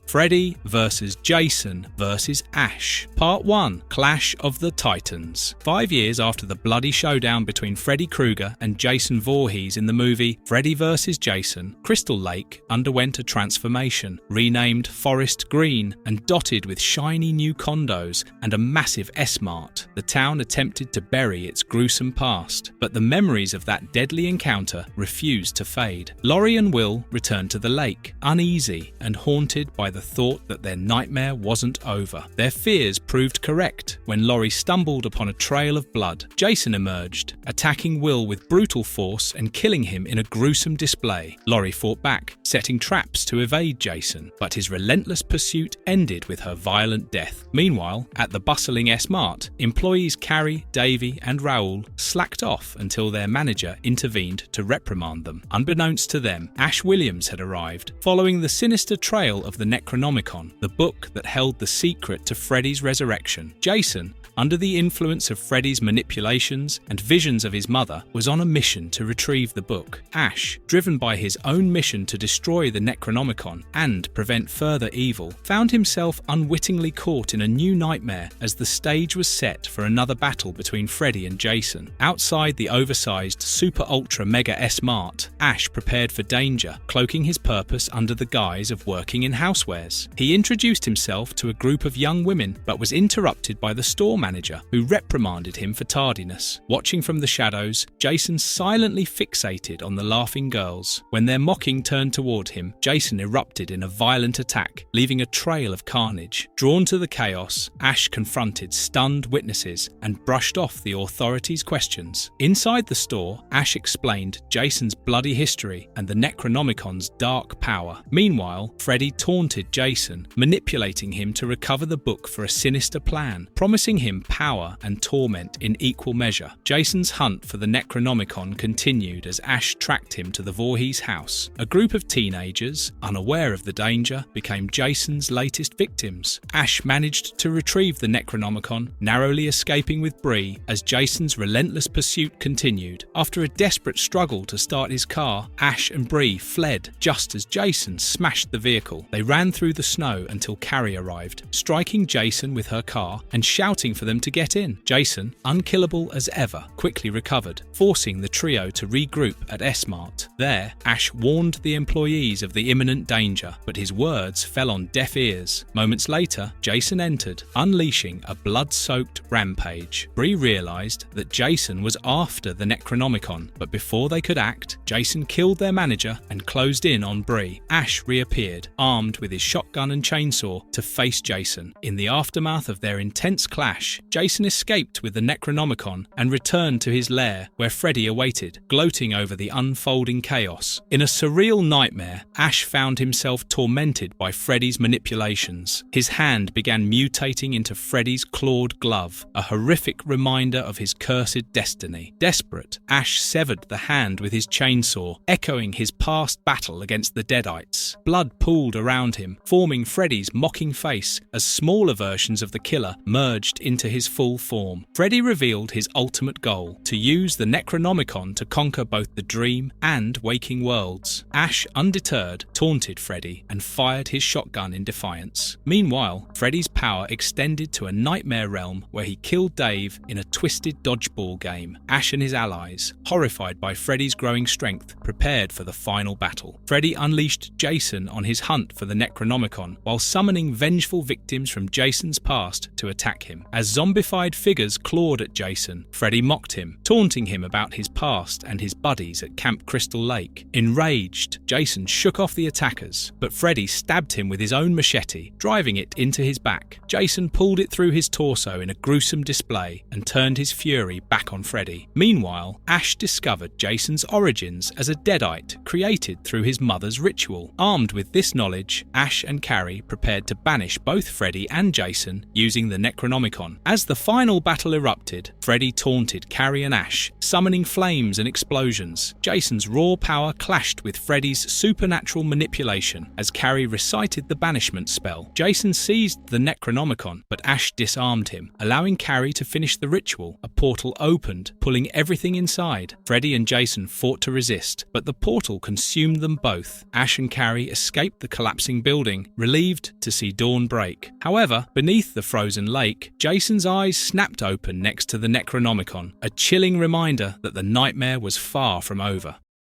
Freddy vs. Jason vs. Ash. Part 1. Clash of the Titans. 5 years after the bloody showdown between Freddy Krueger and Jason Voorhees in the movie Freddy vs. Jason, Crystal Lake underwent a transformation, renamed Forest Green and dotted with shiny new condos and a massive S-Mart. The town attempted to bury its gruesome past, but the memories of that deadly encounter refused to fade. Laurie and Will returned to the lake, uneasy and haunted by the thought that their nightmare wasn't over. Their fears proved correct when Laurie stumbled upon a trail of blood. Jason emerged, attacking Will with brutal force and killing him in a gruesome display. Laurie fought back, setting traps to evade Jason, but his relentless pursuit ended with her violent death. Meanwhile, at the bustling S-Mart, employees Carrie, Davey and Raoul slacked off until their manager intervened to reprimand them. Unbeknownst to them, Ash Williams had arrived, following the sinister trail of the Necronomicon, the book that held the secret to Freddy's resurrection. Jason, under the influence of Freddy's manipulations and visions of his mother, was on a mission to retrieve the book. Ash, driven by his own mission to destroy the Necronomicon and prevent further evil, found himself unwittingly caught in a new nightmare as the stage was set for another battle between Freddy and Jason. Outside the oversized Super Ultra Mega S-Mart, Ash prepared for danger, cloaking his purpose under the guise of working in housewares. housewares. He introduced himself to a group of young women, but was interrupted by the store manager, who reprimanded him for tardiness. Watching from the shadows, Jason silently fixated on the laughing girls. When their mocking turned toward him, Jason erupted in a violent attack, leaving a trail of carnage. Drawn to the chaos, Ash confronted stunned witnesses and brushed off the authorities' questions. Inside the store, Ash explained Jason's bloody history and the Necronomicon's dark power. Meanwhile, Freddy taunted Jason, manipulating him to recover the book for a sinister plan, promising him power and torment in equal measure. Jason's hunt for the Necronomicon continued as Ash tracked him to the Voorhees house. A group of teenagers, unaware of the danger, became Jason's latest victims. Ash managed to retrieve the Necronomicon, narrowly escaping with Bree as Jason's relentless pursuit continued. After a desperate struggle to start his car, Ash and Bree fled just as Jason smashed the vehicle. They ran through the snow until Carrie arrived, striking Jason with her car and shouting for them to get in. Jason, unkillable as ever, quickly recovered, forcing the trio to regroup at S-Mart. There, Ash warned the employees of the imminent danger, but his words fell on deaf ears. Moments later, Jason entered, unleashing a blood-soaked rampage. Bree realized that Jason was after the Necronomicon, but before they could act, Jason killed their manager and closed in on Bree. Ash reappeared, armed with his shotgun and chainsaw, to face Jason. In the aftermath of their intense clash, Jason escaped with the Necronomicon and returned to his lair, where Freddy awaited, gloating over the unfolding chaos. In a surreal nightmare, Ash found himself tormented by Freddy's manipulations. His hand began mutating into Freddy's clawed glove, a horrific reminder of his cursed destiny. Desperate, Ash severed the hand with his chainsaw, echoing his past battle against the Deadites. Blood pooled around him, forming Freddy's mocking face as smaller versions of the killer merged into his full form. Freddy revealed his ultimate goal: to use the Necronomicon to conquer both the dream and waking worlds. Ash, undeterred, taunted Freddy and fired his shotgun in defiance. Meanwhile, Freddy's power extended to a nightmare realm where he killed Dave in a twisted dodgeball game. Ash and his allies, horrified by Freddy's growing strength, prepared for the final battle. Freddy unleashed Jason on his hunt for the Necronomicon while summoning vengeful victims from Jason's past to attack him. As zombified figures clawed at Jason, Freddy mocked him, taunting him about his past and his buddies at Camp Crystal Lake. Enraged, Jason shook off the attackers, but Freddy stabbed him with his own machete, driving it into his back. Jason pulled it through his torso in a gruesome display and turned his fury back on Freddy. Meanwhile, Ash discovered Jason's origins as a Deadite created through his mother's ritual. Armed with this knowledge, Ash and Carrie prepared to banish both Freddy and Jason using the Necronomicon. As the final battle erupted, Freddy taunted Carrie and Ash, summoning flames and explosions. Jason's raw power clashed with Freddy's supernatural manipulation as Carrie recited the banishment spell. Jason seized the Necronomicon, but Ash disarmed him, allowing Carrie to finish the ritual. A portal opened, pulling everything inside. Freddy and Jason fought to resist, but the portal consumed them both. Ash and Carrie escaped the collapsing building, relieved to see dawn break. However, beneath the frozen lake, Jason's eyes snapped open next to the Necronomicon, a chilling reminder that the nightmare was far from over.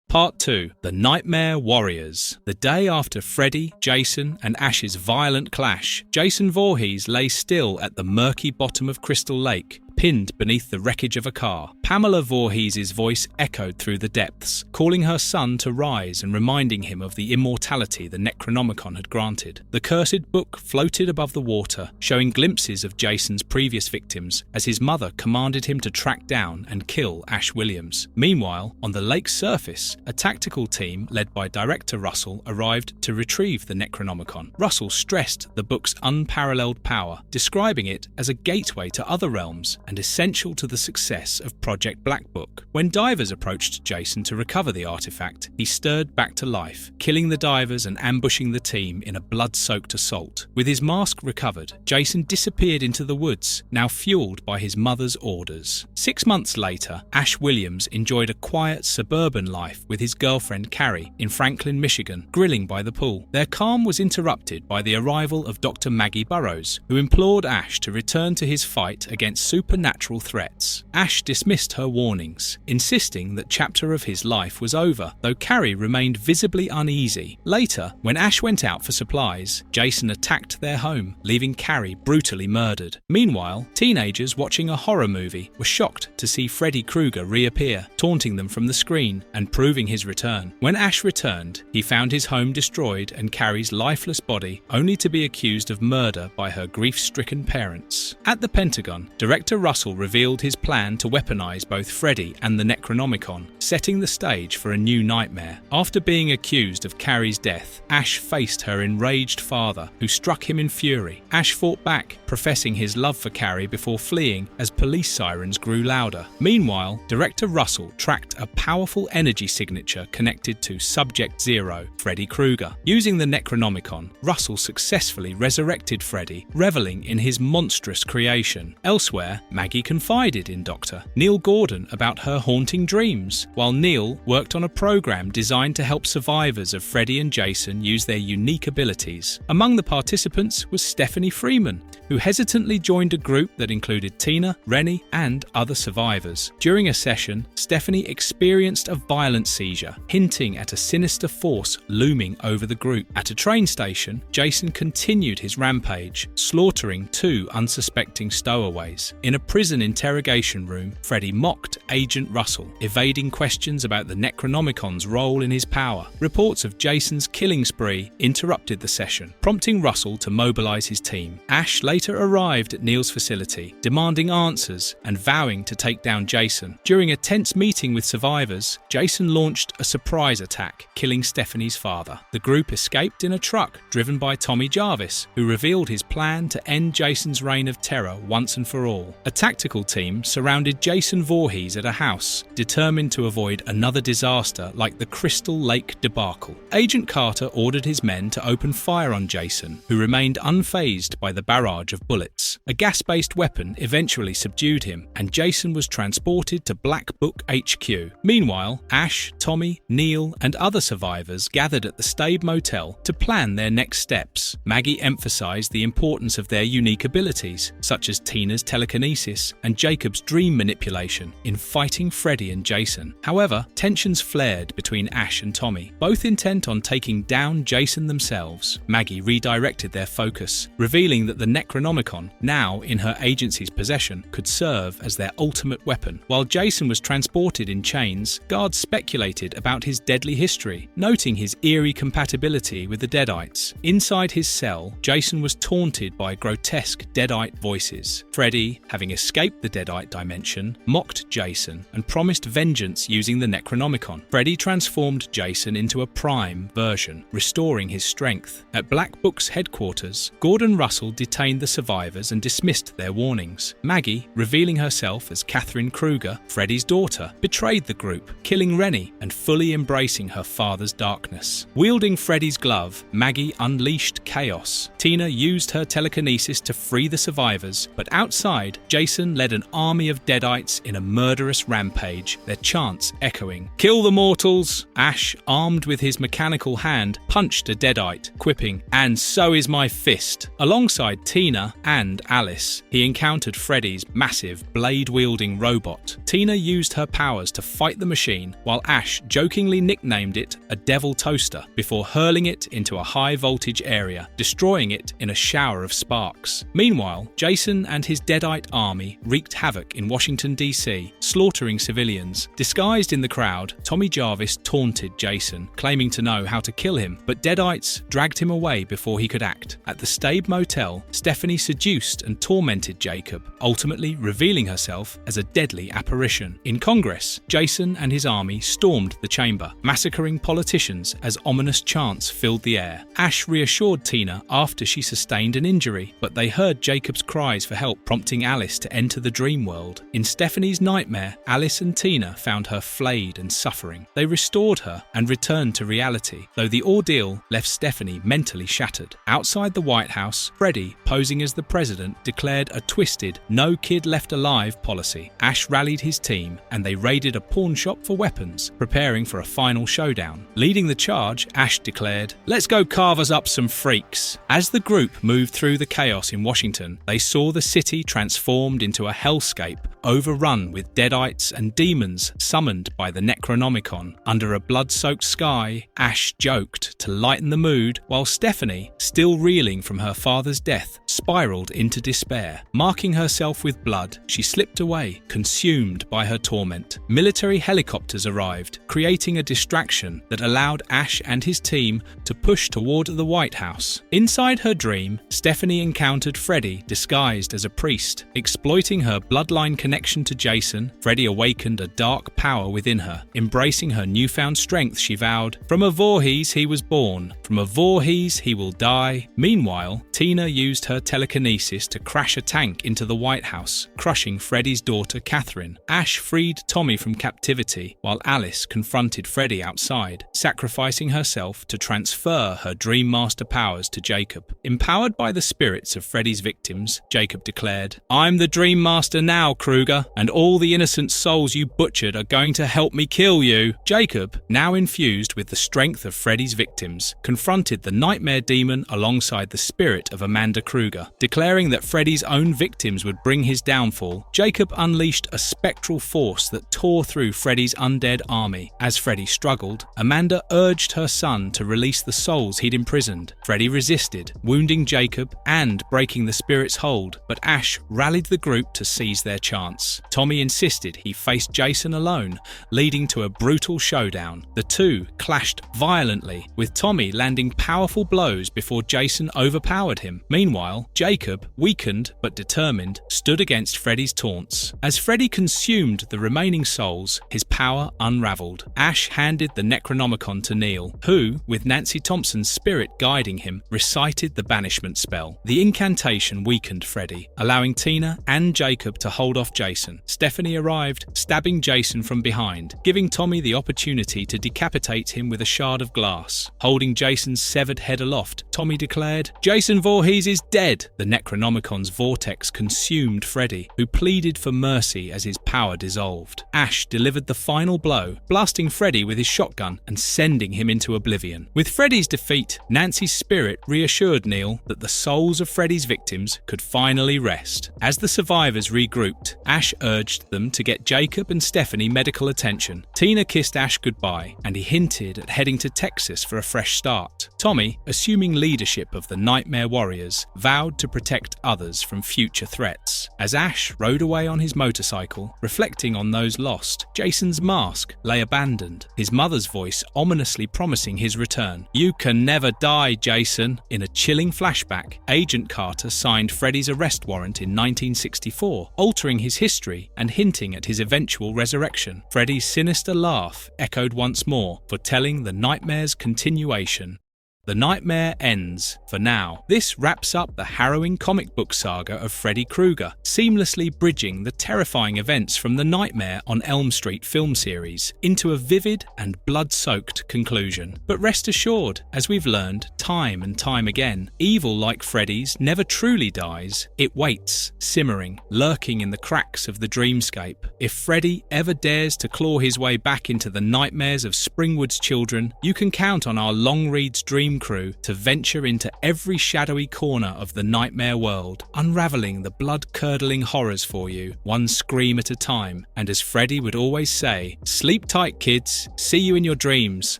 Part 2. The Nightmare Warriors. The day after Freddy, Jason, and Ash's violent clash, Jason Voorhees lay still at the murky bottom of Crystal Lake, pinned beneath the wreckage of a car. Pamela Voorhees' voice echoed through the depths, calling her son to rise and reminding him of the immortality the Necronomicon had granted. The cursed book floated above the water, showing glimpses of Jason's previous victims, as his mother commanded him to track down and kill Ash Williams. Meanwhile, on the lake's surface, a tactical team led by Director Russell arrived to retrieve the Necronomicon. Russell stressed the book's unparalleled power, describing it as a gateway to other realms and essential to the success of Project Black Book. When divers approached Jason to recover the artifact, he stirred back to life, killing the divers and ambushing the team in a blood-soaked assault. With his mask recovered, Jason disappeared into the woods, now fueled by his mother's orders. 6 months later, Ash Williams enjoyed a quiet suburban life with his girlfriend Carrie in Franklin, Michigan, grilling by the pool. Their calm was interrupted by the arrival of Dr. Maggie Burrows, who implored Ash to return to his fight against supernatural supernatural threats. Ash dismissed her warnings, insisting that chapter of his life was over, though Carrie remained visibly uneasy. Later, when Ash went out for supplies, Jason attacked their home, leaving Carrie brutally murdered. Meanwhile, teenagers watching a horror movie were shocked to see Freddy Krueger reappear, taunting them from the screen and proving his return. When Ash returned, he found his home destroyed and Carrie's lifeless body, only to be accused of murder by her grief-stricken parents. At the Pentagon, director Russell revealed his plan to weaponize both Freddy and the Necronomicon, setting the stage for a new nightmare. After being accused of Carrie's death, Ash faced her enraged father, who struck him in fury. Ash fought back, professing his love for Carrie before fleeing as police sirens grew louder. Meanwhile, director Russell tracked a powerful energy signature connected to Subject Zero, Freddy Krueger. Using the Necronomicon, Russell successfully resurrected Freddy, reveling in his monstrous creation. Elsewhere, Maggie confided in Dr. Neil Gordon about her haunting dreams, while Neil worked on a program designed to help survivors of Freddy and Jason use their unique abilities. Among the participants was Stephanie Freeman, who hesitantly joined a group that included Tina, Rennie, and other survivors. During a session, Stephanie experienced a violent seizure, hinting at a sinister force looming over the group. At a train station, Jason continued his rampage, slaughtering 2 unsuspecting stowaways. In a prison interrogation room, Freddy mocked Agent Russell, evading questions about the Necronomicon's role in his power. Reports of Jason's killing spree interrupted the session, prompting Russell to mobilize his team. Ash later arrived at Neil's facility, demanding answers and vowing to take down Jason. During a tense meeting with survivors, Jason launched a surprise attack, killing Stephanie's father. The group escaped in a truck driven by Tommy Jarvis, who revealed his plan to end Jason's reign of terror once and for all. A tactical team surrounded Jason Voorhees at a house, determined to avoid another disaster like the Crystal Lake debacle. Agent Carter ordered his men to open fire on Jason, who remained unfazed by the barrage of bullets. A gas-based weapon eventually subdued him, and Jason was transported to Black Book HQ. Meanwhile, Ash, Tommy, Neil, and other survivors gathered at the Stabe Motel to plan their next steps. Maggie emphasized the importance of their unique abilities, such as Tina's telekinesis and Jacob's dream manipulation, in fighting Freddy and Jason. However, tensions flared between Ash and Tommy, both intent on taking down Jason themselves. Maggie redirected their focus, revealing that the Necronomicon, now in her agency's possession, could serve as their ultimate weapon. While Jason was transported in chains, guards speculated about his deadly history, noting his eerie compatibility with the Deadites. Inside his cell, Jason was taunted by grotesque Deadite voices. Freddy, having escaped the Deadite dimension, mocked Jason and promised vengeance using the Necronomicon. Freddy transformed Jason into a prime version, restoring his strength. At Black Book's headquarters, Gordon Russell detained the survivors and dismissed their warnings. Maggie, revealing herself as Catherine Krueger, Freddy's daughter, betrayed the group, killing Rennie and fully embracing her father's darkness. Wielding Freddy's glove, Maggie unleashed chaos. Tina used her telekinesis to free the survivors, but outside, Jason led an army of Deadites in a murderous rampage, their chants echoing, "Kill the mortals!" Ash, armed with his mechanical hand, punched a Deadite, quipping, "And so is my fist." Alongside Tina and Alice, he encountered Freddy's massive blade-wielding robot. Tina used her powers to fight the machine, while Ash jokingly nicknamed it a devil toaster before hurling it into a high-voltage area, destroying it in a shower of sparks. Meanwhile, Jason and his Deadite army wreaked havoc in Washington, D.C., slaughtering civilians. Disguised in the crowd, Tommy Jarvis taunted Jason, claiming to know how to kill him, but Deadites dragged him away before he could act. At the Stabe Motel, Stephanie seduced and tormented Jacob, ultimately revealing herself as a deadly apparition. In Congress, Jason and his army stormed the chamber, massacring politicians as ominous chants filled the air. Ash reassured Tina after she sustained an injury, but they heard Jacob's cries for help, prompting Alice to enter the dream world. In Stephanie's nightmare, Alice and Tina found her flayed and suffering. They restored her and returned to reality, though the ordeal left Stephanie mentally shattered. Outside the White House, Freddy, posing as the president, incident declared a twisted, no kid left alive policy. Ash rallied his team and they raided a pawn shop for weapons, preparing for a final showdown. Leading the charge, Ash declared, "Let's go carve us up some freaks." As the group moved through the chaos in Washington, they saw the city transformed into a hellscape, overrun with deadites and demons summoned by the Necronomicon. Under a blood-soaked sky, Ash joked to lighten the mood, while Stephanie, still reeling from her father's death, spiraled into despair. Marking herself with blood, she slipped away, consumed by her torment. Military helicopters arrived, creating a distraction that allowed Ash and his team to push toward the White House. Inside her dream, Stephanie encountered Freddy disguised as a priest. Exploiting her bloodline connection to Jason, Freddy awakened a dark power within her. Embracing her newfound strength, she vowed, "From a Voorhees he was born, from a Voorhees he will die." Meanwhile, Tina used her telekinesis to crash a tank into the White House, crushing Freddy's daughter Catherine. Ash freed Tommy from captivity, while Alice confronted Freddy outside, sacrificing herself to transfer her Dream Master powers to Jacob. Empowered by the spirits of Freddy's victims, Jacob declared, "I'm the Dream Master now, Krueger, and all the innocent souls you butchered are going to help me kill you." Jacob, now infused with the strength of Freddy's victims, confronted the Nightmare Demon alongside the spirit of Amanda Krueger. Declaring that Freddy's own victims would bring his downfall, Jacob unleashed a spectral force that tore through Freddy's undead army. As Freddy struggled, Amanda urged her son to release the souls he'd imprisoned. Freddy resisted, wounding Jacob and breaking the spirit's hold, but Ash rallied the group to seize their chance. Tommy insisted he faced Jason alone, leading to a brutal showdown. The two clashed violently, with Tommy landing powerful blows before Jason overpowered him. Meanwhile, Jacob, weakened but determined, stood against Freddy's taunts. As Freddy consumed the remaining souls, his power unraveled. Ash handed the Necronomicon to Neil, who, with Nancy Thompson's spirit guiding him, recited the banishment spell. The incantation weakened Freddy, allowing Tina and Jacob to hold off Jason. Stephanie arrived, stabbing Jason from behind, giving Tommy the opportunity to decapitate him with a shard of glass. Holding Jason's severed head aloft, Tommy declared, "Jason Voorhees is dead." The Necronomicon's vortex consumed Freddy, who pleaded for mercy as his power dissolved. Ash delivered the final blow, blasting Freddy with his shotgun and sending him into oblivion. With Freddy's defeat, Nancy's spirit reassured Neil that the souls of Freddy's victims could finally rest. As the survivors regrouped, Ash urged them to get Jacob and Stephanie medical attention. Tina kissed Ash goodbye, and he hinted at heading to Texas for a fresh start. Tommy, assuming leadership of the Nightmare Warriors, vowed to protect others from future threats. As Ash rode away on his motorcycle, reflecting on those lost, Jason's mask lay abandoned, his mother's voice ominously promising his return. "You can never die, Jason." In a chilling flashback, Agent Carter signed Freddy's arrest warrant in 1964, altering his history and hinting at his eventual resurrection. Freddy's sinister laugh echoed once more, foretelling the nightmare's continuation. The nightmare ends, for now. This wraps up the harrowing comic book saga of Freddy Krueger, seamlessly bridging the terrifying events from the Nightmare on Elm Street film series into a vivid and blood-soaked conclusion. But rest assured, as we've learned time and time again, evil like Freddy's never truly dies. It waits, simmering, lurking in the cracks of the dreamscape. If Freddy ever dares to claw his way back into the nightmares of Springwood's children, you can count on our Long Reads Dream crew to venture into every shadowy corner of the nightmare world, unravelling the blood-curdling horrors for you, one scream at a time. And as Freddy would always say, sleep tight kids, see you in your dreams.